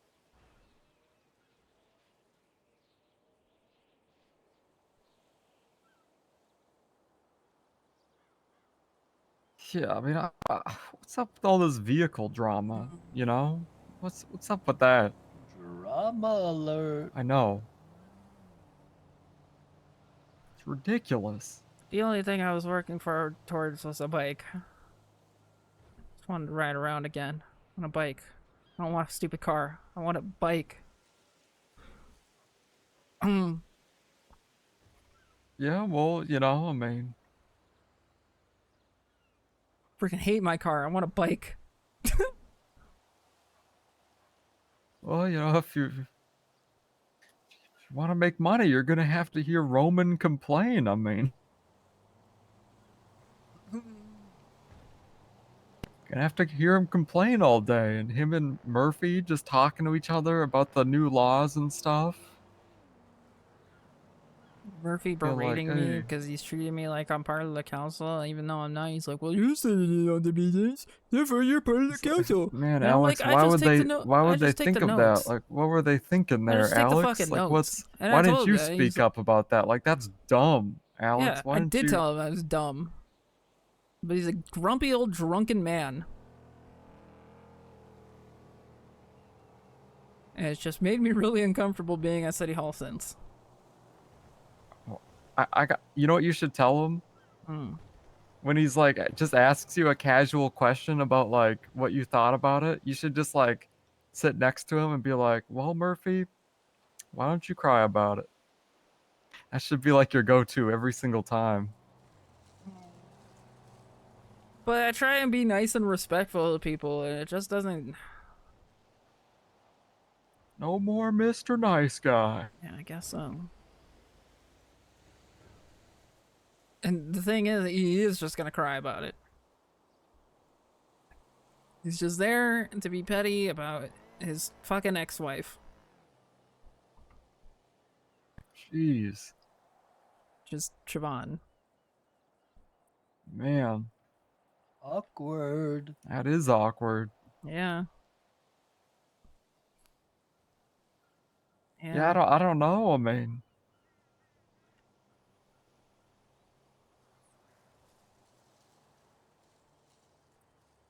Yeah, I mean, what's up with all this vehicle drama? You know, what's up with that? Drama alert. I know. It's ridiculous. The only thing I was working towards was a bike. Just wanted to ride around again on a bike. I don't want a stupid car. I want a bike. Yeah, well, you know, I mean, Freaking hate my car. I want a bike. well, you know, if you want to make money, you're gonna have to hear Roman complain. I mean, gonna have to hear him complain all day, and him and Murphy just talking to each other about the new laws and stuff. Murphy Feel like, berating me hey. because he's treating me like I'm part of the council, even though I'm not. He's like, "Well, you said it on the meetings, therefore you're part of the council." Man, And I'm Alex, like, "I why just would take they? the no- Why I would they just take think the of notes. that? Like, what were they thinking I there, just take the Alex? fucking Like, notes. what's? And Why I didn't told you the guy, he's speak up about that? Like, that's dumb, Alex. Yeah, Why I didn't did you? tell him I was dumb. But he's a grumpy old drunken man. And it's just made me really uncomfortable being at City Hall since. I got. You know what you should tell him? When he's like, just asks you a casual question about like what you thought about it, you should just like sit next to him and be like, "Well, Murphy, why don't you cry about it?" That should be like your go-to every single time. But I try and be nice and respectful to people, and it just doesn't... No more Mr. Nice Guy. Yeah, I guess so. And the thing is, he is just gonna cry about it. He's just there to be petty about his fucking ex-wife. Jeez. Just Siobhan. Man. Awkward. That is awkward. Yeah. Yeah, I don't know. I mean,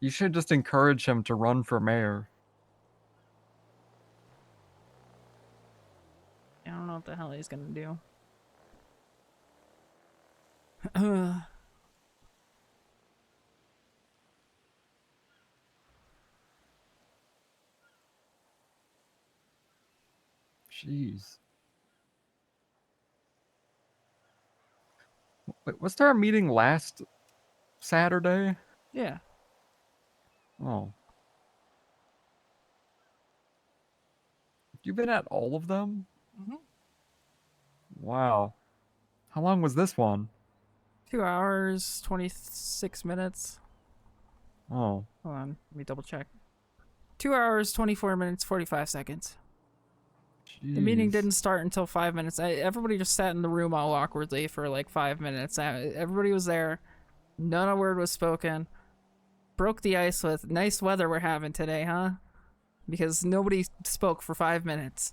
you should just encourage him to run for mayor. I don't know what the hell he's gonna do. Jeez. Wait, was there a meeting last Saturday? Yeah. Oh. You've been at all of them? Mhm. Wow. How long was this one? 2 hours, 26 minutes. Oh. Hold on, let me double check. 2 hours, 24 minutes, 45 seconds. The meeting Jeez. didn't start until 5 minutes. Everybody just sat in the room all awkwardly for like 5 minutes. Everybody was there. Not a word was spoken. Broke the ice with nice weather we're having today, huh? Because nobody spoke for 5 minutes.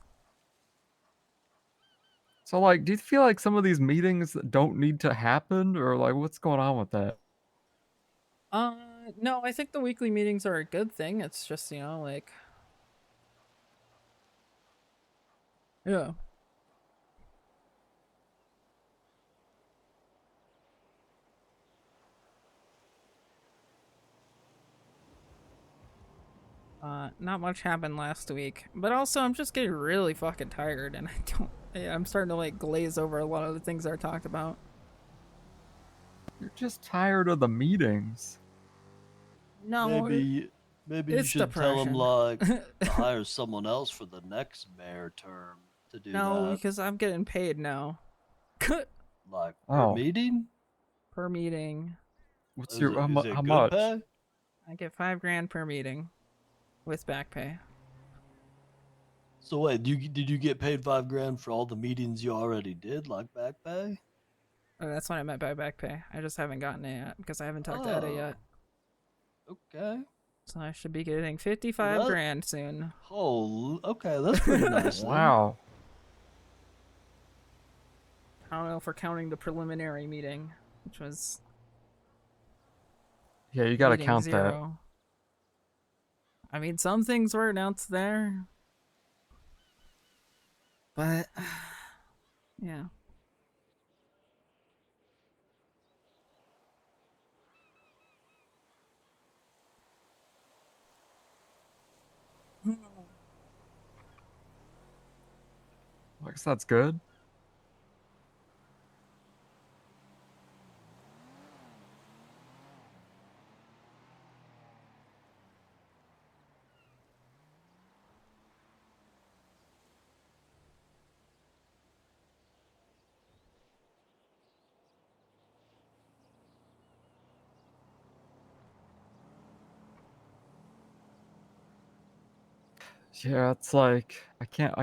So, like, do you feel like some of these meetings don't need to happen, or like, what's going on with that? No, I think the weekly meetings are a good thing. It's just, like... Yeah. Not much happened last week. But also, I'm just getting really fucking tired, and I'm starting to, like, glaze over a lot of the things I talked about. You're just tired of the meetings. No, Maybe you it's should tell him depression. like to hire someone else for the next mayor term to do No, that. because I'm getting paid now. Like per Oh. meeting? Per meeting. What's Is your it, how, is it how good much? pay? I get $5,000 per meeting with back pay. So wait, did you get paid $5,000 for all the meetings you already did, like back pay? Oh, that's what I meant by back pay. I just haven't gotten it yet because I haven't talked to Etta yet. Okay. So I should be getting 55 Well, that- grand soon. Oh, okay, that's pretty nice. then. Wow. I don't know if we're counting the preliminary meeting, which was Yeah, you gotta meeting count that. 0. I mean, some things were announced there. But, yeah. I guess that's good. Yeah, it's like I can't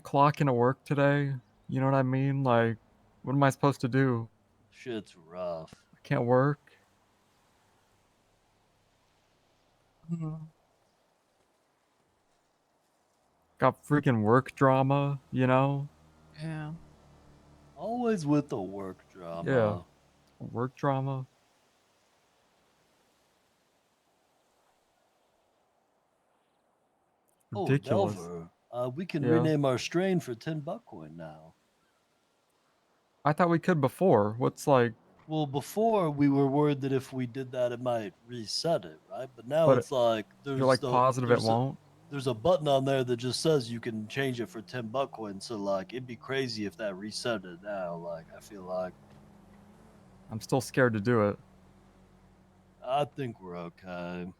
clock into work today. You know what I mean? Like, what am I supposed to do? Shit's rough. I can't work. Got freaking work drama, you know? Yeah. Always with the work drama. Yeah. Work drama. Ridiculous. Oh, Delver, we can Yeah. rename our strain for 10 buckcoin now. I thought we could before. What's like, Well, before we were worried that if we did that, it might reset it, right? But now But it's like there's you're like positive it won't? There's a button on there that just says you can change it for 10 buckcoin. So like it'd be crazy if that reset it now. Like I feel like I'm still scared to do it. I think we're okay.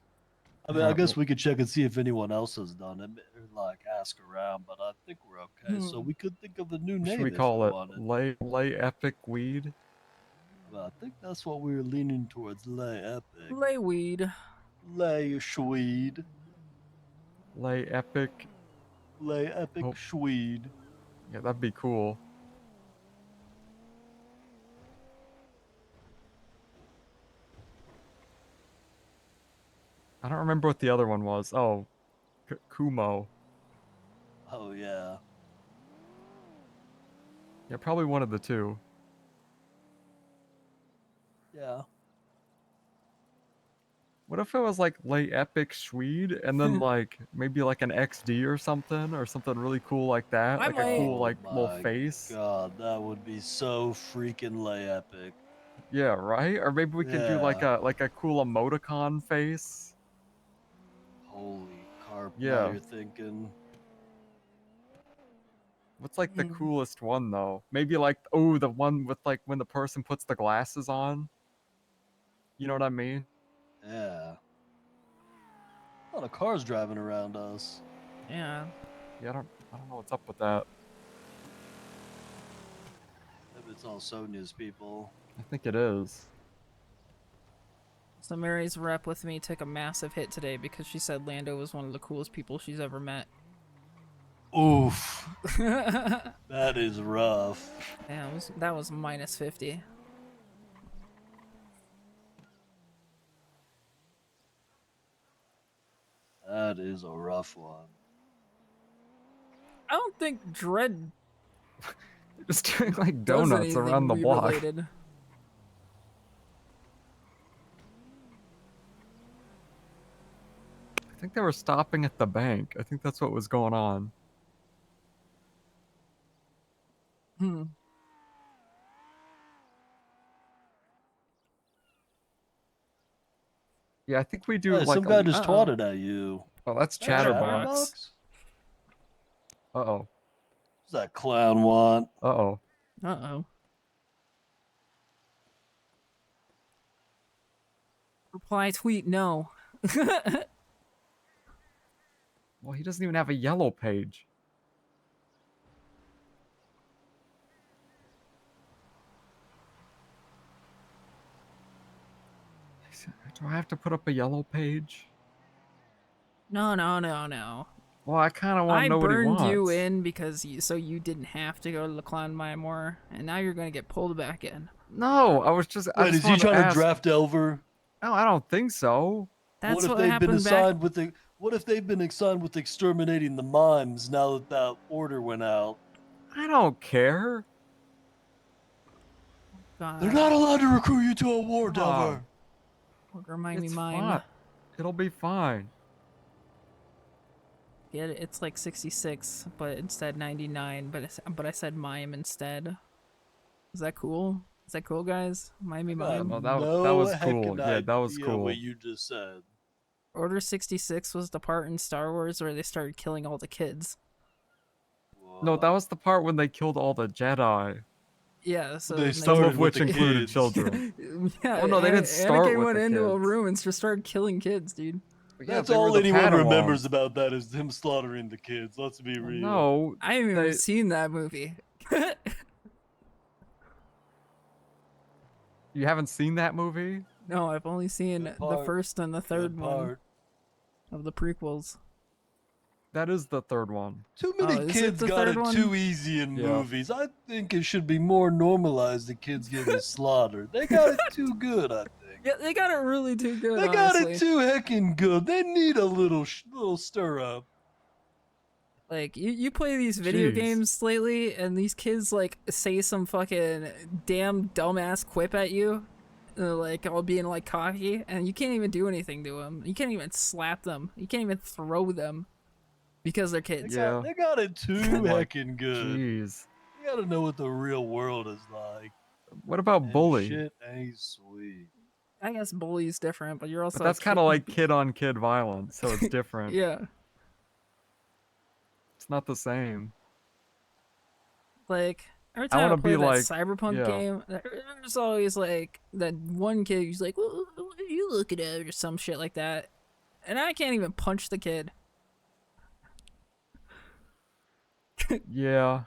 I mean, I Alright, guess well- we could check and see if anyone else has done it, or like ask around. But I think we're okay. So we could think of a new What name. should we if call it? wanted. Lay epic weed? Well, I think that's what we were leaning towards. Lay epic. Lay weed. Lay Schweed. Lay epic. Lay epic Oh. Schweed. Yeah, that'd be cool. I don't remember what the other one was. Oh, Kumo. Oh yeah. Yeah, probably one of the two. Yeah. What if it was like Lay Epic Swede and then like maybe like an XD or something really cool like that? I Like a might- cool Oh like little my face. God, that would be so freaking lay epic. Yeah, right? Or maybe we can do like Yeah. a cool emoticon face. Holy carp! Now Yeah. you're thinking. What's like the Mhm. coolest one though? Maybe like oh the one with like when the person puts the glasses on. You know what I mean? Yeah. A lot of cars driving around us. Yeah. Yeah, I don't know what's up with that. Maybe it's all Sonia's people. I think it is. So Mary's rep with me took a massive hit today because she said Lando was one of the coolest people she's ever met. Oof. That is rough. Yeah, that was minus 50. That is a rough one. I don't think Dread Just doing like does donuts anything around the block. related. I think they were stopping at the bank. I think that's what was going on. Hmm. Yeah, I think we do Hey, like some guy just twatted at you. Oh, that's That Chatterbox. Uh-oh. What's that clown want? Uh-oh. Uh-oh. Reply tweet no. Well, he doesn't even have a yellow page. Do I have to put up a yellow page? No, no, no, no. Well, I kind of want I to know what he burned wants. you in because so you didn't have to go to the clan more, and now you're gonna get pulled back in. No, I was just. I Wait, just is he wanted trying to ask- draft Elver? No, I don't think so. That's what if what they've been happened back. assigned with the? What if they've been assigned with exterminating the mimes now that that order went out? I don't care. They're not allowed to recruit you to a war, Come on. Delver. Remind me, It's mime. fine. It'll be fine. Yeah, it's like 66, but instead 99. But I said mime instead. Is that cool? Is that cool, guys? Miami mime. No, that was cool. Yeah, that was cool. What you just said. Order 66 was the part in Star Wars where they started killing all the kids. No, that was the part when they killed all the Jedi. Yeah, so They then Some started of with which the included kids. children. Yeah, Oh no, they didn't start Anakin with went the into a kids. room and just started killing kids, dude. Yeah, That's they were all the anyone Padawans. remembers about that is him slaughtering the kids. Let's be real. No, I haven't even they- seen that movie. You haven't seen that movie? No, I've only seen Good the part. first and the third Good one part. of the prequels. That is the third one. Too many is it kids the got third it one? too easy in Yeah. movies. I think it should be more normalized that kids getting slaughtered. They got it too good, I think. Yeah, they got it really too good. They got honestly. it too heckin' good. They need a little stir up. Like you play these video Jeez. games lately, and these kids like say some fucking damn dumbass quip at you, like all being like cocky, and you can't even do anything to them. You can't even slap them. You can't even throw them because they're kids. Yeah. They got it too Oh my- heckin' good. Jeez. You gotta know what the real world is like. What about And bully? Shit ain't sweet. I guess bully's different, but you're also But that's kind of like kid-on-kid violence, so it's different. yeah. It's not the same. Like every I time I, wanna play be that like- Cyberpunk yeah. game, there's always like that one kid who's like, "Well, what are you looking at?" or some shit like that, and I can't even punch the kid. Yeah.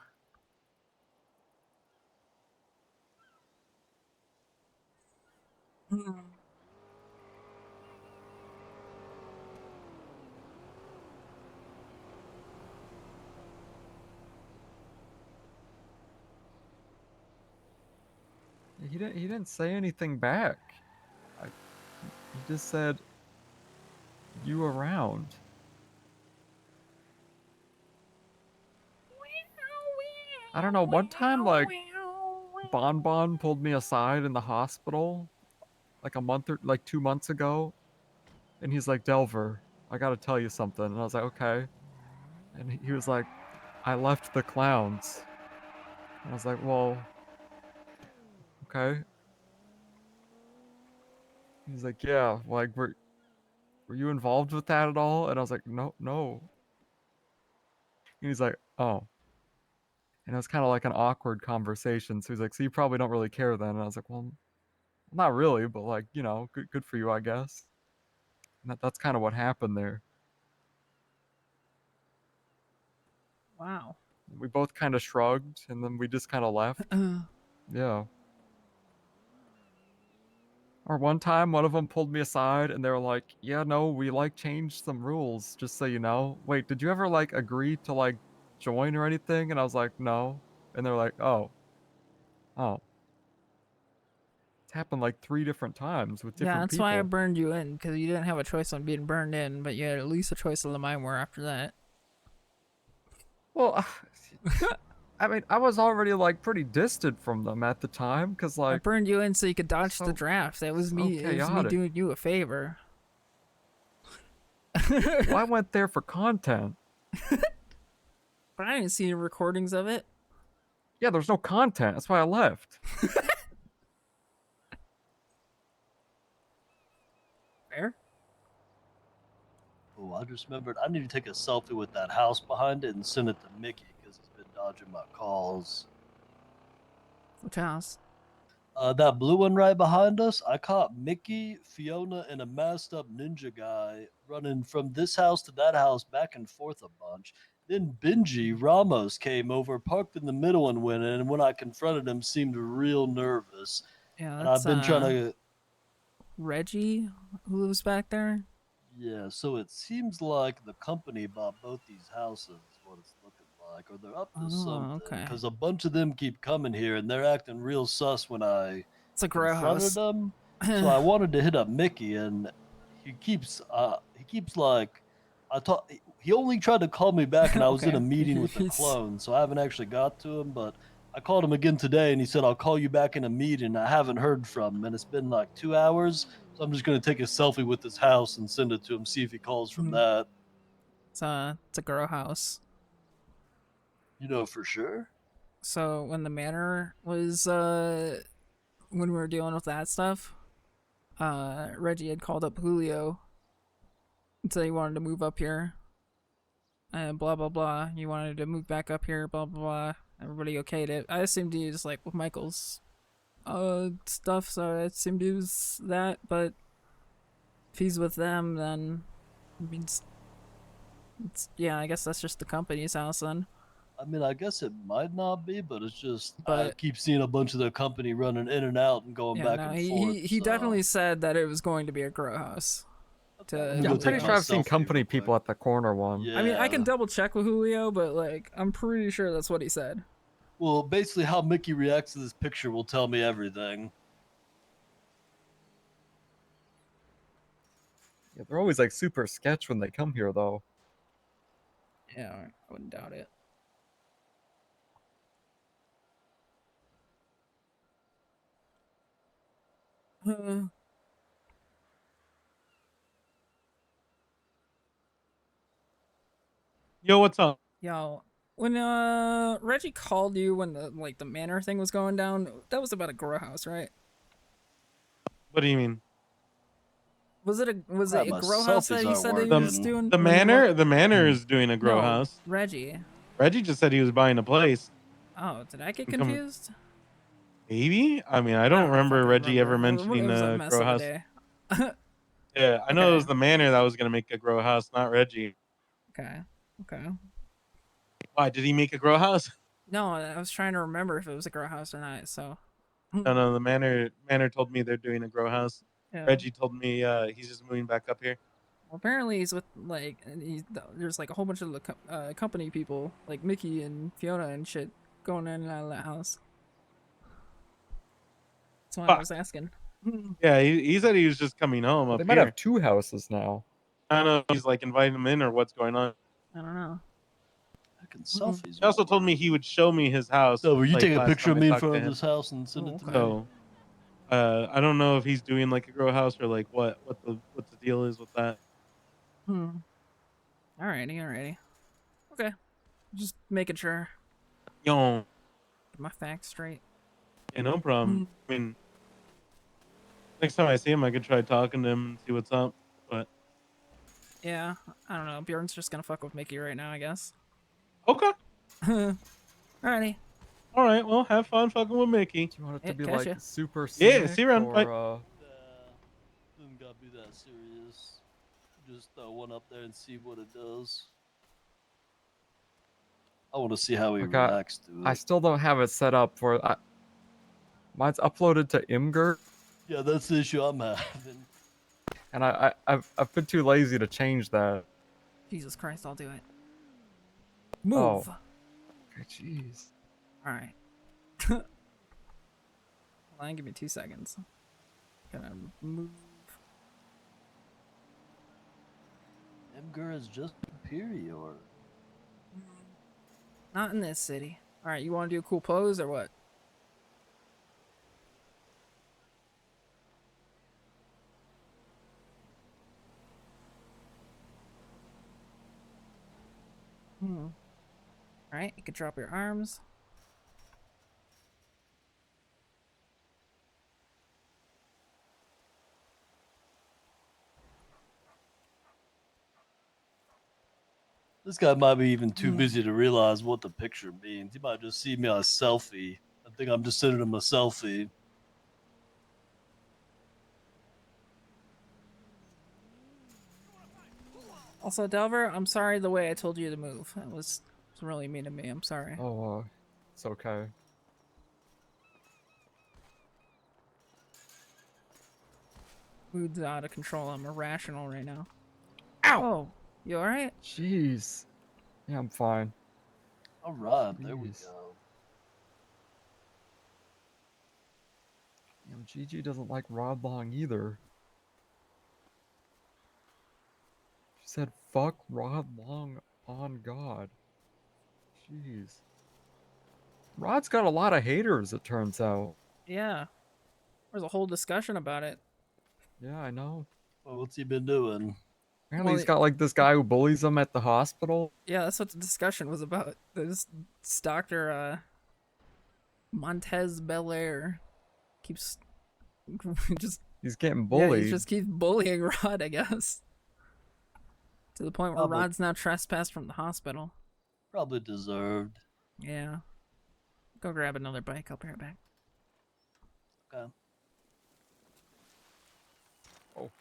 He didn't say anything back. He just said, "You around?" I don't know. One time, like, Bon Bon pulled me aside in the hospital, like like 2 months ago, and he's like, "Delver, I gotta tell you something." And I was like, "Okay." And he was like, "I left the clowns." And I was like, "Well, okay." He's like, "Yeah, like, were you involved with that at all?" And I was like, "No, no." And he's like, "Oh." And it was kind of like an awkward conversation. So he's like, "So you probably don't really care then?" And I was like, "Well, not really, but like, you know, good for you, I guess." And that's kind of what happened there. Wow. We both kind of shrugged, and then we just kind of left. Yeah. Or one time, one of them pulled me aside, and they were like, "Yeah, no, we like changed some rules, just so you know." Wait, did you ever like agree to like join or anything? And I was like, "No." And they're like, "Oh, oh." It's happened like 3 different times with Yeah, different that's why I people. burned you in, because you didn't have a choice on being burned in, but you had at least a choice of the mine were after that. Well, I mean, I was already like pretty distant from them at the time, cause I like burned you in so you could dodge the draft. That was so me. It was me chaotic. doing you a favor. Well, I went there for content. But I didn't see any recordings of it. Yeah, there's no content. That's why I left. Fair. Oh, I just remembered I need to take a selfie with that house behind it and send it to Mickey because he's been dodging my calls. Which house? That blue one right behind us, I caught Mickey, Fiona, and a masked up ninja guy running from this house to that house back and forth a bunch. Then Benji Ramos came over, parked in the middle and went in, and when I confronted him, seemed real nervous. Yeah, And that's I've been trying to Reggie who lives back there. Yeah, so it seems like the company bought both these houses, what it's looking like, or they're up to Oh, something. okay. Because a bunch of them keep coming here, and they're acting real sus when I It's a grow confronted house. them. So I wanted to hit up Mickey, and he keeps like, he only tried to call me back, and I was in Okay. a meeting with the clone, so I haven't actually got to him. But I called him again today, and he said I'll call you back in a meeting. I haven't heard from him, and it's been like 2 hours. So I'm just gonna take a selfie with this house and send it to him, see if he calls from that. It's a grow house. You know for sure? So when the manor was when we were dealing with that stuff, Reggie had called up Julio and said he wanted to move up here. And blah blah blah. He wanted to move back up here, blah blah blah. Everybody okayed it. I assumed he was like with Michael's stuff, so I assumed he was that, but if he's with them then it means it's yeah, I guess that's just the company's house then. I mean, I guess it might not be, but it's just I But keep seeing a bunch of the company running in and out and going yeah, back no, and he forth. he definitely said that it was going to be a grow house. I'm Yeah, I'm pretty sure I've seen company people at the corner one. I mean, I can double check with Julio, but like, I'm pretty sure that's what he said. Well, basically, how Mickey reacts to this picture will tell me everything. Yeah, they're always like super sketch when they come here, though. Yeah, I wouldn't doubt it. Yo, what's up? Yo, when Reggie called you when the manor thing was going down, that was about a grow house, right? What do you mean? Was it a Crap, my grow house that selfies he aren't said that he The, was doing? the when you manor, went- the manor is doing a grow No, house. Reggie. Reggie just said he was buying a place. Oh, did I get I'm coming- confused? Maybe. I mean, I don't remember Reggie ever It mentioning was a the mess grow of a house. day. Yeah, I know it was Okay. the manor that was gonna make a grow house, not Reggie. Okay. Okay. Why did he make a grow house? No, I was trying to remember if it was a grow house or not. So. No, the manor told me they're doing a grow house. Yeah. Reggie told me he's just moving back up here. Well, apparently he's with like there's like a whole bunch of the company people like Mickey and Fiona and shit going in and out of that house. That's why I was asking. Yeah, he said he was just coming home Well, up they here. might have 2 houses now. I don't know if he's like inviting him in or what's going on. I don't know. Fucking selfies. He also told me he would show me his house. So, will you like, take a last picture time of I me in talked front to of him. this house and send it to me? So, I don't know if he's doing like a grow house or like what the deal is with that. Alrighty. Okay. Just making sure. Yo. Get my facts straight. Yeah, no problem. I mean, next time I see him, I could try talking to him and see what's up. But Yeah, I don't know. Bjorn's just gonna fuck with Mickey right now, I guess. Okay. Alrighty. All right. Well, have fun fucking with Mickey. Do you want it Yeah, to be catch like ya. super Yeah. scenic See you around. or Bye. Doesn't gotta be that serious. Just throw one up there and see what it does. I want to see how he Like, reacts to I it. still don't have it set up for. Mine's uploaded to Imgur, Yeah, that's the issue I'm having. and I've been too lazy to change that. Jesus Christ, I'll do it. Move. Oh. Okay, jeez. Alright. Hold on, give me 2 seconds. Gonna move. Edgar is just superior. Not in this city. Alright, you wanna do a cool pose or what? Alright, you can drop your arms. This guy might be even too busy to realize what the picture means. He might just see me on a selfie. I think I'm just sending him a selfie. Also, Delver, I'm sorry the way I told you to move. That was really mean of me. I'm sorry. Oh, it's okay. Mood's out of control. I'm irrational right now. Ow! Oh, you alright? Jeez. Yeah, I'm fine. All right, there we Jeez. go. Damn, Gigi doesn't like Rod Long either. She said, "Fuck Rod Long on God." Jeez. Rod's got a lot of haters, it turns out. Yeah. There's a whole discussion about it. Yeah, I know. Well, what's he been doing? Apparently, Well, he's got like this guy who bullies him at the hospital. Yeah, that's what the discussion was about. This Dr. Montez Belair keeps just He's getting Yeah, bullied. he just keeps bullying Rod, I guess. To the point where Probably. Rod's now trespassed from the hospital. Probably deserved. Yeah. Go grab another bike. I'll be right back. Okay. Oh.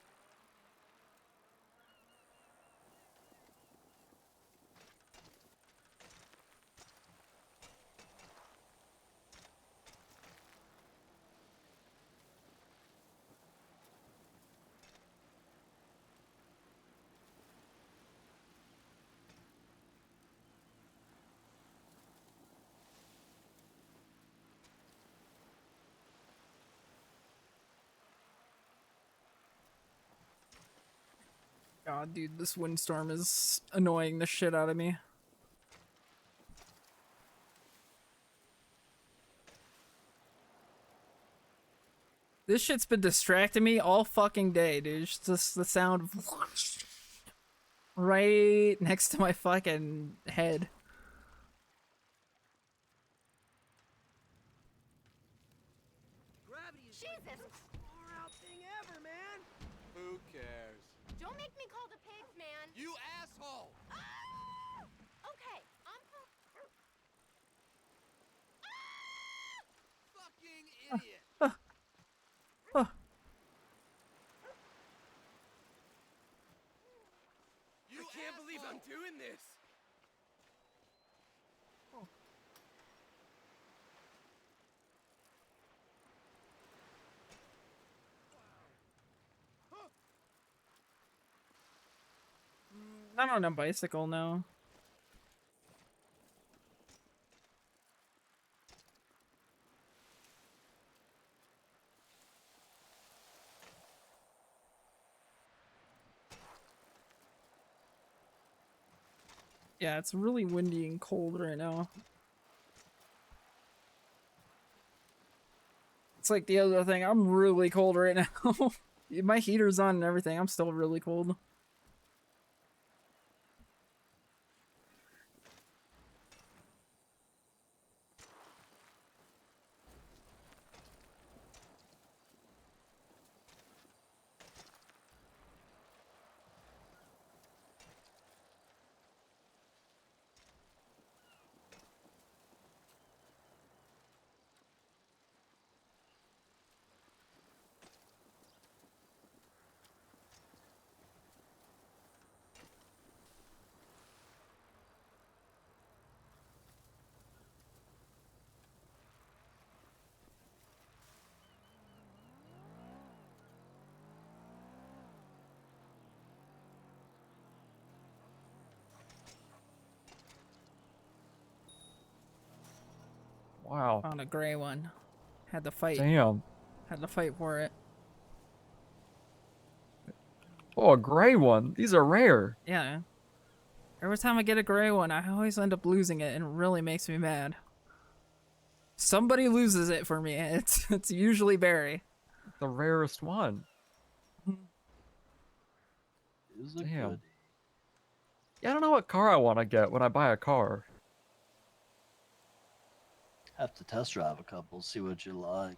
God, dude, this windstorm is annoying the shit out of me. This shit's been distracting me all fucking day, dude. It's just the sound of right next to my fucking head. Who cares? Don't make me call the pigs, man. You asshole! Okay, I'm Fucking idiot! You I can't believe I'm doing this. Not on a bicycle, no. Yeah, it's really windy and cold right now. It's like the other thing. I'm really cold right now. My heater's on and everything. I'm still really cold. Wow. Found a gray one. Had to fight. Damn. Had to fight for it. Oh, a gray one. These are rare. Yeah. Every time I get a gray one, I always end up losing it, and it really makes me mad. Somebody loses it for me. It's usually Barry. The rarest one. Is a Damn. goodie. Yeah, I don't know what car I want to get when I buy a car. Have to test drive a couple, see what you like.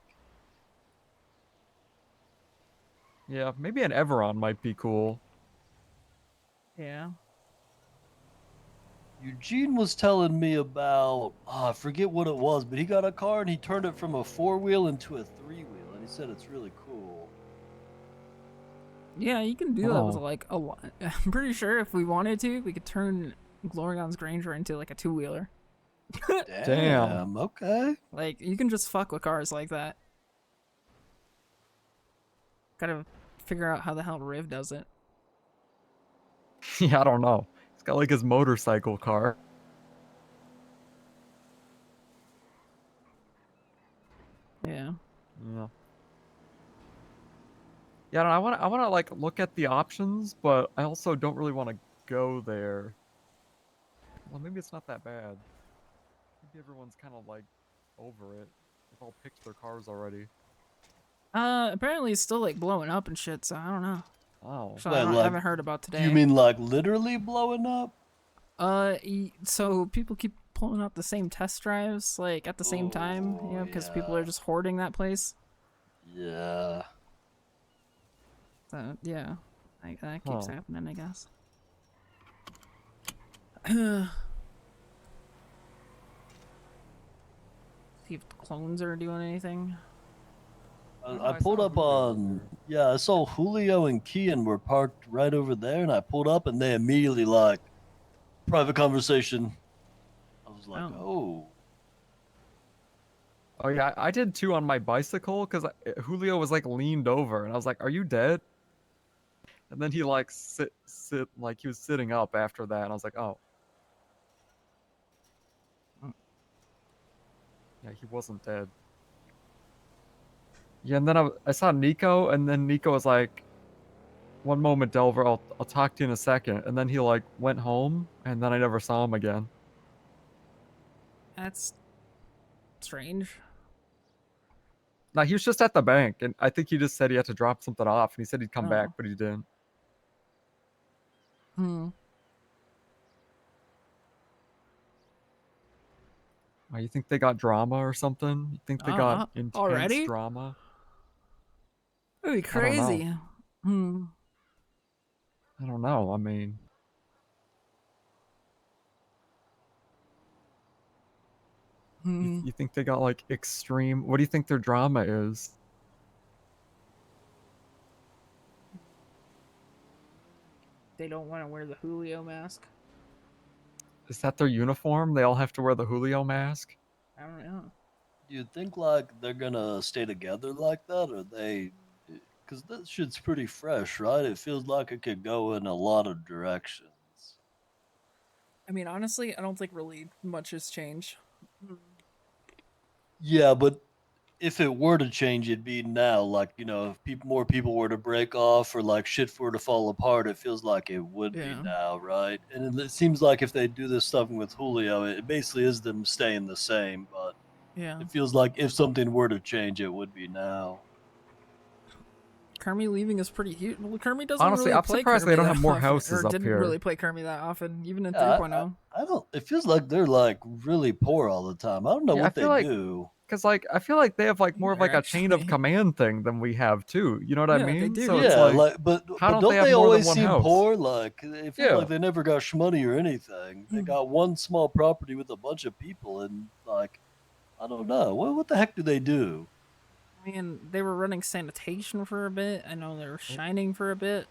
Yeah, maybe an Everon might be cool. Yeah. Eugene was telling me about, I forget what it was, but he got a car and he turned it from a 4-wheel into a 3-wheel, and he said it's really cool. Yeah, you can do that with Oh. like a lot. I'm pretty sure if we wanted to, we could turn Glorion's Granger into like a 2-wheeler. Damn, okay. Like, you can just fuck with cars like that. Gotta figure out how the hell Riv does it. Yeah, I don't know. He's got like his motorcycle car. Yeah. Yeah. Yeah, I want to like look at the options, but I also don't really want to go there. Well, maybe it's not that bad. Maybe everyone's kind of like over it. They've all picked their cars already. Apparently it's still like blowing up and shit, so I don't know. Oh. So Wait, I like, haven't heard about today. Do you mean like literally blowing up? So people keep pulling out the same test drives like at the same time, you know, because people are just hoarding that place. Yeah. So yeah, like that keeps Huh. happening, I guess. See if the clones are doing anything. I pulled up on, yeah, I saw Julio and Kian were parked right over there, and I pulled up, and they immediately like, private conversation. I was like, oh. Oh yeah, I did too on my bicycle because Julio was like leaned over, and I was like, "Are you dead?" And then he like sit like he was sitting up after that, and I was like, "Oh." Yeah, he wasn't dead. Yeah, and then I saw Nico, and then Nico was like, "One moment, Delver, I'll talk to you in a second." And then he like went home, and then I never saw him again. That's strange. No, he was just at the bank, and I think he just said he had to drop something off, and he said he'd come back, Oh. but he didn't. Hmm. Oh, you think they got drama or something? You think they got intense Already? drama? That'd be I don't know. crazy. Hmm. I don't know. I mean, you think they got like extreme? What do you think their drama is? They don't want to wear the Julio mask. Is that their uniform? They all have to wear the Julio mask? I don't know. Do you think like they're gonna stay together like that, or they? Because that shit's pretty fresh, right? It feels like it could go in a lot of directions. I mean, honestly, I don't think really much has changed. Yeah, but if it were to change, it'd be now. Like, you know, if more people were to break off or like shit were to fall apart, it feels like it would be now, right? And it seems like if they do this stuff with Julio, it basically is them staying the same. But Yeah. it feels like if something were to change, it would be now. Kermie leaving is pretty huge. Well, Kermie doesn't Honestly, really I'm play surprised Kermie they don't that have more often, houses or up didn't here. really play Kermie that often, even in Yeah, 3.0. I don't. It feels like they're like really poor all the time. I don't know Yeah, I what they feel like do. because like I feel like they have like more of They're like a chain of actually- command thing than we have too. You know what I Yeah, they mean? do. So it's Yeah, like, but how don't have they more than always one seem house? poor? Like it feels Yeah. like they never got shmoney or anything. They got one small property with a bunch of people, and like I don't know what the heck do they do? I mean, they were running sanitation for a bit. I know they were shining for a bit.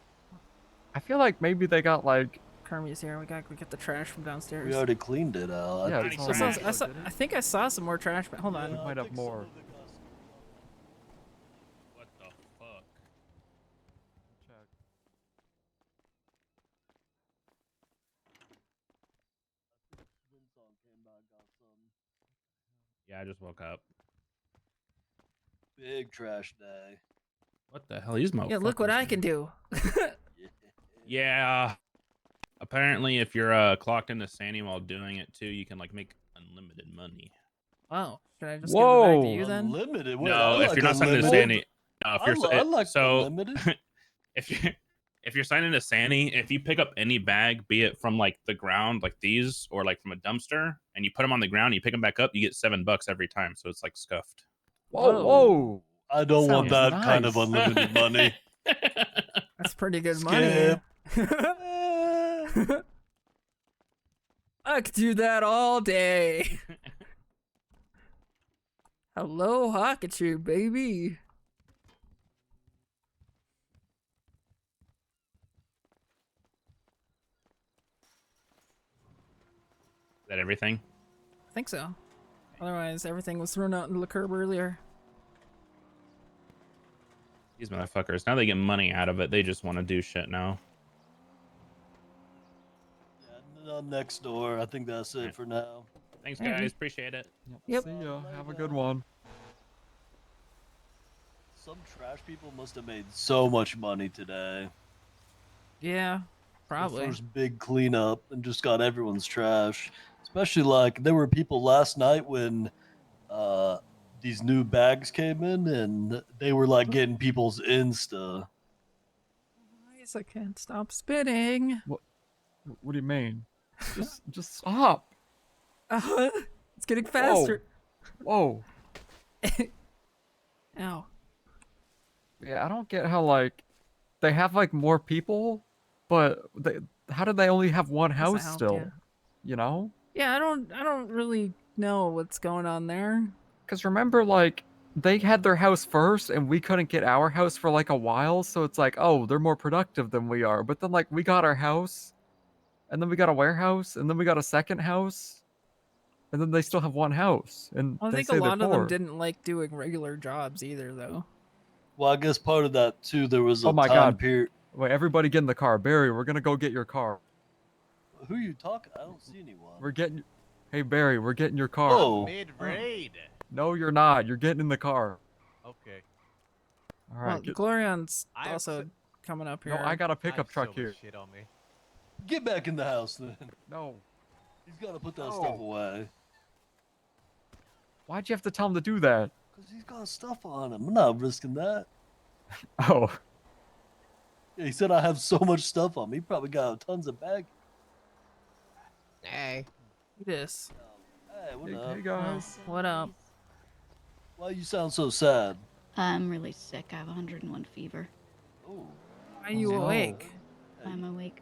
I feel like maybe they got like Kermie's here. We get the trash from downstairs. We already cleaned it out. Yeah, I it's think all someone- nice. I think I saw some more trash. But hold on. We might have more. What the fuck? Check. Yeah, I just woke up. Big trash day. What the hell? These motherfuckers. Yeah, look what I can do. Yeah. Apparently, if you're clocked into Sandy while doing it too, you can like make unlimited money. Wow. Should I just give it back to you Whoa. then? Unlimited. Wait, No, I if like you're not signed into unlimited. Sandy, no, if you're I like so unlimited. if you're signed into Sandy, if you pick up any bag, be it from like the ground, like these, or like from a dumpster, and you put them on the ground, you pick them back up, you get $7 every time. So it's like scuffed. Whoa, whoa! I don't want Sounds that kind of nice. unlimited money. That's pretty good Skip. money. I could do that all day. Hello, Hakachu, baby. Is that everything? I think so. Otherwise, everything was thrown out into the curb earlier. These motherfuckers. Now they get money out of it. They just want to do shit now. Next door. I think that's it for now. Thanks, guys. Appreciate it. Yep. See ya. Have a good one. Some trash people must have made so much money today. Yeah, probably. The first big cleanup and just got everyone's trash. Especially like there were people last night when these new bags came in and they were like getting people's Insta. Nice, I can't stop spinning. What do you mean? Just stop. It's getting faster. Whoa. Ow. Yeah, I don't get how like they have like more people, but how did they only have one house house, still? yeah. You know? Yeah, I don't really know what's going on there. Because remember, like, they had their house first, and we couldn't get our house for, like, a while, so it's like, oh, they're more productive than we are. But then, like, we got our house, and then we got a warehouse, and then we got a second house, and then they still have one house, and Well, I they think say a they're lot of them poor. didn't like doing regular jobs either, though. Well, I guess part of that too, there was a Oh my time god. period. Wait, everybody get in the car. Barry, we're gonna go get your car. Who are you talking? I don't see anyone. We're getting... Hey, Barry, we're getting your car. Oh. Mid-raid. No, you're not. You're getting in the car. Okay. All right. Well, get- Glorion's I have also coming up here. No, I got a I pickup have so truck much here. shit on me. Get back in the house then. No. He's got to put that No. stuff away. Why'd you have to tell him to do that? Because he's got stuff on him. I'm not risking that. Oh. Yeah, he said I have so much stuff on me. He probably got tons of baggage. Hey. This. Hey, what Hey, up? hey, guys. What up? Why you sound so sad? I'm really sick. I have 101 fever. Oh. Why are you awake? I'm awake.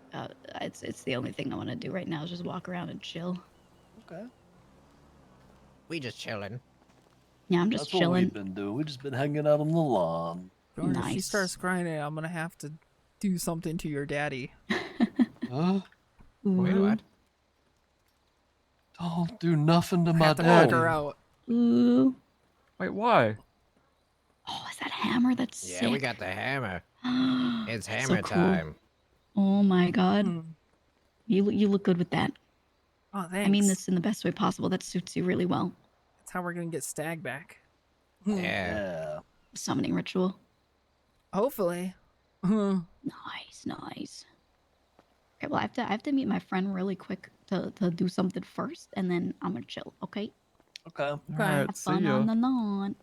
It's the only thing I want to do right now is just walk around and chill. Okay. We just chilling. Yeah, I'm just That's what chilling. we've been doing. We've just been hanging out on the lawn. Jordan, if she Nice. starts crying, I'm gonna have to do something to your daddy. Huh? Wait, Ooh. what? Don't do nothing to I my have to knock daddy. her out. Ooh. Wait, why? Oh, is that hammer? That's Yeah, sick. we got the hammer. It's So hammer cool. time. Oh my god. Hmm. You look good with that. Oh, thanks. I mean this in the best way possible. That suits you really well. That's how we're gonna get Stag back. Yeah. Summoning ritual. Hopefully. Nice, nice. Okay, well, I have to meet my friend really quick to do something first, and then I'm gonna chill. Okay. Okay. Okay. Have fun on the lawn.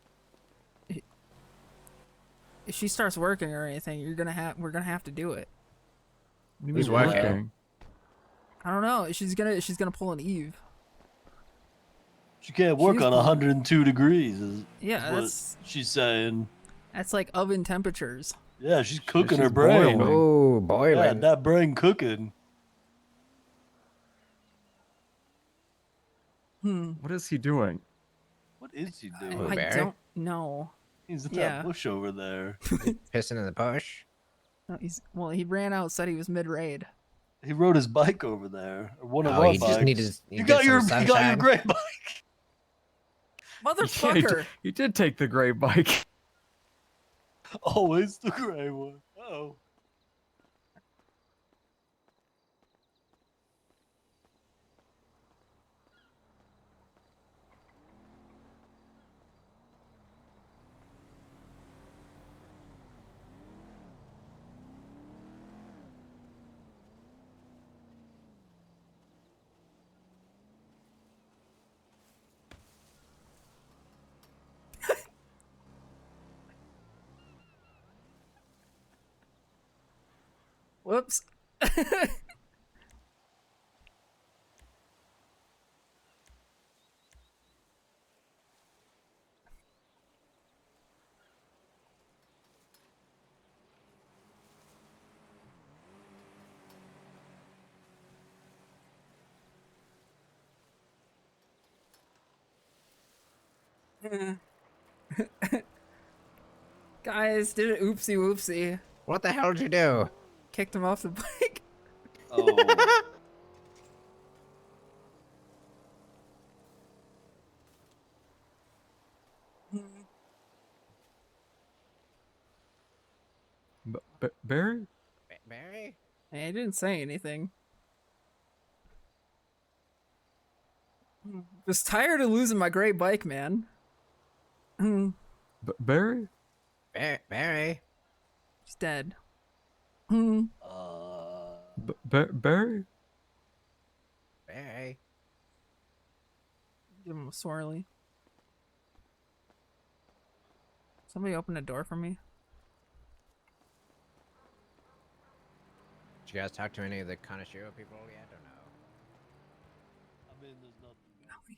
If she starts working or anything, we're gonna have to do it. Who's working? I don't know. She's gonna pull an Eve. She can't work She's on cool. 102 degrees. Yeah, is what that's- she's saying. That's like oven temperatures. Yeah, she's cooking her she's brain. boiling. Ooh, Yeah, boiling. that brain cooking. What is he doing? What is he doing? Ooh, I Barry? don't know. He's in Yeah. that bush over there. Pissing in the bush. No, he ran out, said he was mid raid. He rode his bike over there. Or one of Oh, our he bikes. just needed. You got your gray bike. Motherfucker! He did take the gray bike. Always the gray one. Oh. Whoops. Guys, did it oopsie whoopsie. What the hell did you do? Kicked him off the bike. Oh. Barry? Barry? Hey, I didn't say anything. Just tired of losing my great bike, man. Barry? Barry? He's dead. Barry? Barry? Give him a swirly. Somebody open a door for me. Did you guys talk to any of the Kanashiro people yet or no? I mean, there's nothing.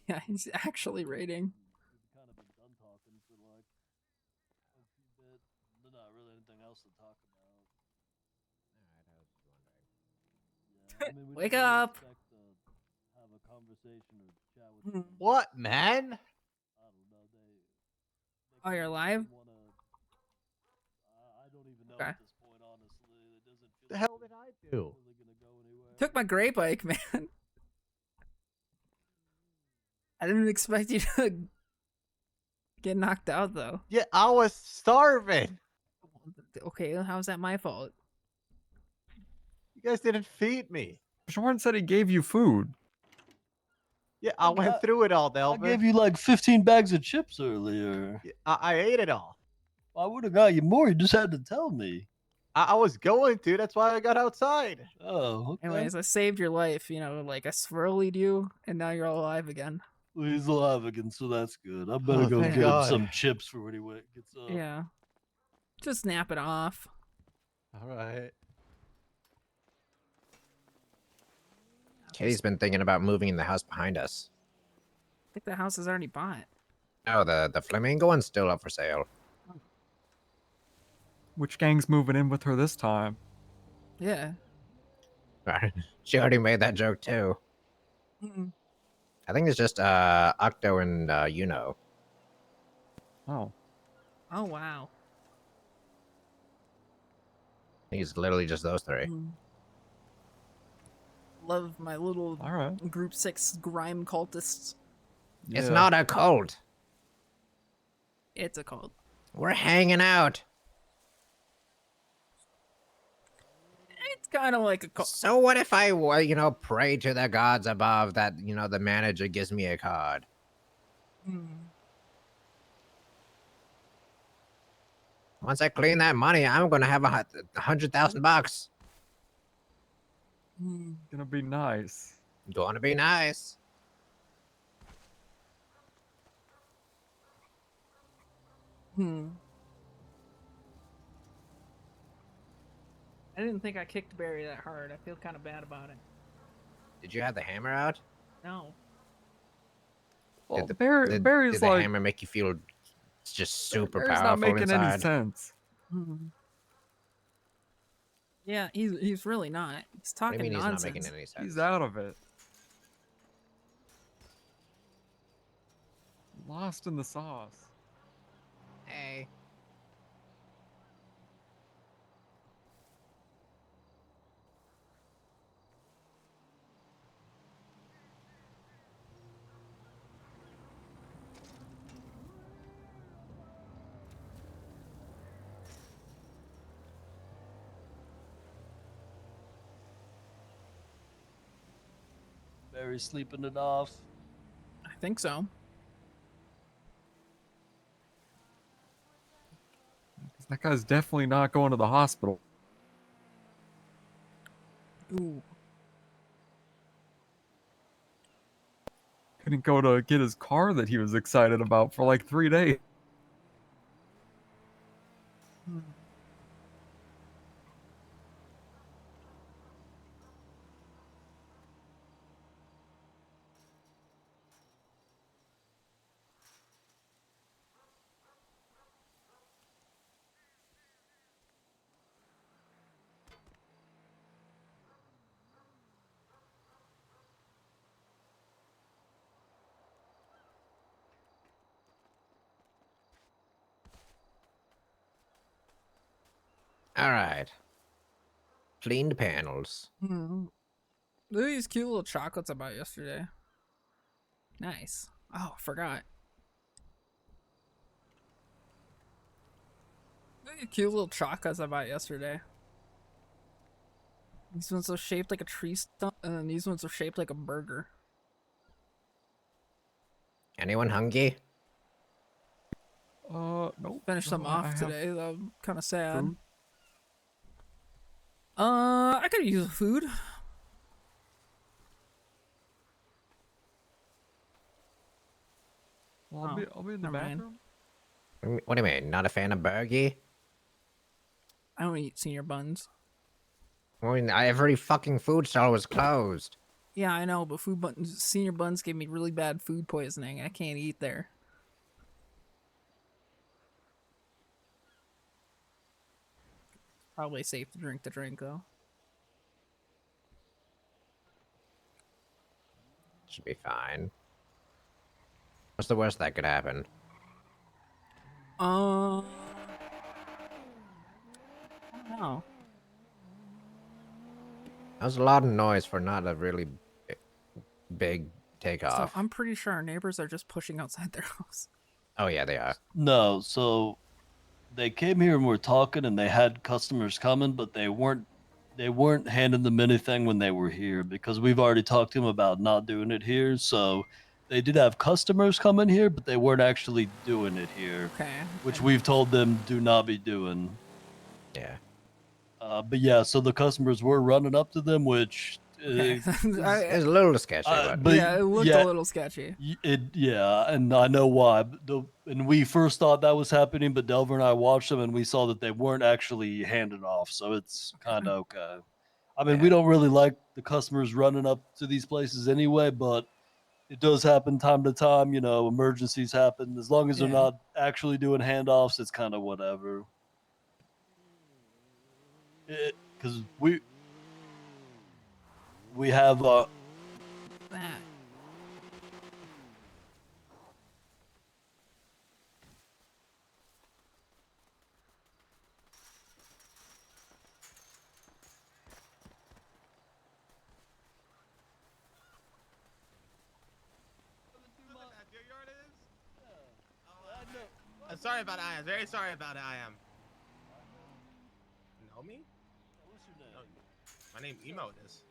Yeah, he's actually raiding. We've kind of been done talking for like a few bit. There's not really anything else to talk about. Alright, I was just wondering. Yeah, I mean, we Wake didn't really up. expect to have a conversation or chat with them. What, man? I don't know. They Oh, you're live? I don't even know Okay. at this point, honestly. It doesn't feel The hell did I do? really gonna go anywhere. Took my great bike, man. I didn't expect you to get knocked out, though. Yeah, I was starving. Okay, how's that my fault? You guys didn't feed me. Jordan said he gave you food. Yeah, I went through it all, I Delvin. gave you like 15 bags of chips earlier. I ate it all. I would have got you more. You just had to tell me. I was going to. That's why I got outside. Oh, okay. Anyways, I saved your life. You know, like I swirlied you, and now you're all alive again. Well, he's alive again, so that's good. I better go thank get him God. some chips for when he gets up. Yeah. Just nap it off. All right. Katie's been thinking about moving in the house behind us. I think the house is already bought. Oh, the flamingo one's still up for sale. Which gang's moving in with her this time? Yeah. She already made that joke too. I think it's just Octo and Yuno. Oh. Oh wow. I think it's literally just those three. Love my little All right. group 6 grime cultists. It's not a cult. It's a cult. We're hanging out. It's kind of like a cult. So what if I, pray to the gods above that, the manager gives me a card? Once I clean that money, I'm gonna have $100,000. Gonna be nice. Gonna be nice. I didn't think I kicked Barry that hard. I feel kind of bad about it. Did you have the hammer out? No. Well, Did Barry's the like hammer make you feel just super Barry's powerful not making inside? any sense. Yeah, he's really not. He's What do talking you mean he's nonsense. not making any sense? He's out of it. Lost in the sauce. Hey. Barry sleeping it off. I think so. That guy's definitely not going to the hospital. Ooh. Couldn't go to get his car that he was excited about for like 3 days. All right. Cleaned panels. Look at these cute little chocolates I bought yesterday. Nice. Oh, I forgot. Look at the cute little chocolates I bought yesterday. These ones are shaped like a tree stump, and then these ones are shaped like a burger. Anyone hungry? Nope. Finished them I off have today, though. I'm kind of sad. food. I could use food. Well, I'll be in the never mind. bathroom. What do you mean? Not a fan of burgie? I don't eat senior buns. I mean, every fucking food stall was closed. Yeah, I know, but senior buns gave me really bad food poisoning. I can't eat there. Probably safe to drink the drink, though. Should be fine. What's the worst that could happen? I don't know. That was a lot of noise for not a really big takeoff. So I'm pretty sure our neighbors are just pushing outside their house. Oh yeah, they are. No, so they came here and were talking, and they had customers coming, but they weren't handing them anything when they were here because we've already talked to them about not doing it here. So they did have customers coming here, but they weren't actually doing it here. Okay. Which we've told them do not be doing. Yeah. But yeah, so the customers were running up to them, which Okay. It's a little sketchy, but yeah, it looked a little sketchy. Yeah, and I know why. And we first thought that was happening, but Delver and I watched them, and we saw that they weren't actually handed off. So it's kind of okay. I mean, we don't really like the customers running up to these places anyway, but it does happen time to time. You know, emergencies happen. As long as they're not actually doing handoffs, it's kind of whatever. Because we have That. Sorry about I am. Very sorry about I am. Know me? What's your name? My name Emo is.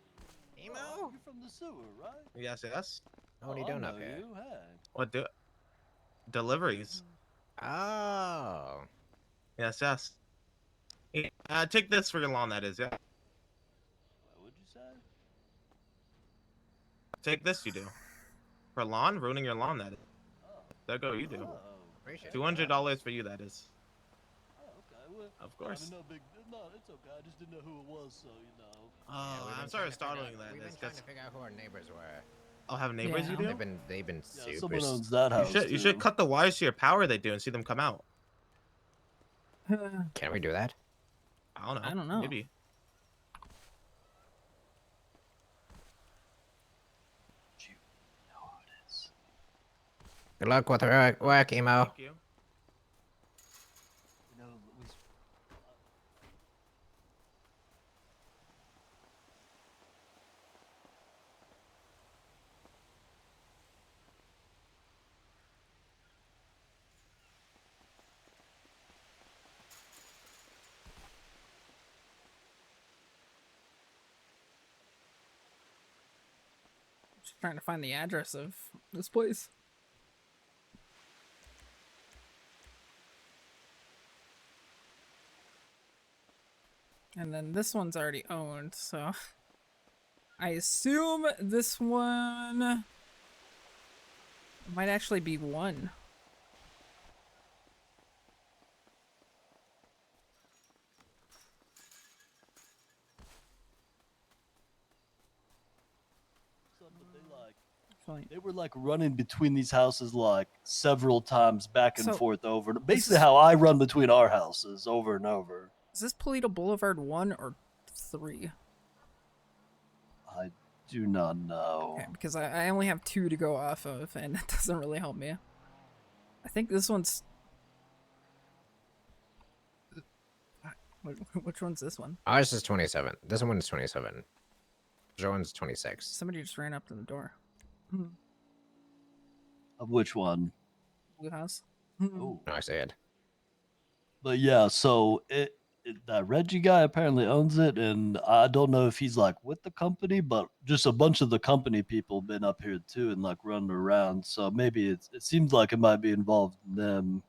Emo? You're from the sewer, right? Yes, yes. What are you doing up here? What do? Deliveries. Oh. Yes, yes. Take this for your lawn, that is, yeah. What'd you say? Take this, you do. For lawn? Ruining your lawn, that is. There go, you do. Appreciate $200 for you, that is. Okay, well, Of course. I mean, no, it's okay. I just didn't know who it was, so you know. Oh, I'm sorry for startling that. We've been trying to figure out who our neighbors were. Oh, have neighbors you do? They've been Yeah, super. someone owns that house. You should cut the wires to your power they do and see them come out. Can we do that? I don't know. I don't know. Maybe. Good luck with her work, Emo. Thank you. Just trying to find the address of this place. And then this one's already owned, so I assume this one might actually be one. They were like running between these houses like several times back and So, forth over. this Basically, is- how I run between our houses over and over. Is this Polito Boulevard 1 or 3? I do not know. Okay, because I only have 2 to go off of, and that doesn't really help me. I think this one's... Which one's this one? Ours is 27. This one's 27. Joan's 26. Somebody just ran up to the door. Of which one? Blue house. Oh, No, I said. But yeah, so that Reggie guy apparently owns it, and I don't know if he's like with the company, but just a bunch of the company people been up here too and like running around. So maybe it seems like it might be involved in them.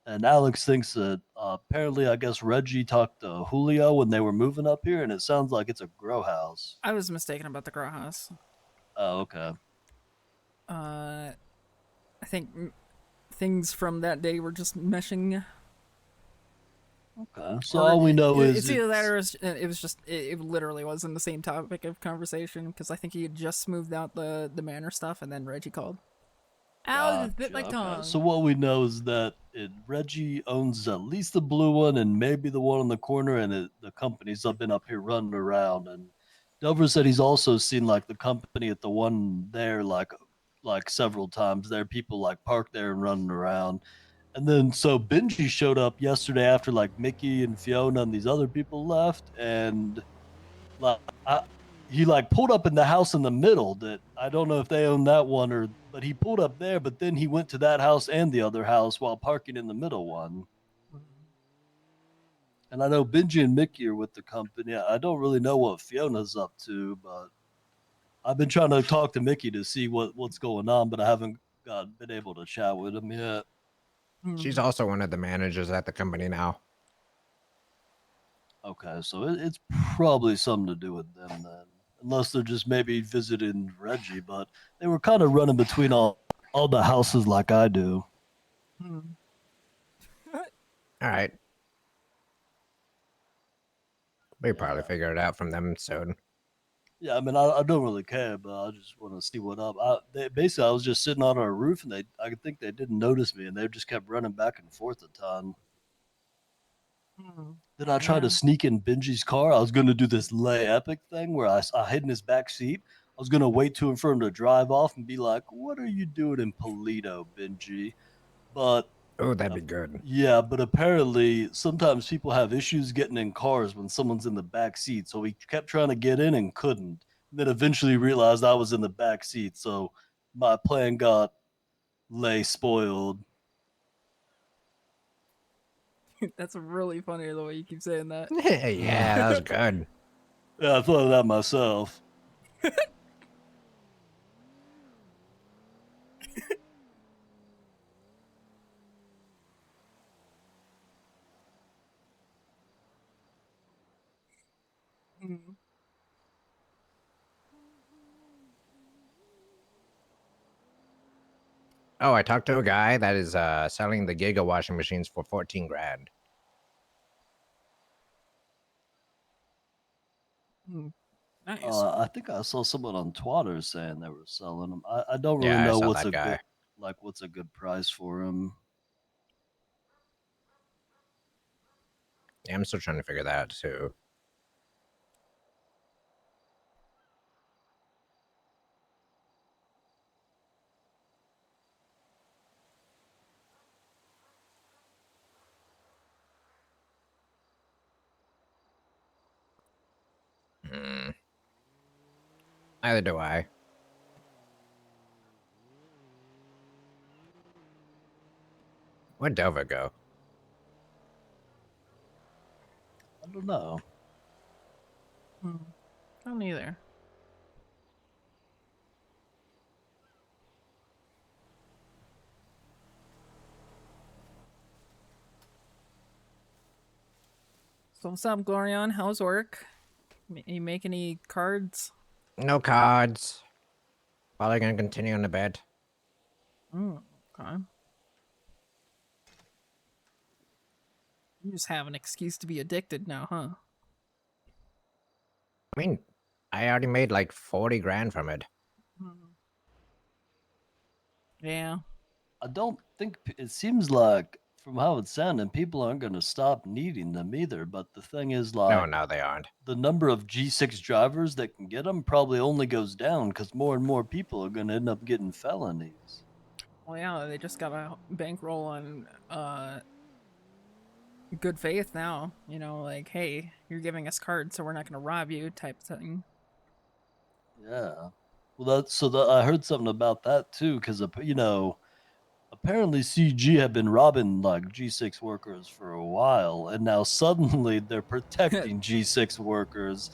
And Alex thinks that apparently, I guess Reggie talked to Julio when they were moving up here, and it sounds like it's a grow house. I was mistaken about the grow house. Oh, okay. I think things from that day were just meshing. Okay. So all we know is it's either that or it was just it literally wasn't the same topic of conversation because I think he had just smoothed out the manor stuff and then Reggie called. Ow, this bit my Gotcha, tongue. okay. So what we know is that Reggie owns at least the blue one and maybe the one in the corner, and the company's been up here running around. And Dover said he's also seen like the company at the one there like several times. There are people like parked there and running around. And then so Benji showed up yesterday after like Mickey and Fiona and these other people left, and like he like pulled up in the house in the middle that I don't know if they own that one but he pulled up there, but then he went to that house and the other house while parking in the middle one. And I know Benji and Mickey are with the company. I don't really know what Fiona's up to, but I've been trying to talk to Mickey to see what's going on, but I haven't been able to chat with him yet. She's also one of the managers at the company now. Okay, so it's probably something to do with them then. Unless they're just maybe visiting Reggie, but they were kind of running between all the houses like I do. All right. We probably figure it out from them soon. Yeah, I mean, I don't really care, but I just want to see what up. Basically, I was just sitting on our roof, and I think they didn't notice me, and they just kept running back and forth a ton. Then I tried to sneak in Benji's car. I was going to do this lay epic thing where I hid in his back seat. I was going to wait for him to drive off and be like, "What are you doing in Polito, Benji?" But oh, that'd be good. Yeah, but apparently sometimes people have issues getting in cars when someone's in the back seat. So he kept trying to get in and couldn't. And then eventually realized I was in the back seat. So my plan got spoiled. That's really funny the way you keep saying that. Yeah, that was good. Yeah, I thought of that myself. Oh, I talked to a guy that is selling the Giga washing machines for 14 grand. Nice. I think I saw someone on Twitter saying they were selling them. I don't really Yeah, I know saw what's that a guy. good what's a good price for them. Yeah, I'm still trying to figure that out too. Neither do I. Where'd Delva go? I don't know. I don't either. So what's up, Glorion? How's work? You make any cards? No cards. Probably gonna continue on the bed. Okay. You just have an excuse to be addicted now, huh? I mean, I already made like 40 grand from it. Yeah. I don't think it seems like from how it's sounding, people aren't going to stop needing them either. But the thing is, like, No, they aren't. The number of G6 drivers that can get them probably only goes down because more and more people are going to end up getting felonies. Well, yeah, they just got a bankroll on good faith now. You know, like, hey, you're giving us cards, so we're not going to rob you, type thing. Yeah. Well, I heard something about that too, because apparently CG have been robbing like G6 workers for a while, and now suddenly they're protecting G6 workers,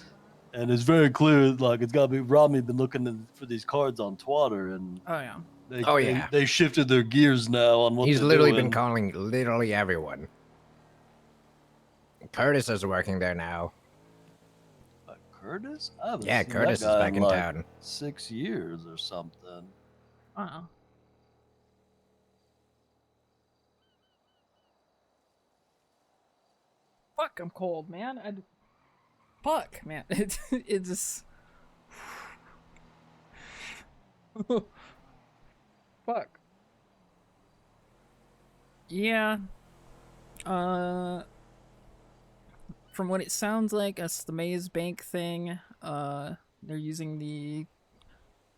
and it's very clear like it's got to be Rodney been looking for these cards on Twitter, and oh yeah, they shifted their gears now on what He's they're literally doing. been calling literally everyone. Curtis is working there now. Curtis? I haven't Yeah, seen Curtis that is guy back in like town. 6 years or something. Uh-oh. Fuck, I'm cold, man. Fuck, man. It just... Fuck. Yeah. From what it sounds like, it's the Maze Bank thing. They're using the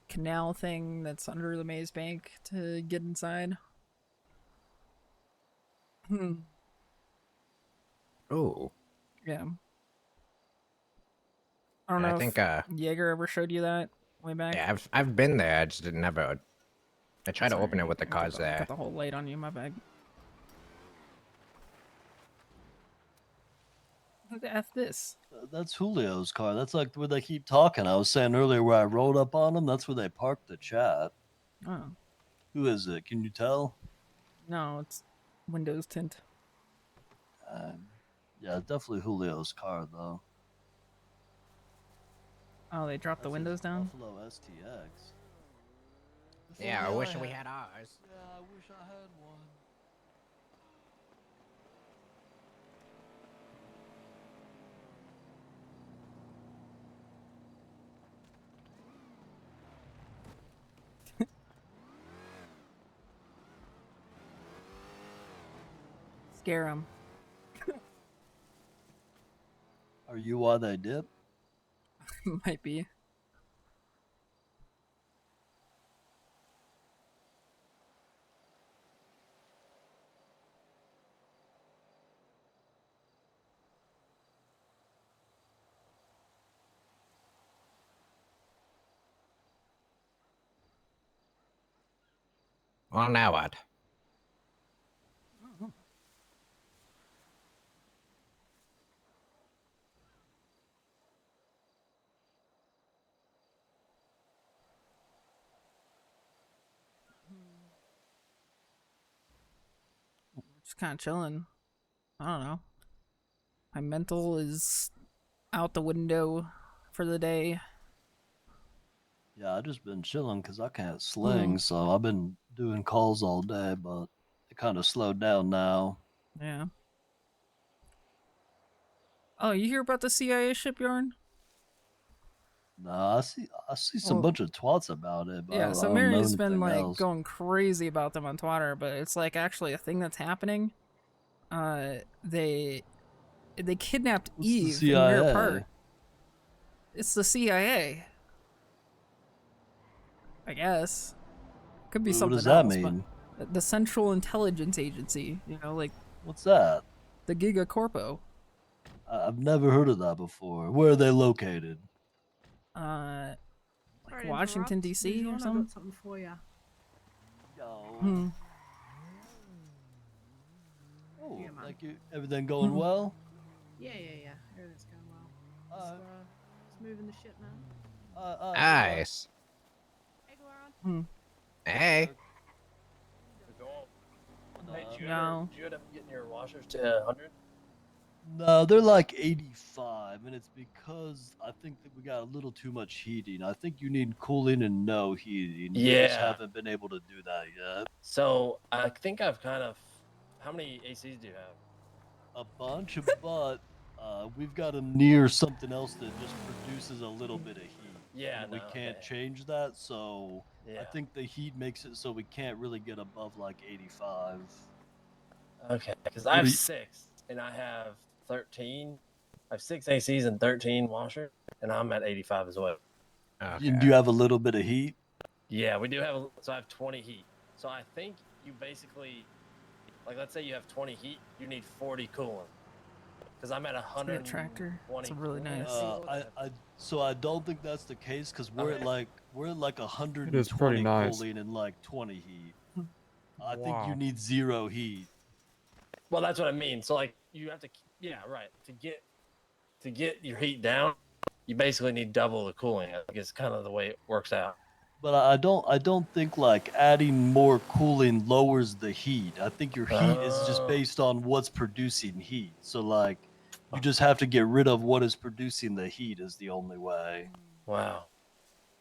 canal thing that's under the Maze Bank to get inside. Ooh. Yeah. I don't know think if Jaeger ever showed you that way back. Yeah, I've been there. I just didn't never. I tried to Sorry, open it with the I cards there. got the whole light on you, my bad. Who the F this? That's Julio's car. That's like where they keep talking. I was saying earlier where I rolled up on them. That's where they parked the chat. Oh. Who is it? Can you tell? No, it's Windows tint. Yeah, definitely Julio's car though. Oh, they dropped the windows down? Buffalo STX. Yeah, I wish we had ours. Yeah, I wish I had one. Scare them. Are you why they dip? Might be. Well, now what? Just kind of chilling. I don't know. My mental is out the window for the day? Yeah, I just been chilling because I can't sling, so I've been doing calls all day, but it kind of slowed down now. Yeah. Oh, you hear about the CIA ship, Yarn? Nah, I see some Well, bunch of twats about it, but Yeah, I so don't know Mary's been anything like else. going crazy about them on Twitter, but it's like actually a thing that's happening. They kidnapped What's the Eve in Mirror CIA? Park. It's the CIA. I guess. Could be What something does that else, mean? but the Central Intelligence Agency, you know, like What's that? the Giga Corpo. I've never heard of that before. Where are they located? Like Sorry to Washington interrupt. D.C. or Dijon, I something. got something for you. Hmm. Oh, Yeah, man. like everything going well? Yeah. Everything's going well. Just moving the shit now. Nice. Hey, Goran. Hey. No. Did you end up getting your washers to 100? No, they're like 85, and it's because I think that we got a little too much heating. I think you need cooling and no heating. We just Yeah. haven't been able to do that yet. So I think I've kind of. How many ACs do you have? A bunch, but we've got them near something else that just produces a little bit of heat. Yeah, and we no, can't okay. change that, so I Yeah. think the heat makes it so we can't really get above like 85. Okay, because What I have do you- 6 and I have 13. I have 6 ACs and 13 washers, and I'm at 85 as well. And do you have a little bit of heat? Yeah, we do have. So I have 20 heat. So I think you basically, like, let's say you have 20 heat, you need 40 cooling. Because I'm at 100. Tractor. It's really nice. So I don't think that's the case because we're at like 120 It is pretty nice. cooling and like 20 heat. I think Wow. you need 0 heat. Well, that's what I mean. So like you have to, yeah, right. To get your heat down, you basically need double the cooling. I think it's kind of the way it works out. But I don't think like adding more cooling lowers the heat. I think your heat is just based on what's producing heat. So like you just have to get rid of what is producing the heat is the only way. Wow.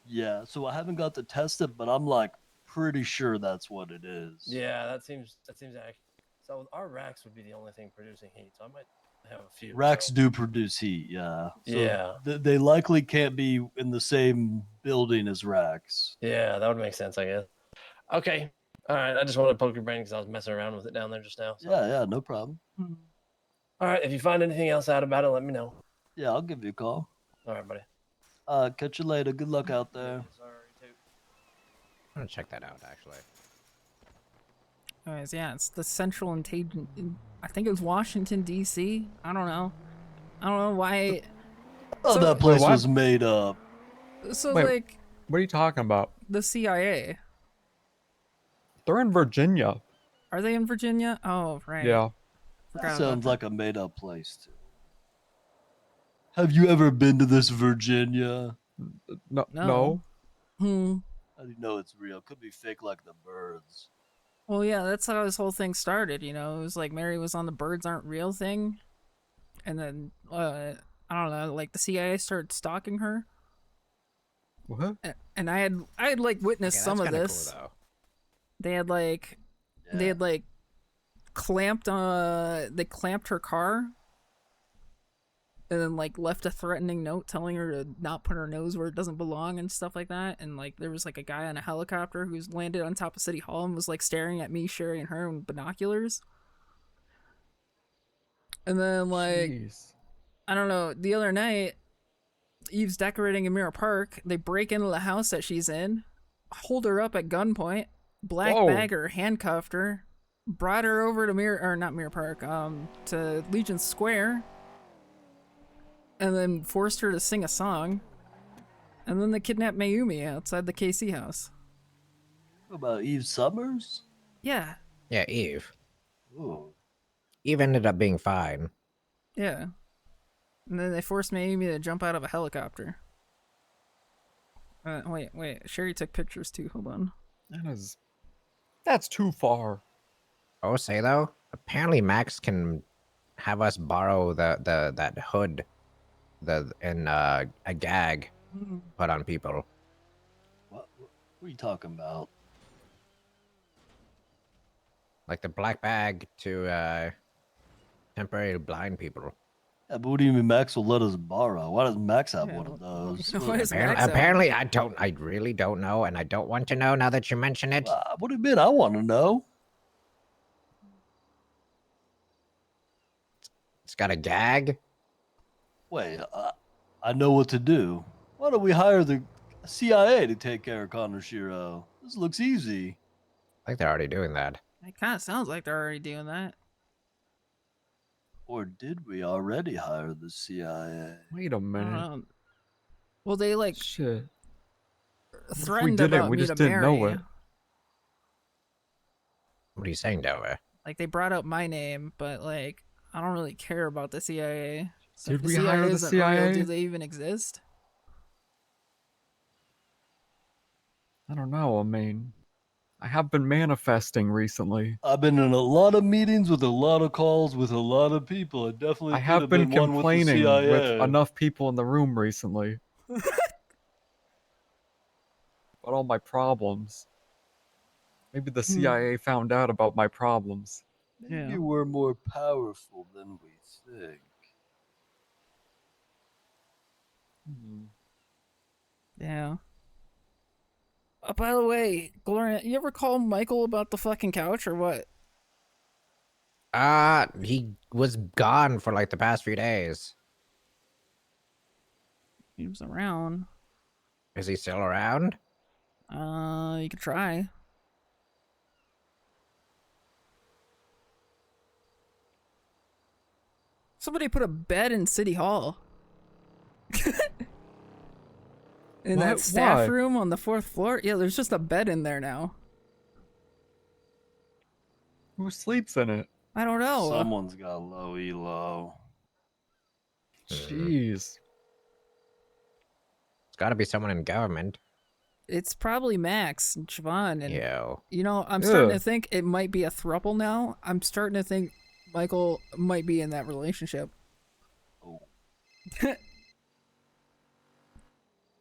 Yeah, so I haven't got to test it, but I'm like pretty sure that's what it is. Yeah, that seems accurate. So our racks would be the only thing producing heat. So I might have a few. Racks do produce heat, yeah. So Yeah. they likely can't be in the same building as racks. Yeah, that would make sense, I guess. Okay. All right. I just wanted to poke your brain because I was messing around with it down there just now. So. Yeah, no problem. All right. If you find anything else out about it, let me know. Yeah, I'll give you a call. All right, buddy. Catch you later. Good luck out there. I'm gonna check that out actually. Anyways, yeah, it's the Central Intelligence. I think it was Washington D.C. I don't know why. Oh, So- that place Wait, what? was made up. So Wait, like what are you talking about? the CIA. They're in Virginia. Are they in Virginia? Oh, right. Yeah. Forgot That about sounds that. like a made up place too. Have you ever been to this Virginia? No. No. How do you know it's real? Could be fake like the birds. Well, yeah, that's how this whole thing started. You know, it was like Mary was on the birds aren't real thing, and then I don't know, like the CIA started stalking her. What? And I had like witnessed Okay, some that's of kinda this. cool, though. They had like clamped they clamped her car and then like left a threatening note telling her to not put her nose where it doesn't belong and stuff like that. And like there was like a guy on a helicopter who's landed on top of City Hall and was like staring at me, Sherry, and her with binoculars. And then like Jeez. I don't know, the other night Eve's decorating in Mirror Park. They break into the house that she's in, hold her up at gunpoint, black Whoa. bag her, handcuffed her, brought her over to Mirror Park, to Legion Square, and then forced her to sing a song. And then they kidnapped Mayumi outside the KC house. What about Eve Summers? Yeah, Yeah, Eve. Ooh. Eve ended up being fine. yeah. And then they forced Mayumi to jump out of a helicopter. Wait. Sherry took pictures too. Hold on. That's too far. Oh, say though, apparently Max can have us borrow that hood a gag put on people. What are you talking about? Like the black bag to temporarily blind people. Yeah, but what do you mean Max will let us borrow? Why does Max have one of those? Apparently, I really don't know, and I don't want to know now that you mention it. What do you mean? I want to know. It's got a gag. Wait, I know what to do. Why don't we hire the CIA to take care of Konoshiro? This looks easy. I think they're already doing that. It kind of sounds like they're already doing that. Or did we already hire the CIA? Wait a minute. Well, they like Shit. threatened didn't, about we me just to didn't marry. know it. What are you saying, Dover? Like they brought up my name, but like I don't really care about the CIA. So if Did the we hire the isn't real, CIA? do they even exist? I don't know. I mean, I have been manifesting recently. I've been in a lot of meetings with a lot of calls with a lot of people. It definitely I could have been one with the complaining CIA. with enough people in the room recently about all my problems. Maybe the CIA found out about my problems. Maybe we're more powerful than we think. Yeah. By the way, Gloria, you ever call Michael about the fucking couch or what? He was gone for like the past few days. He was around. Is he still around? You could try. Somebody put a bed in City Hall. In that What? staff Why? room on the 4th floor? Yeah, there's just a bed in there now. Who sleeps in it? I don't know. Someone's got low elo. Jeez. It's got to be someone in government. It's probably Max and Siobhan. And, Yo. you know, I'm starting to Ugh. think it might be a throuple now. I'm starting to think Michael might be in that relationship.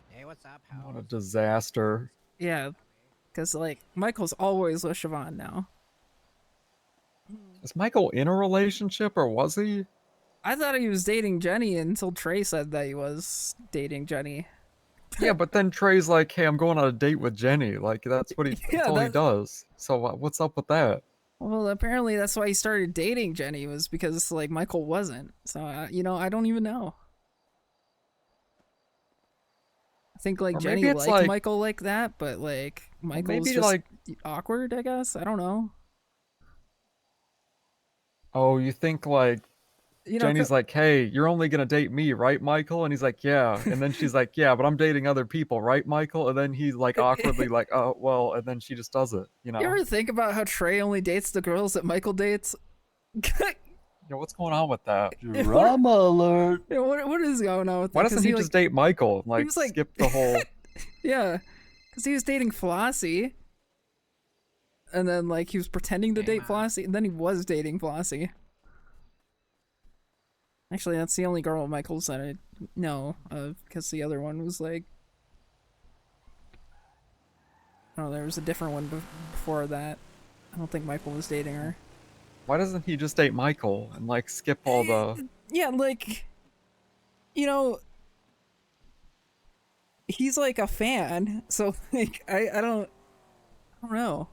Hey, what's up? What a disaster. Yeah, because, like, Michael's always with Siobhan now. Is Michael in a relationship or was he? I thought he was dating Jenny until Trey said that he was dating Jenny. Yeah, but then Trey's like, hey, I'm going on a date with Jenny. Like, that's what that's all he does. So what's up with that? Well, apparently that's why he started dating Jenny, was because, like, Michael wasn't. So, you know, I don't even know. I think, like, Or Jenny maybe it's liked like- Michael like that, but, like, Michael's maybe, just like- awkward, I guess. I don't know. Oh, you think like You know, Jenny's like, hey, you're only gonna date me, right, Michael? And he's like, yeah. And then she's like, yeah, but I'm dating other people, right, Michael? And then he's like awkwardly like, oh, well, and then she just does it, you know? You ever think about how Trey only dates the girls that Michael dates? Yeah, what's going on with that? Drama alert. Yeah, what is going on with that? Why 'Cause doesn't he just date Michael? Like, was like- skip the whole. Yeah, because he was dating Flossie. And then, like, he was pretending to date Flossie, and then he was dating Flossie. Actually, that's the only girl Michael's that I know of, because the other one was, like... Oh, there was a different one before that. I don't think Michael was dating her. Why doesn't he just date Michael and like skip all the? Yeah, like... You know... He's, like, a fan, so, like, I don't know.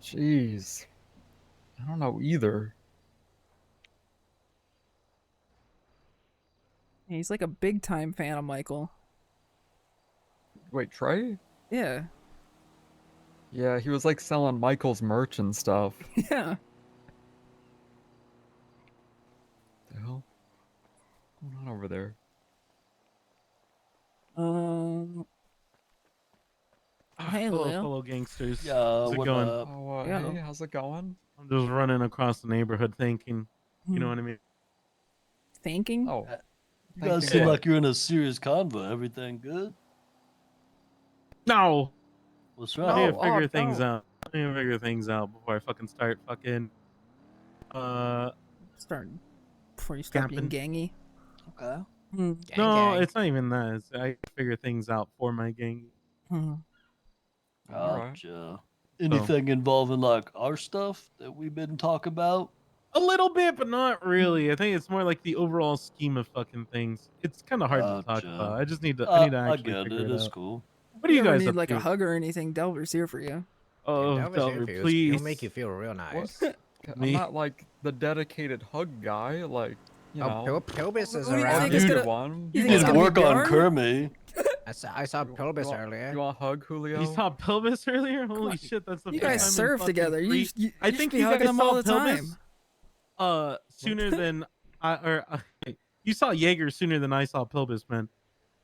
Jeez, I don't know either. Yeah, he's like a big time fan of Michael. Wait, Trey? Yeah. Yeah, he was like selling Michael's merch and stuff. Yeah. The hell? What's going on over there? Hey, Hello, Lil. fellow gangsters. Yeah, how's it what going? up? Oh, Yeah. hey, how's it going? I'm just running across the neighborhood thinking, you know what I mean? Thinking? Oh, You guys seem like you're in a serious convo. Everything good? No. What's I wrong? need to figure things out. I need to figure things out before I fucking start fucking Starting before you start being Camping. gangy. Okay. Hmm. No, it's not even that. It's, I figure things out for my gang. Hmm. Gotcha. Anything involving like our stuff that we've been talking about? A little bit, but not really. I think it's more like the overall scheme of fucking things. It's kind of hard to talk about. I just need to. I need to I actually get figure it. it It's out. cool. What are you ever guys need up like to? a hug or anything? Delver's here for you. Oh, Delver's here Delver, for you. please. He'll make you feel real nice. I'm Me? not like the dedicated hug guy. Like, you know. Pilbus is Who do you around. think is gonna- one. you think it's Did gonna be work on Bjorn? Kermit. I saw Pilbus earlier. You want a hug, Julio? You saw Pilbus earlier? Holy shit, that's the You first guys time in serve fucking together. You, 3 you, I you think should be you hugging guys them saw all the Pilbus time. sooner than you saw Jaeger sooner than I saw Pilbus, man.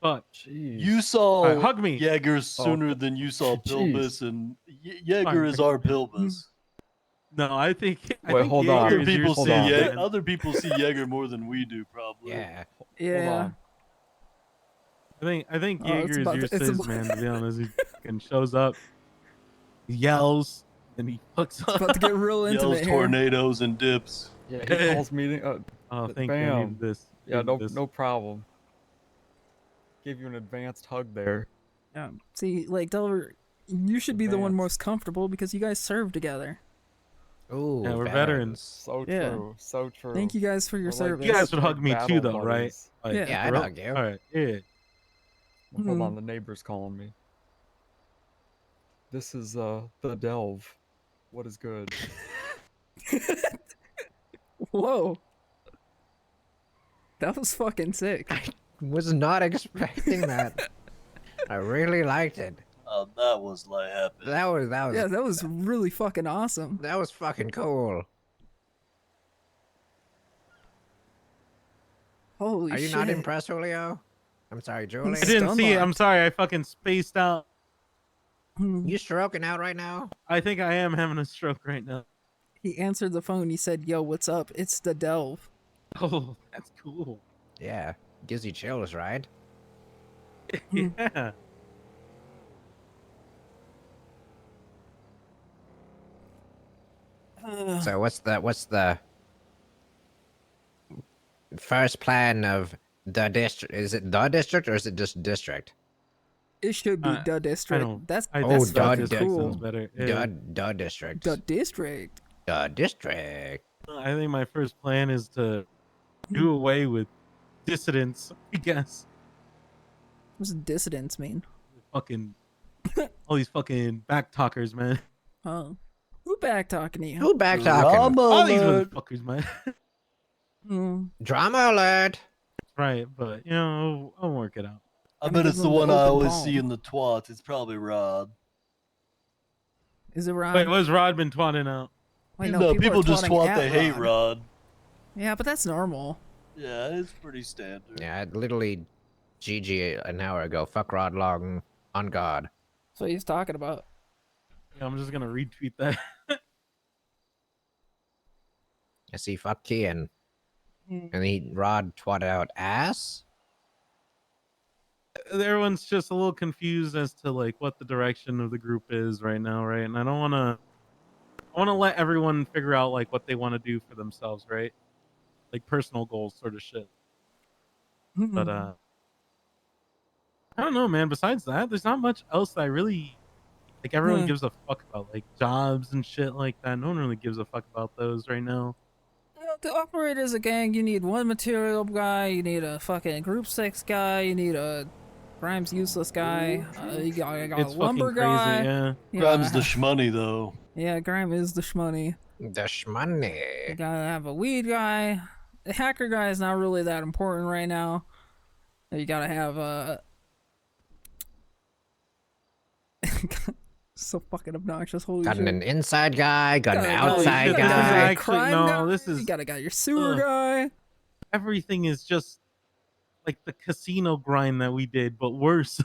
But You saw Alright, hug me. Jaeger Oh, sooner than you saw Jeez. Pilbus, and Jaeger Fine, is I our can- Pilbus. No, I think Wait, hold on. Other Jaeger is people your see Hold on. sis, man. Other people see Jaeger more than we do, probably. Yeah. Hold on. I think Oh, it's Jaeger is about your to- it's sis, about- man. To be honest, he fucking shows up, he yells, and he fucks up. It's about to get real Yells intimate here. tornadoes and dips. Yeah, he calls meeting. Oh, thank you. I bam. needed this. Yeah, Needed no, this. no problem. Gave you an advanced hug there. Yeah. See, like Delver, you should be the one Advanced. most comfortable because you guys serve together. Ooh, Yeah, we're veterans. So Yeah. true. So true. Thank you guys for your We're like service. You guys would hug me battle too, though, right? buddies. Like, Yeah. I'd real- hug you. All right, yeah. Well, hold Hmm. on, the neighbor's calling me. This is the delve. What is good? Whoa. That was fucking sick. Was not expecting that. I really liked it. Oh, that was like epic. That was Yeah, that was really fucking awesome. that was fucking cool. Holy Are you shit. not impressed, Julio? I'm sorry, Julie. I didn't see it. Stunlocked. I'm sorry. I fucking spaced out. You stroking out right now? I think I am having a stroke right now. He answered the phone. He said, "Yo, what's up? It's the Delve." Oh, that's cool. Yeah, gives you chills, right? Yeah. So what's the first plan of the district? Is it the district or is it just district? It should be the district. That's Oh, that's the fucking district cool. sounds better. Yeah. The district. The district. The district. I think my first plan is to do away with dissidents, I guess. What's dissidents mean? Fucking all these fucking back talkers, man. Oh, who back talking to you? Who back talking? All these motherfuckers, man. Drama alert. Right, but you know, I'll work it out. I bet it's the one I always see in the twat. It's probably Rod. Is it Rod? Wait, what's Rod been twatting out? Wait, no, people are just twatting twat at they hate Rod. Yeah, but that's normal. Yeah, it's pretty standard. Yeah, I literally GG an hour ago. Fuck Rod Long on God. That's what he's talking about. Yeah, I'm just gonna retweet that. I see fuck Kian. And he Rod twatted out ass. Everyone's just a little confused as to like what the direction of the group is right now, right? And I want to let everyone figure out like what they want to do for themselves, right? Like personal goals sort of shit. But I don't know, man. Besides that, there's not much else that I really like. Everyone Hmm. gives a fuck about like jobs and shit like that. No one really gives a fuck about those right now. To operate as a gang, you need one material guy, you need a fucking group 6 guy, you need a Grimes useless guy, you got It's a lumber fucking crazy, guy. yeah. You Grimes the gotta shmoney though. Yeah, Grime is the shmoney. The shmoney. You gotta have a weed guy. The hacker guy is not really that important right now. You gotta have a... so fucking obnoxious, holy Got shit. an inside guy, got an Gotta- outside shit, this is guy. actually- crime no, guy, this is- you gotta got your sewer Ugh. guy. Everything is just like the casino grind that we did, but worse.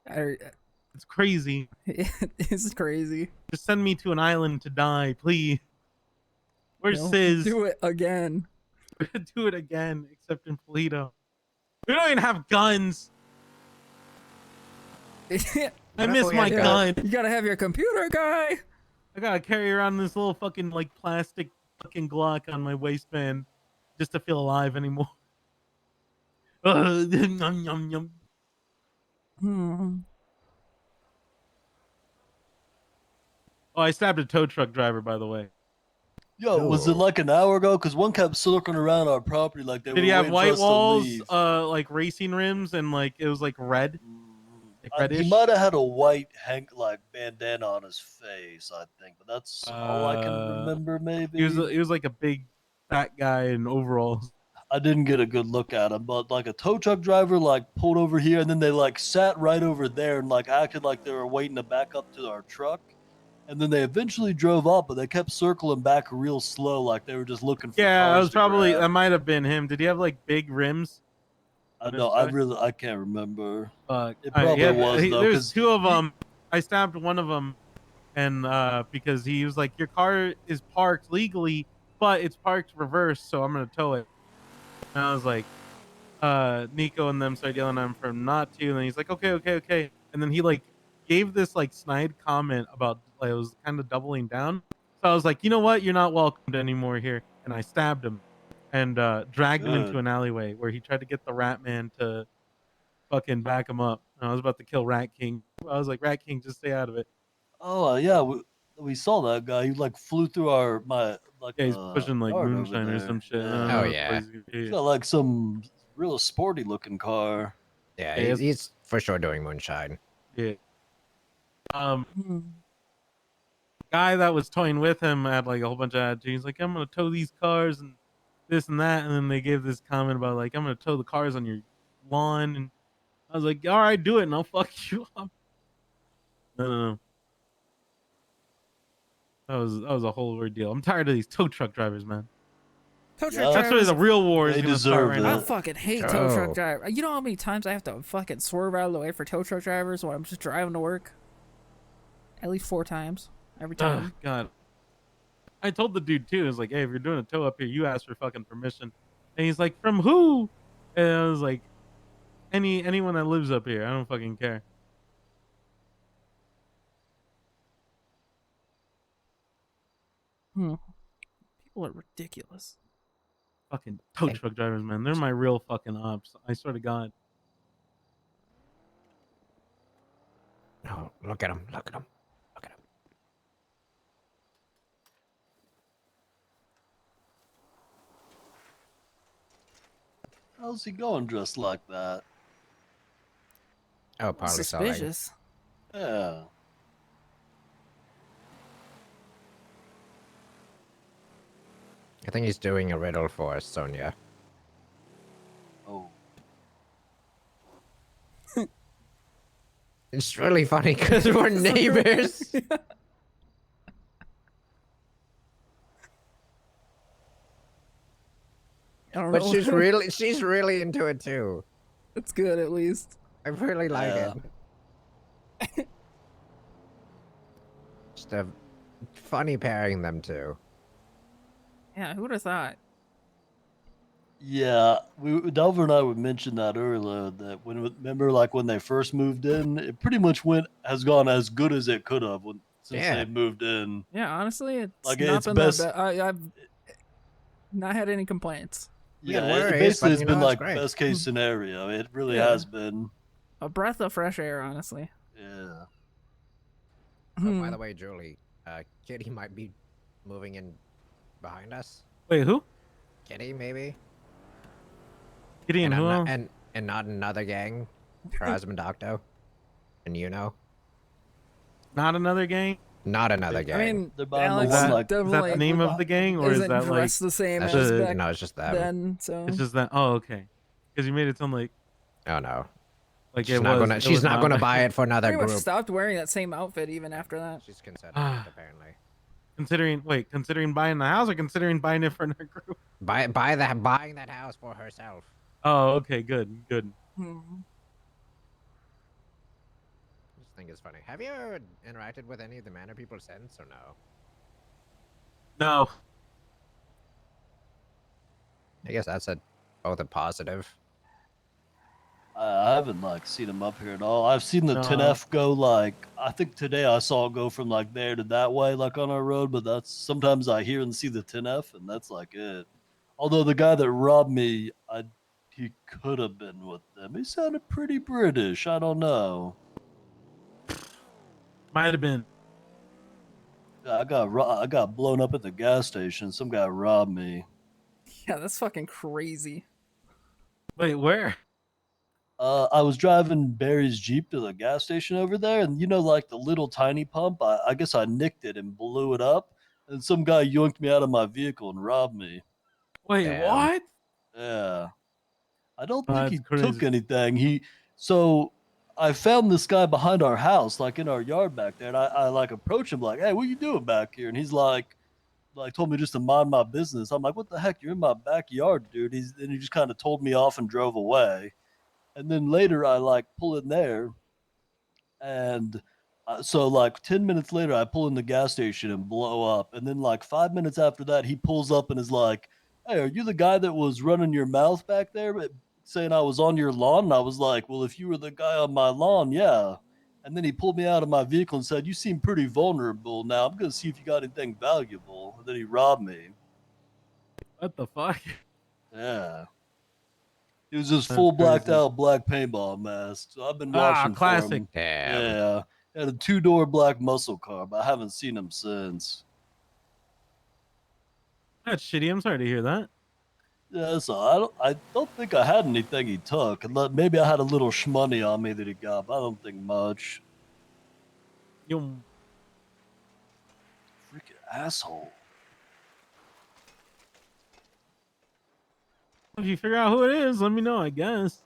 It's crazy. It is crazy. Just send me to an island to die, please. Where's No, Sis? do it again. Do it again, except in Polito. We don't even have guns. I miss my gun. You gotta have your computer guy. I gotta carry around this little fucking like plastic fucking Glock on my waistband. just to feel alive anymore. Yum, yum, yum. Oh, I stabbed a tow truck driver, by the way. Yo, was it like an hour ago? Because one kept circling around our property like they Did were he have waiting for white us walls, to leave. like racing rims, and like it was like red? Like He reddish? might have had a white like bandana on his face, I think, but that's all I can remember. Maybe He was like a big fat guy in overalls. I didn't get a good look at him, but like a tow truck driver like pulled over here and then they like sat right over there and like acted like they were waiting to back up to our truck. And then they eventually drove up, but they kept circling back real slow, like they were just looking for Yeah, cars I was to probably grab. that might have been him. Did he have like big rims? I know, I can't remember. Fuck. It probably was though, There's because two of them. I stabbed one of them, and because he was like, "Your car is parked legally, but it's parked reverse, so I'm gonna tow it." And I was like, Nico and them started yelling at him for him not to, and then he's like, "Okay, okay, okay," and then he like gave this like snide comment about like it was kind of doubling down. So I was like, "You know what? You're not welcomed anymore here," and I stabbed him and dragged him into Good. an alleyway where he tried to get the Rat Man to fucking back him up. And I was about to kill Rat King. I was like, Rat King, just stay out of it. oh yeah, we saw that guy. He like flew through my like Yeah, he's pushing like yard over moonshine or there. some shit. I don't Yeah. know Oh, what the yeah. fuck he's- He's got like some real sporty looking car. Yeah, Yeah, he's for sure doing moonshine. Yeah. Guy that was towing with him had like a whole bunch of attitude. He's like, I'm gonna tow these cars and this and that, and then they gave this comment about like, I'm gonna tow the cars on your lawn, and I was like, all right, do it, and I'll fuck you up. No. That was a whole ordeal. I'm tired of these tow truck drivers, man. Tow truck That's where drivers. the real war is They gonna start deserve right it. now. I fucking hate tow truck drivers. You know how many times I have to fucking swerve out of the way for tow truck drivers when I'm just driving to work? At least 4 times. Every time. Oh, God. I told the dude too. I was like, hey, if you're doing a tow up here, you ask for fucking permission. And he's like, from who? And I was like, anyone that lives up here. I don't fucking care. People are ridiculous. Fucking tow truck drivers, man. They're my real fucking ops. I swear to God. Oh, look at him. Look at him. Look at him. How's he going dressed like that? Oh, probably selling. Suspicious. Yeah. I think he's doing a riddle for Sonia. Oh. It's really funny because we're neighbors. I don't But know. she's really into it too. It's good at least. I really like it. Just a funny pairing them two. Yeah, who would have thought? Yeah, Delver and I would mention that earlier. That remember, like when they first moved in, it pretty much has gone as good as it could have since Yeah. they moved in. Yeah, honestly, it's Like, not it's been best- that bad. I've not had any complaints. Yeah, worries, basically but it's you been know, it's like great. best case scenario. It really Yeah. has been. A breath of fresh air, honestly. Yeah. Oh, by the way, Julie, Kitty might be moving in behind us. Wait, who? Kitty, maybe? Kitty and who else? And not another gang. Her husband, Octo. And you know? Not another gang? Not another gang. I mean, They're buying the Alex one, is like- that definitely the name of the gang, or is isn't that like dressed the same That's as just- back no, it's just them. then. So it's just that? Oh, okay. Because you made it sound like Oh no. like She's it not was. gonna. it She's was not gonna buy it for another pretty much group. stopped wearing that same outfit even after that. She's considering it, apparently. Considering buying the house or considering buying it for another group? Buying that house for herself. Oh, okay, good. I just think it's funny. Have you ever interacted with any of the Manor people since, or no? No. I guess that's both a positive. I haven't like seen them up here at all. I've seen the No. 10F go like I think today I saw it go from like there to that way like on our road, but that's sometimes I hear and see the 10F and that's like it. Although the guy that robbed me, he could have been with them. He sounded pretty British. I don't know. Might have been. I got blown up at the gas station. Some guy robbed me. Yeah, that's fucking crazy. Wait, where? I was driving Barry's Jeep to the gas station over there, and you know, like the little tiny pump, I guess I nicked it and blew it up, and some guy yoinked me out of my vehicle and robbed me. Wait, Damn. what? Yeah. I don't Oh, think that's he took crazy. anything. So I found this guy behind our house, like in our yard back there, and I like approached him like, "Hey, what you doing back here?" And he's like told me just to mind my business. I'm like, "What the heck? You're in my backyard, dude." And he just kind of told me off and drove away. And then later I like pull in there, and so like 10 minutes later I pull in the gas station and blow up. And then like 5 minutes after that he pulls up and is like, "Hey, are you the guy that was running your mouth back there saying I was on your lawn?" And I was like, "Well, if you were the guy on my lawn, yeah." And then he pulled me out of my vehicle and said, "You seem pretty vulnerable. Now I'm going to see if you got anything valuable." And then he robbed me. What the fuck? Yeah. He was just That's full blacked crazy. out black paintball mask. So I've been Ah, watching for classic. him. Damn. Yeah. He had a 2-door black muscle car, but I haven't seen him since. That's shitty. I'm sorry to hear that. Yeah, so I don't think I had anything he took. Maybe I had a little shmoney on me that he got, but I don't think much. You Freaking asshole. If you figure out who it is, let me know, I guess.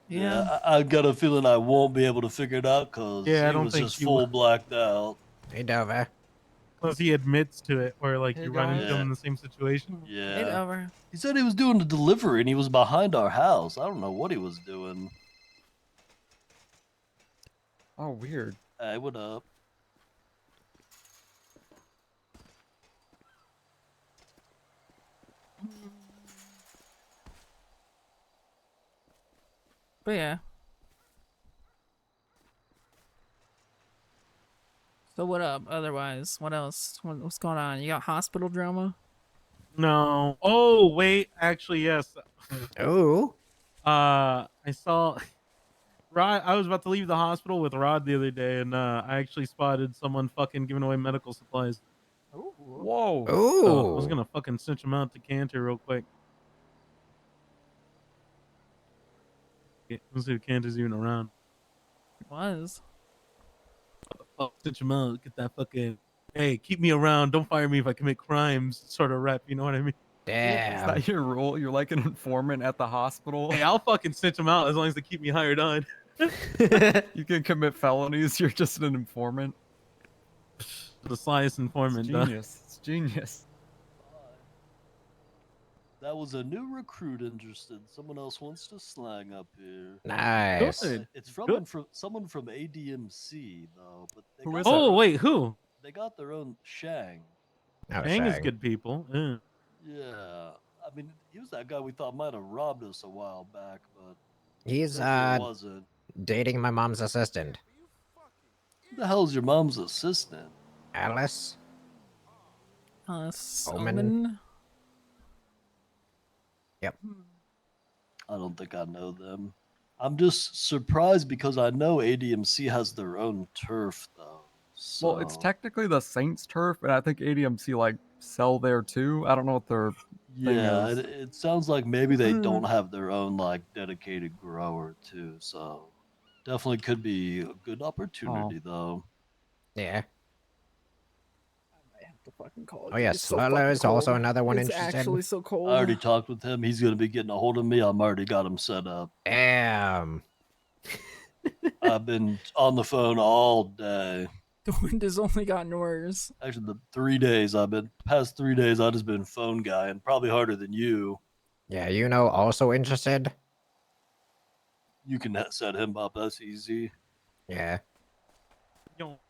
Yeah, I got a feeling I won't be able to figure it out because Yeah, I he don't was think just you will. full blacked out. Hey, Dover. Unless he admits to it, or like Hey, you run into guys. him in the same situation. Hey, Yeah. over. He said he was doing the delivery and he was behind our house. I don't know what he was doing. Oh, weird. Hey, what up? But yeah. So what up? Otherwise, what else? What's going on? You got hospital drama? No. Oh, wait. Actually, yes. Oh. I saw Rod. I was about to leave the hospital with Rod the other day, and I actually spotted someone fucking giving away medical supplies. Whoa. So I was Ooh. gonna fucking cinch him out to Cantor real quick. Let's see if Cantor's even around. It was. Oh, cinch him out. Get that fucking. Hey, keep me around. Don't fire me if I commit crimes. Sort of rep. You know what I mean? Is Damn. that your role? You're like an informant at the hospital. Hey, I'll fucking cinch him out as long as they keep me hired on. You can commit felonies. You're just an informant. The slyest informant. It's genius. It's genius. That was a new recruit interested. Someone else wants to slang up here. Nice. Good. It's from someone from ADMC though, but they Who got is their it? Oh, own- wait, who? They got their own Shang. Oh, Shang is Shang. good people. Yeah. Yeah, I mean, he was that guy we thought might have robbed us a while back, but He's definitely wasn't. dating my mom's assistant, Who the hell's your mom's assistant? Alice. Omen. Omen. Yep. I don't think I know them. I'm just surprised because I know ADMC has their own turf though. So Well, it's technically the Saints turf, and I think ADMC like sell there too. I don't know what their thing yeah, is. it sounds like maybe they don't have their own like dedicated grower too. So definitely could be a good opportunity though. Yeah. I have to fucking call it. Oh yeah, It's so Slurlo fucking is also cold. another one It's interested. actually so cold. I already talked with him. He's gonna be getting a hold of me. I'm already got him set up. Damn. I've been on the phone all day. The wind has only gotten worse. Actually, past 3 days, I've just been phone guy and probably harder than you. Yeah, you know, also interested. You can set him up. That's easy. Yeah. Yo.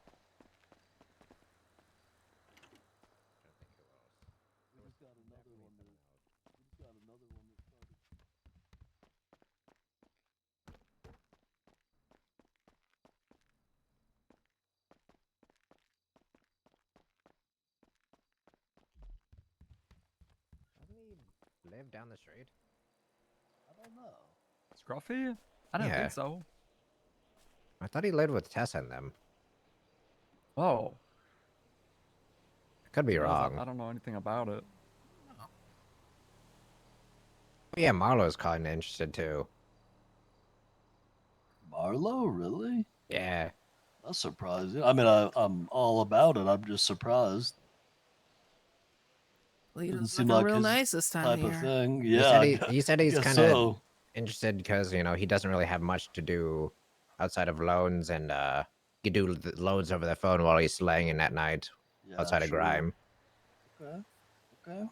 live down the street? I don't know. Scruffy? I don't Yeah. think so. I thought he lived with Tessa and them. Oh. I could be Suppose wrong. I don't know anything about it. Yeah, Marlo's kind of interested too. Marlo, really? Yeah. That's surprising. I mean, I'm all about it. I'm just surprised. He Doesn't does seem looking like real his nice this time type of of year. thing. He Yeah, said he said he's guess kind of so. interested because he doesn't really have much to do outside of loans, and he do the loans over the phone while he's slaying in at night Yeah, outside of sure. Grime. Okay. Okay.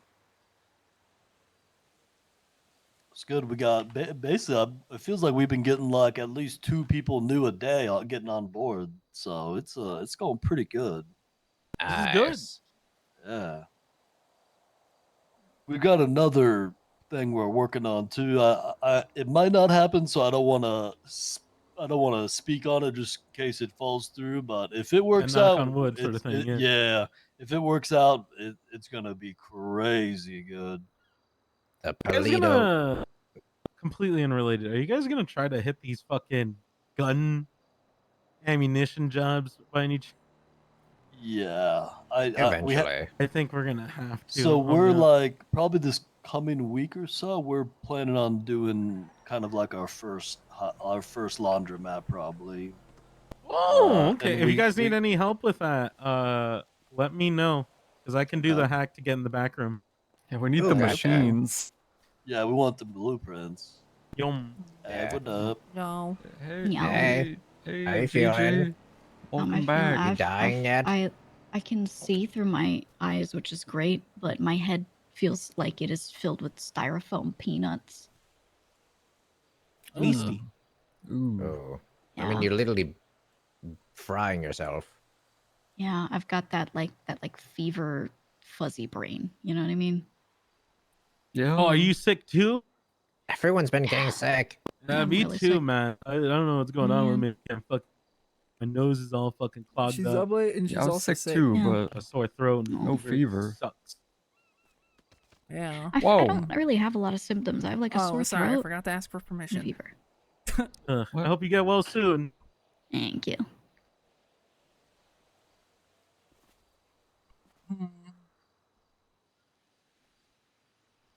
It's good. We got basically. It feels like we've been getting like at least 2 people new a day getting on board. So it's going pretty good. This is good. Yeah. We got another thing we're working on too. It might not happen, so I don't want to speak on it just in case it falls through. But if it works knock out, on wood sort of thing, yeah. yeah. If it works out, it's gonna be crazy good. The You guys gonna completely unrelated? Are you guys gonna try to hit these fucking gun ammunition jobs by any chance? Yeah, Eventually. I think we're gonna have to. So on we're that. like probably this coming week or so. We're planning on doing kind of like our first laundromat probably. Oh, okay. and If you we- guys need we- any help with that, let me know because I can do the hack to get in the back room. Yeah, we need Ooh, the okay. machines. Yeah, we want the blueprints. Yum. Hey, what up? No. Hey, Yeah. Hey, hey, how you GG. feeling? Welcome I back. feel You dying yet? I can see through my eyes, which is great, but my head feels like it is filled with styrofoam peanuts. Tasty. Ooh. Oh. I Yeah. mean, you're literally frying yourself. Yeah, I've got that fever fuzzy brain. You know what I mean? Yeah. Oh, are you sick too? Everyone's been getting sick. I'm Me really too, sick. man. I don't know what's going on with Yeah. me. My nose is all fucking clogged She's up. ugly and Yeah, she's I was also sick too, Yeah. A but sore throat and no fever. sucks. Yeah. I Whoa. don't really have a lot of symptoms. I have like a Oh, sore sorry. I throat forgot to ask for and a permission. fever. I What? hope you get well soon. Thank you.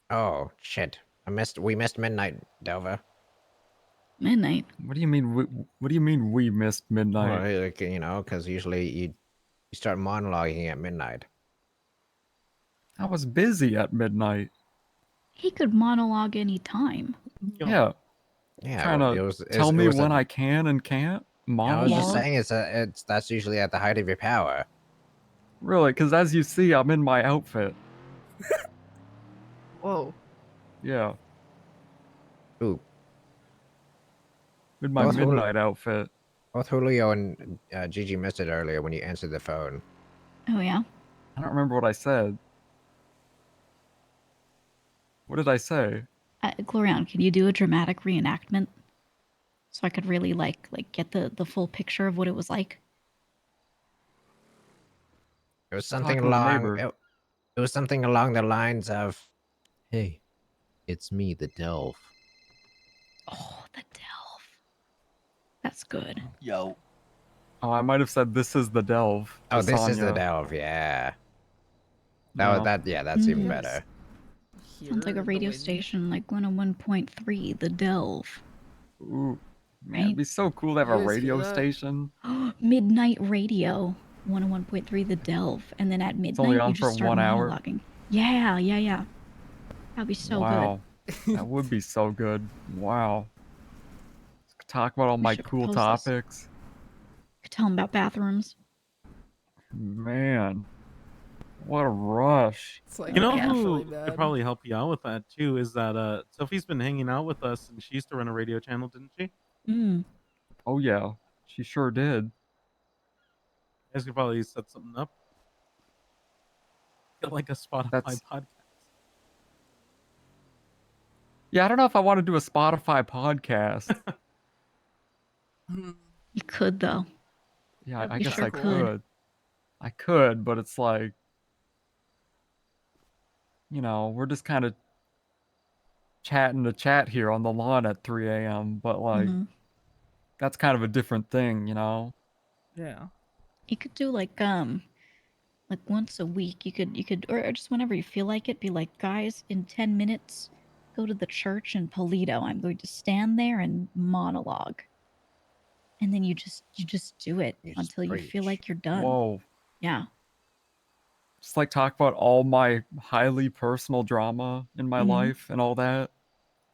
Oh shit! We missed midnight, Delva. Midnight. What do you mean? What do you mean we missed midnight? Well, like, because usually you start monologuing at midnight. I was busy at midnight. He could monologue any time. Yeah. Yeah, Trying well, to tell me when I can and can't I was just monologue? saying that's usually at the height of your power. Really? Because as you see, I'm in my outfit. Whoa. Yeah. Ooh. In my Both Jul- midnight outfit. Both Julio and Gigi missed it earlier when you answered the phone. Oh yeah. I don't remember what I said. What did I say? Glorian, can you do a dramatic reenactment so I could really like get the full picture of what it was like? It was Talking something to the along. neighbor. It was something along the lines of, "Hey, it's me, the Delve." Oh, the Delve. That's good. Yo. Oh, I might have said this is the delve. Oh, to this is the Sonya. Delve. Yeah. Yeah. Yeah, that's even Mhm. better. Sounds like a radio station like 101.3, the Delve. Ooh. Man, Right? it'd be so cool to have You a guys hear radio that? station. Midnight radio, 101.3, the Delve, and then at only midnight on you just for start 1 hour? monologuing. Yeah. That'd be so Wow. good. That would be so good. Wow. Talk about all We my should cool propose this. topics. Could tell them about bathrooms. Man. What a rush. It's like You know actually who bad. could probably help you out with that too is that Sophie's been hanging out with us and she used to run a radio channel, didn't she? Mm. Oh yeah, she sure did. You guys could probably set something up. Get like a Spotify That's- podcast. Yeah, I don't know if I want to do a Spotify podcast. You could though. Yeah, I You guess sure I could. could. I could, but it's like, we're just kind of chatting to chat here on the lawn at 3 a.m. But like, that's kind of a different thing, you know. Yeah. You could do like once a week. You could or just whenever you feel like it. Be like, guys, in 10 minutes, go to the church in Polito. I'm going to stand there and monologue. And then you just do it until you feel like you're done. Whoa. Yeah. Just like talk about all my highly personal drama in my life and all that.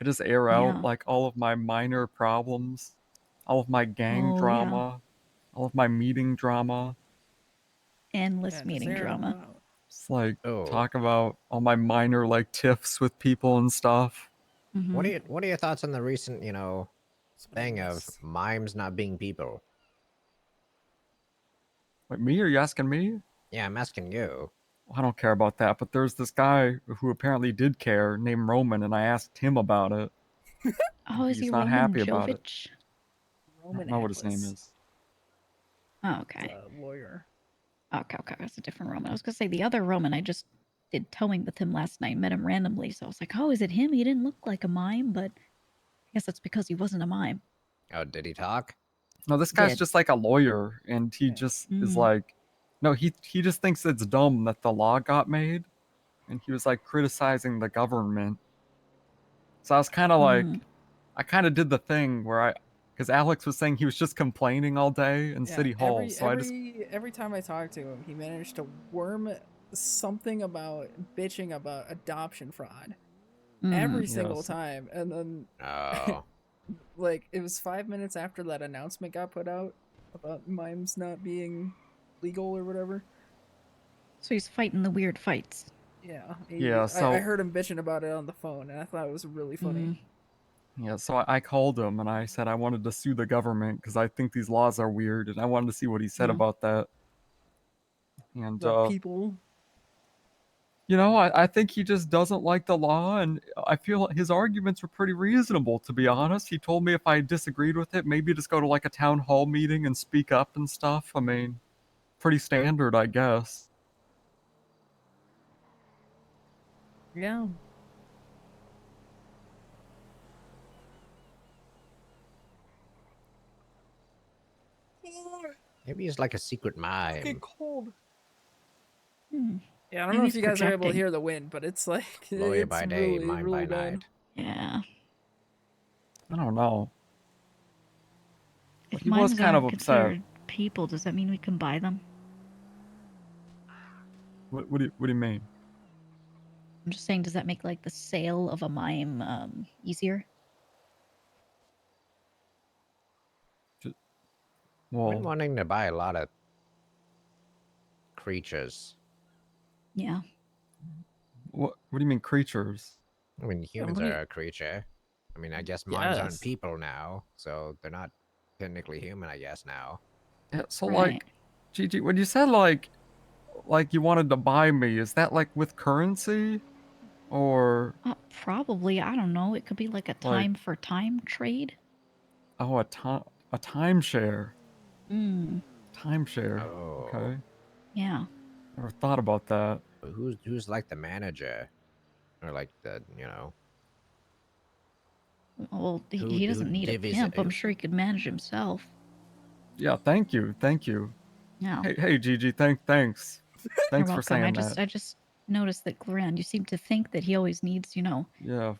I just air Yeah. out like all of my minor problems, all of my gang Oh, yeah. drama, all of my meeting drama. Endless meeting drama. Just like talk about all my minor like tiffs with people and stuff. What are your thoughts on the recent, thing of mimes not being people? Wait, me? Are you asking me? Yeah, I'm asking you. I don't care about that, but there's this guy who apparently did care named Roman, and I asked him about it. Oh, is He's he not Roman happy about it. Jovich? I don't know what his name is. Oh, okay. Lawyer. Okay, that's a different Roman. I was gonna say the other Roman. I just did towing with him last night. Met him randomly, so I was like, "Oh, is it him?" He didn't look like a mime, but I guess that's because he wasn't a mime. Oh, did he talk? No, this guy's Did. just like a lawyer, and he just is like, no, he just thinks it's dumb that the law got made, and he was like criticizing the government. So I was kind of like, I kind of did the thing where because Alex was saying he was just complaining all day in City Hall, so I just Every time I talk to him, he managed to worm something about bitching about adoption fraud every single Yes. time, and then like it was 5 minutes after that announcement got put out about mimes not being legal or whatever. So he's fighting the weird fights. Yeah. Yeah, so- I heard him bitching about it on the phone, and I thought it was really funny. Yeah, so I called him and I said I wanted to sue the government because I think these laws are weird, and I wanted to see what he said about that. And The people. you know, I think he just doesn't like the law, and I feel his arguments were pretty reasonable, to be honest. He told me if I disagreed with it, maybe just go to like a town hall meeting and speak up and stuff. I mean, pretty standard, I guess. Yeah. Maybe he's like a secret mime. Cold. Hmm. Yeah, I don't Maybe know if he's you guys are able to projecting. hear the wind, but it's like Lawyer it's by day, really, mime really by bad. night. Yeah. I don't know. If He was mimes kind of aren't upset. considered people, does that mean we can buy them? What do you mean? I'm just saying, does that make like the sale of a mime easier? I've Well, been wanting to buy a lot of creatures. Yeah. what do you mean creatures? I mean, humans many- are a creature. I mean, I guess mimes aren't Yes. people now, so they're not technically human, I guess, now. Yeah, so Right. like, Gigi, when you said like you wanted to buy me, is that like with currency, or Probably. I don't know. It could be like a time for time trade. oh a timeshare? Mm. Timeshare. Oh. Okay. Yeah. Never thought about that. But who's like the manager, or like the Well, Who- he who doesn't need a divvies it- pimp. I'm sure he could manage himself. Yeah, thank you. Yeah. Hey, Gigi, thanks. Thanks You're for welcome. saying I just noticed that Glenn, you seem to think that he always needs, Yeah.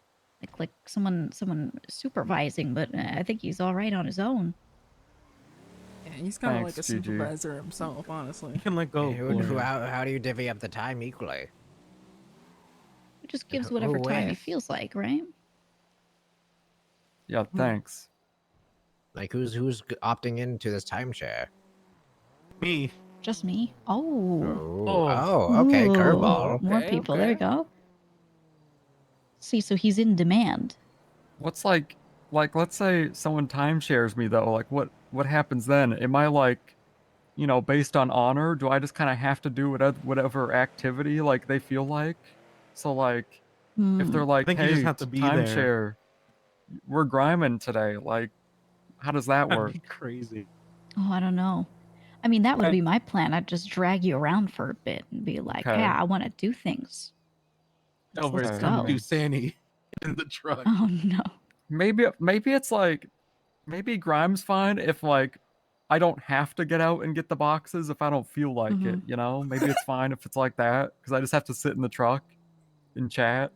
like someone supervising, but I think he's all right on his own. Yeah, he's kind of like Thanks, a Gigi. supervisor himself, honestly. You can let go. How do you divvy up the time equally? He just gives who whatever time he with? feels like, right? Yeah, thanks. Like who's opting into this timeshare? Me. Just me. Oh. Okay, Ooh, curveball. More people. There you go. See, so he's in demand. What's like let's say someone timeshares me though, like what happens then? Am I like, based on honor? Do I just kind of have to do whatever activity like they feel like? So like, if they're like, think you hey, just have to be there." timeshare, we're griming today. Like, how does that That'd work? be crazy. Oh, I don't know. I mean, that would be my plan. I'd just drag you around for a bit and be like, Okay. "Hey, I want to do things. Over, Let's it's time go." to do Sandy. in the truck. Oh no. Maybe it's like maybe Grime's fine if like I don't have to get out and get the boxes if I don't feel like it, you know? Maybe it's fine if it's like that because I just have to sit in the truck and chat.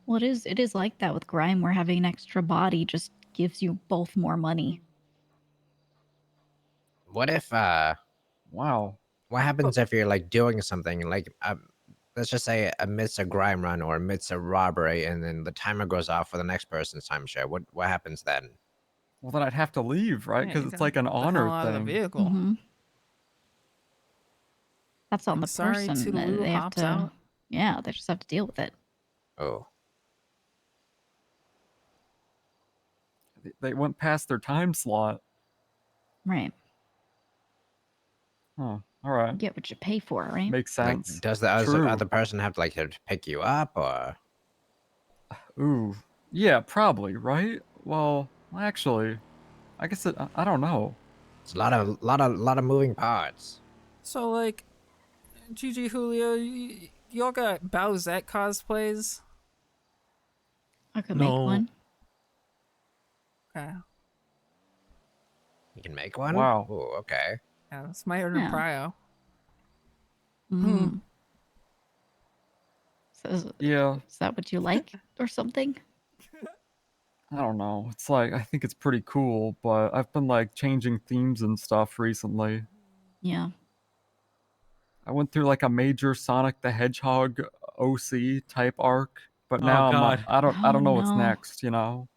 Well, it is like that with Grime, where having an extra body just gives you both more money. What if wow. What happens if you're like doing something like let's just say amidst a grime run or amidst a robbery, and then the timer goes off for the next person's timeshare? What happens then? Well, then I'd have to leave, right? Yeah, Because you it's gotta like an get the hell honor out of the thing. vehicle. That's on I'm the sorry, person. Toodaloo They have hops to. out. Yeah, they just have to deal with it. Oh. They went past their time slot. Right. Oh, all right. You get what you pay for, right? Makes Like, sense. does the True. other person have to like to pick you up, or? Ooh, yeah, probably, right? Well, actually, I guess I don't know. It's a lot of moving parts. So like, GG Julio, y'all got Bowsette cosplays? I could make one. Okay. You can make one. Wow. Oh, okay. Yeah, that's my inner Yeah. prio. Mm. So Yeah. is that what you like or something? I don't know. It's like I think it's pretty cool, but I've been like changing themes and stuff recently. Yeah. I went through like a major Sonic the Hedgehog OC type arc, but Oh, now God. I Oh, don't know what's no. next, you know.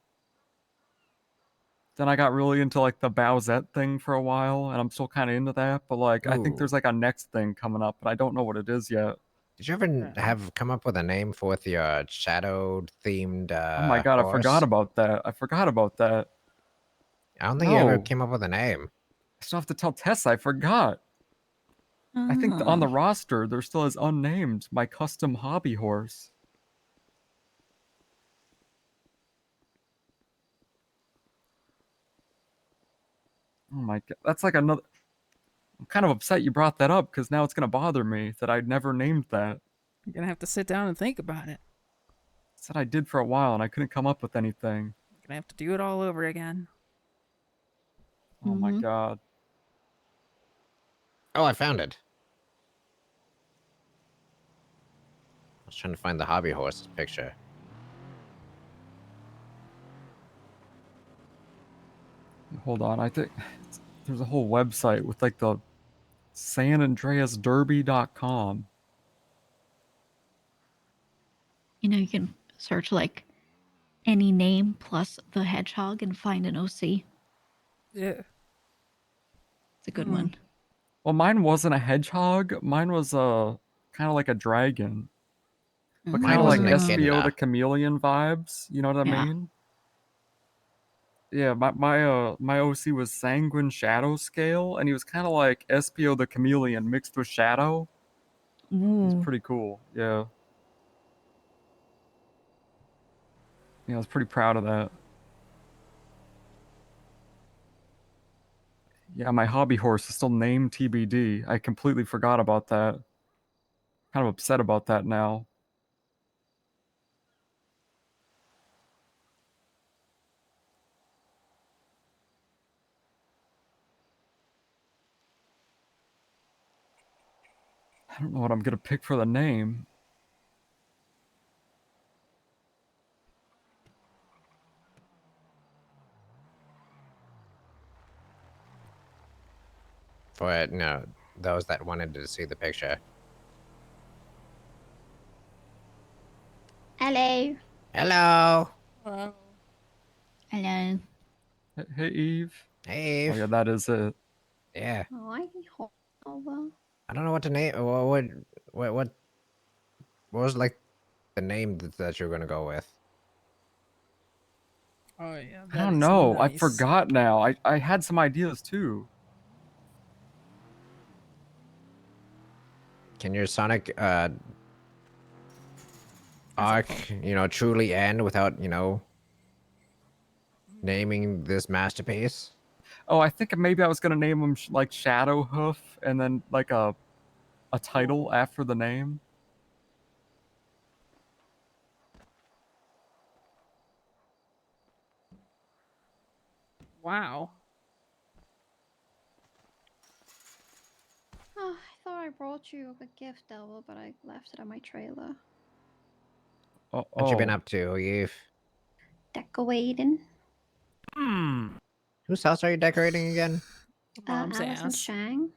Then I got really into like the Bowsette thing for a while, and I'm still kind of into that. But like, I think Ooh. there's like a next thing coming up, and I don't know what it is yet. Did you ever have come up with a name for the shadow themed Oh my god, I forgot horse? about that. I forgot about that. I don't think you ever No. came up with a name. I still have to tell Tessa. I forgot. I think on the roster there still is unnamed my custom hobby horse. Oh my god, that's like another. I'm kind of upset you brought that up because now it's gonna bother me that I never named that. You're gonna have to sit down and think about it. Said I did for a while and I couldn't come up with anything. You're gonna have to do it all over again. Oh my god. Oh, I found it. I was trying to find the hobby horse picture. Hold on, I think there's a whole website with like the sanandreasderby.com. You know, you can search like any name plus the hedgehog and find an OC. Yeah. It's a good one. Well, mine wasn't a hedgehog. Mine was a kind of like a dragon. But Mine kind of like wasn't a SBO echidna. the chameleon vibes. You know what I Yeah. mean? Yeah, my OC was Sanguine Shadow Scale, and he was kind of like SPO the chameleon mixed with Shadow. He's Ooh. pretty cool. Yeah. Yeah, I was pretty proud of that. Yeah, my hobby horse is still named TBD. I completely forgot about that. Kind of upset about that now. I don't know what I'm gonna pick for the name. For it, no, those that wanted to see the picture. Hello. Hello. Hello. Hey, Eve. Hey, Oh Eve. yeah, that is it. Yeah. Hi, Hova. I don't know what to name. What was like the name that you're gonna go with? Oh yeah. I don't know. I forgot now. I had some ideas too. Can your Sonic arc, truly end without, naming this masterpiece? Oh, I think maybe I was gonna name him like Shadow Hoof, and then like a title after the name. Wow. Oh, I thought I brought you a gift, Delva, but I left it at my trailer. What you been up to, Eve? Decorating. Whose house are you decorating again? Mom's Alice and ass. Shang.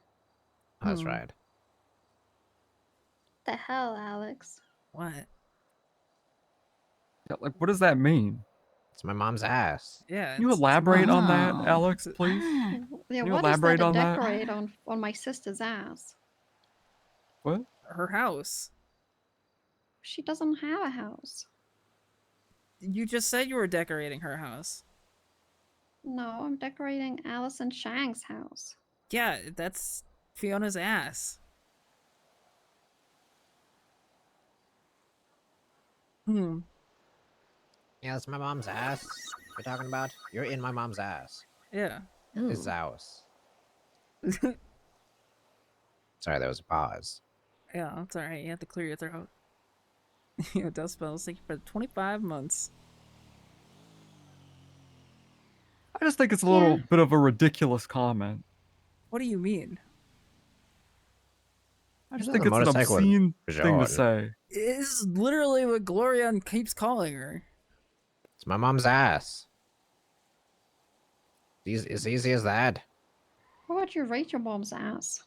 Oh, that's right. The hell, Alex? What? Yeah, like, what does that mean? It's my mom's ass. Yeah. Can you elaborate on that, Alex, please? Yeah, Can you what is elaborate that to on that? decorate on my sister's ass? What? Her house. She doesn't have a house. You just said you were decorating her house. No, I'm decorating Alice and Shang's house. Yeah, that's Fiona's ass. Hmm. Yeah, that's my mom's ass. You're talking about? You're in my mom's ass. Yeah. His house. Sorry, there was a pause. Yeah, that's alright. You have to clear your throat. Yeah, Dust Spells. Thank you for 25 months. I just think it's a little bit of a ridiculous comment. What do you mean? I just This think is a it's an motorcycle with obscene thing to Bjorn. say. It's literally what Glorion keeps calling her. It's my mom's ass. It's easy as that. How would you rate your mom's ass?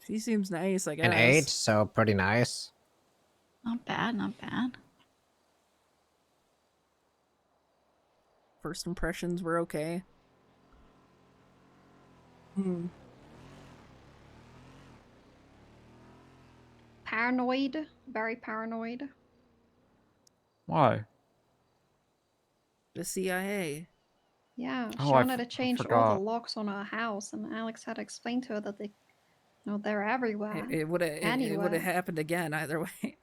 She seems nice, I guess. An 8, so pretty nice. Not bad, not bad. First impressions were okay. Hmm. Paranoid. Very paranoid. Why? The CIA. Yeah, she Oh, I wanted to change all forgot. the locks on her house, and Alex had to explain to her that they're everywhere. It would have Anywhere. happened again either way.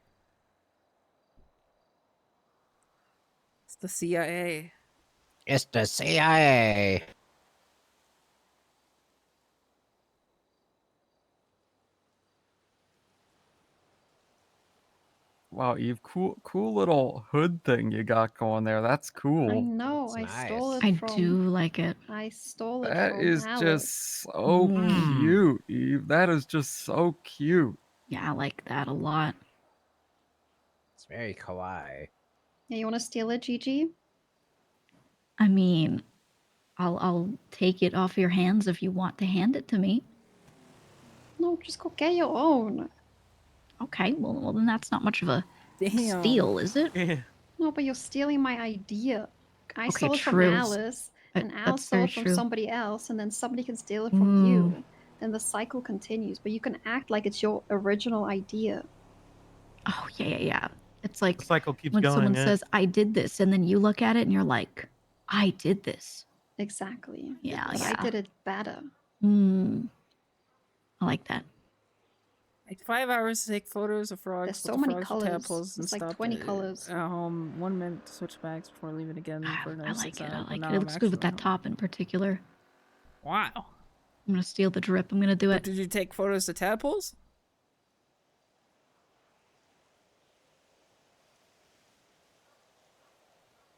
It's the CIA. It's the CIA. Wow, Eve, cool little hood thing you got going there. That's cool. I know. I stole it I from. do like it. I stole it That from is Alex. just so Mm. cute, Eve. That is just so cute. Yeah, I like that a lot. It's very kawaii. Yeah, you want to steal it, Gigi? I mean, I'll take it off your hands if you want to hand it to me. No, just go get your own. Okay, well then that's not much of a Damn. steal, is it? No, but you're stealing my idea. I Okay, stole it from true. Alice, and Alice That's stole very it from true. somebody else, and then somebody can steal it from you. Then the cycle continues, but you can act like it's your original idea. Oh yeah. It's like The cycle keeps when going, someone yeah. says, "I did this," and then you look at it and you're like, "I did this." Exactly. Yeah, But yeah. I did it better. I like that. Like 5 hours to take photos of frogs. There's put so the many frogs with colors. tadpoles, and It's like stop 20 it colors. at home. 1 minute to switch bags before leaving again for another I 6 like it. I hours. like Now it. It I'm looks good with actually that home. top in particular. Wow. I'm gonna steal the drip. I'm gonna do But it. did you take photos of tadpoles?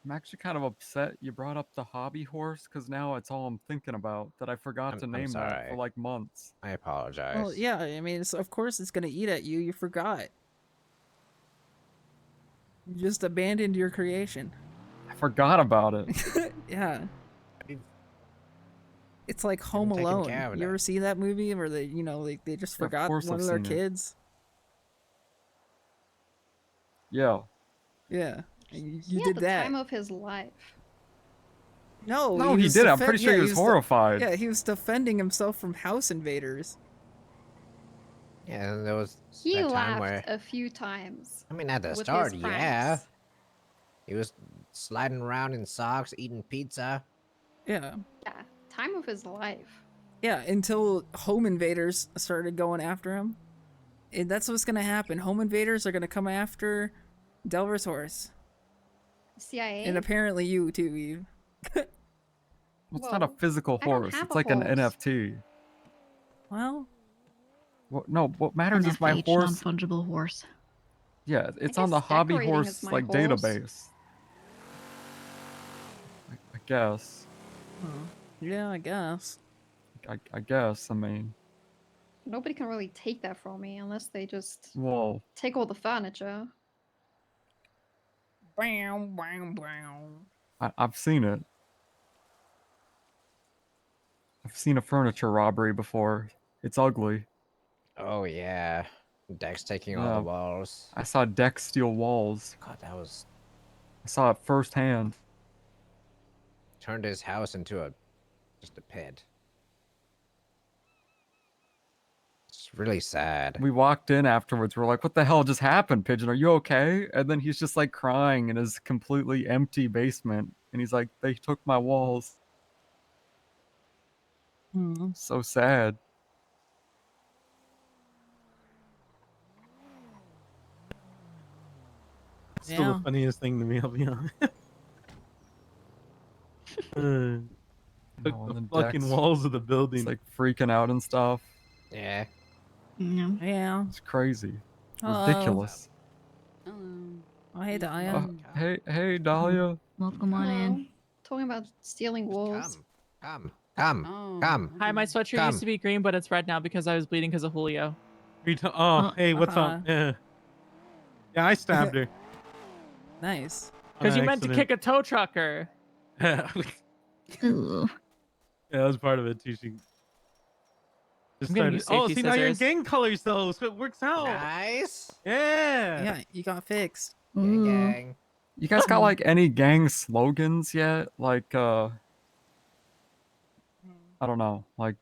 I'm actually kind of upset you brought up the hobby horse because now it's all I'm thinking about that I forgot to I'm name that for sorry. like months. I apologize. Well, yeah. I mean, of course it's gonna eat at you. You forgot. You just abandoned your creation. I forgot about it. Yeah. It's like Home taken Alone. care of You it. ever see that movie where they, they just Yeah, of forgot course one I've of their seen it. kids? Yeah. Yeah. You He had did the that. time of his life. No, No, he was did. I'm pretty sure he was horrified. Yeah, he was defending himself from house invaders. Yeah, and there was He that time laughed where a few times. I mean at the with start, his yeah. pranks. He was sliding around in socks, eating pizza. Yeah. Yeah, time of his life. Yeah, until home invaders started going after him. And that's what's gonna happen. Home invaders are gonna come after Delver's horse. CIA. And apparently you too, Eve. It's not a physical I don't horse. have It's a like an horse. NFT. Well, No, what matters is my NFH, horse. non-fungible horse. Yeah, it's on the guess hobby decorating horse is my like horse. database. guess. Yeah, I guess. I guess. I mean, Nobody can really take that from me unless they just well, take all the furniture. Bam, bam, bam. I've seen it. I've seen a furniture robbery before. It's ugly. Oh yeah, Dex taking all Yeah. the walls. I saw Dex steal walls. God, that was I saw it firsthand. turned his house into just a pit. It's really sad. We walked in afterwards. We're like, "What the hell just happened, Pigeon? Are you okay?" And then he's just like crying in his completely empty basement, and he's like, "They took my walls." So sad. Still Yeah. the funniest thing to me, I'll be honest. Took Oh, the and then fucking Dex walls of the building. It's like freaking out and stuff. Yeah. No. Yeah. It's crazy. Hello. Ridiculous. Oh, hey, Dahlia. Hey, Dahlia. Welcome on Hello. in. Talking about stealing walls. Come. Hi, my sweatshirt used to be green, but it's red now because I was bleeding because of Julio. Hey, what's up? Yeah, I stabbed her. Nice. Because On you meant to accident. kick a tow trucker. Ooh. Yeah, that was part of it too. She just I'm getting started. you safety See, now you're in scissors. gang colors though, so it works out. Nice. Yeah. Yeah, you got fixed. Gang. You guys got like any gang slogans yet? Like I don't know, like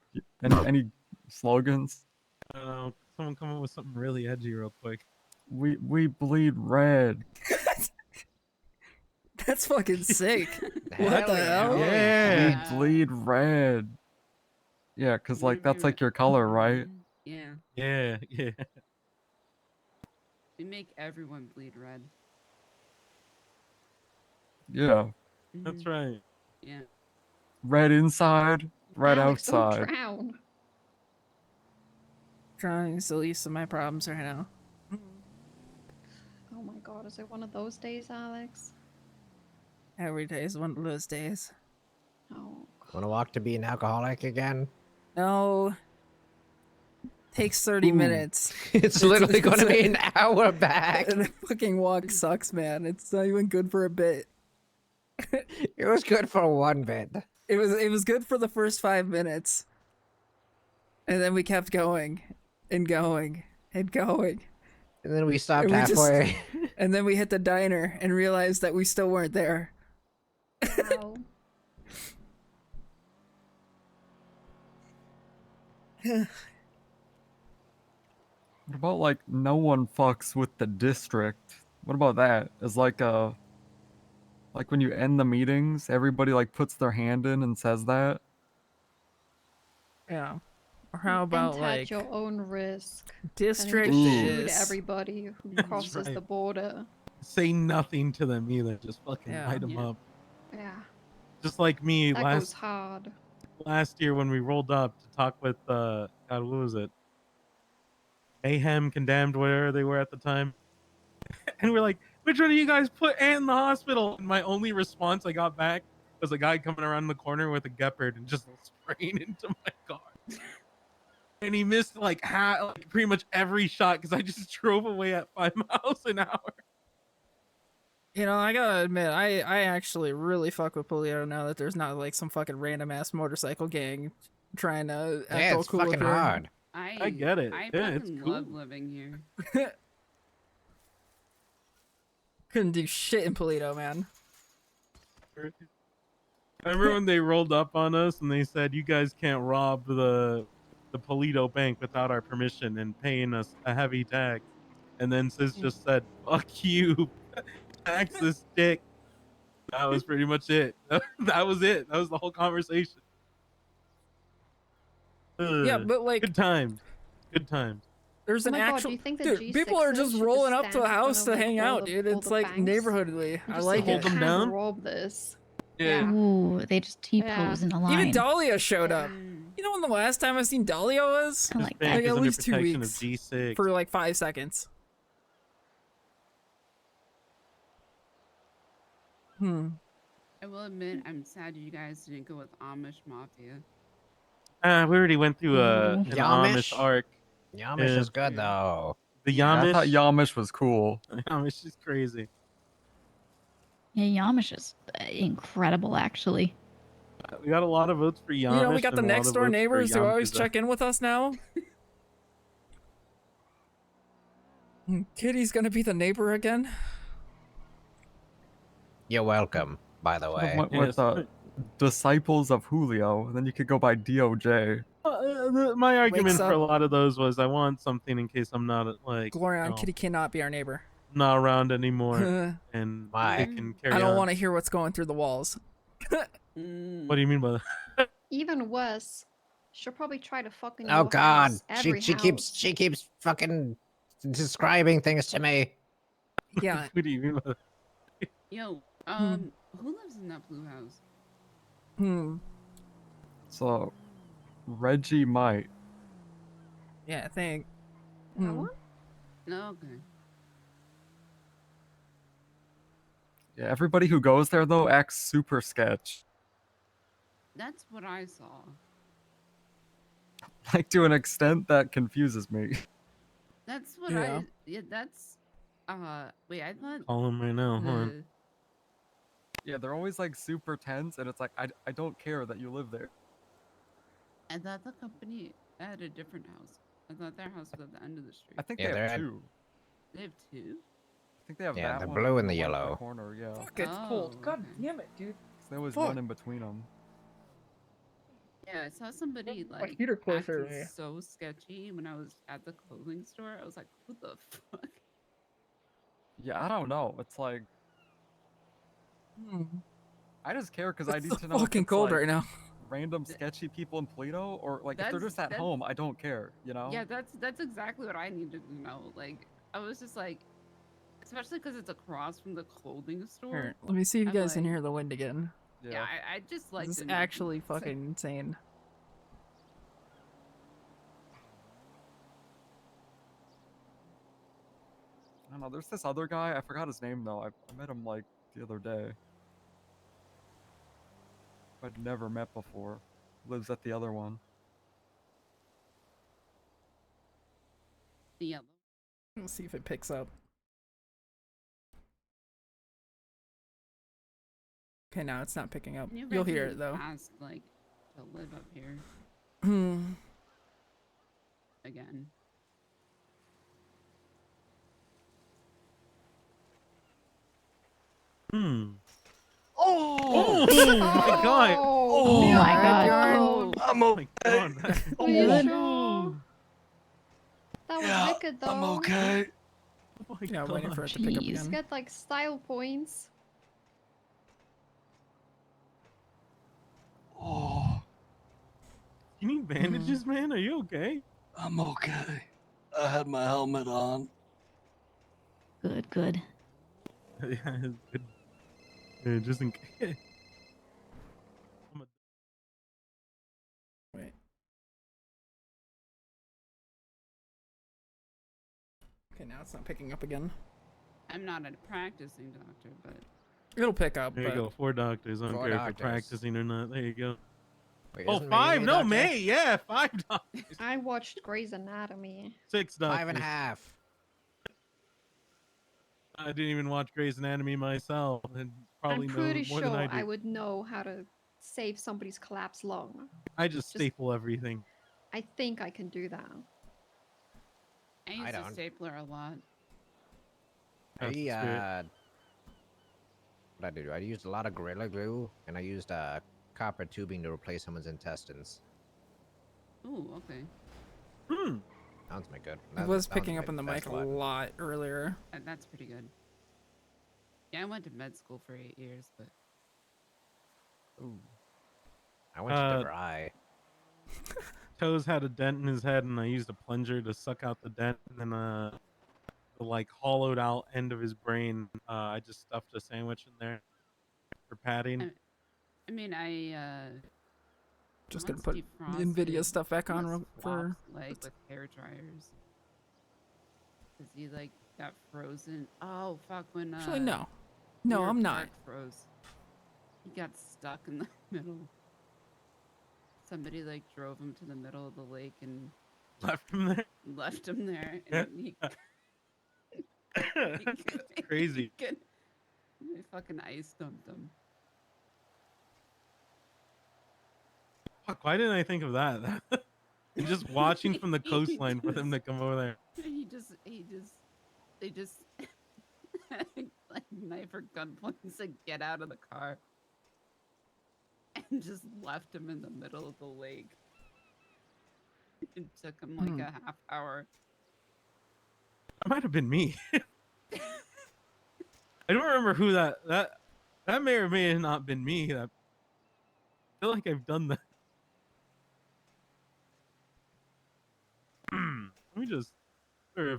any slogans? I don't know. Someone come up with something really edgy real quick. We bleed red. That's fucking sick. What the hell? We bleed red. Yeah, cause like that's like your color, right? Yeah. Yeah. We make everyone bleed red. Yeah. That's right. Yeah. Red inside, red Alex, don't outside. drown. Trying to the least of my problems right now. Oh my god, is it one of those days, Alex? Every day is one of those days. Oh. Want to walk to be an alcoholic again? No. Takes 30 minutes. It's literally going to be an hour back. The fucking walk sucks, man. It's not even good for a bit. It was good for one bit. It was good for the first 5 minutes. And then we kept going and going and going. And then we stopped And we just- halfway. and then we hit the diner and realized that we still weren't there. Wow. What about like no one fucks with the district? What about that? Is like when you end the meetings, everybody like puts their hand in and says that. Yeah. Or how about Enter like at your own risk. district and then just shoot is- everybody who crosses right. the border. Say nothing to them either. Just fucking Yeah. light them up. Yeah. Just like me That goes hard. last year when we rolled up to talk with God, what was it? Mayhem, Condemned, whatever they were at the time. And we're like, which one of you guys put Ant in the hospital? And my only response I got back was a guy coming around the corner with a Gepard and just spraying into my car. And he missed like pretty much every shot because I just drove away at 5 miles an hour. You know, I gotta admit, I actually really fuck with Polio now that there's not like some fucking random ass motorcycle gang trying to act Yeah, all it's cool up fucking here. hard. I get it. I Yeah, it's fucking cool. love living here. Couldn't do shit in Polito, man. I remember when they rolled up on us and they said, "You guys can't rob the Polito Bank without our permission and paying us a heavy tax." And then Sis just said, "Fuck you, tax this dick." That was pretty much it. That was it. That was the whole conversation. Yeah, but like good times, good times. There's Oh an my God, actual do you think the dude. People are G6s just should rolling just up to stand a in house front to of, like, hang all out, the- dude. all It's the like banks? neighborhoodly. I Just like say, it. "You can't rob this." Yeah. Ooh, they just T-pose in a line. Even Dahlia showed up. You know when the last time I seen Dahlia was? I like Bank Like is at under least 2 protection of weeks G6. for like 5 seconds. I will admit, I'm sad you guys didn't go with Amish Mafia. We already went through an Amish Yamish? arc. Yamish is good though. The Yeah, I thought Yamish. Yamish was cool. Yamish is crazy. Yeah, Yamish is incredible, actually. We got a lot of votes for Yamish. You know, we got the and a lot next of door votes for neighbors who always Yakuza. check in with us now. Kitty's gonna be the neighbor again. You're welcome, by the Should've way. went with Disciples of Julio, and then you could go by DOJ. My argument Wakes for a up. lot of those was I want something in case I'm not Glorion, Kitty cannot be our neighbor. not around anymore, and Why? they can carry I don't on. want to hear what's going through the walls. What do you mean by that? Even worse, she'll probably try to fucking Oh your God, house, every she keeps fucking describing things to me. Yeah. What do you mean by that? Yo, who lives in that blue house? So, Reggie might. Yeah, I think. No, okay. Yeah, everybody who goes there though acts super sketch. That's what I saw. Like to an extent that confuses me. That's what Yeah. that's wait, I thought Call him right now. Hold on. Yeah, they're always like super tense, and it's like I don't care that you live there. I thought the company had a different house. I thought their house was at the end of the street. I think Yeah, they they're have at- two. They have two? I think they have Yeah, that the one blue and the the one at yellow. corner, yeah. Fuck, it's cold. God damn it, dude. There was Fuck. one in between them. Yeah, I saw somebody My like heater closer to acting me. so sketchy when I was at the clothing store. I was like, "Who the fuck?" Yeah, I don't know. It's like I just care because I It's need so to know if fucking it's, cold like, right now. random sketchy people in Toledo, or like if they're That's- just at that's- home, I don't care. You know? Yeah, that's exactly what I needed to know. Like, I was just like, especially because it's across from the clothing store. Here, let me see if you I'm guys can like- hear the wind again. Yeah, I just like. This is actually fucking insane. I don't know. There's this other guy. I forgot his name though. I met him like the other day. I'd never met before. Lives at the other one. The yellow. Let's see if it picks up. Okay, now it's not picking up. Can you You'll hear imagine it though. Ask like to live up here again. Oh my god! Oh my god. I'm okay. Oh Are you sure? That was Yeah, wicked though. I'm okay. Yeah, waiting for it to pick up You just again. get like style points. Oh, You need bandages, man? Are you okay? I'm okay. I had my helmet on. Good, good. Yeah, it's good. Yeah, just in case. Wait. Okay, now it's not picking up again. I'm not a practicing doctor, but It'll pick up. There you but... go. 4 doctors. I don't Four care if doctors. you're practicing or not. There you go. Wait, Oh, isn't 5? May No, doctor? May. Yeah, 5 doctors. I watched Grey's Anatomy. 6 doctors. 5.5. I didn't even watch Grey's Anatomy myself, and probably I'm know pretty more sure than I do. I would know how to save somebody's collapse lung. I just staple everything. I think I can do that. I use a don't. stapler a lot. That's the spirit. What I do? I used a lot of Gorilla Glue, and I used copper tubing to replace someone's intestines. Ooh, okay. Sounds my good. It was picking up on the mic a lot earlier. That's pretty good. Yeah, I went to med school for 8 years, but Ooh. I went to DeVry. Toes had a dent in his head, and I used a plunger to suck out the dent, and then the like hollowed out end of his brain, I just stuffed a sandwich in there for padding. I mean, Just gonna once put the defrosted Nvidia stuff back on his for. leg with hair dryers. Cause he like got frozen. Oh fuck! When Actually, no. No, New York I'm not. Park froze. He got stuck in the middle. Somebody like drove him to the middle of the lake and Left him there. left him there, and he. That's crazy. They fucking ice dumped him. Fuck, why didn't I think of that? And just watching from the coastline for them to come over there. They just like knife or gunpoint and said, "Get out of the car," and just left him in the middle of the lake. It took him like a half hour. That might have been me. I don't remember who that may or may have not been me. I feel like I've done that. Let me just. I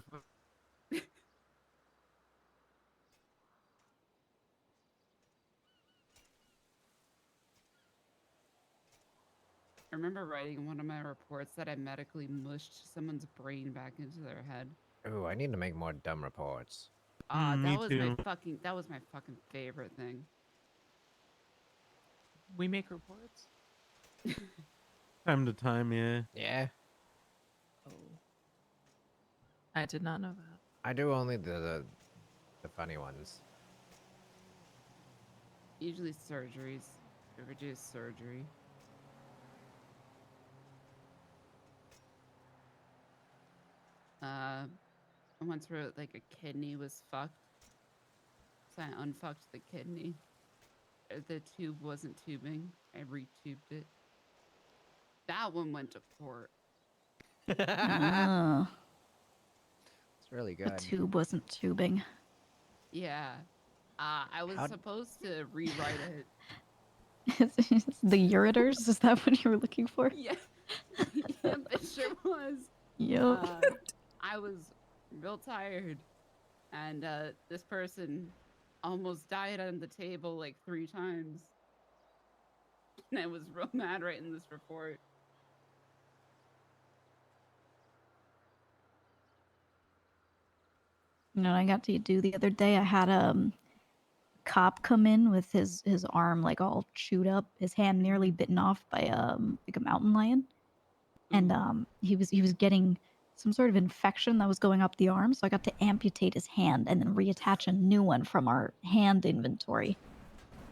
remember writing in one of my reports that I medically mushed someone's brain back into their head. Ooh, I need to make more dumb reports. That me was too. that was my fucking favorite thing. We make reports. Time to time, yeah. Yeah. Oh. I did not know that. I do only the funny ones. Usually surgeries. Ever do surgery? I once wrote like a kidney was fucked, so I unfucked the kidney. The tube wasn't tubing. I retubed it. That one went to court. Oh, It's really the good. tube wasn't tubing. Yeah. I was supposed to rewrite it. The ureters? Is that what you were looking for? Yeah. Yeah, it sure was. Yup. I was real tired, and this person almost died on the table like 3 times. And I was real mad writing this report. You know what I got to do the other day? I had a cop come in with his arm like all chewed up, his hand nearly bitten off by like a mountain lion, and he was getting some sort of infection that was going up the arm, so I got to amputate his hand and then reattach a new one from our hand inventory.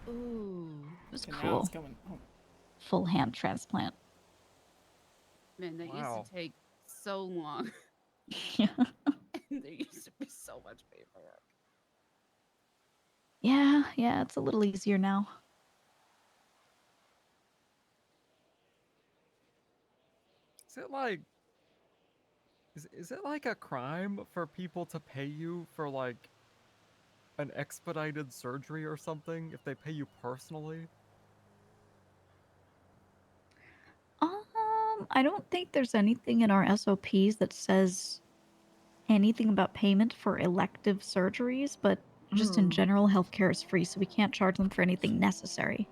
Ooh. It was Okay, now cool. it's coming. Oh. Full hand transplant. Man, that Wow. used to take so long. Yeah. And there used to be so much paperwork. Yeah, it's a little easier now. Is it like is it like a crime for people to pay you for like an expedited surgery or something if they pay you personally? I don't think there's anything in our SOPs that says anything about payment for elective surgeries, but just in general, healthcare is free, so we can't charge them for anything necessary.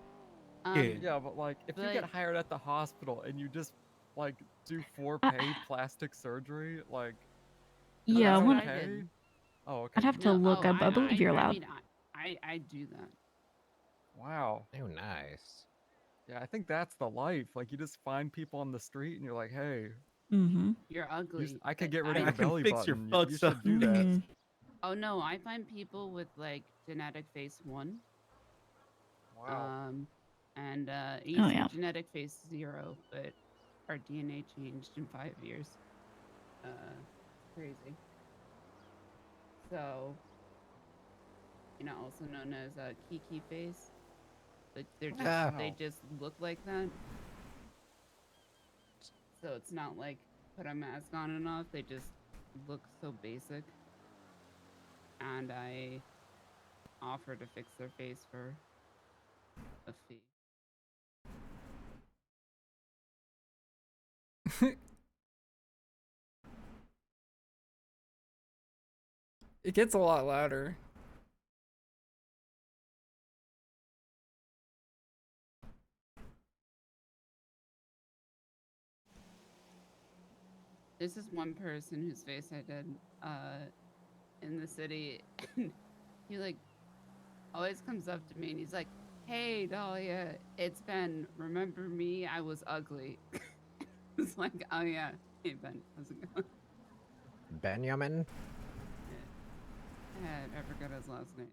Yeah, but like if you get hired at the hospital and you just like do 4 paid plastic surgery, like is Yeah, that when- okay? Oh, okay. I'd have to look. I believe you're I allowed. mean, I do that. Wow. Oh, nice. Yeah, I think that's the life. Like you just find people on the street and you're like, hey, Mm-hmm. You're ugly. I could but get rid of I your belly fix your button. fucked You should up do that. Mm. Oh no, I find people with like genetic face 1. Wow. And he's Oh, yeah. genetic face 0, but our DNA changed in 5 years. Crazy. So, also known as Kiki face. But they just look like that. So it's not like put a mask on and off. They just look so basic. And I offer to fix their face for a fee. It gets a lot louder. This is one person whose face I did in the city. He like always comes up to me and he's like, Hey, Dahlia, it's Ben. Remember me? I was ugly. It's like, oh yeah. Hey, Ben. How's it going? Benjamin? I forgot his last name.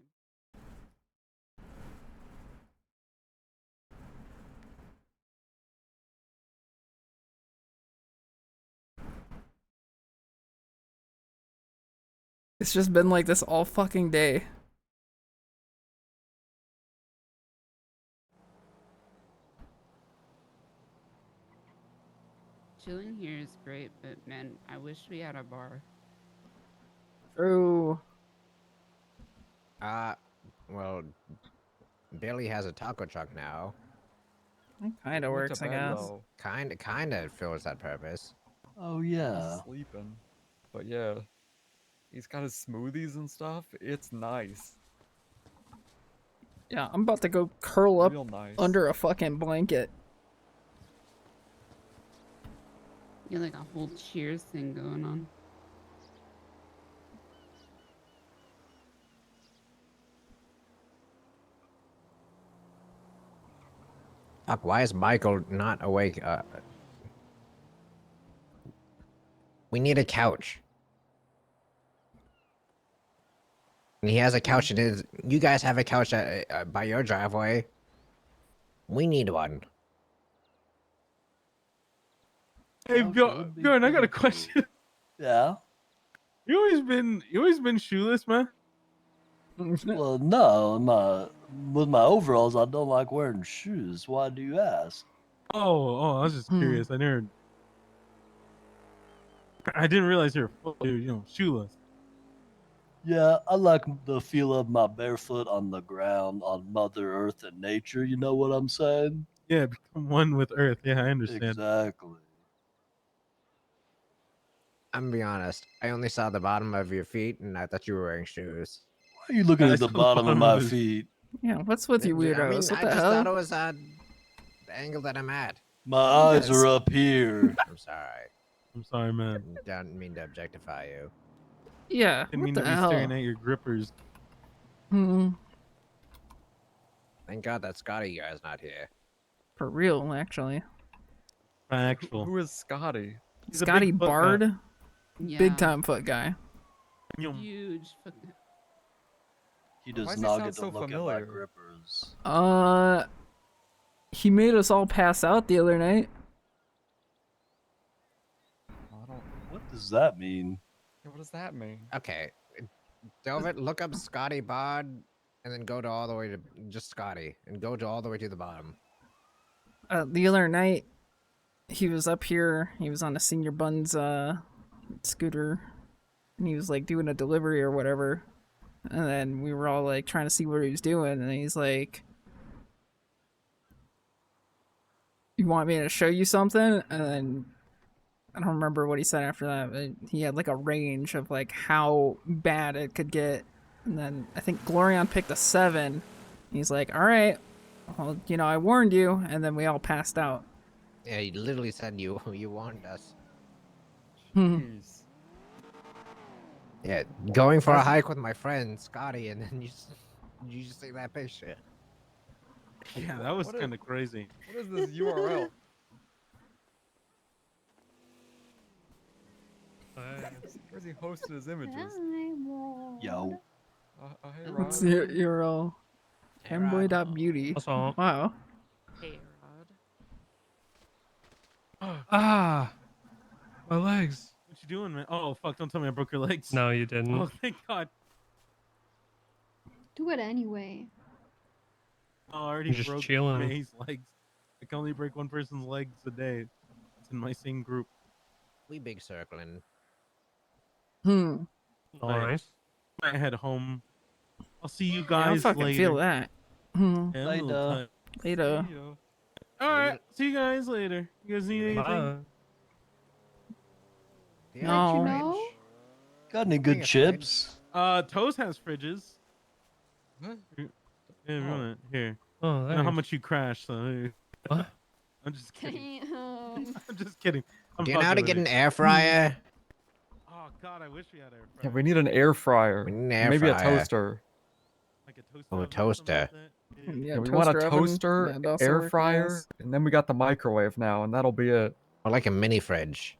It's just been like this all fucking day. Chilling here is great, but man, I wish we had a bar. True. Well, Billy has a taco truck now. Kind of works, I guess. Kinda fills that purpose. Oh He's yeah. sleeping. But yeah, he's got his smoothies and stuff. It's nice. Yeah, I'm about to go curl up Real nice. under a fucking blanket. You like a whole Cheers thing going on. Fuck, why is Michael not awake? We need a couch. And he has a couch in his. You guys have a couch by your driveway. We need one. Hey, Bjorn, I got a question. Yeah. You always been shoeless, man. Well, no, with my overalls, I don't like wearing shoes. Why do you ask? Oh, I was just curious. I didn't realize you were fully, shoeless. Yeah, I like the feel of my barefoot on the ground, on Mother Earth and nature. You know what I'm saying? Yeah, become one with Earth. Yeah, I understand. Exactly. I'm gonna be honest. I only saw the bottom of your feet, and I thought you were wearing shoes. Why are you looking at the bottom of my feet? Yeah, what's with you weirdos? I mean, what I the just hell? thought it was the angle that I'm at. My eyes are up here. I'm sorry. I'm sorry, man. Don't mean to objectify you. Yeah, Didn't what mean the to be hell? staring at your grippers. Thank God that Scotty guy's not here. For real, actually. Factual. Who is Scotty? He's a Scotty big foot guy. Bard, Yeah. big time foot guy. Huge. He Why does does he not sound get to so look familiar? at my grippers. He made us all pass out the other night. What does that mean? Yeah, what does that mean? Okay, Delvin, look up Scotty Bard, and then go to all the way to just Scotty, and go to all the way to the bottom. The other night, he was up here. He was on a Senior Buns scooter, and he was like doing a delivery or whatever. And then we were all like trying to see what he was doing, and he's like, "You want me to show you something?" And then I don't remember what he said after that, but he had like a range of like how bad it could get. And then I think Glorion picked a 7. He's like, "All right, well, I warned you," and then we all passed out. Yeah, he literally said you warned us. Jeez. Yeah, going for a hike with my friend Scotty, and then you just say that picture. Yeah, that was kind of crazy. What is this URL? Where's he hosting his images? Yo. Hey, What's Rod. your URL? Fanboy.beauty. What's up? Wow. Hey, Rod. Ah, my legs. What you doing, man? Oh, fuck, don't tell me I broke your legs. No, you didn't. Oh, thank God. Do it anyway. Oh, I already I'm just broke chilling. May's legs. I can only break one person's legs a day. It's in my same group. We big circling. Nice. I head home. I'll see you I guys fucking later. feel that. Yeah, a Later. little time. Later. All right. See you guys later. You guys need anything? Bye. No. You know? Got any good chips? Toast has fridges. What? Yeah, if you want it. Here. Oh, I know how thanks. much you crashed, so here. What? I'm just kidding. Damn. I'm just kidding. I'm Do you know how to fucking get with an it. air fryer? Oh God, I wish we had air fryer. Yeah, we need an air fryer. We need an air Maybe fryer. a toaster. Like a toaster. Oh, a oven or something toaster. like that. Yeah, we want a oven, toaster, that'd also air work fryer, nice. and then we got the microwave now, and that'll be it. Or like a mini fridge.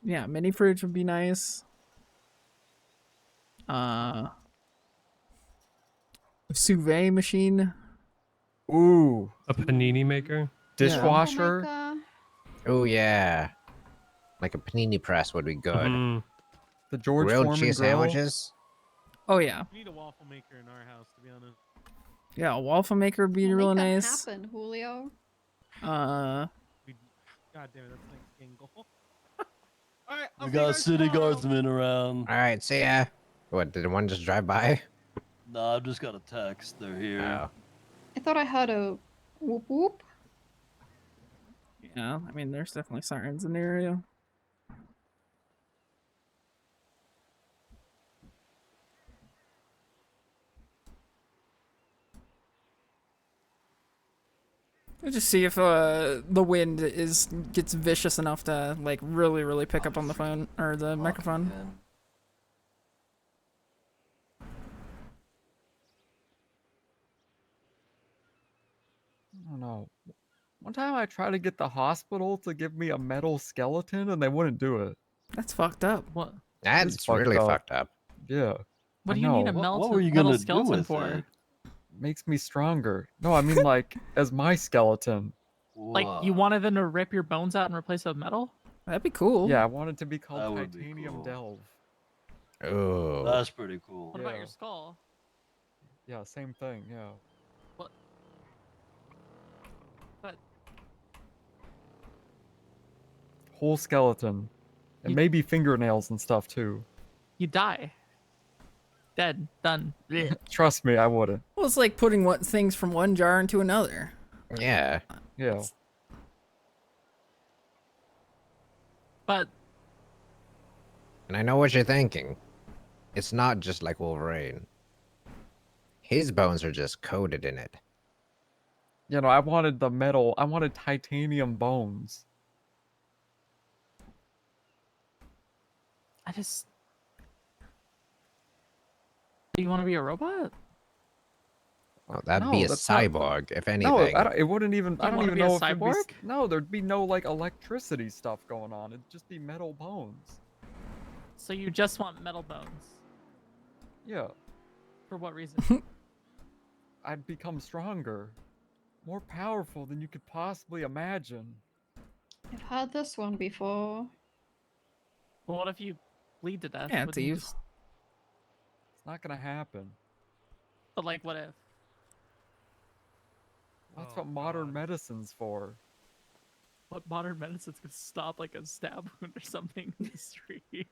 Yeah, mini fridge would be nice. A sous vide machine. Ooh. A panini maker. Dishwasher. Oh yeah. Like a panini press would be good. The George Grilled Foreman cheese grill. sandwiches. Oh yeah. We need a waffle maker in our house, to be honest. Yeah, a waffle maker would be Well, really make that nice. happen, Julio. God damn it, that's Thanksgiving goal. Alright, We got city guardsmen around. Alright, see ya. What, did one just drive by? No, I've just got a text. They're here. Oh. I thought I heard a whoop whoop. Yeah, I mean, there's definitely sirens in the area. Let's just see if the wind gets vicious enough to like really pick up on the phone or the microphone. I don't know. One time I tried to get the hospital to give me a metal skeleton, and they wouldn't do it. That's fucked up. What? That's really fucked up. Yeah. What I do you need know. a metal, What were you metal gonna do skeleton with for? it? Makes me stronger. No, I mean like as my skeleton. Like you wanted them to rip your bones out and replace it with metal? That'd be cool. Yeah, I want it to be That called would be Titanium cool. Delve. Oh. That's pretty cool. What about your skull? Yeah, same thing. Yeah. What? But Whole skeleton, and maybe fingernails and stuff too. you die. Dead. Done. Blech. Trust me, I wouldn't. Well, it's like putting things from one jar into another. Yeah. Yeah. But And I know what you're thinking. It's not just like Wolverine. His bones are just coated in it. You know, I wanted the metal. I wanted titanium bones. I just. Do you want to be a robot? Well, that'd be a that's not- cyborg, if anything. No, I don't, it wouldn't even. I You don't wanna even be a know if it'd be. cyborg? No, there'd be no like electricity stuff going on. It'd just be metal bones. So you just want metal bones? Yeah, For what reason? I'd become stronger, more powerful than you could possibly imagine. I've heard this one before. Well, what if you bleed to death? Yeah, Wouldn't you Thieves. just- It's not gonna happen. But like, what if? That's what modern medicine's for. What modern medicine's gonna stop like a stab wound or something in the street?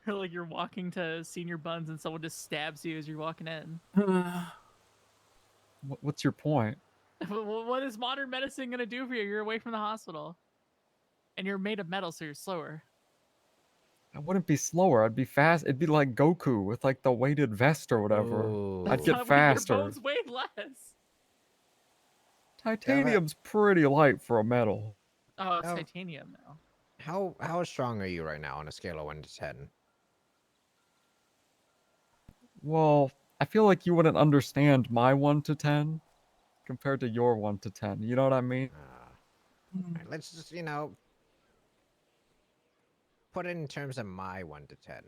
Or like you're walking to Senior Buns and someone just stabs you as you're walking in. What's your point? What is modern medicine gonna do for you? You're away from the hospital, and you're made of metal, so you're slower. I wouldn't be slower. I'd be fast. It'd be like Goku with like the weighted vest or whatever. I'd That's get not- faster. Your bones weigh less. Titanium's pretty light for a metal. Oh, it's Oh. titanium now. How strong are you right now on a scale of 1 to 10? Well, I feel like you wouldn't understand my 1 to 10 compared to your 1 to 10. You know what I mean? Alright, let's just, you know, put it in terms of my 1 to 10.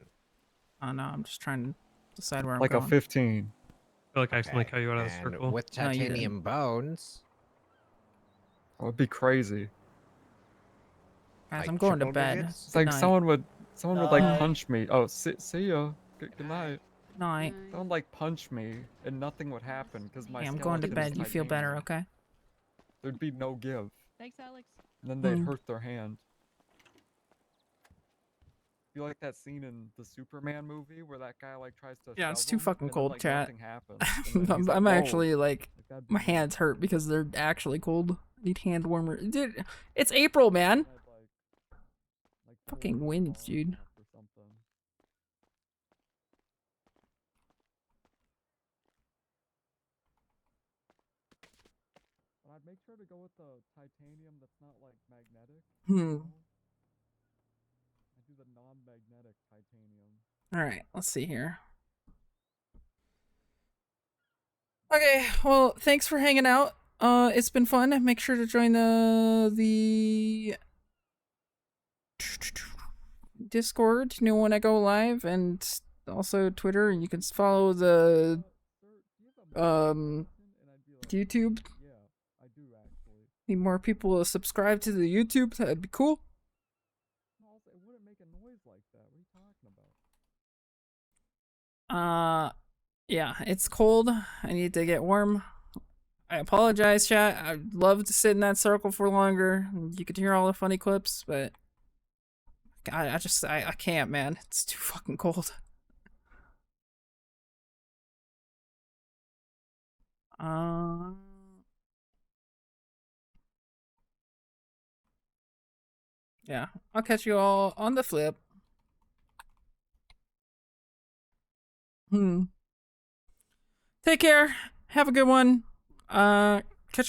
Oh no, I'm just trying to decide where I'm Like going. a 15. I feel like I accidentally cut you out of the And circle. with No, you didn't. titanium bones, That would be crazy. Guys, like I'm going to triple bed. digits? It's Good like night. someone would like Night. punch me. Oh, see ya. Good night. Night. Someone like punch me and nothing would happen because my Hey, I'm going to skeleton is bed. You feel better, titanium. okay? There'd be no give. Thanks, Alex. And then they'd Hmm. hurt their hand. You like that scene in the Superman movie where that guy like tries to Yeah, it's shove too him, fucking and then, cold, like, chat. nothing happens, and then he's I'm like, "Whoa." actually like, that'd be my hands hurt because they're actually cold. Need hand warmer. Dude, it's April, man. Fucking winds, dude. or something. But I'd make sure to go with the titanium that's not like magnetic. you Hmm. know? I do the non-magnetic titanium. All right, let's see here. Okay, well, thanks for hanging out. It's been fun. Make sure to join the Discord to know when I go live, and also Twitter. And you can follow the YouTube. Need more people to subscribe to the YouTube. That'd be cool. It wouldn't make a noise like that. What are you talking about? Yeah, it's cold. I need to get warm. I apologize, chat. I'd love to sit in that circle for longer. You could hear all the funny clips, but I can't, man. It's too fucking cold. Yeah, I'll catch you all on the flip. Take care. Have a good one.